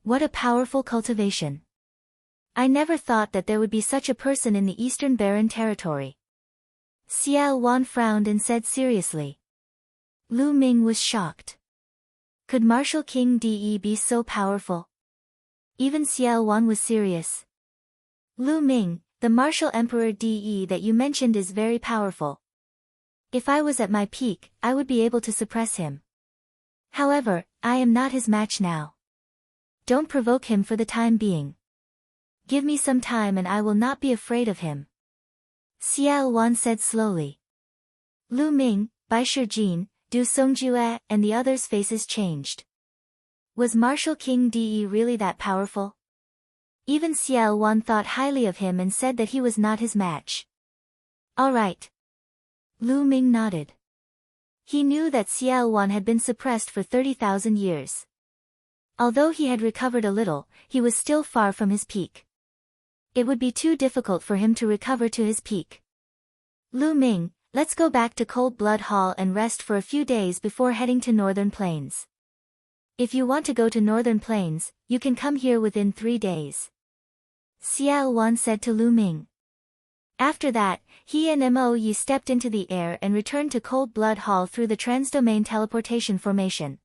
What a powerful cultivation! I never thought that there would be such a person in the Eastern Barren Territory. Xiao Wan frowned and said seriously. Lu Ming was shocked. Could Martial King De be so powerful? Even Xiao Wan was serious. Lu Ming, the Martial Emperor De that you mentioned is very powerful. If I was at my peak, I would be able to suppress him. However, I am not his match now. Don't provoke him for the time being. Give me some time and I will not be afraid of him. Xiao Wan said slowly. Lu Ming, Bai Shijin, Du Songjue, and the others' faces changed. Was Martial King De really that powerful? Even Xiao Wan thought highly of him and said that he was not his match. All right. Lu Ming nodded. He knew that Xiao Wan had been suppressed for 30,000 years. Although he had recovered a little, he was still far from his peak. It would be too difficult for him to recover to his peak. Lu Ming, let's go back to Cold Blood Hall and rest for a few days before heading to Northern Plains. If you want to go to Northern Plains, you can come here within 3 days. Xiao Wan said to Lu Ming. After that, he and Mo Yi stepped into the air and returned to Cold Blood Hall through the transdomain teleportation formation.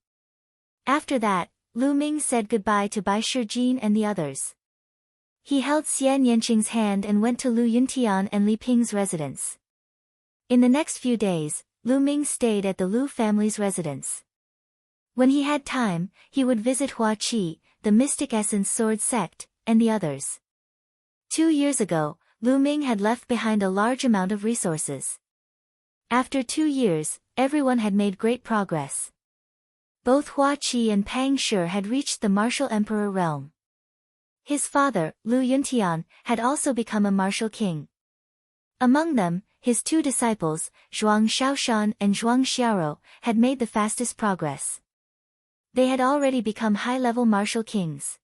After that, Lu Ming said goodbye to Bai Shijin and the others. He held Xian Yanqing's hand and went to Lu Yuntian and Li Ping's residence. In the next few days, Lu Ming stayed at the Lu family's residence. When he had time, he would visit Hua Qi, the Mystic Essence Sword sect, and the others. 2 years ago, Lu Ming had left behind a large amount of resources. After 2 years, everyone had made great progress. Both Hua Qi and Pang Shi had reached the Martial Emperor realm. His father, Lu Yuntian, had also become a martial king. Among them, his 2 disciples, Zhuang Shaoshan and Zhuang Xiaoro, had made the fastest progress. They had already become high-level martial kings.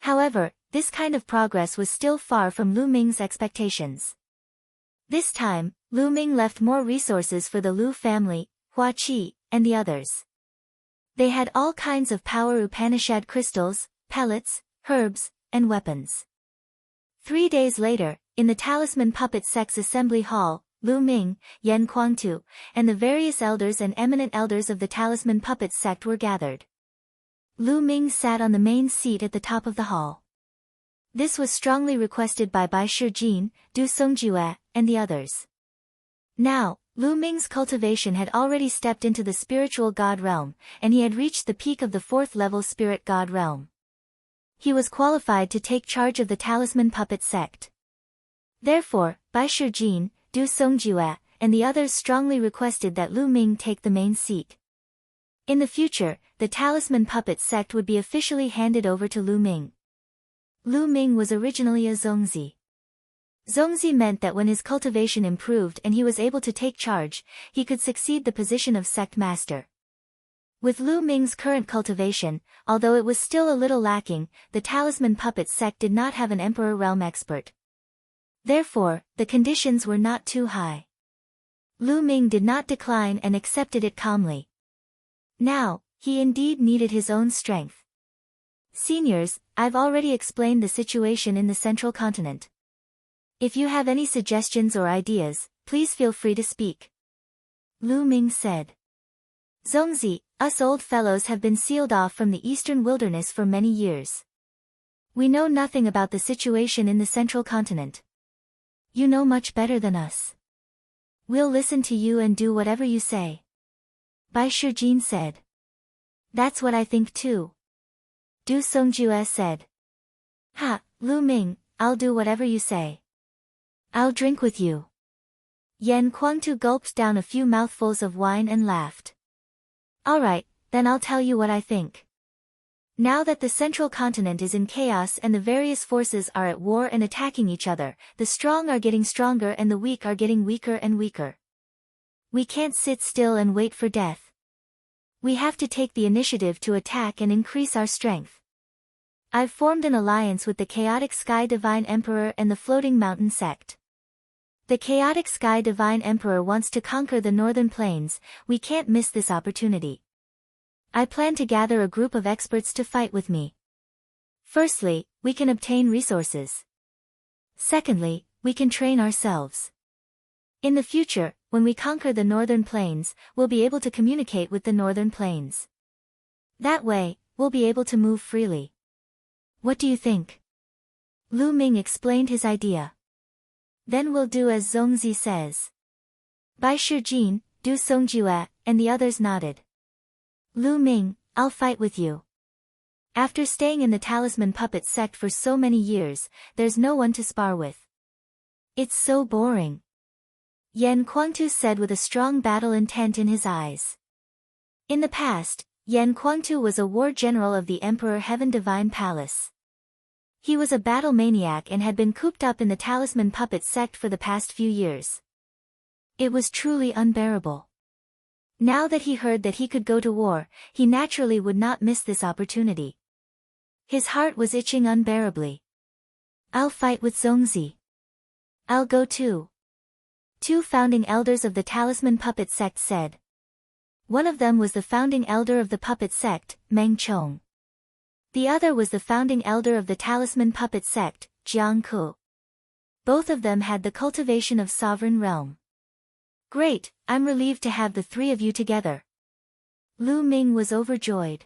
However, this kind of progress was still far from Lu Ming's expectations. This time, Lu Ming left more resources for the Lu family, Hua Qi, and the others. They had all kinds of power Upanishad crystals, pellets, herbs, and weapons. 3 days later, in the Talisman Puppet Sect's assembly hall, Lu Ming, Yan Kuangtu, and the various elders and eminent elders of the Talisman Puppet Sect were gathered. Lu Ming sat on the main seat at the top of the hall. This was strongly requested by Bai Shijin, Du Songjue, and the others. Now, Lu Ming's cultivation had already stepped into the spiritual god realm, and he had reached the peak of the 4th level spirit god realm. he was qualified to take charge of the talisman puppet sect. Therefore, Bai Shijin, Du Songjue, and the others strongly requested that Lu Ming take the main seat. In the future, the talisman puppet sect would be officially handed over to Lu Ming. Lu Ming was originally a zongzi. Zongzi meant that when his cultivation improved and he was able to take charge, he could succeed the position of sect master. With Lu Ming's current cultivation, although it was still a little lacking, the talisman puppet sect did not have an emperor realm expert. Therefore, the conditions were not too high. Lu Ming did not decline and accepted it calmly. Now, he indeed needed his own strength. Seniors, I've already explained the situation in the central continent. If you have any suggestions or ideas, please feel free to speak. Lu Ming said. Zongzi, us old fellows have been sealed off from the eastern wilderness for many years. We know nothing about the situation in the central continent. You know much better than us. We'll listen to you and do whatever you say. Bai Shijin said. That's what I think too. Du Songjue said. Ha, Lu Ming, I'll do whatever you say. I'll drink with you. Yan Kuangtu gulped down a few mouthfuls of wine and laughed. Alright, then I'll tell you what I think. Now that the central continent is in chaos and the various forces are at war and attacking each other, the strong are getting stronger and the weak are getting weaker and weaker. We can't sit still and wait for death. We have to take the initiative to attack and increase our strength. I've formed an alliance with the Chaotic Sky Divine Emperor and the Floating Mountain Sect. The Chaotic Sky Divine Emperor wants to conquer the northern plains, we can't miss this opportunity. I plan to gather a group of experts to fight with me. Firstly, we can obtain resources. Secondly, we can train ourselves. In the future, when we conquer the northern plains, we'll be able to communicate with the northern plains. That way, we'll be able to move freely. What do you think? Lu Ming explained his idea. Then we'll do as Zongzi says. Bai Shijin, Du Songjue, and the others nodded. Lu Ming, I'll fight with you. After staying in the talisman puppet sect for so many years, there's no one to spar with. It's so boring. Yan Kuangtu said with a strong battle intent in his eyes. In the past, Yan Kuangtu was a war general of the Emperor Heaven Divine Palace. He was a battle maniac and had been cooped up in the talisman puppet sect for the past few years. It was truly unbearable. Now that he heard that he could go to war, he naturally would not miss this opportunity. His heart was itching unbearably. I'll fight with Zongzi. I'll go too. Two founding elders of the talisman puppet sect said. One of them was the founding elder of the puppet sect, Meng Chong. The other was the founding elder of the talisman puppet sect, Jiang Ku. Both of them had the cultivation of sovereign realm. Great, I'm relieved to have the three of you together. Lu Ming was overjoyed.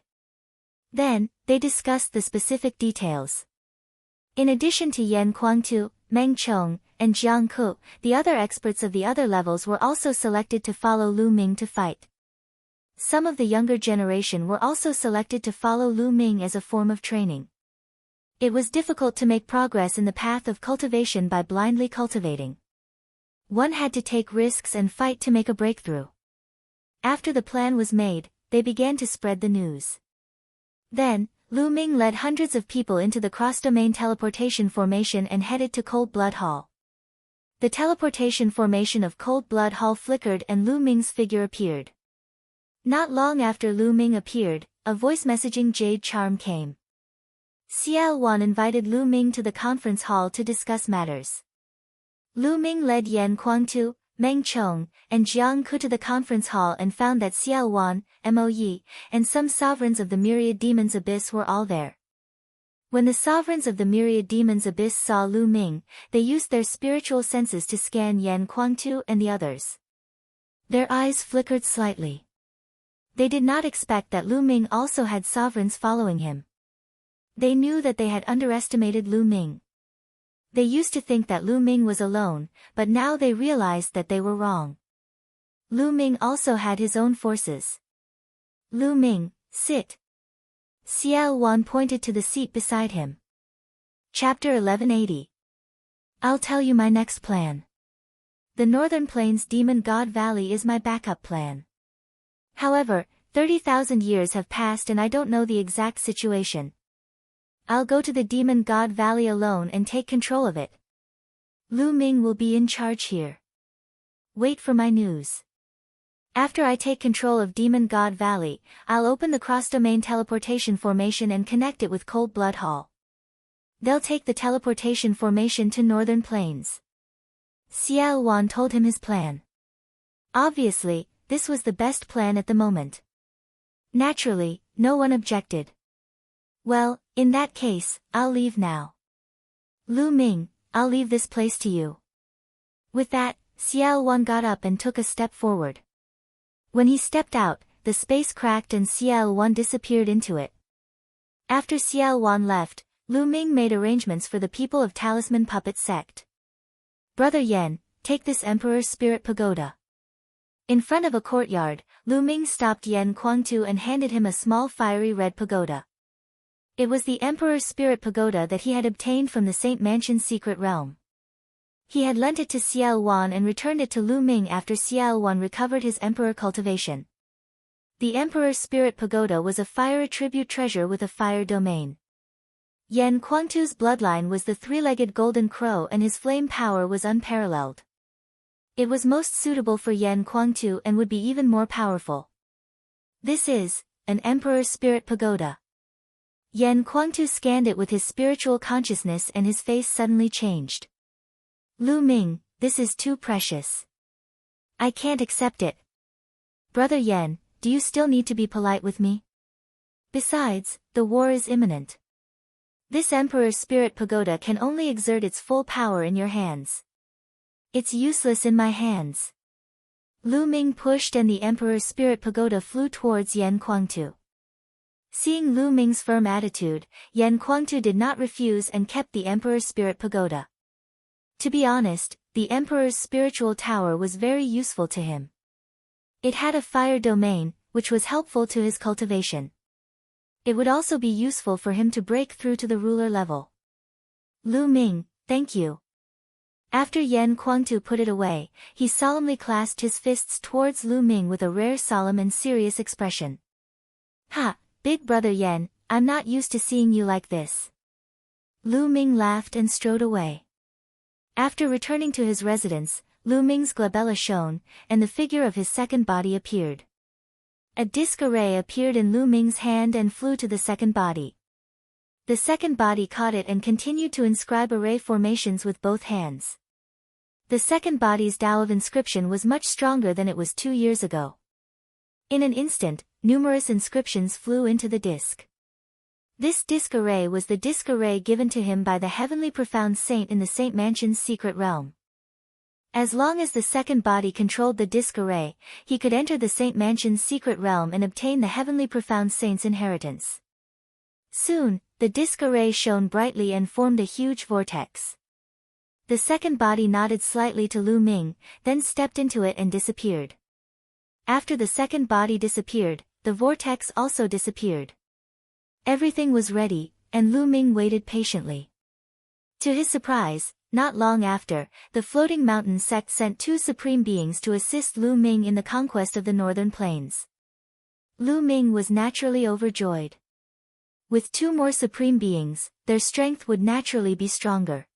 Then, they discussed the specific details. In addition to Yan Kuangtu, Meng Chong, and Jiang Ku, the other experts of the other levels were also selected to follow Lu Ming to fight. Some of the younger generation were also selected to follow Lu Ming as a form of training. It was difficult to make progress in the path of cultivation by blindly cultivating. One had to take risks and fight to make a breakthrough. After the plan was made, they began to spread the news. Then, Lu Ming led hundreds of people into the cross-domain teleportation formation and headed to Cold Blood Hall. The teleportation formation of Cold Blood Hall flickered and Lu Ming's figure appeared. Not long after Lu Ming appeared, a voice-messaging jade charm came. Xiao Wan invited Lu Ming to the conference hall to discuss matters. Lu Ming led Yan Kuangtu, Meng Chong, and Jiang Ku to the conference hall and found that Xiao Wan, Mo Yi, and some sovereigns of the Myriad Demons Abyss were all there. When the sovereigns of the Myriad Demons Abyss saw Lu Ming, they used their spiritual senses to scan Yan Kuangtu and the others. Their eyes flickered slightly. They did not expect that Lu Ming also had sovereigns following him. They knew that they had underestimated Lu Ming. They used to think that Lu Ming was alone, but now they realized that they were wrong. Lu Ming also had his own forces. Lu Ming, sit. Xiao Wan pointed to the seat beside him. Chapter 1180. I'll tell you my next plan. The Northern Plains Demon God Valley is my backup plan. However, 30,000 years have passed and I don't know the exact situation. I'll go to the Demon God Valley alone and take control of it. Lu Ming will be in charge here. Wait for my news. After I take control of Demon God Valley, I'll open the cross-domain teleportation formation and connect it with Cold Blood Hall. They'll take the teleportation formation to Northern Plains. Xiao Wan told him his plan. Obviously, this was the best plan at the moment. Naturally, no one objected. Well, in that case, I'll leave now. Lu Ming, I'll leave this place to you. With that, Xiao Wan got up and took a step forward. When he stepped out, the space cracked and Xiao Wan disappeared into it. After Xiao Wan left, Lu Ming made arrangements for the people of Talisman Puppet Sect. Brother Yan, take this Emperor's Spirit Pagoda. In front of a courtyard, Lu Ming stopped Yan Kuangtu and handed him a small fiery red pagoda. It was the Emperor's Spirit Pagoda that he had obtained from the Saint Mansion's secret realm. He had lent it to Xiao Wan and returned it to Lu Ming after Xiao Wan recovered his Emperor cultivation. The Emperor's Spirit Pagoda was a fire attribute treasure with a fire domain. Yan Kuangtu's bloodline was the three-legged golden crow and his flame power was unparalleled. It was most suitable for Yan Kuangtu and would be even more powerful. This is an Emperor's Spirit Pagoda. Yan Kuangtu scanned it with his spiritual consciousness and his face suddenly changed. Lu Ming, this is too precious. I can't accept it. Brother Yan, do you still need to be polite with me? Besides, the war is imminent. This Emperor's Spirit Pagoda can only exert its full power in your hands. It's useless in my hands. Lu Ming pushed and the Emperor's Spirit Pagoda flew towards Yan Kuangtu. Seeing Lu Ming's firm attitude, Yan Kuangtu did not refuse and kept the Emperor's Spirit Pagoda. To be honest, the Emperor's spiritual tower was very useful to him. It had a fire domain, which was helpful to his cultivation. It would also be useful for him to break through to the ruler level. Lu Ming, thank you. After Yan Kuangtu put it away, he solemnly clasped his fists towards Lu Ming with a rare solemn and serious expression. Ha, big brother Yan, I'm not used to seeing you like this. Lu Ming laughed and strode away. After returning to his residence, Lu Ming's glabella shone, and the figure of his second body appeared. A disc array appeared in Lu Ming's hand and flew to the second body. The second body caught it and continued to inscribe array formations with both hands. The second body's Tao of inscription was much stronger than it was 2 years ago. In an instant, numerous inscriptions flew into the disc. This disc array was the disc array given to him by the heavenly profound saint in the Saint Mansion's secret realm. As long as the second body controlled the disc array, he could enter the Saint Mansion's secret realm and obtain the heavenly profound saint's inheritance. Soon, the disc array shone brightly and formed a huge vortex. The second body nodded slightly to Lu Ming, then stepped into it and disappeared. After the second body disappeared, the vortex also disappeared. Everything was ready, and Lu Ming waited patiently. To his surprise, not long after, the Floating Mountain sect sent 2 supreme beings to assist Lu Ming in the conquest of the Northern Plains. Lu Ming was naturally overjoyed. With 2 more supreme beings, their strength would naturally be stronger.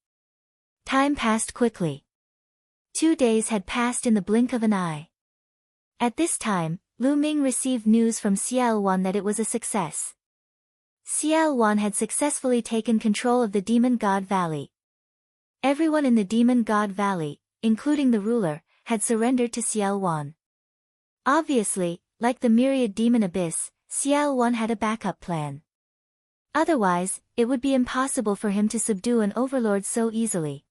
Time passed quickly. 2 days had passed in the blink of an eye. At this time, Lu Ming received news from Xiao Wan that it was a success. Xiao Wan had successfully taken control of the Demon God Valley. Everyone in the Demon God Valley, including the ruler, had surrendered to Xiao Wan. Obviously, like the myriad demon abyss, Xiao Wan had a backup plan. Otherwise, it would be impossible for him to subdue an overlord so easily.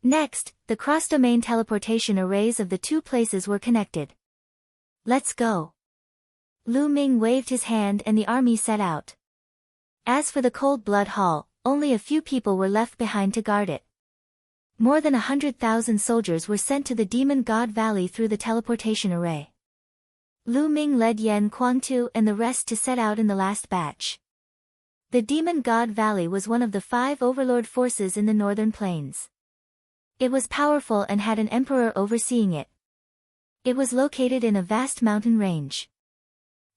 Next, the cross-domain teleportation arrays of the 2 places were connected. Let's go. Lu Ming waved his hand and the army set out. As for the Cold Blood Hall, only a few people were left behind to guard it. More than 100,000 soldiers were sent to the Demon God Valley through the teleportation array. Lu Ming led Yan Kuangtu and the rest to set out in the last batch. The Demon God Valley was one of the 5 overlord forces in the northern plains. It was powerful and had an emperor overseeing it. It was located in a vast mountain range.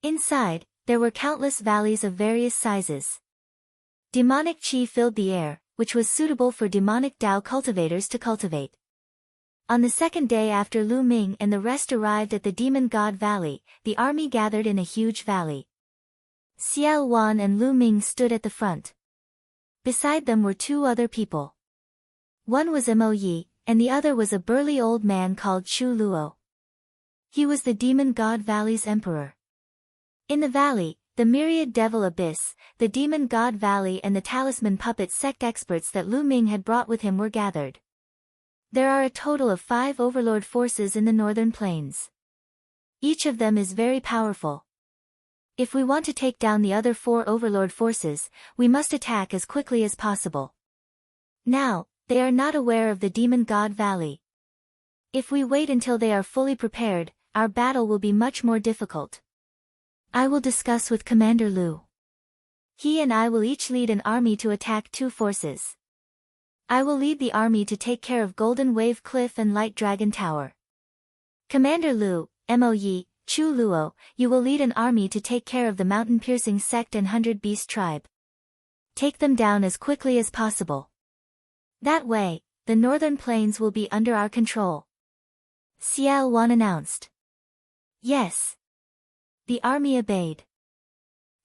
Inside, there were countless valleys of various sizes. Demonic chi filled the air, which was suitable for demonic Tao cultivators to cultivate. On the second day after Lu Ming and the rest arrived at the Demon God Valley, the army gathered in a huge valley. Xiao Wan and Lu Ming stood at the front. Beside them were 2 other people. One was Mo Yi, and the other was a burly old man called Chu Luo. He was the Demon God Valley's emperor. In the valley, the myriad devil abyss, the Demon God Valley and the talisman puppet sect experts that Lu Ming had brought with him were gathered. There are a total of 5 overlord forces in the northern plains. Each of them is very powerful. If we want to take down the other 4 overlord forces, we must attack as quickly as possible. Now, they are not aware of the Demon God Valley. If we wait until they are fully prepared, our battle will be much more difficult. I will discuss with Commander Lu. He and I will each lead an army to attack 2 forces. I will lead the army to take care of Golden Wave Cliff and Light Dragon Tower. Commander Lu, Mo Yi, Chu Luo, you will lead an army to take care of the mountain-piercing sect and 100 Beast tribe. Take them down as quickly as possible. That way, the northern plains will be under our control. Xiao Wan announced. Yes. The army obeyed.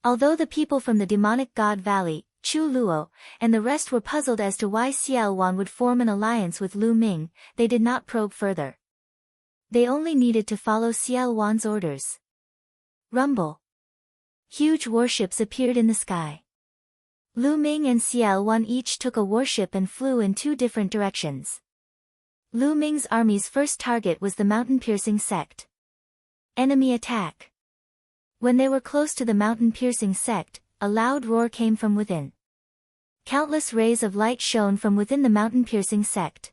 Although the people from the Demonic God Valley, Chu Luo, and the rest were puzzled as to why Xiao Wan would form an alliance with Lu Ming, they did not probe further. They only needed to follow Xiao Wan's orders. Rumble. Huge warships appeared in the sky. Lu Ming and Xiao Wan each took a warship and flew in 2 different directions. Lu Ming's army's first target was the mountain-piercing sect. Enemy attack. When they were close to the mountain-piercing sect, a loud roar came from within. Countless rays of light shone from within the mountain-piercing sect.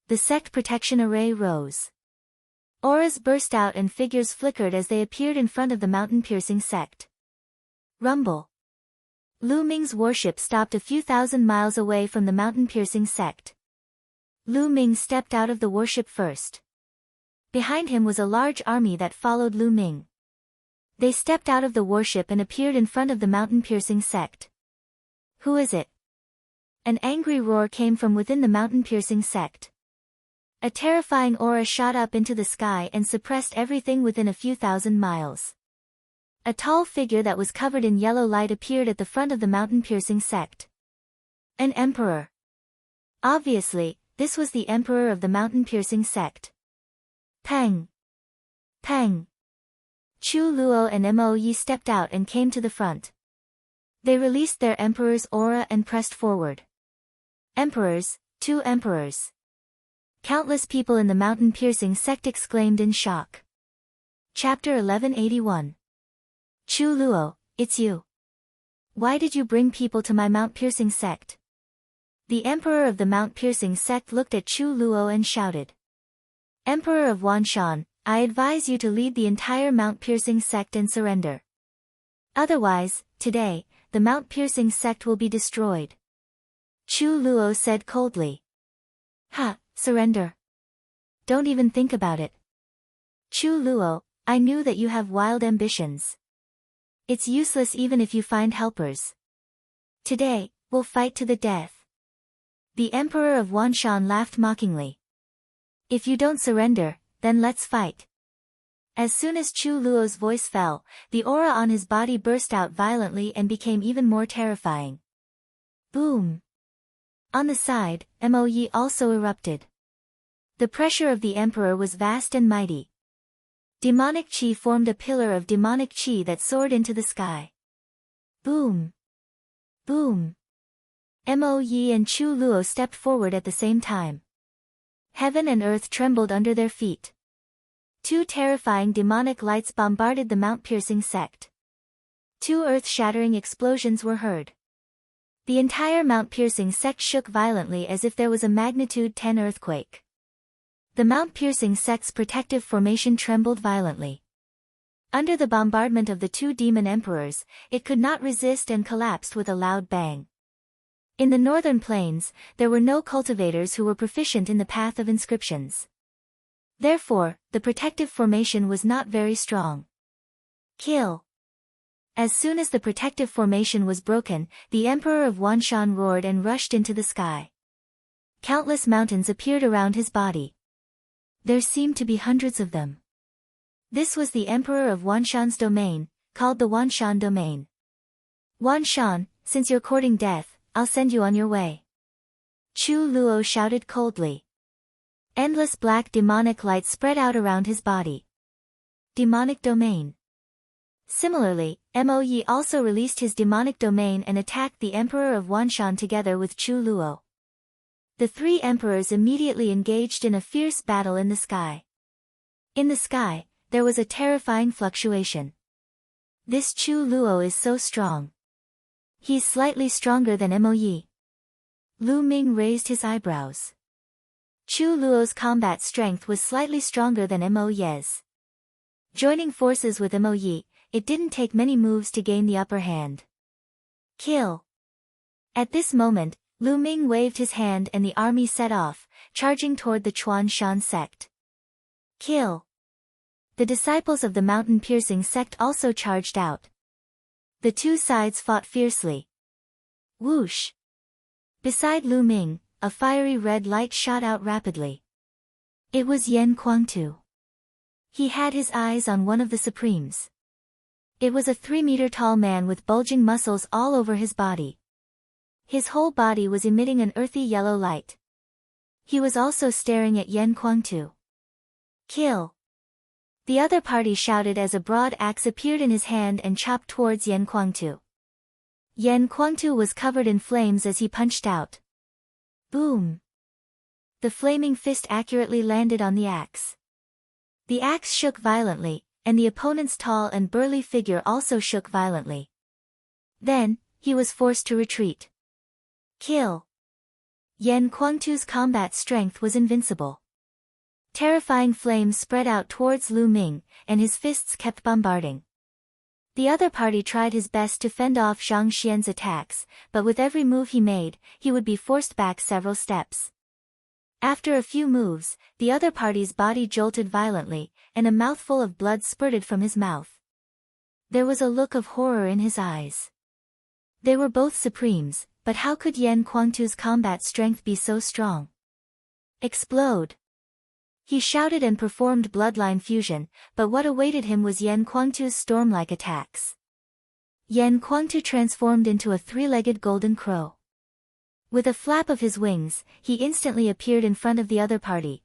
The sect protection array rose. Auras burst out and figures flickered as they appeared in front of the mountain-piercing sect. Rumble. Lu Ming's warship stopped a few thousand miles away from the mountain-piercing sect. Lu Ming stepped out of the warship first. Behind him was a large army that followed Lu Ming. They stepped out of the warship and appeared in front of the mountain-piercing sect. Who is it? An angry roar came from within the mountain-piercing sect. A terrifying aura shot up into the sky and suppressed everything within a few thousand miles. A tall figure that was covered in yellow light appeared at the front of the mountain-piercing sect. An emperor. Obviously, this was the emperor of the mountain-piercing sect. Peng. Peng. Chu Luo and Mo Yi stepped out and came to the front. They released their emperor's aura and pressed forward. Emperors, 2 emperors. Countless people in the mountain-piercing sect exclaimed in shock. Chapter 1181. Chu Luo, it's you. Why did you bring people to my mount-piercing sect? The emperor of the mount-piercing sect looked at Chu Luo and shouted. Emperor of Wanshan, I advise you to lead the entire mount-piercing sect and surrender. Otherwise, today, the mount-piercing sect will be destroyed. Chu Luo said coldly. Ha, surrender. Don't even think about it. Chu Luo, I knew that you have wild ambitions. It's useless even if you find helpers. Today, we'll fight to the death. The Emperor of Wanshan laughed mockingly. If you don't surrender, then let's fight. As soon as Chu Luo's voice fell, the aura on his body burst out violently and became even more terrifying. Boom! On the side, Mo Yi also erupted. The pressure of the Emperor was vast and mighty. Demonic chi formed a pillar of demonic chi that soared into the sky. Boom! Boom! Mo Yi and Chu Luo stepped forward at the same time. Heaven and earth trembled under their feet. 2 terrifying demonic lights bombarded the mount-piercing sect. 2 earth-shattering explosions were heard. The entire mount-piercing sect shook violently as if there was a magnitude 10 earthquake. The mount-piercing sect's protective formation trembled violently. Under the bombardment of the two demon emperors, it could not resist and collapsed with a loud bang. In the northern plains, there were no cultivators who were proficient in the path of inscriptions. Therefore, the protective formation was not very strong. Kill. As soon as the protective formation was broken, the Emperor of Wanshan roared and rushed into the sky. Countless mountains appeared around his body. There seemed to be hundreds of them. This was the Emperor of Wanshan's domain, called the Wanshan domain. Wanshan, since you're courting death, I'll send you on your way. Chu Luo shouted coldly. Endless black demonic light spread out around his body. Demonic domain. Similarly, Mo Yi also released his demonic domain and attacked the Emperor of Wanshan together with Chu Luo. The three emperors immediately engaged in a fierce battle in the sky. In the sky, there was a terrifying fluctuation. This Chu Luo is so strong. He's slightly stronger than Mo Yi. Lu Ming raised his eyebrows. Chu Luo's combat strength was slightly stronger than Mo Yi's. Joining forces with Mo Yi, it didn't take many moves to gain the upper hand. Kill. At this moment, Lu Ming waved his hand and the army set off, charging toward the Chuan Shan sect. Kill. The disciples of the mountain-piercing sect also charged out. The two sides fought fiercely. Whoosh! Beside Lu Ming, a fiery red light shot out rapidly. It was Yan Kuangtu. He had his eyes on one of the supremes. It was a 3-meter-tall man with bulging muscles all over his body. His whole body was emitting an earthy yellow light. He was also staring at Yan Kuangtu. Kill! The other party shouted as a broad axe appeared in his hand and chopped towards Yan Kuangtu. Yan Kuangtu was covered in flames as he punched out. Boom! The flaming fist accurately landed on the axe. The axe shook violently, and the opponent's tall and burly figure also shook violently. Then, he was forced to retreat. Kill! Yan Kuangtu's combat strength was invincible. Terrifying flames spread out towards Lu Ming, and his fists kept bombarding. The other party tried his best to fend off Zhang Xian's attacks, but with every move he made, he would be forced back several steps. After a few moves, the other party's body jolted violently, and a mouthful of blood spurted from his mouth. There was a look of horror in his eyes. They were both supremes, but how could Yan Kuangtu's combat strength be so strong? Explode! He shouted and performed bloodline fusion, but what awaited him was Yan Kuangtu's storm-like attacks. Yan Kuangtu transformed into a 3-legged golden crow. With a flap of his wings, he instantly appeared in front of the other party.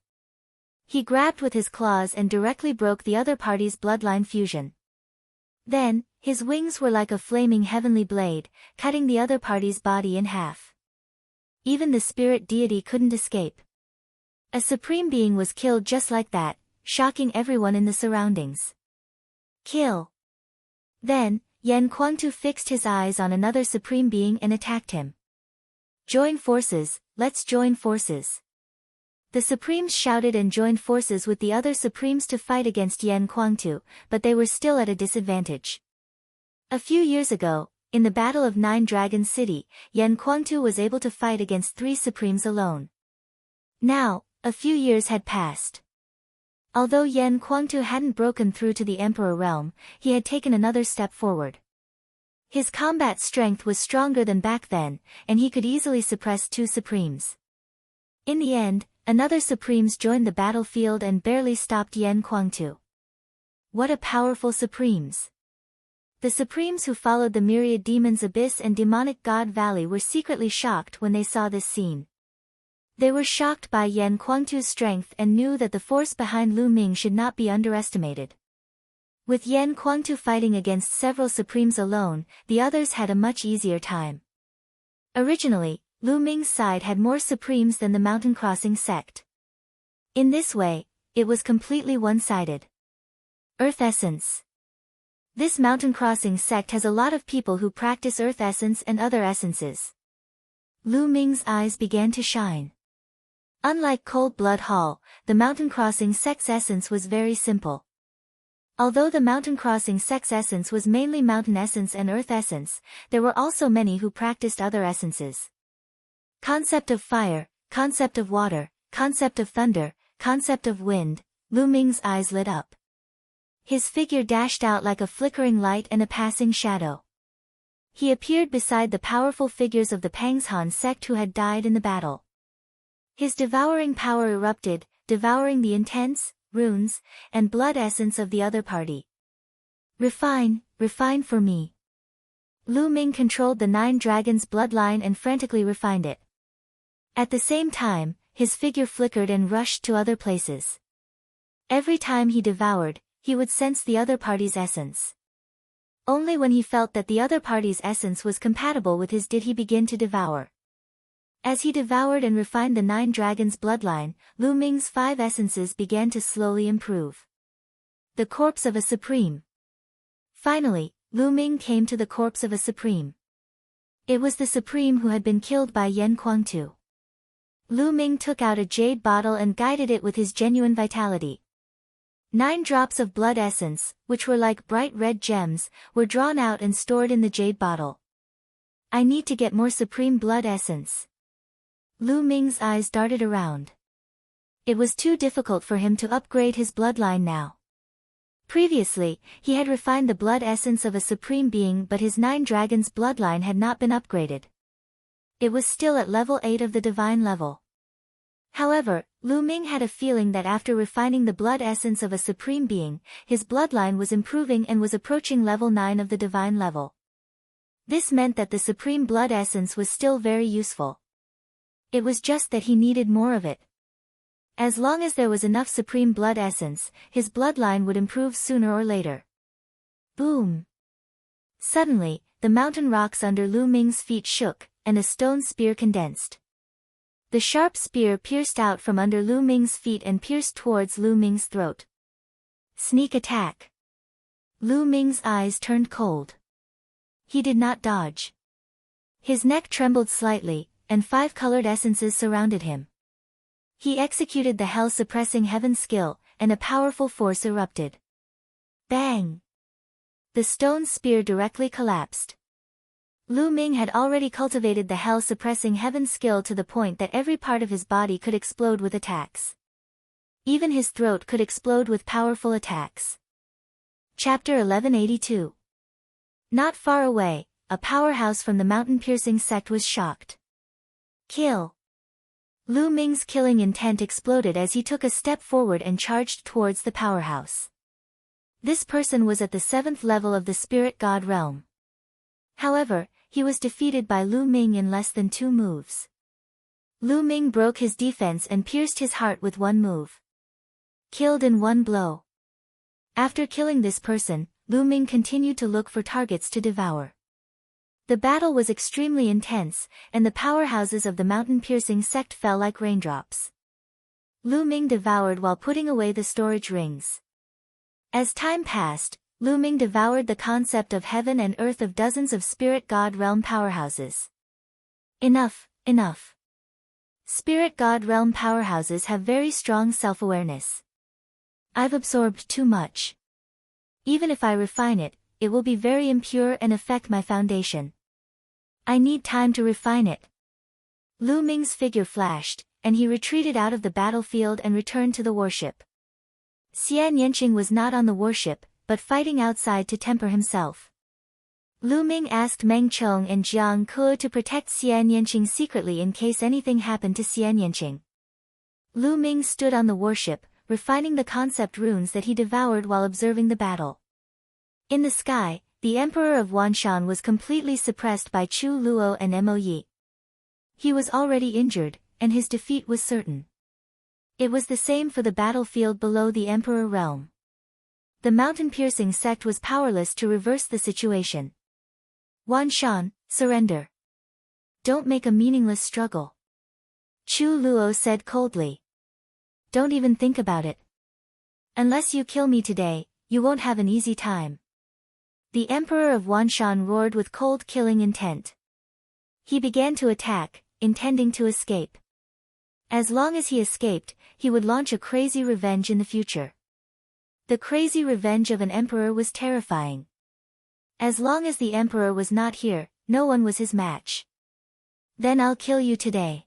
He grabbed with his claws and directly broke the other party's bloodline fusion. Then, his wings were like a flaming heavenly blade, cutting the other party's body in half. Even the spirit deity couldn't escape. A supreme being was killed just like that, shocking everyone in the surroundings. Kill! Then, Yan Kuangtu fixed his eyes on another supreme being and attacked him. Join forces, let's join forces. The supremes shouted and joined forces with the other supremes to fight against Yan Kuangtu, but they were still at a disadvantage. A few years ago, in the Battle of Nine Dragon City, Yan Kuangtu was able to fight against 3 supremes alone. Now, a few years had passed. Although Yan Kuangtu hadn't broken through to the Emperor realm, he had taken another step forward. His combat strength was stronger than back then, and he could easily suppress 2 supremes. In the end, another supremes joined the battlefield and barely stopped Yan Kuangtu. What a powerful supremes! The supremes who followed the myriad demons Abyss and demonic god Valley were secretly shocked when they saw this scene. They were shocked by Yan Kuangtu's strength and knew that the force behind Lu Ming should not be underestimated. With Yan Kuangtu fighting against several supremes alone, the others had a much easier time. Originally, Lu Ming's side had more supremes than the mountain crossing sect. In this way, it was completely one-sided. Earth Essence. This mountain crossing sect has a lot of people who practice Earth Essence and other essences. Lu Ming's eyes began to shine. Unlike Cold Blood Hall, the mountain crossing sect's essence was very simple. Although the mountain crossing sect's essence was mainly mountain essence and earth essence, there were also many who practiced other essences. Concept of fire, concept of water, concept of thunder, concept of wind. Lu Ming's eyes lit up. His figure dashed out like a flickering light and a passing shadow. He appeared beside the powerful figures of the Pangshan sect who had died in the battle. His devouring power erupted, devouring the intense, runes, and blood essence of the other party. Refine for me. Lu Ming controlled the 9 dragons' bloodline and frantically refined it. At the same time, his figure flickered and rushed to other places. Every time he devoured, he would sense the other party's essence. Only when he felt that the other party's essence was compatible with his did he begin to devour. As he devoured and refined the 9 dragons' bloodline, Lu Ming's 5 essences began to slowly improve. The corpse of a supreme. Finally, Lu Ming came to the corpse of a supreme. It was the supreme who had been killed by Yen Kuangtu. Lu Ming took out a jade bottle and guided it with his genuine vitality. 9 drops of blood essence, which were like bright red gems, were drawn out and stored in the jade bottle. I need to get more supreme blood essence. Lu Ming's eyes darted around. It was too difficult for him to upgrade his bloodline now. Previously, he had refined the blood essence of a supreme being, but his 9 dragons' bloodline had not been upgraded. It was still at level 8 of the divine level. However, Lu Ming had a feeling that after refining the blood essence of a supreme being, his bloodline was improving and was approaching level 9 of the divine level. This meant that the supreme blood essence was still very useful. It was just that he needed more of it. As long as there was enough supreme blood essence, his bloodline would improve sooner or later. Boom! Suddenly, the mountain rocks under Lu Ming's feet shook, and a stone spear condensed. The sharp spear pierced out from under Lu Ming's feet and pierced towards Lu Ming's throat. Sneak attack. Lu Ming's eyes turned cold. He did not dodge. His neck trembled slightly, and 5 colored essences surrounded him. He executed the hell-suppressing heaven skill, and a powerful force erupted. Bang! The stone spear directly collapsed. Lu Ming had already cultivated the hell-suppressing heaven skill to the point that every part of his body could explode with attacks. Even his throat could explode with powerful attacks. Chapter 1182. Not far away, a powerhouse from the mountain-piercing sect was shocked. Kill! Lu Ming's killing intent exploded as he took a step forward and charged towards the powerhouse. This person was at the 7th level of the spirit god realm. However, he was defeated by Lu Ming in less than 2 moves. Lu Ming broke his defense and pierced his heart with 1 move. Killed in 1 blow. After killing this person, Lu Ming continued to look for targets to devour. The battle was extremely intense, and the powerhouses of the mountain-piercing sect fell like raindrops. Lu Ming devoured while putting away the storage rings. As time passed, Lu Ming devoured the concept of heaven and earth of dozens of spirit god realm powerhouses. Enough. Spirit god realm powerhouses have very strong self-awareness. I've absorbed too much. Even if I refine it, it will be very impure and affect my foundation. I need time to refine it. Lu Ming's figure flashed, and he retreated out of the battlefield and returned to the warship. Xian Yanqing was not on the warship, but fighting outside to temper himself. Lu Ming asked Meng Chong and Jiang Ke to protect Xian Yanqing secretly in case anything happened to Xian Yanqing. Lu Ming stood on the warship, refining the concept runes that he devoured while observing the battle. In the sky, the Emperor of Wanshan was completely suppressed by Chu Luo and Mo Yi. He was already injured, and his defeat was certain. It was the same for the battlefield below the Emperor realm. The mountain-piercing sect was powerless to reverse the situation. Wanshan, surrender. Don't make a meaningless struggle. Chu Luo said coldly. Don't even think about it. Unless you kill me today, you won't have an easy time. The Emperor of Wanshan roared with cold killing intent. He began to attack, intending to escape. As long as he escaped, he would launch a crazy revenge in the future. The crazy revenge of an emperor was terrifying. As long as the emperor was not here, no one was his match. Then I'll kill you today.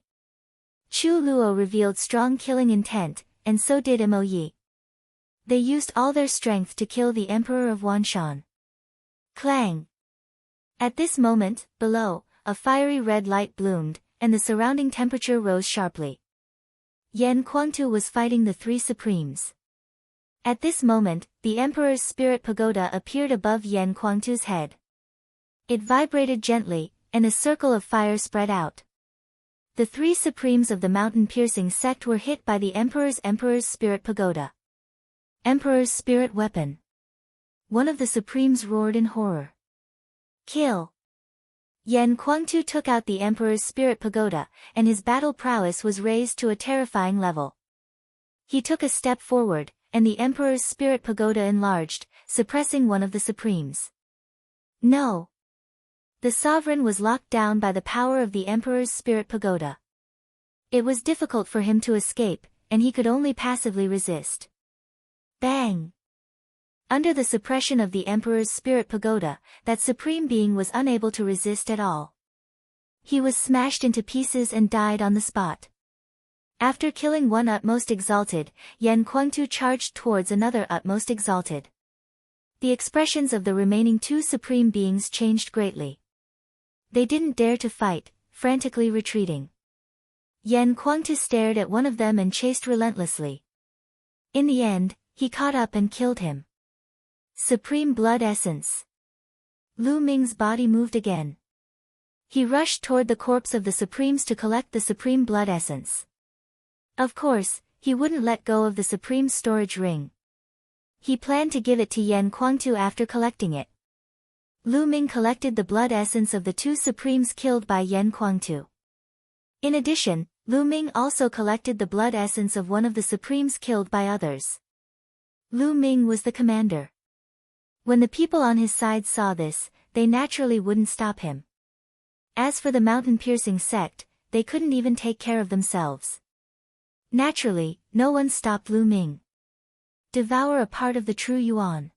Chu Luo revealed strong killing intent, and so did Mo Yi. They used all their strength to kill the emperor of Wanshan. Clang! At this moment, below, a fiery red light bloomed, and the surrounding temperature rose sharply. Yan Kuangtu was fighting the three supremes. At this moment, the emperor's spirit pagoda appeared above Yan Kuangtu's head. It vibrated gently, and a circle of fire spread out. The three supremes of the mountain-piercing sect were hit by the emperor's spirit pagoda. Emperor's spirit weapon. One of the supremes roared in horror. Kill! Yan Kuangtu took out the emperor's spirit pagoda, and his battle prowess was raised to a terrifying level. He took a step forward, and the emperor's spirit pagoda enlarged, suppressing one of the supremes. No! The sovereign was locked down by the power of the emperor's spirit pagoda. It was difficult for him to escape, and he could only passively resist. Bang! Under the suppression of the emperor's spirit pagoda, that supreme being was unable to resist at all. He was smashed into pieces and died on the spot. After killing one utmost exalted, Yan Kuangtu charged towards another utmost exalted. The expressions of the remaining two supreme beings changed greatly. They didn't dare to fight, frantically retreating. Yan Kuangtu stared at one of them and chased relentlessly. In the end, he caught up and killed him. Supreme Blood Essence. Lu Ming's body moved again. He rushed toward the corpse of the Supremes to collect the Supreme Blood Essence. Of course, he wouldn't let go of the Supreme's storage ring. He planned to give it to Yan Kuangtu after collecting it. Lu Ming collected the blood essence of the two Supremes killed by Yan Kuangtu. In addition, Lu Ming also collected the blood essence of one of the Supremes killed by others. Lu Ming was the commander. When the people on his side saw this, they naturally wouldn't stop him. As for the mountain-piercing sect, they couldn't even take care of themselves. Naturally, no one stopped Lu Ming. Devour a part of the true yuan.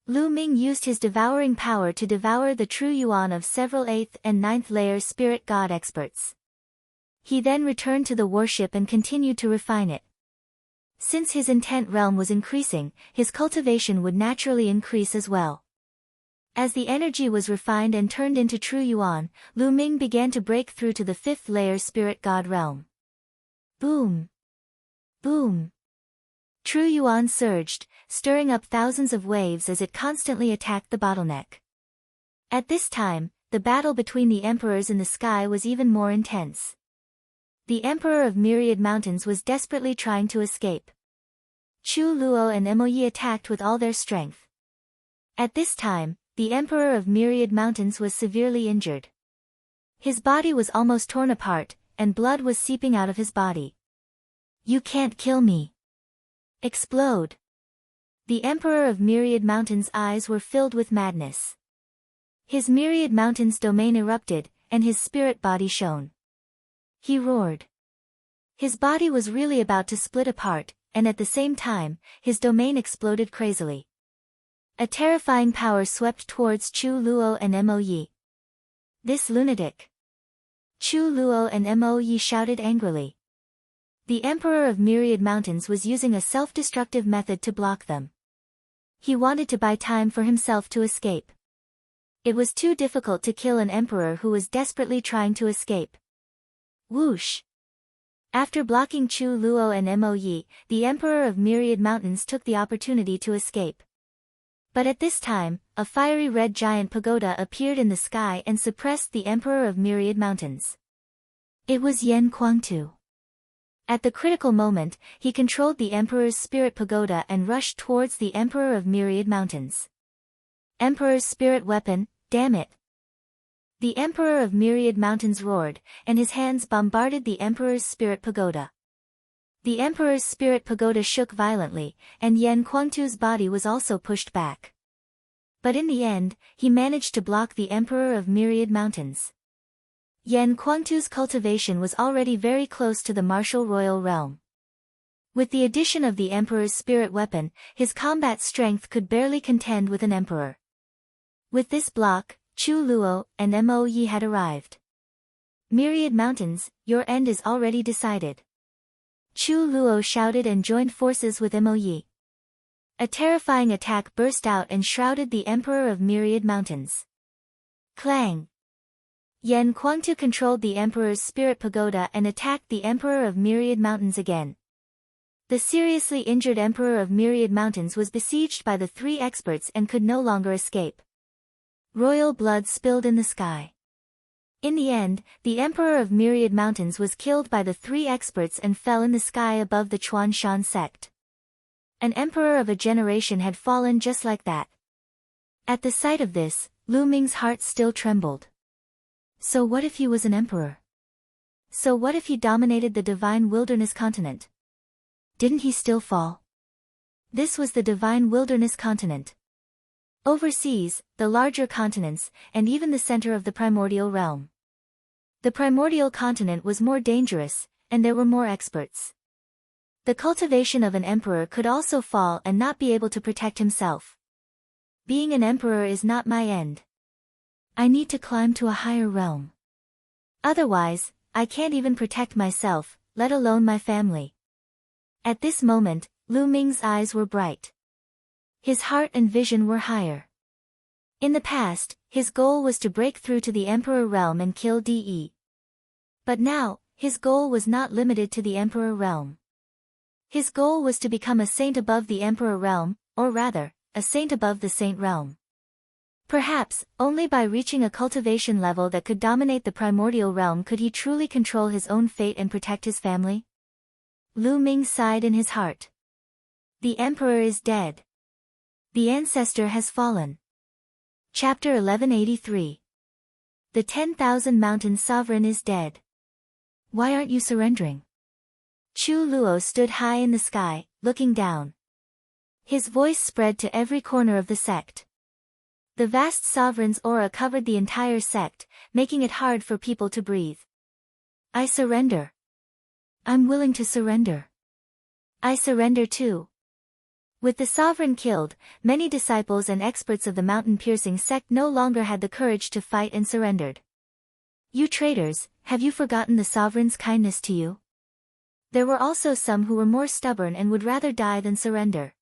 Lu Ming used his devouring power to devour the true yuan of several 8th and 9th layer spirit god experts. He then returned to the warship and continued to refine it. Since his intent realm was increasing, his cultivation would naturally increase as well. As the energy was refined and turned into true yuan, Lu Ming began to break through to the 5th layer spirit god realm. Boom! Boom! True yuan surged, stirring up thousands of waves as it constantly attacked the bottleneck. At this time, the battle between the emperors in the sky was even more intense. The Emperor of Myriad Mountains was desperately trying to escape. Chu Luo and Mo Yi attacked with all their strength. At this time, the Emperor of Myriad Mountains was severely injured. His body was almost torn apart, and blood was seeping out of his body. You can't kill me. Explode. The Emperor of Myriad Mountains' eyes were filled with madness. His Myriad Mountains domain erupted, and his spirit body shone. He roared. His body was really about to split apart, and at the same time, his domain exploded crazily. A terrifying power swept towards Chu Luo and Mo Yi. This lunatic. Chu Luo and Mo Yi shouted angrily. The Emperor of Myriad Mountains was using a self-destructive method to block them. He wanted to buy time for himself to escape. It was too difficult to kill an emperor who was desperately trying to escape. Whoosh! After blocking Chu Luo and Mo Yi, the Emperor of Myriad Mountains took the opportunity to escape. But at this time, a fiery red giant pagoda appeared in the sky and suppressed the Emperor of Myriad Mountains. It was Yan Kuangtu. At the critical moment, he controlled the Emperor's spirit pagoda and rushed towards the Emperor of Myriad Mountains. Emperor's spirit weapon, damn it! The Emperor of Myriad Mountains roared, and his hands bombarded the Emperor's spirit pagoda. The Emperor's spirit pagoda shook violently, and Yan Kuangtu's body was also pushed back. But in the end, he managed to block the Emperor of Myriad Mountains. Yan Kuangtu's cultivation was already very close to the martial royal realm. With the addition of the Emperor's spirit weapon, his combat strength could barely contend with an Emperor. With this block, Chu Luo and Mo Yi had arrived. Myriad Mountains, your end is already decided. Chu Luo shouted and joined forces with Mo Yi. A terrifying attack burst out and shrouded the Emperor of Myriad Mountains. Clang! Yan Kuangtu controlled the Emperor's spirit pagoda and attacked the Emperor of Myriad Mountains again. The seriously injured Emperor of Myriad Mountains was besieged by the three experts and could no longer escape. Royal blood spilled in the sky. In the end, the Emperor of Myriad Mountains was killed by the three experts and fell in the sky above the Chuan Shan sect. An emperor of a generation had fallen just like that. At the sight of this, Lu Ming's heart still trembled. So what if he was an emperor? So what if he dominated the divine wilderness continent? Didn't he still fall? This was the divine wilderness continent. Overseas, the larger continents, and even the center of the primordial realm. The primordial continent was more dangerous, and there were more experts. The cultivation of an emperor could also fall and not be able to protect himself. Being an emperor is not my end. I need to climb to a higher realm. Otherwise, I can't even protect myself, let alone my family. At this moment, Lu Ming's eyes were bright. His heart and vision were higher. In the past, his goal was to break through to the Emperor realm and kill De. But now, his goal was not limited to the Emperor realm. His goal was to become a saint above the Emperor realm, or rather, a saint above the saint realm. Perhaps, only by reaching a cultivation level that could dominate the primordial realm could he truly control his own fate and protect his family. Lu Ming sighed in his heart. The Emperor is dead. The ancestor has fallen. Chapter 1183. The 10,000 Mountain Sovereign is dead. Why aren't you surrendering? Chu Luo stood high in the sky, looking down. His voice spread to every corner of the sect. The vast sovereign's aura covered the entire sect, making it hard for people to breathe. I surrender. I'm willing to surrender. I surrender too. With the sovereign killed, many disciples and experts of the mountain-piercing sect no longer had the courage to fight and surrendered. You traitors, have you forgotten the sovereign's kindness to you? There were also some who were more stubborn and would rather die than surrender.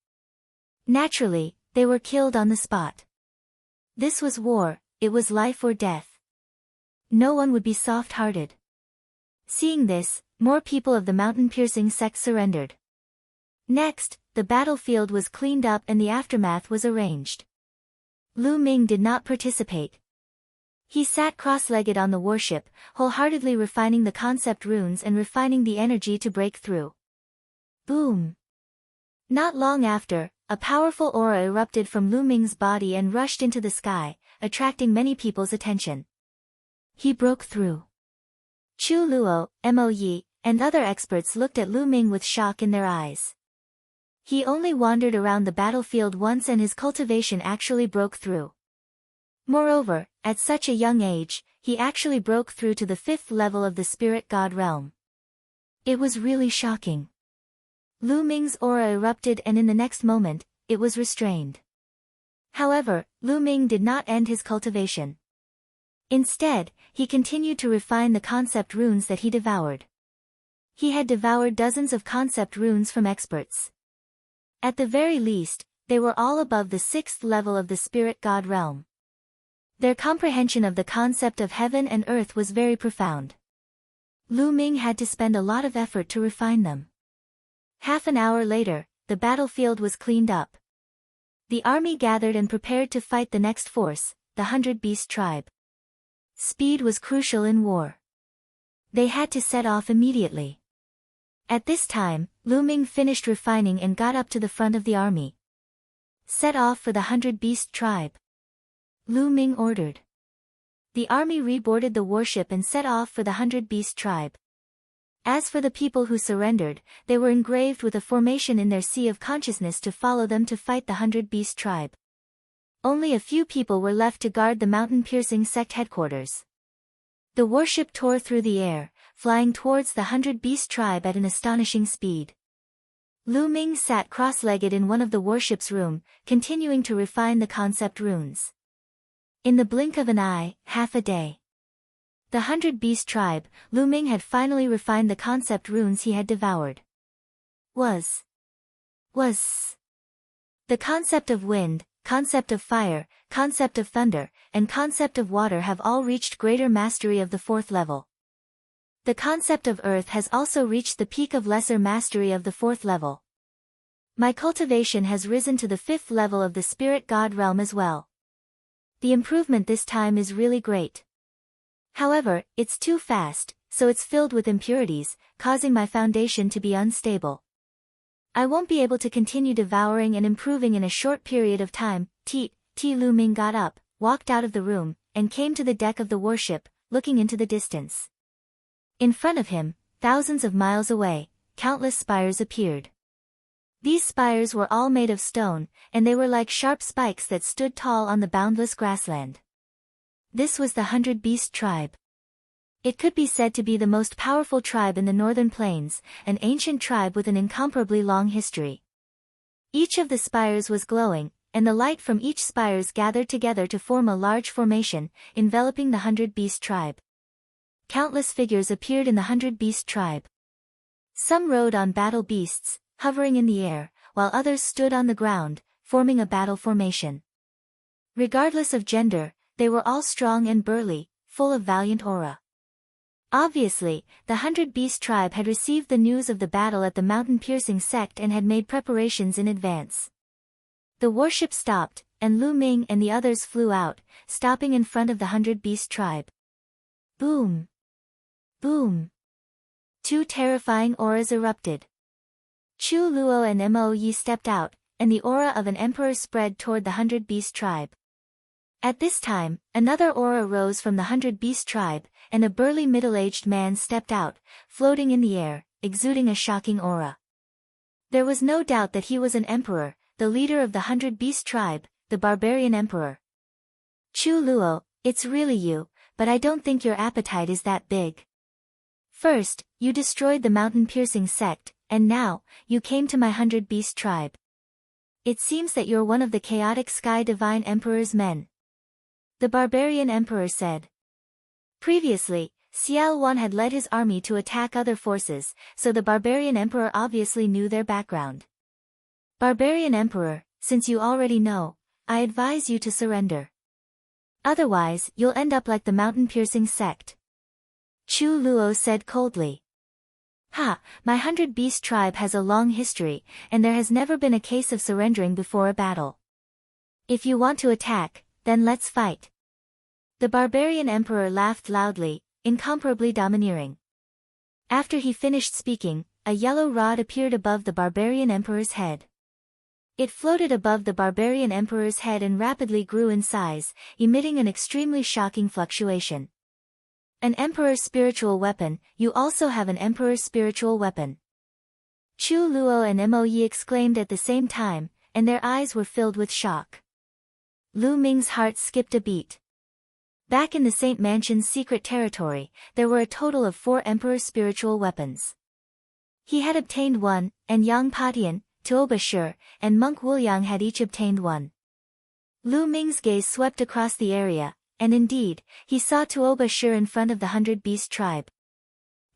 Naturally, they were killed on the spot. This was war, it was life or death. No one would be soft-hearted. Seeing this, more people of the mountain-piercing sect surrendered. Next, the battlefield was cleaned up and the aftermath was arranged. Lu Ming did not participate. He sat cross-legged on the warship, wholeheartedly refining the concept runes and refining the energy to break through. Boom! Not long after, a powerful aura erupted from Lu Ming's body and rushed into the sky, attracting many people's attention. He broke through. Chu Luo, Mo Yi, and other experts looked at Lu Ming with shock in their eyes. He only wandered around the battlefield once and his cultivation actually broke through. Moreover, at such a young age, he actually broke through to the 5th level of the spirit god realm. It was really shocking. Lu Ming's aura erupted and in the next moment, it was restrained. However, Lu Ming did not end his cultivation. Instead, he continued to refine the concept runes that he devoured. He had devoured dozens of concept runes from experts. At the very least, they were all above the 6th level of the spirit god realm. Their comprehension of the concept of heaven and earth was very profound. Lu Ming had to spend a lot of effort to refine them. Half an hour later, the battlefield was cleaned up. The army gathered and prepared to fight the next force, the 100-Beast tribe. Speed was crucial in war. They had to set off immediately. At this time, Lu Ming finished refining and got up to the front of the army. Set off for the 100-Beast tribe. Lu Ming ordered. The army reboarded the warship and set off for the 100-Beast tribe. As for the people who surrendered, they were engraved with a formation in their sea of consciousness to follow them to fight the 100-Beast tribe. Only a few people were left to guard the mountain-piercing sect headquarters. The warship tore through the air, flying towards the 100-Beast tribe at an astonishing speed. Lu Ming sat cross-legged in one of the warship's room, continuing to refine the concept runes. In the blink of an eye, half a day. The 100 Beast tribe, Lu Ming had finally refined the concept runes he had devoured. Was the concept of wind, concept of fire, concept of thunder, and concept of water have all reached greater mastery of the 4th level. The concept of earth has also reached the peak of lesser mastery of the 4th level. My cultivation has risen to the 5th level of the spirit god realm as well. The improvement this time is really great. However, it's too fast, so it's filled with impurities, causing my foundation to be unstable. I won't be able to continue devouring and improving in a short period of time. Lu Ming got up, walked out of the room, and came to the deck of the warship, looking into the distance. In front of him, thousands of miles away, countless spires appeared. These spires were all made of stone, and they were like sharp spikes that stood tall on the boundless grassland. This was the 100 Beast tribe. It could be said to be the most powerful tribe in the northern plains, an ancient tribe with an incomparably long history. Each of the spires was glowing, and the light from each spires gathered together to form a large formation, enveloping the 100 Beast tribe. Countless figures appeared in the 100 Beast tribe. Some rode on battle beasts, hovering in the air, while others stood on the ground, forming a battle formation. Regardless of gender, they were all strong and burly, full of valiant aura. Obviously, the 100 Beast tribe had received the news of the battle at the mountain-piercing sect and had made preparations in advance. The warship stopped, and Lu Ming and the others flew out, stopping in front of the 100 Beast tribe. Boom! Boom! 2 terrifying auras erupted. Chu Luo and Mo Yi stepped out, and the aura of an emperor spread toward the 100 Beast tribe. At this time, another aura rose from the 100 Beast tribe, and a burly middle-aged man stepped out, floating in the air, exuding a shocking aura. There was no doubt that he was an emperor, the leader of the 100 Beast tribe, the barbarian emperor. Chu Luo, it's really you, but I don't think your appetite is that big. First, you destroyed the mountain-piercing sect, and now, you came to my 100 Beast tribe. It seems that you're one of the chaotic Sky Divine Emperor's men. The barbarian emperor said. Previously, Xiao Wan had led his army to attack other forces, so the barbarian emperor obviously knew their background. Barbarian emperor, since you already know, I advise you to surrender. Otherwise, you'll end up like the mountain-piercing sect. Chu Luo said coldly. My 100 Beast tribe has a long history, and there has never been a case of surrendering before a battle. If you want to attack, then let's fight. The barbarian emperor laughed loudly, incomparably domineering. After he finished speaking, a yellow rod appeared above the barbarian emperor's head. It floated above the barbarian emperor's head and rapidly grew in size, emitting an extremely shocking fluctuation. An emperor's spiritual weapon, you also have an emperor's spiritual weapon. Chu Luo and Mo Yi exclaimed at the same time, and their eyes were filled with shock. Lu Ming's heart skipped a beat. Back in the Saint Mansion's secret territory, there were a total of 4 emperor's spiritual weapons. He had obtained one, and Yang Patian, Tuoba Shi, and Monk Wuliang had each obtained one. Lu Ming's gaze swept across the area, and indeed, he saw Tuoba Shi in front of the 100 Beast tribe.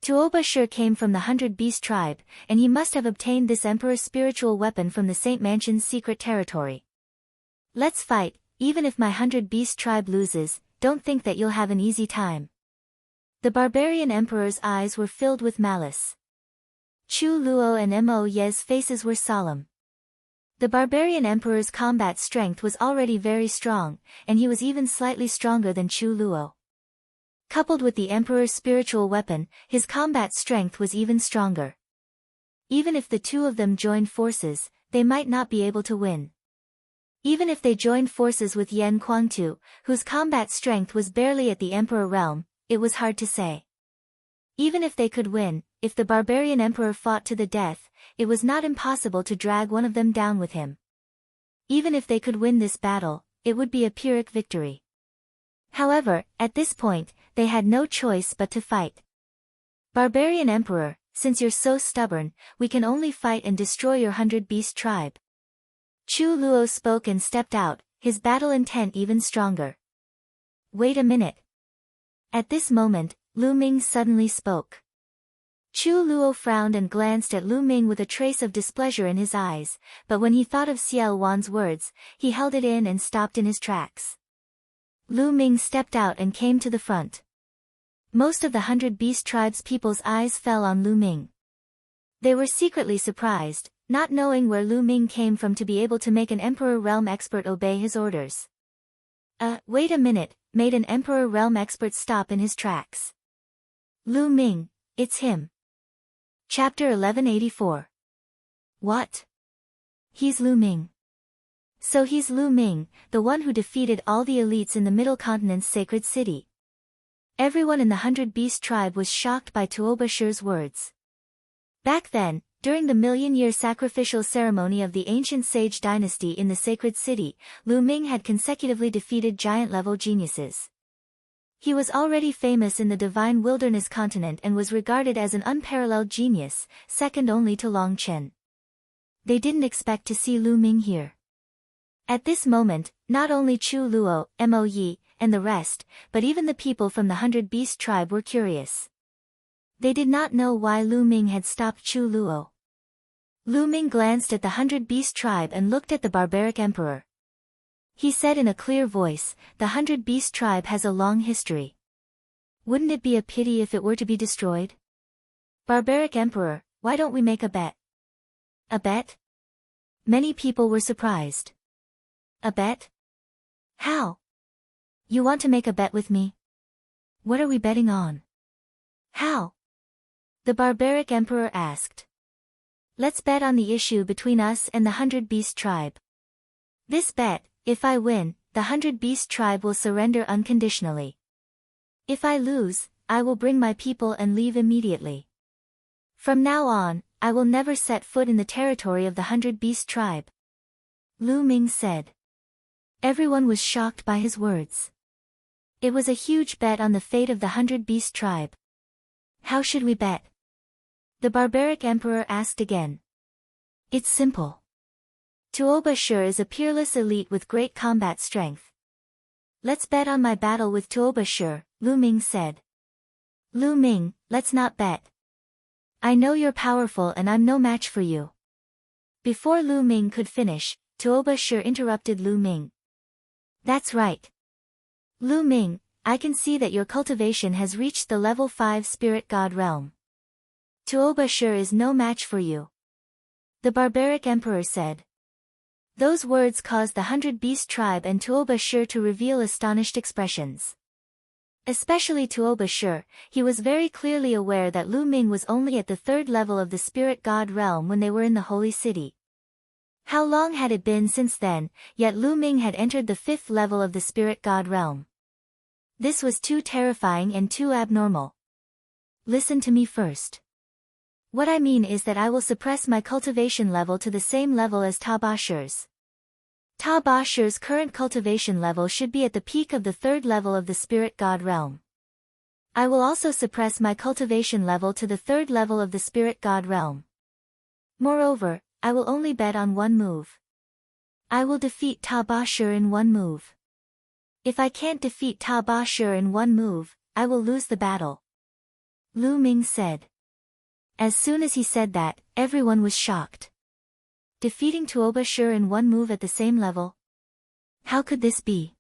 Tuoba Shi came from the 100 Beast tribe, and he must have obtained this emperor's spiritual weapon from the Saint Mansion's secret territory. Let's fight, even if my 100 Beast tribe loses, don't think that you'll have an easy time. The barbarian emperor's eyes were filled with malice. Chu Luo and Mo Yi's faces were solemn. The barbarian emperor's combat strength was already very strong, and he was even slightly stronger than Chu Luo. Coupled with the emperor's spiritual weapon, his combat strength was even stronger. Even if the two of them joined forces, they might not be able to win. Even if they joined forces with Yan Kuangtu, whose combat strength was barely at the emperor realm, it was hard to say. Even if they could win, if the barbarian emperor fought to the death, it was not impossible to drag one of them down with him. Even if they could win this battle, it would be a Pyrrhic victory. However, at this point, they had no choice but to fight. Barbarian Emperor, since you're so stubborn, we can only fight and destroy your 100-beast tribe. Chu Luo spoke and stepped out, his battle intent even stronger. Wait a minute. At this moment, Lu Ming suddenly spoke. Chu Luo frowned and glanced at Lu Ming with a trace of displeasure in his eyes, but when he thought of Xiao Wan's words, he held it in and stopped in his tracks. Lu Ming stepped out and came to the front. Most of the 100-beast tribe's people's eyes fell on Lu Ming. They were secretly surprised, not knowing where Lu Ming came from to be able to make an Emperor Realm expert obey his orders. Wait a minute, made an Emperor Realm expert stop in his tracks. Lu Ming, it's him. Chapter 1184. What? He's Lu Ming. So he's Lu Ming, the one who defeated all the elites in the Middle Continent's sacred city. Everyone in the 100-beast tribe was shocked by Tuoba Shi's words. Back then, during the million-year sacrificial ceremony of the ancient sage dynasty in the sacred city, Lu Ming had consecutively defeated giant-level geniuses. He was already famous in the divine wilderness continent and was regarded as an unparalleled genius, second only to Long Chen. They didn't expect to see Lu Ming here. At this moment, not only Chu Luo, Mo Yi, and the rest, but even the people from the 100-beast tribe were curious. They did not know why Lu Ming had stopped Chu Luo. Lu Ming glanced at the 100-beast tribe and looked at the barbaric emperor. He said in a clear voice, the 100-beast tribe has a long history. Wouldn't it be a pity if it were to be destroyed? Barbaric emperor, why don't we make a bet? A bet? Many people were surprised. A bet? How? You want to make a bet with me? What are we betting on? How? The barbaric emperor asked. Let's bet on the issue between us and the 100-beast tribe. This bet, if I win, the 100-beast tribe will surrender unconditionally. If I lose, I will bring my people and leave immediately. From now on, I will never set foot in the territory of the 100-beast tribe. Lu Ming said. Everyone was shocked by his words. It was a huge bet on the fate of the 100-beast tribe. How should we bet? The barbaric emperor asked again. It's simple. Tuoba Shi is a peerless elite with great combat strength. Let's bet on my battle with Tuoba Shi, Lu Ming said. Lu Ming, let's not bet. I know you're powerful and I'm no match for you. Before Lu Ming could finish, Tuoba Shi interrupted Lu Ming. That's right. Lu Ming, I can see that your cultivation has reached the level 5 spirit god realm. Tuoba Shi is no match for you. The barbaric emperor said. Those words caused the 100-beast tribe and Tuoba Shi to reveal astonished expressions. Especially Tuoba Shi, he was very clearly aware that Lu Ming was only at the 3rd level of the spirit god realm when they were in the holy city. How long had it been since then, yet Lu Ming had entered the 5th level of the spirit god realm. This was too terrifying and too abnormal. Listen to me first. What I mean is that I will suppress my cultivation level to the same level as Tuoba Shi's. Tuoba Shi's current cultivation level should be at the peak of the 3rd level of the spirit god realm. I will also suppress my cultivation level to the 3rd level of the spirit god realm. Moreover, I will only bet on one move. I will defeat Tuoba Shi in one move. If I can't defeat Tuoba Shi in one move, I will lose the battle. Lu Ming said. As soon as he said that, everyone was shocked. Defeating Tuoba Shi in one move at the same level? How could this be?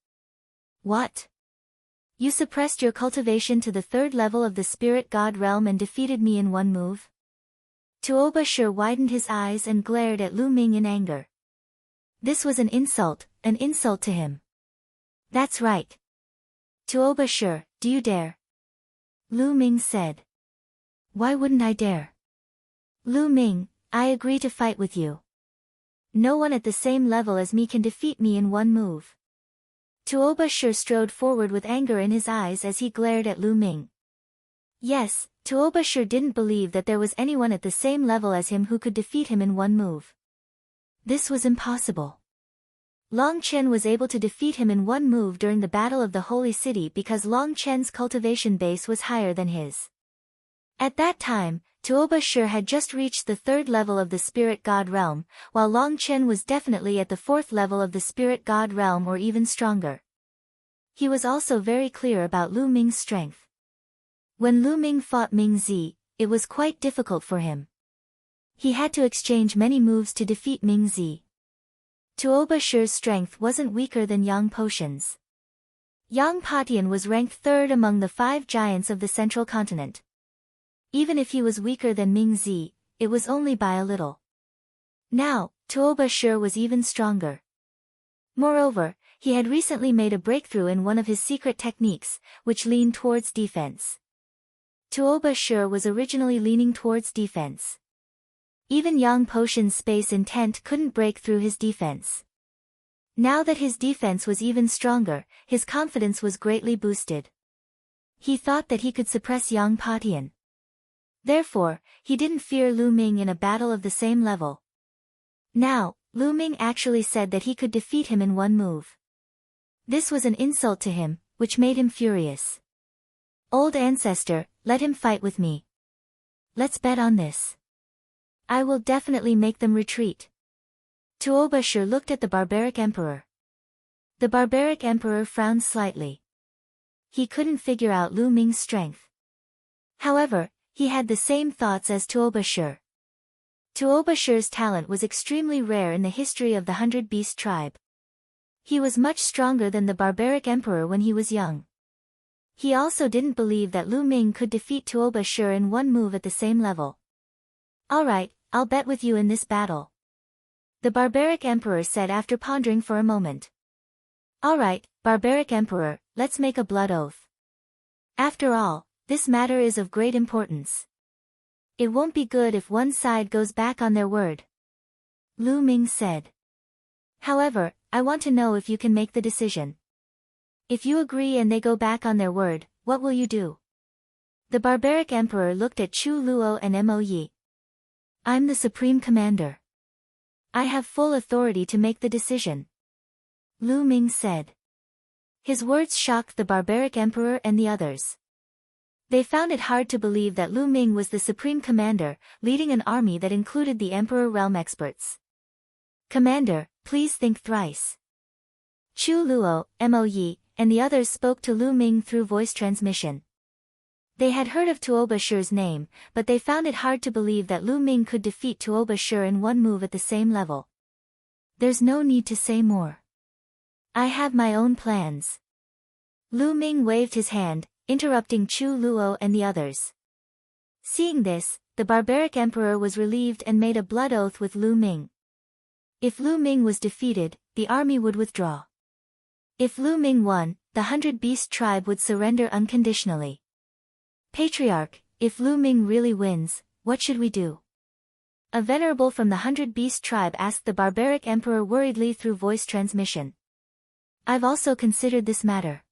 What? You suppressed your cultivation to the 3rd level of the spirit god realm and defeated me in one move? Tuoba Shi widened his eyes and glared at Lu Ming in anger. This was an insult to him. That's right. Tuoba Shi, do you dare? Lu Ming said. Why wouldn't I dare? Lu Ming, I agree to fight with you. No one at the same level as me can defeat me in one move. Tuoba Shi strode forward with anger in his eyes as he glared at Lu Ming. Yes, Tuoba Shi didn't believe that there was anyone at the same level as him who could defeat him in one move. This was impossible. Long Chen was able to defeat him in one move during the Battle of the Holy City because Long Chen's cultivation base was higher than his. At that time, Tuoba Shi had just reached the 3rd level of the spirit god realm, while Long Chen was definitely at the 4th level of the spirit god realm or even stronger. He was also very clear about Lu Ming's strength. When Lu Ming fought Ming Zi, it was quite difficult for him. He had to exchange many moves to defeat Ming Zi. Tuoba Shi's strength wasn't weaker than Yang Potion's. Yang Patian was ranked 3rd among the 5 giants of the central continent. Even if he was weaker than Ming Zi, it was only by a little. Now, Tuoba Shi was even stronger. Moreover, he had recently made a breakthrough in one of his secret techniques, which leaned towards defense. Tuoba Shi was originally leaning towards defense. Even Yang Potion's space intent couldn't break through his defense. Now that his defense was even stronger, his confidence was greatly boosted. He thought that he could suppress Yang Patian. Therefore, he didn't fear Lu Ming in a battle of the same level. Now, Lu Ming actually said that he could defeat him in one move. This was an insult to him, which made him furious. Old ancestor, let him fight with me. Let's bet on this. I will definitely make them retreat. Tuoba Shi looked at the barbaric emperor. The barbaric emperor frowned slightly. He couldn't figure out Lu Ming's strength. However, he had the same thoughts as Tuoba Shi. Tuoba Shi's talent was extremely rare in the history of the 100 Beast tribe. He was much stronger than the barbaric emperor when he was young. He also didn't believe that Lu Ming could defeat Tuoba Shi in one move at the same level. Alright, I'll bet with you in this battle. The barbaric emperor said after pondering for a moment. Alright, barbaric emperor, let's make a blood oath. After all, this matter is of great importance. It won't be good if one side goes back on their word. Lu Ming said. However, I want to know if you can make the decision. If you agree and they go back on their word, what will you do? The barbaric emperor looked at Chu Luo and Mo Yi. I'm the supreme commander. I have full authority to make the decision. Lu Ming said. His words shocked the barbaric emperor and the others. They found it hard to believe that Lu Ming was the supreme commander, leading an army that included the emperor realm experts. Commander, please think thrice. Chu Luo, Mo Yi, and the others spoke to Lu Ming through voice transmission. They had heard of Tuoba Shi's name, but they found it hard to believe that Lu Ming could defeat Tuoba Shi in one move at the same level. There's no need to say more. I have my own plans. Lu Ming waved his hand, interrupting Chu Luo and the others. Seeing this, the barbaric emperor was relieved and made a blood oath with Lu Ming. If Lu Ming was defeated, the army would withdraw. If Lu Ming won, the 100 Beast tribe would surrender unconditionally. Patriarch, if Lu Ming really wins, what should we do? A venerable from the 100 Beast tribe asked the barbaric emperor worriedly through voice transmission. I've also considered this matter.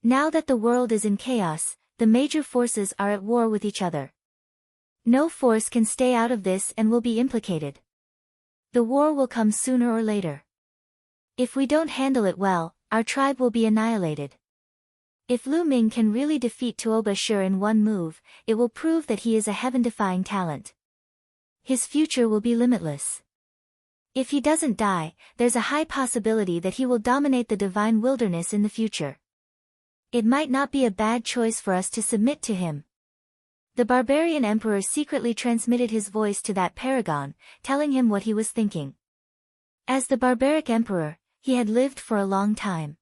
Now that the world is in chaos, the major forces are at war with each other. No force can stay out of this and will be implicated. The war will come sooner or later. If we don't handle it well, our tribe will be annihilated. If Lu Ming can really defeat Tuoba Shi in one move, it will prove that he is a heaven-defying talent. His future will be limitless. If he doesn't die, there's a high possibility that he will dominate the divine wilderness in the future. It might not be a bad choice for us to submit to him. The barbarian emperor secretly transmitted his voice to that paragon, telling him what he was thinking. As the barbaric emperor, he had lived for a long time.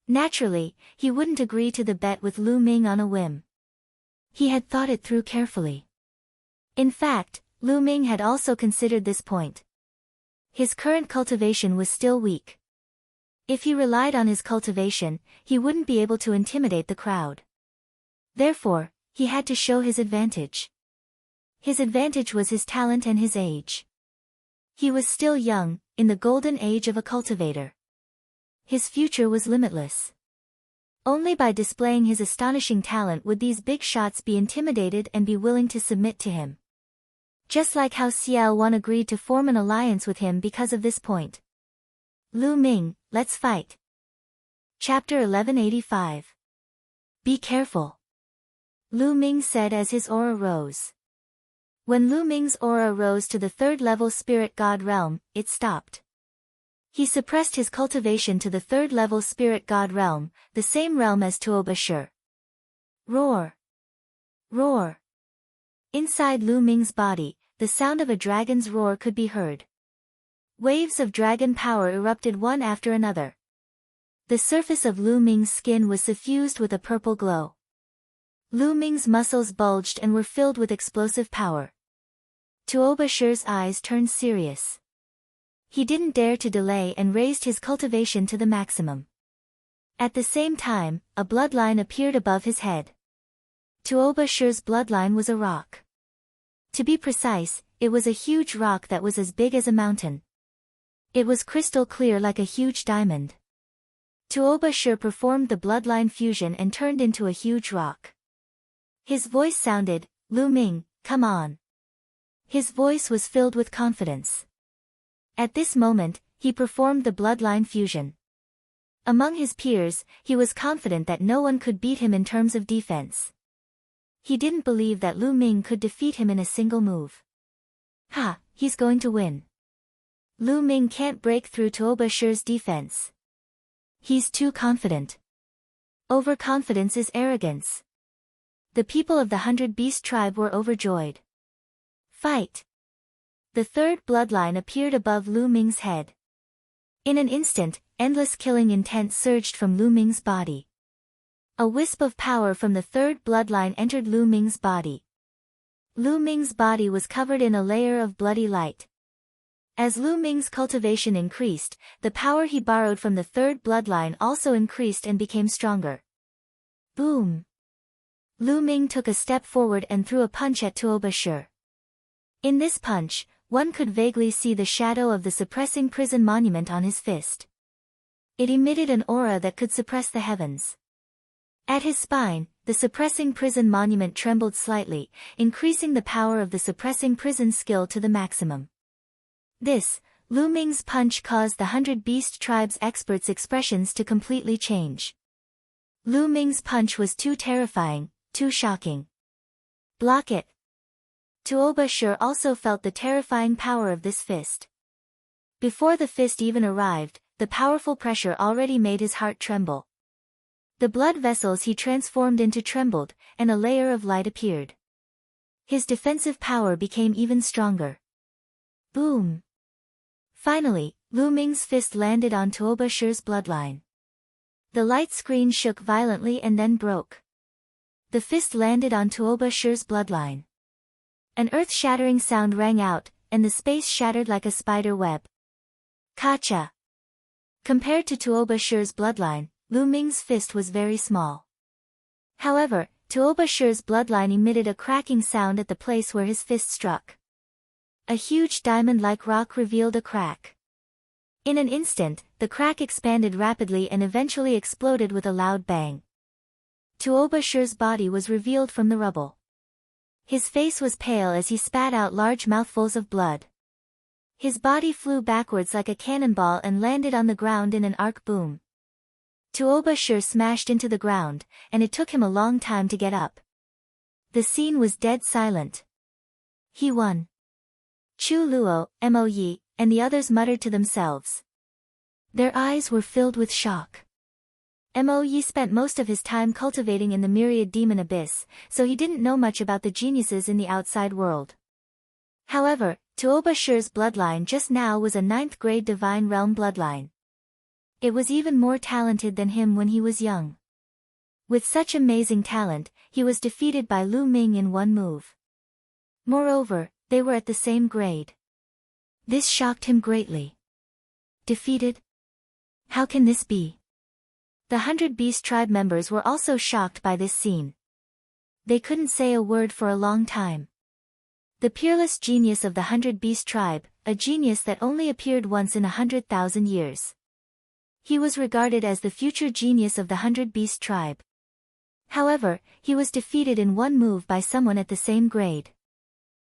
Naturally, he wouldn't agree to the bet with Lu Ming on a whim. He had thought it through carefully. In fact, Lu Ming had also considered this point. His current cultivation was still weak. If he relied on his cultivation, he wouldn't be able to intimidate the crowd. Therefore, he had to show his advantage. His advantage was his talent and his age. He was still young, in the golden age of a cultivator. His future was limitless. Only by displaying his astonishing talent would these big shots be intimidated and be willing to submit to him. Just like how Xiao Wan agreed to form an alliance with him because of this point. Lu Ming, let's fight. Chapter 1185. Be careful. Lu Ming said as his aura rose. When Lu Ming's aura rose to the third-level spirit god realm, it stopped. He suppressed his cultivation to the third-level spirit god realm, the same realm as Tuo Bashir. Roar! Roar! Inside Lu Ming's body, the sound of a dragon's roar could be heard. Waves of dragon power erupted one after another. The surface of Lu Ming's skin was suffused with a purple glow. Lu Ming's muscles bulged and were filled with explosive power. Tuo Bashir's eyes turned serious. He didn't dare to delay and raised his cultivation to the maximum. At the same time, a bloodline appeared above his head. Tuo Bashir's bloodline was a rock. To be precise, it was a huge rock that was as big as a mountain. It was crystal clear like a huge diamond. Tuo Bashir performed the bloodline fusion and turned into a huge rock. His voice sounded, "Lu Ming, come on." His voice was filled with confidence. At this moment, he performed the bloodline fusion. Among his peers, he was confident that no one could beat him in terms of defense. He didn't believe that Lu Ming could defeat him in a single move. Ha, he's going to win. Lu Ming can't break through Tuo Bashir's defense. He's too confident. Overconfidence is arrogance. The people of the 100 Beast tribe were overjoyed. Fight! The third bloodline appeared above Lu Ming's head. In an instant, endless killing intent surged from Lu Ming's body. A wisp of power from the third bloodline entered Lu Ming's body. Lu Ming's body was covered in a layer of bloody light. As Lu Ming's cultivation increased, the power he borrowed from the third bloodline also increased and became stronger. Boom! Lu Ming took a step forward and threw a punch at Tuo Bashir. In this punch, one could vaguely see the shadow of the suppressing prison monument on his fist. It emitted an aura that could suppress the heavens. At his spine, the suppressing prison monument trembled slightly, increasing the power of the suppressing prison skill to the maximum. This, Lu Ming's punch caused the 100 Beast tribe's experts' expressions to completely change. Lu Ming's punch was too terrifying, too shocking. Block it! Tuo Bashir also felt the terrifying power of this fist. Before the fist even arrived, the powerful pressure already made his heart tremble. The blood vessels he transformed into trembled, and a layer of light appeared. His defensive power became even stronger. Boom! Finally, Lu Ming's fist landed on Tuo Bashir's bloodline. The light screen shook violently and then broke. The fist landed on Tuo Bashir's bloodline. An earth-shattering sound rang out, and the space shattered like a spider web. Kacha! Compared to Tuo Bashir's bloodline, Lu Ming's fist was very small. However, Tuo Bashir's bloodline emitted a cracking sound at the place where his fist struck. A huge diamond-like rock revealed a crack. In an instant, the crack expanded rapidly and eventually exploded with a loud bang. Tuo Bashir's body was revealed from the rubble. His face was pale as he spat out large mouthfuls of blood. His body flew backwards like a cannonball and landed on the ground in an arc boom. Tuo Bashir smashed into the ground, and it took him a long time to get up. The scene was dead silent. He won. Chu Luo, Mo Yi, and the others muttered to themselves. Their eyes were filled with shock. Mo Yi spent most of his time cultivating in the myriad demon abyss, so he didn't know much about the geniuses in the outside world. However, Tuo Bashir's bloodline just now was a 9th grade divine realm bloodline. It was even more talented than him when he was young. With such amazing talent, he was defeated by Lu Ming in one move. Moreover, they were at the same grade. This shocked him greatly. Defeated? How can this be? The 100 Beast tribe members were also shocked by this scene. They couldn't say a word for a long time. The peerless genius of the 100 Beast tribe, a genius that only appeared once in 100,000 years. He was regarded as the future genius of the 100 Beast tribe. However, he was defeated in one move by someone at the same grade.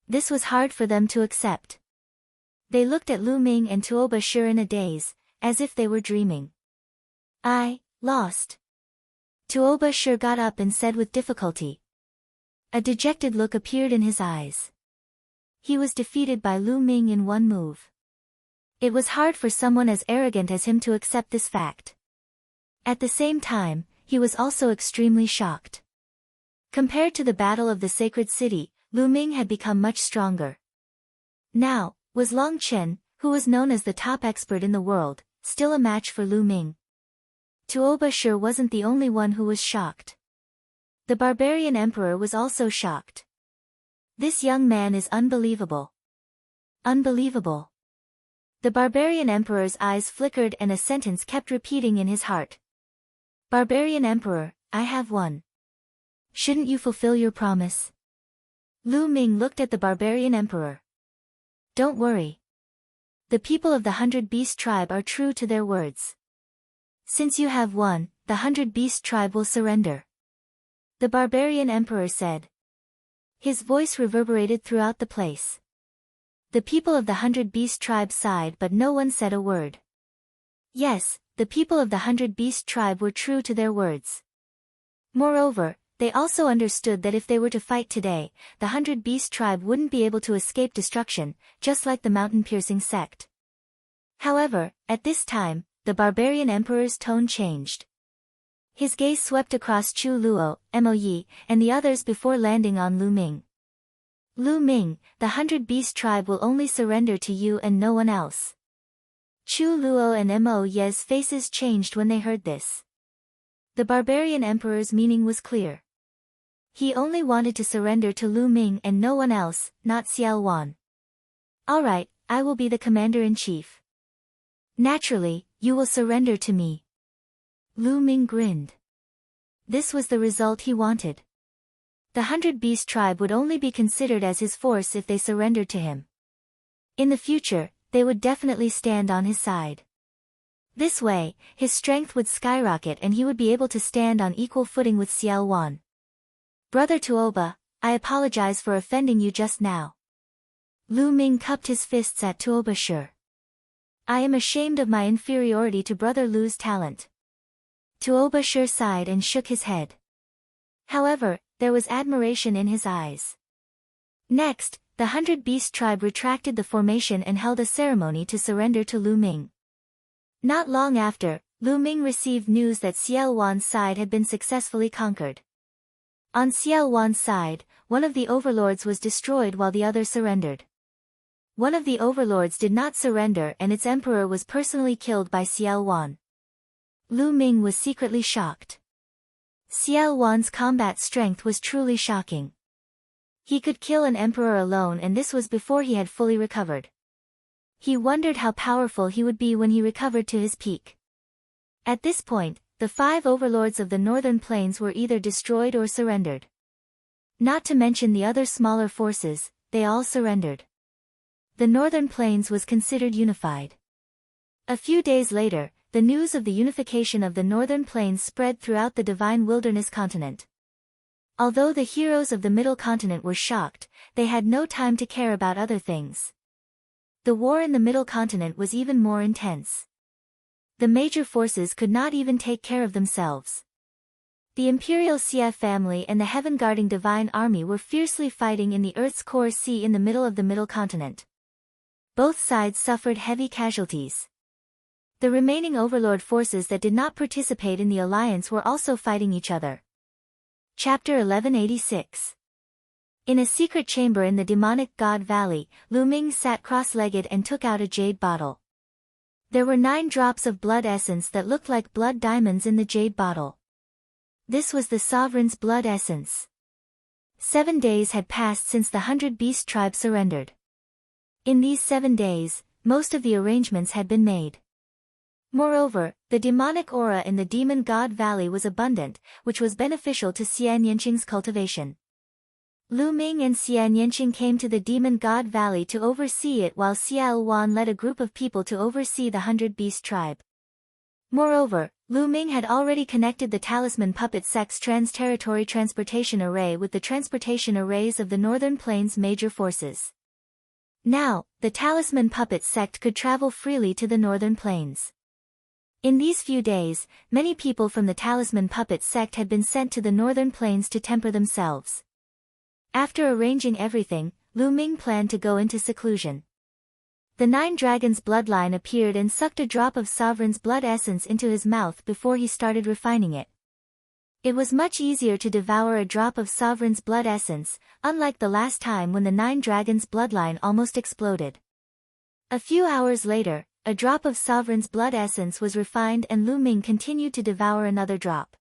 This was hard for them to accept. They looked at Lu Ming and Tuo Bashir in a daze, as if they were dreaming. I lost. Tuo Bashir got up and said with difficulty. A dejected look appeared in his eyes. he was defeated by Lu Ming in one move. It was hard for someone as arrogant as him to accept this fact. At the same time, he was also extremely shocked. Compared to the Battle of the Sacred City, Lu Ming had become much stronger. Now, was Long Chen, who was known as the top expert in the world, still a match for Lu Ming? Tuoba sure wasn't the only one who was shocked. The barbarian emperor was also shocked. This young man is unbelievable. Unbelievable. The barbarian emperor's eyes flickered and a sentence kept repeating in his heart. Barbarian emperor, I have won. Shouldn't you fulfill your promise? Lu Ming looked at the barbarian emperor. Don't worry. The people of the 100 Beast tribe are true to their words. Since you have won, the 100 Beast tribe will surrender. The barbarian emperor said. His voice reverberated throughout the place. The people of the 100 Beast tribe sighed, but no one said a word. Yes, the people of the 100 Beast tribe were true to their words. Moreover, they also understood that if they were to fight today, the 100 Beast tribe wouldn't be able to escape destruction, just like the mountain-piercing sect. However, at this time, the barbarian emperor's tone changed. His gaze swept across Chu Luo, Mo Yi, and the others before landing on Lu Ming. Lu Ming, the 100 Beast tribe will only surrender to you and no one else. Chu Luo and Mo Yi's faces changed when they heard this. The barbarian emperor's meaning was clear. He only wanted to surrender to Lu Ming and no one else, not Xiao Wan. Alright, I will be the commander-in-chief. Naturally, you will surrender to me. Lu Ming grinned. This was the result he wanted. The 100 Beast tribe would only be considered as his force if they surrendered to him. In the future, they would definitely stand on his side. This way, his strength would skyrocket and he would be able to stand on equal footing with Xiao Wan. Brother Tuoba, I apologize for offending you just now. Lu Ming cupped his fists at Tuoba Shi. I am ashamed of my inferiority to Brother Lu's talent. Tuoba Shi sighed and shook his head. However, there was admiration in his eyes. Next, the 100 Beast tribe retracted the formation and held a ceremony to surrender to Lu Ming. Not long after, Lu Ming received news that Xiao Wan's side had been successfully conquered. On Xiao Wan's side, one of the overlords was destroyed while the other surrendered. One of the overlords did not surrender and its emperor was personally killed by Xiao Wan. Lu Ming was secretly shocked. Xiao Wan's combat strength was truly shocking. He could kill an emperor alone and this was before he had fully recovered. He wondered how powerful he would be when he recovered to his peak. At this point, the 5 overlords of the northern plains were either destroyed or surrendered. Not to mention the other smaller forces, they all surrendered. The northern plains was considered unified. A few days later, the news of the unification of the northern plains spread throughout the divine wilderness continent. Although the heroes of the middle continent were shocked, they had no time to care about other things. The war in the middle continent was even more intense. The major forces could not even take care of themselves. The Imperial Xia family and the heaven-guarding divine army were fiercely fighting in the Earth's core sea in the middle of the middle continent. Both sides suffered heavy casualties. The remaining overlord forces that did not participate in the alliance were also fighting each other. Chapter 1186. In a secret chamber in the demonic god valley, Lu Ming sat cross-legged and took out a jade bottle. There were 9 drops of blood essence that looked like blood diamonds in the jade bottle. This was the sovereign's blood essence. 7 days had passed since the 100 Beast tribe surrendered. In these 7 days, most of the arrangements had been made. Moreover, the demonic aura in the demon god valley was abundant, which was beneficial to Xia Nianqing's cultivation. Lu Ming and Xia Nianqing came to the demon god valley to oversee it while Xiao Wan led a group of people to oversee the 100 Beast tribe. Moreover, Lu Ming had already connected the Talisman Puppet Sect's trans-territory transportation array with the transportation arrays of the Northern Plains major forces. Now, the Talisman Puppet Sect could travel freely to the Northern Plains. In these few days, many people from the Talisman Puppet Sect had been sent to the Northern Plains to temper themselves. After arranging everything, Lu Ming planned to go into seclusion. The 9 dragons' bloodline appeared and sucked a drop of Sovereign's blood essence into his mouth before he started refining it. It was much easier to devour a drop of Sovereign's blood essence, unlike the last time when the 9 dragons' bloodline almost exploded. A few hours later, a drop of Sovereign's blood essence was refined and Lu Ming continued to devour another drop.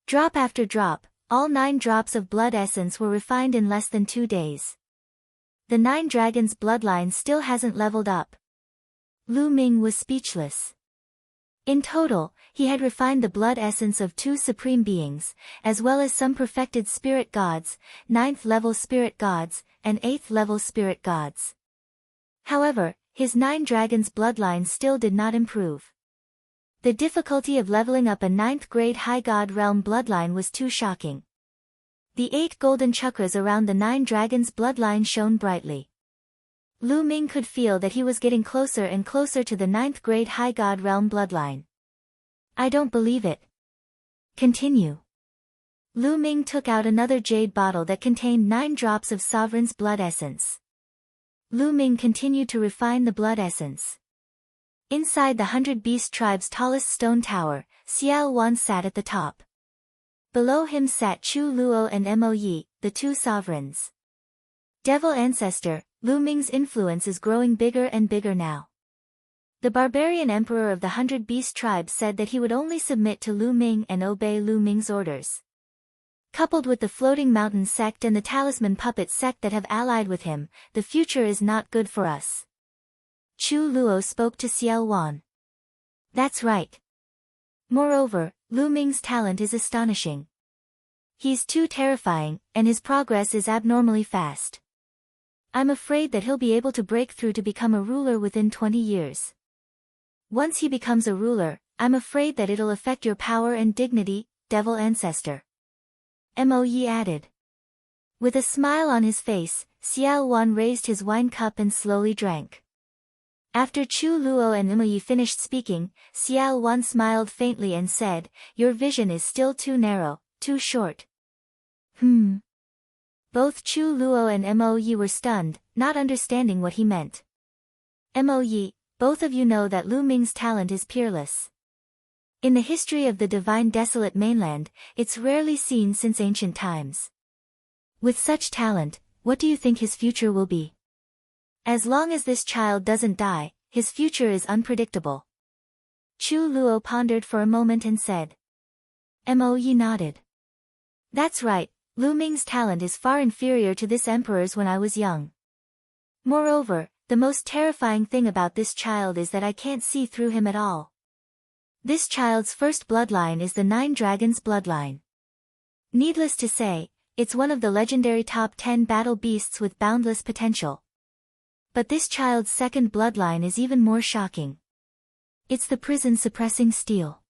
Drop after drop, all 9 drops of blood essence were refined in less than 2 days. The 9 dragons' bloodline still hasn't leveled up. Lu Ming was speechless. In total, he had refined the blood essence of 2 supreme beings, as well as some perfected spirit gods, 9th-level spirit gods, and 8th-level spirit gods. However, his 9 dragons' bloodline still did not improve. The difficulty of leveling up a 9th-grade high god realm bloodline was too shocking. The 8 golden chakras around the 9 dragons' bloodline shone brightly. Lu Ming could feel that he was getting closer and closer to the 9th-grade high god realm bloodline. I don't believe it. Continue. Lu Ming took out another jade bottle that contained 9 drops of Sovereign's blood essence. Lu Ming continued to refine the blood essence. Inside the 100 Beast Tribe's tallest stone tower, Xiao Wan sat at the top. Below him sat Chu Luo and Mo Yi, the 2 sovereigns. Devil Ancestor, Lu Ming's influence is growing bigger and bigger now. The barbarian emperor of the 100 Beast Tribe said that he would only submit to Lu Ming and obey Lu Ming's orders. Coupled with the Floating Mountain sect and the Talisman Puppet sect that have allied with him, the future is not good for us. Chu Luo spoke to Xiao Wan. That's right. Moreover, Lu Ming's talent is astonishing. He's too terrifying, and his progress is abnormally fast. I'm afraid that he'll be able to break through to become a ruler within 20 years. Once he becomes a ruler, I'm afraid that it'll affect your power and dignity, Devil Ancestor. Mo Yi added. With a smile on his face, Xiao Wan raised his wine cup and slowly drank. After Chu Luo and Mo Yi finished speaking, Xiao Wan smiled faintly and said, "Your vision is still too narrow, too short." Both Chu Luo and Mo Yi were stunned, not understanding what he meant. Mo Yi, both of you know that Lu Ming's talent is peerless. In the history of the divine desolate mainland, it's rarely seen since ancient times. With such talent, what do you think his future will be? As long as this child doesn't die, his future is unpredictable. Chu Luo pondered for a moment and said. Mo Yi nodded. That's right. Lu Ming's talent is far inferior to this emperor's when I was young. Moreover, the most terrifying thing about this child is that I can't see through him at all. This child's first bloodline is the 9 dragons bloodline. Needless to say, it's one of the legendary top 10 battle beasts with boundless potential. But this child's second bloodline is even more shocking. It's the prison suppressing steel.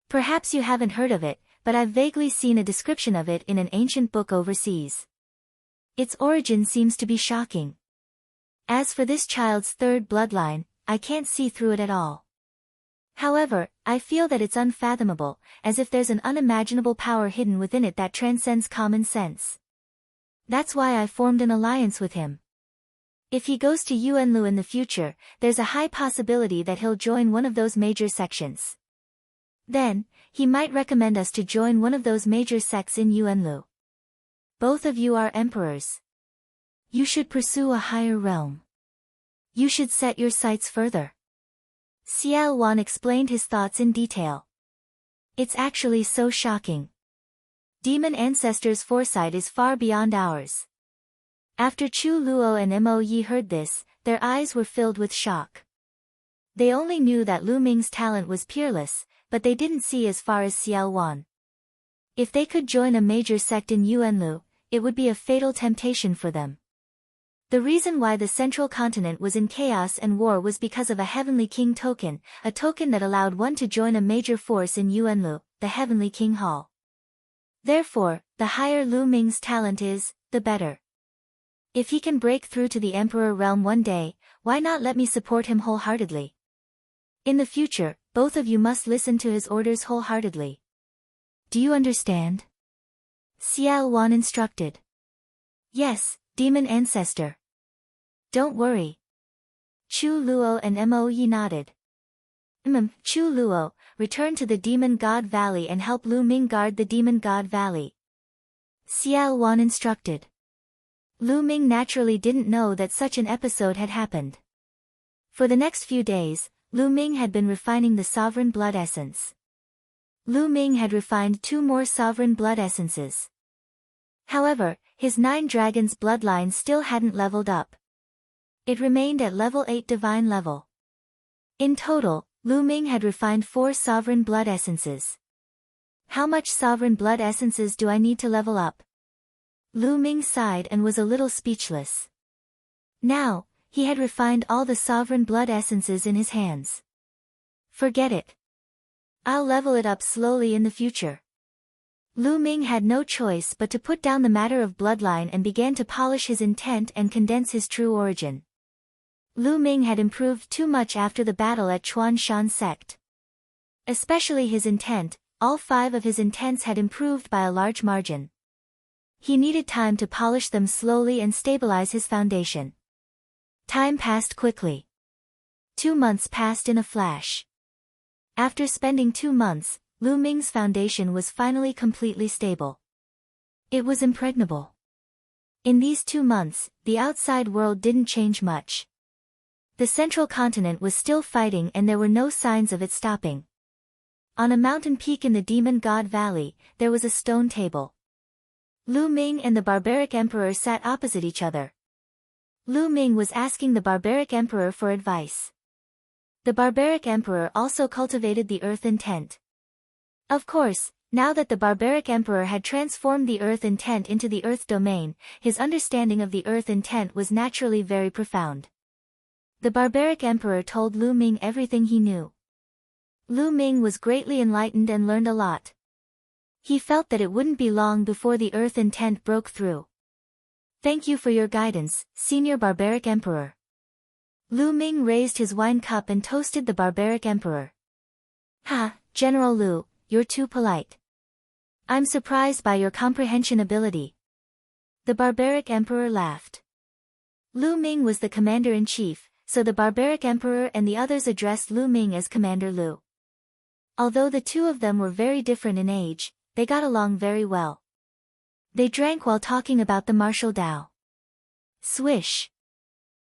Perhaps you haven't heard of it, but I've vaguely seen a description of it in an ancient book overseas. Its origin seems to be shocking. As for this child's third bloodline, I can't see through it at all. However, I feel that it's unfathomable, as if there's an unimaginable power hidden within it that transcends common sense. That's why I formed an alliance with him. If he goes to Yuanlu in the future, there's a high possibility that he'll join one of those major sections. Then, he might recommend us to join one of those major sects in Yuanlu. Both of you are emperors. You should pursue a higher realm. You should set your sights further. Xiao Wan explained his thoughts in detail. It's actually so shocking. Demon Ancestor's foresight is far beyond ours. After Chu Luo and Mo Yi heard this, their eyes were filled with shock. They only knew that Lu Ming's talent was peerless, but they didn't see as far as Xiao Wan. If they could join a major sect in Yuanlu, it would be a fatal temptation for them. The reason why the central continent was in chaos and war was because of a Heavenly King token, a token that allowed one to join a major force in Yuanlu, the Heavenly King Hall. Therefore, the higher Lu Ming's talent is, the better. If he can break through to the Emperor realm one day, why not let me support him wholeheartedly? In the future, both of you must listen to his orders wholeheartedly. Do you understand? Xiao Wan instructed. Yes, Demon Ancestor. Don't worry. Chu Luo and Mo Yi nodded. Chu Luo, return to the Demon God Valley and help Lu Ming guard the Demon God Valley. Xiao Wan instructed. Lu Ming naturally didn't know that such an episode had happened. For the next few days, Lu Ming had been refining the Sovereign Blood Essence. Lu Ming had refined 2 more Sovereign Blood Essences. However, his 9 dragons bloodline still hadn't leveled up. It remained at level 8 divine level. In total, Lu Ming had refined 4 Sovereign Blood Essences. How much Sovereign Blood Essences do I need to level up? Lu Ming sighed and was a little speechless. Now, he had refined all the Sovereign Blood Essences in his hands. Forget it. I'll level it up slowly in the future. Lu Ming had no choice but to put down the matter of bloodline and began to polish his intent and condense his true origin. Lu Ming had improved too much after the battle at Chuan Shan sect. Especially his intent, all 5 of his intents had improved by a large margin. He needed time to polish them slowly and stabilize his foundation. Time passed quickly. 2 months passed in a flash. After spending 2 months, Lu Ming's foundation was finally completely stable. It was impregnable. In these 2 months, the outside world didn't change much. The central continent was still fighting and there were no signs of it stopping. On a mountain peak in the Demon God Valley, there was a stone table. Lu Ming and the barbaric emperor sat opposite each other. Lu Ming was asking the barbaric emperor for advice. The barbaric emperor also cultivated the earth intent. Of course, now that the barbaric emperor had transformed the earth intent into the earth domain, his understanding of the earth intent was naturally very profound. The barbaric emperor told Lu Ming everything he knew. Lu Ming was greatly enlightened and learned a lot. He felt that it wouldn't be long before the earth intent broke through. Thank you for your guidance, Senior Barbaric Emperor. Lu Ming raised his wine cup and toasted the barbaric emperor. Ha, General Lu, you're too polite. I'm surprised by your comprehension ability. The barbaric emperor laughed. Lu Ming was the commander-in-chief, so the barbaric emperor and the others addressed Lu Ming as Commander Lu. Although the 2 of them were very different in age, they got along very well. They drank while talking about the martial Tao. Swish!